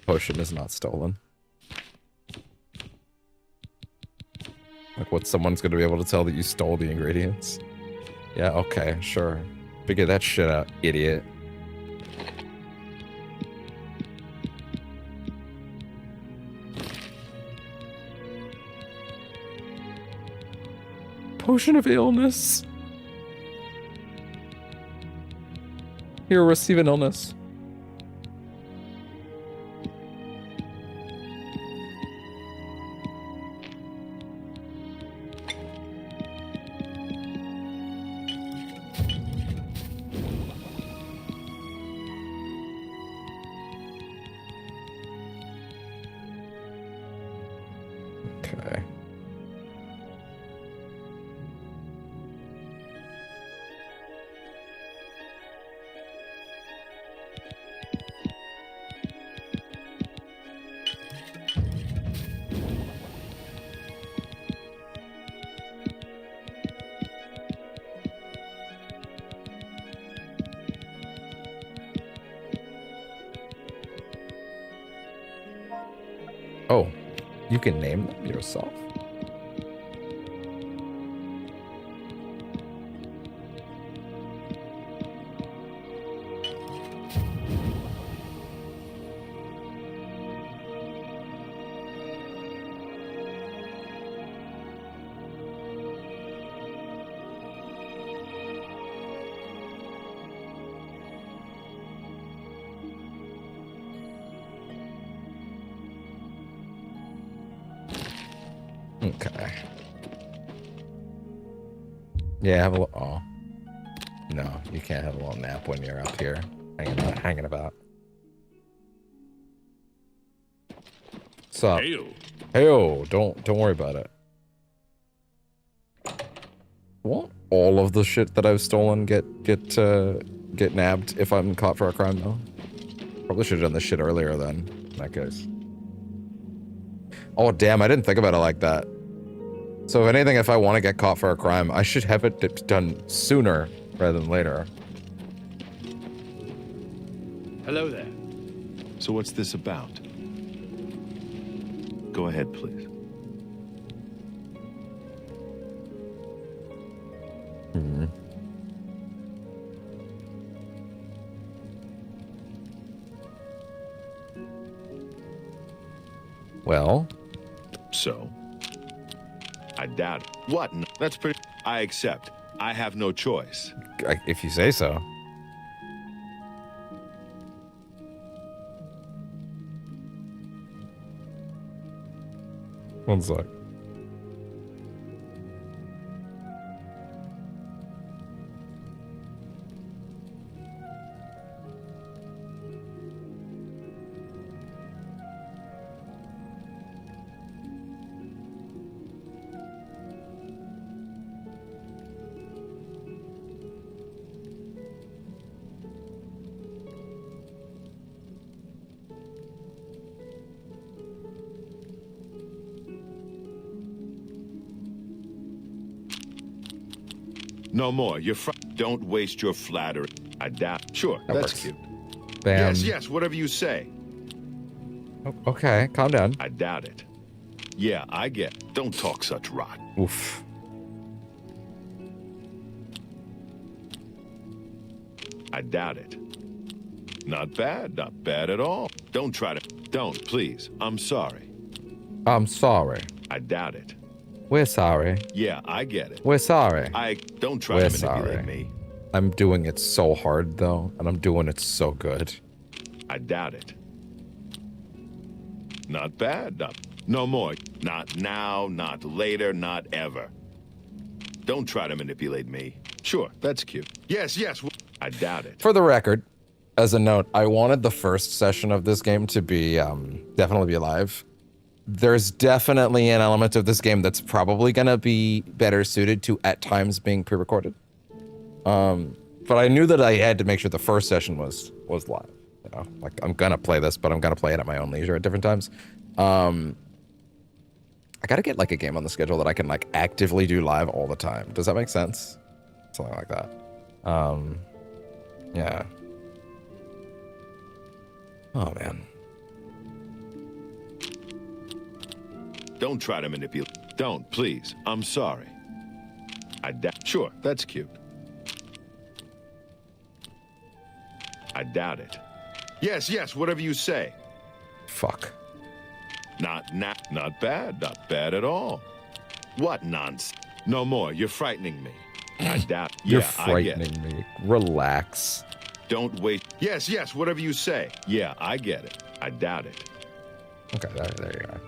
potion is not stolen. Like what, someone's gonna be able to tell that you stole the ingredients? Yeah, okay, sure. Figure that shit out, idiot. Potion of illness. Here, receive an illness. Okay. Oh, you can name them yourself? Okay. Yeah, have a little. Oh. No, you can't have a little nap when you're up here hanging about. Sup? Heyo, don't worry about it. Won't all of the shit that I've stolen get nabbed if I'm caught for a crime though? Probably should have done this shit earlier then, in that case. Oh damn, I didn't think about it like that. So if anything, if I want to get caught for a crime, I should have it done sooner rather than later. Hello there. So what's this about? Go ahead, please. Hmm. Well? So? I doubt it. What? No, that's pretty... I accept. I have no choice. If you say so. One sec. No more. Don't waste your flattery. I doubt. Sure, That that's works. cute. Bam. Yes, whatever you say. Okay, calm down. I doubt it. Yeah, I get. Don't talk such rot. Oof. I doubt it. Not bad at all. Don't try to. Don't, please. I'm sorry. I'm sorry. I doubt it. We're sorry. Yeah, I get it. We're sorry. Don't try We're to manipulate sorry. me. I'm doing it so hard though, and I'm doing it so good. I doubt it. Not bad. No more. Not now, not later, not ever. Don't try to manipulate me. Sure, that's cute. Yes. I doubt it. For the record, as a note, I wanted the first session of this game to be definitely be live. There's definitely an element of this game that's probably gonna be better suited to at times being pre-recorded. But I knew that I had to make sure the first session was live. You know, like I'm gonna play this, but I'm gonna play it at my own leisure at different times. I gotta get like a game on the schedule that I can like actively do live all the time. Does that make sense? Something like that. Yeah. Oh man. Don't try to manipulate. Don't, please. I'm sorry. I doubt. Sure, that's cute. I doubt it. Yes, whatever you say. Fuck. Not bad at all. What nonsense? No more. You're frightening me. I doubt. You're Yeah, I get it. frightening me. Relax. Don't wait. Yes, whatever you say. Yeah, I get it. I doubt it. Okay, there you go.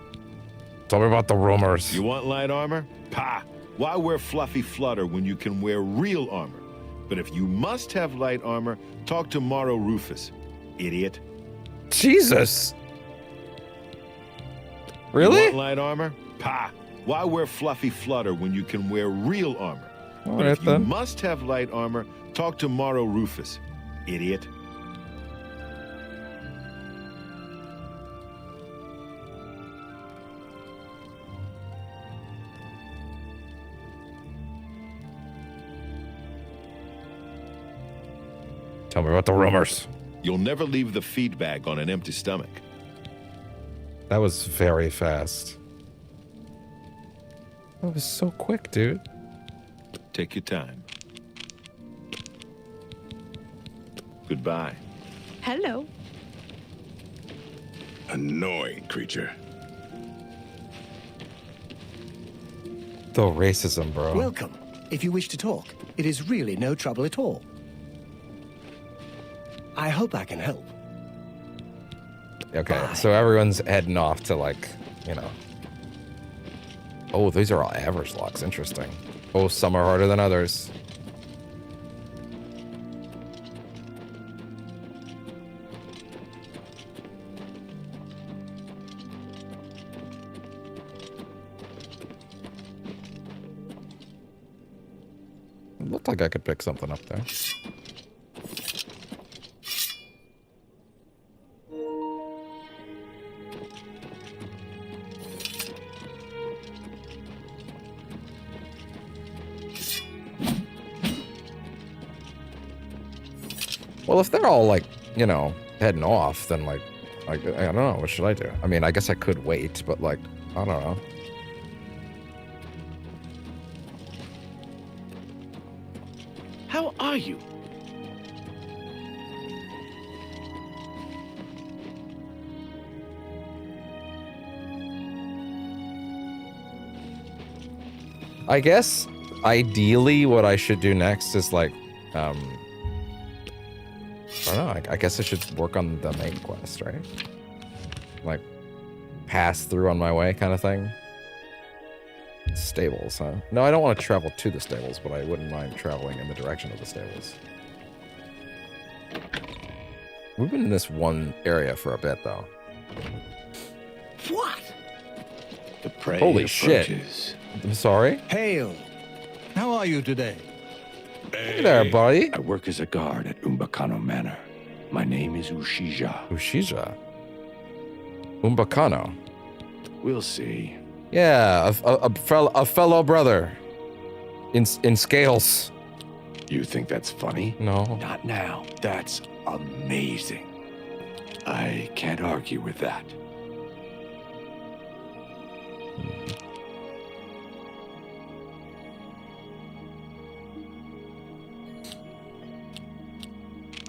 Tell me about the rumors. You want light armor? Pah! Why wear fluffy flutter when you can wear real armor? But if you must have light armor, talk to Morrow Rufus. Idiot. Jesus! Really? You want light armor? Pah! Why wear fluffy flutter when you can wear real armor? All But right, if you then. must have light armor, talk to Morrow Rufus. Idiot. Tell me about the rumors. You'll never leave the feed bag on an empty stomach. That was very fast. That was so quick, dude. Take your time. Goodbye. Hello. Annoying creature. The racism, bro. Welcome. If you wish to talk, it is really no trouble at all. I hope I can help. Okay, so everyone's heading off to, like, you know. Oh, these are all average locks. Interesting. Oh, some are harder than others. It looked like I could pick something up there. Well, if they're all, like, you know, heading off, then, like, I don't know. What should I do? I mean, I guess I could wait, but, like, I don't know. How are you? I guess, ideally, what I should do next is, like, I don't know. I guess I should work on the main quest, right? Like, pass through on my way kind of thing. Stables, huh? No, I don't want to travel to the stables, but I wouldn't mind traveling in the direction of the stables. We've been in this one area for a bit, though. What? The prey Holy approaches. shit. I'm sorry? Hail. How are you today? Hey there, buddy. I work as a guard at Umbacano Manor. My name is Ushija. Ushija? Umbacano? We'll see. Yeah, a fellow brother. In scales. You think that's funny? No. Not now. That's amazing. I can't argue with that.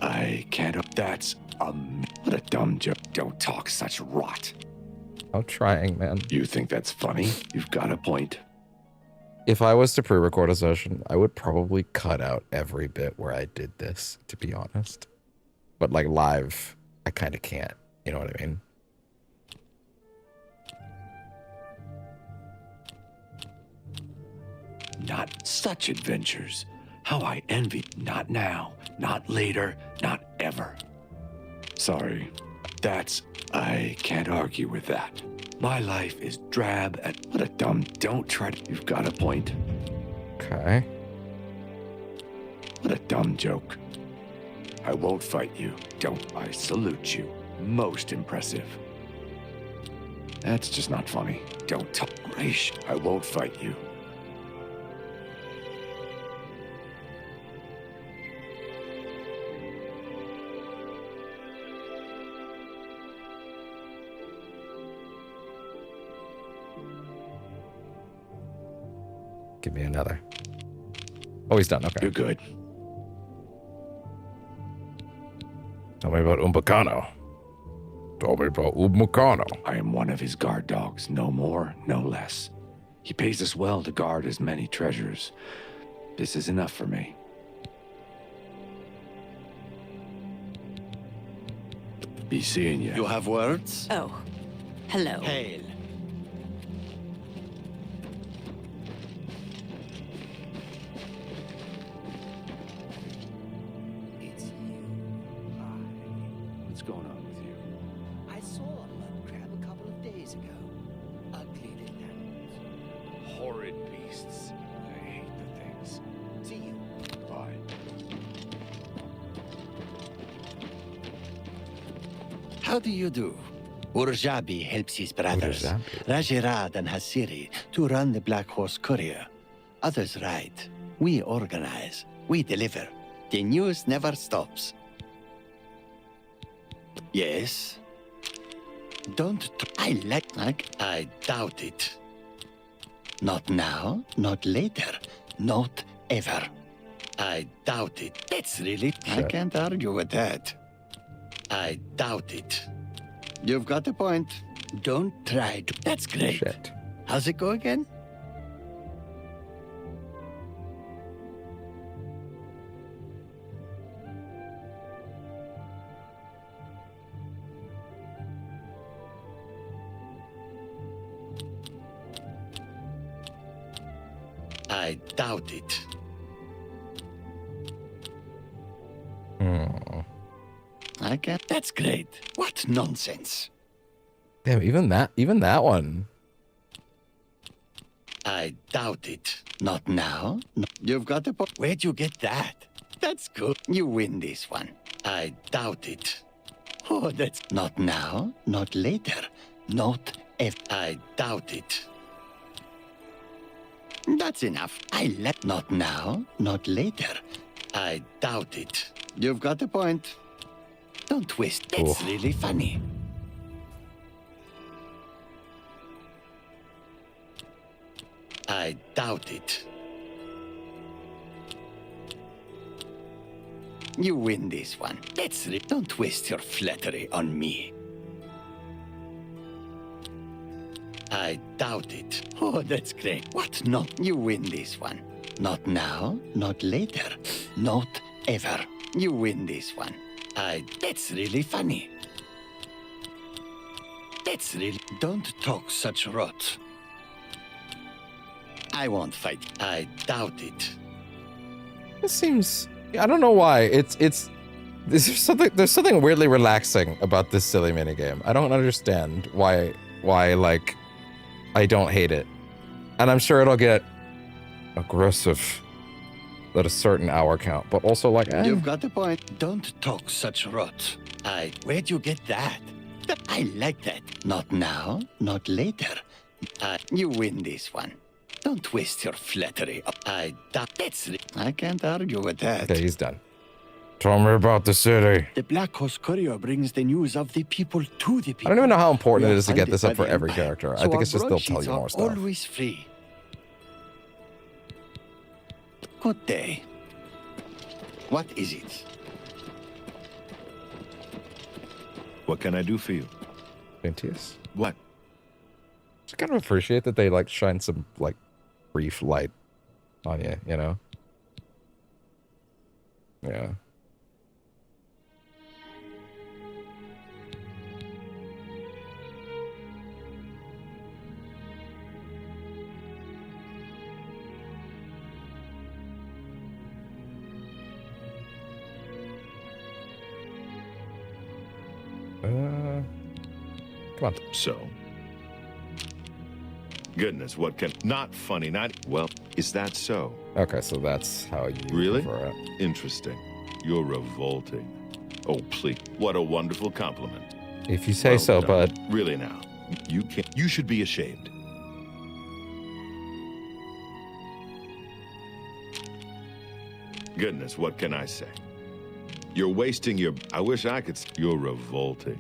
I can't. That's what a dumb joke. Don't talk such rot. I'm trying, man. You think that's funny? You've got a point. If I was to pre-record a session, I would probably cut out every bit where I did this, to be honest. But, like, live, I kind of can't. You know what I mean? Not such adventures. How I envy. Not now. Not later. Not ever. Sorry. I can't argue with that. My life is drab and what a dumb. Don't try to. You've got a point. Okay. What a dumb joke. I won't fight you. Don't. I salute you. Most impressive. That's just not funny. Don't talk. Gracious. I won't fight you. Give me another. Oh, he's done. Okay. You're good. Tell me about Umbacano. Tell me about Umbacano. I am one of his guard dogs, no more, no less. He pays us well to guard his many treasures. This is enough for me. Be seeing you. You have words? Oh, hello. Hail. It's you. What's going on with you? I saw a mud crab a couple of days ago. horrid beasts. I hate the things. See you. Bye. How do you do? Urjabi helps his brothers, Rajirad and Hasiri, to run the Black Horse Courier. Others ride. We organize. We deliver. The news never stops. Yes? Don't... I doubt it. Not now, not later, not ever. I doubt it. That's really... I can't argue with that. I doubt it. You've got the point. Don't try to... That's great. Shit. How's it go again? I doubt it. I can't. That's great. What nonsense. Damn, even that one. I doubt it. Not now. No. You've got the point. Where'd you get that? That's good. You win this one. I doubt it. Oh, that's not now, not later, not if I doubt it. That's enough. Not now, not later. I doubt it. You've got the point. Don't twist. It's really funny. I doubt it. You win this one. Don't waste your flattery on me. I doubt it. Oh, that's great. What? No, you win this one. Not now, not later, not ever. You win this one. That's really funny. That's really... Don't talk such rot. I won't fight. I doubt it. This seems... I don't know why. There's something weirdly relaxing about this silly minigame. I don't understand why like I don't hate it. And I'm sure it'll get aggressive at a certain hour count, but also like You've got the point. Don't talk such rot. Where'd you get that? I like that. Not now, not later. You win this one. Don't waste your flattery. I can't argue with that. Okay, he's done. Tell me about the city. The Black Horse Courier brings the news of the people to the people. I don't even know how important it is to get funded this up by for the every Empire, character. so I think our it's just they'll tell broadsheets you are more stuff. Always free. Good day. What is it? What can I do for you? Vintius? What? Just kind of appreciate that they like shine some like brief light on you, you know? Yeah. Come on. So? Goodness, what can... Not funny, not... Well, is that so? Okay, so that's how you Really? prefer it. Interesting. You're revolting. Oh, please. What a wonderful compliment. If you say Well so, done. bud. Really now. You can't... You should be ashamed. Goodness, what can I say? You're wasting your... I wish I could... You're revolting.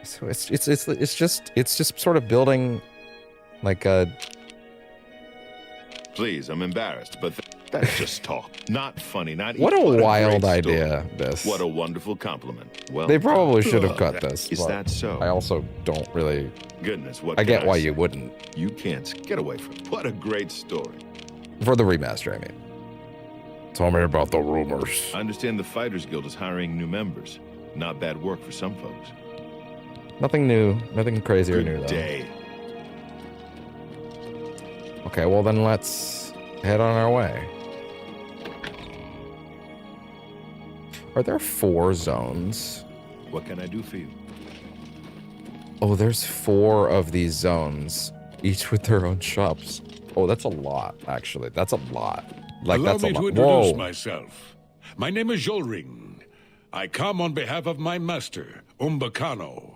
So it's just sort of building like a... Please, I'm embarrassed, but that's just talk. Not funny, not What a great wild story. idea, this. What a wonderful compliment. Well, They probably should have good. cut this. Is but that so? I also don't really... Goodness, what I can get why say? you wouldn't. You can't get away from it. What a great story. For the remaster, I mean. Tell me about the rumors. I understand the Fighters Guild is hiring new members. Not bad work for some folks. Nothing new. Nothing crazy or new, though. Day. Okay, well then let's head on our way. Are there 4 zones? What can I do for you? Oh, there's 4 of these zones, each with their own shops. Oh, that's a lot, actually. That's a lot. Like, Allow that's a me to lot. introduce Whoa. myself. My name is Jolring. I come on behalf of my master, Umbacano.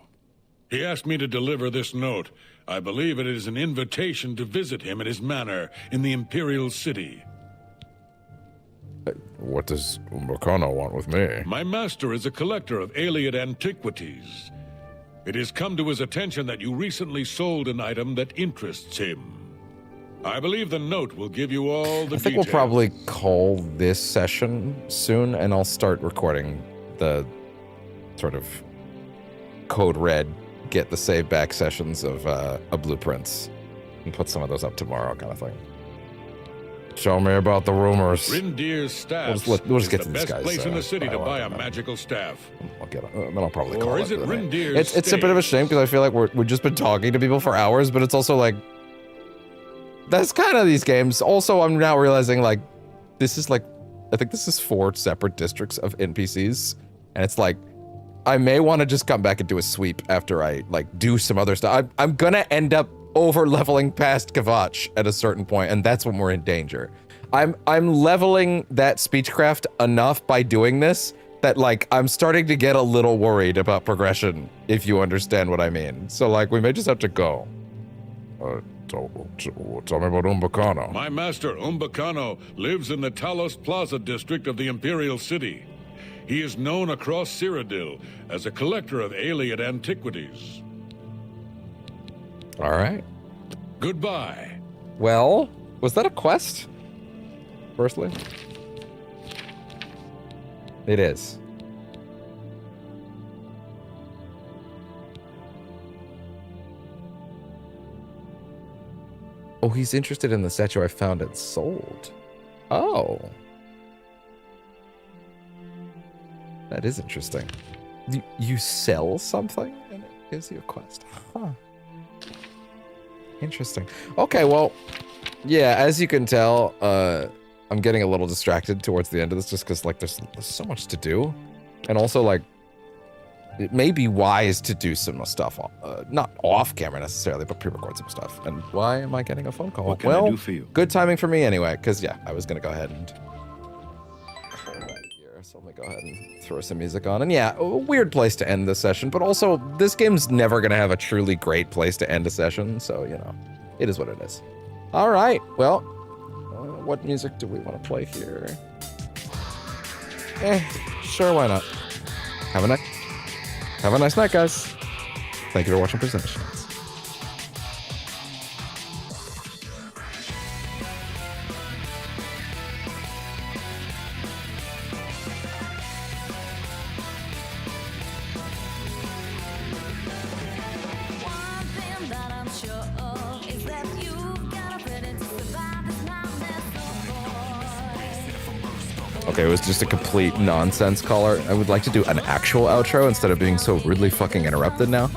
He asked me to deliver this note. I believe it is an invitation to visit him at his manor in the Imperial City. What does Umbacano want with me? My master is a collector of alien antiquities. It has come to his attention that you recently sold an item that interests him. I believe the note will give you all the I think details. we'll probably call this session soon, and I'll start recording the sort of code red, get the save back sessions of Blueprints, and put some of those up tomorrow, kind of thing. Show me about the rumors. Rindir's staff We'll just get is to the this best guy's. place in the city to buy a dialogue. magical staff. I'll get. Then I'll probably call Or it. is it for the night. Rindir's It's a bit of a shame because I feel like we've just been talking to people for hours, but it's also like that's kind of these games. Also, I'm now realizing like this is like I think this is 4 separate districts of NPCs, and it's like I may want to just come back and do a sweep after I like do some other stuff. I'm gonna end up over leveling past Kvatch at a certain point, and that's when we're in danger. I'm leveling that speechcraft enough by doing this that like I'm starting to get a little worried about progression, if you understand what I mean. So like we may just have to go. Tell me about Umbacano. My master, Umbacano, lives in the Talos Plaza district of the Imperial City. He is known across Cyrodiil as a collector of alien antiquities. All right. Goodbye. Well, was that a quest? Firstly, it is. Oh, he's interested in the statue I found and sold. Oh. That is interesting. You sell something and it gives you a quest. Huh. Interesting. Okay, well, yeah, as you can tell, I'm getting a little distracted towards the end of this just because, like, there's so much to do. And also, like, it may be wise to do some stuff, not off camera necessarily, but pre-record some stuff. And why am I getting a phone call? What can I do for you? Good timing for me anyway, because, yeah, I was going to go ahead and... So let me go ahead and throw some music on. And yeah, a weird place to end the session, but also, this game's never going to have a truly great place to end a session, so, you know, it is what it is. All right, well, what music do we want to play here? Sure, why not? Have a nice night, guys. Thank you for watching Possessions. Okay, it was just a complete nonsense caller. I would like to do an actual outro instead of being so rudely fucking interrupted now.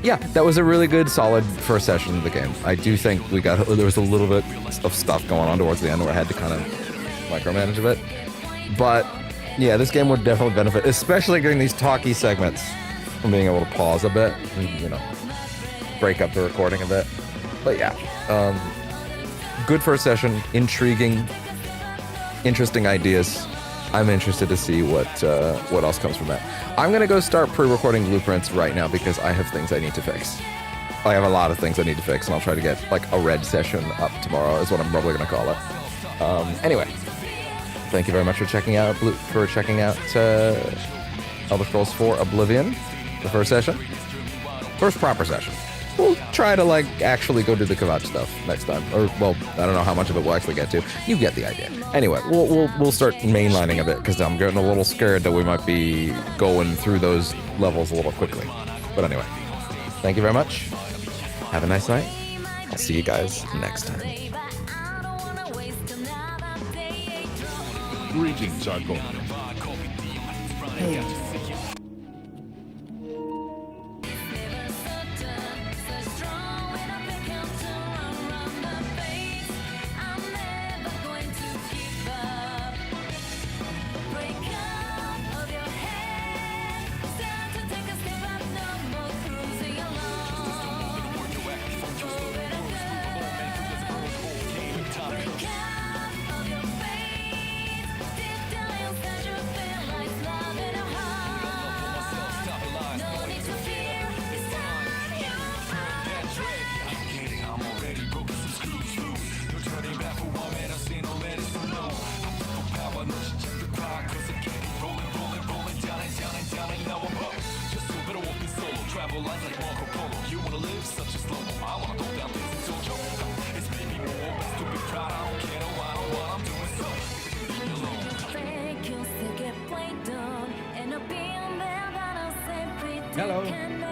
Yeah, that was a really good, solid first session of the game. I do think there was a little bit of stuff going on towards the end where I had to kind of micromanage a bit. But yeah, this game would definitely benefit, especially during these talky segments, from being able to pause a bit and, you know, break up the recording a bit. But yeah, good first session, intriguing, interesting ideas. I'm interested to see what else comes from that. I'm gonna go start pre-recording Blueprints right now because I have things I need to fix. I have a lot of things I need to fix, and I'll try to get like a red session up tomorrow is what I'm probably gonna call it. Anyway, thank you very much for checking out Elder Scrolls 4 Oblivion, the first session, first proper session. We'll try to like actually go do the Kvatch stuff next time, or well, I don't know how much of it we'll actually get to. You get the idea. Anyway, we'll start mainlining a bit because I'm getting a little scared that we might be going through those levels a little quickly. But anyway, thank you very much. Have a nice night. I'll see you guys next time. Greetings, Argon. Hello.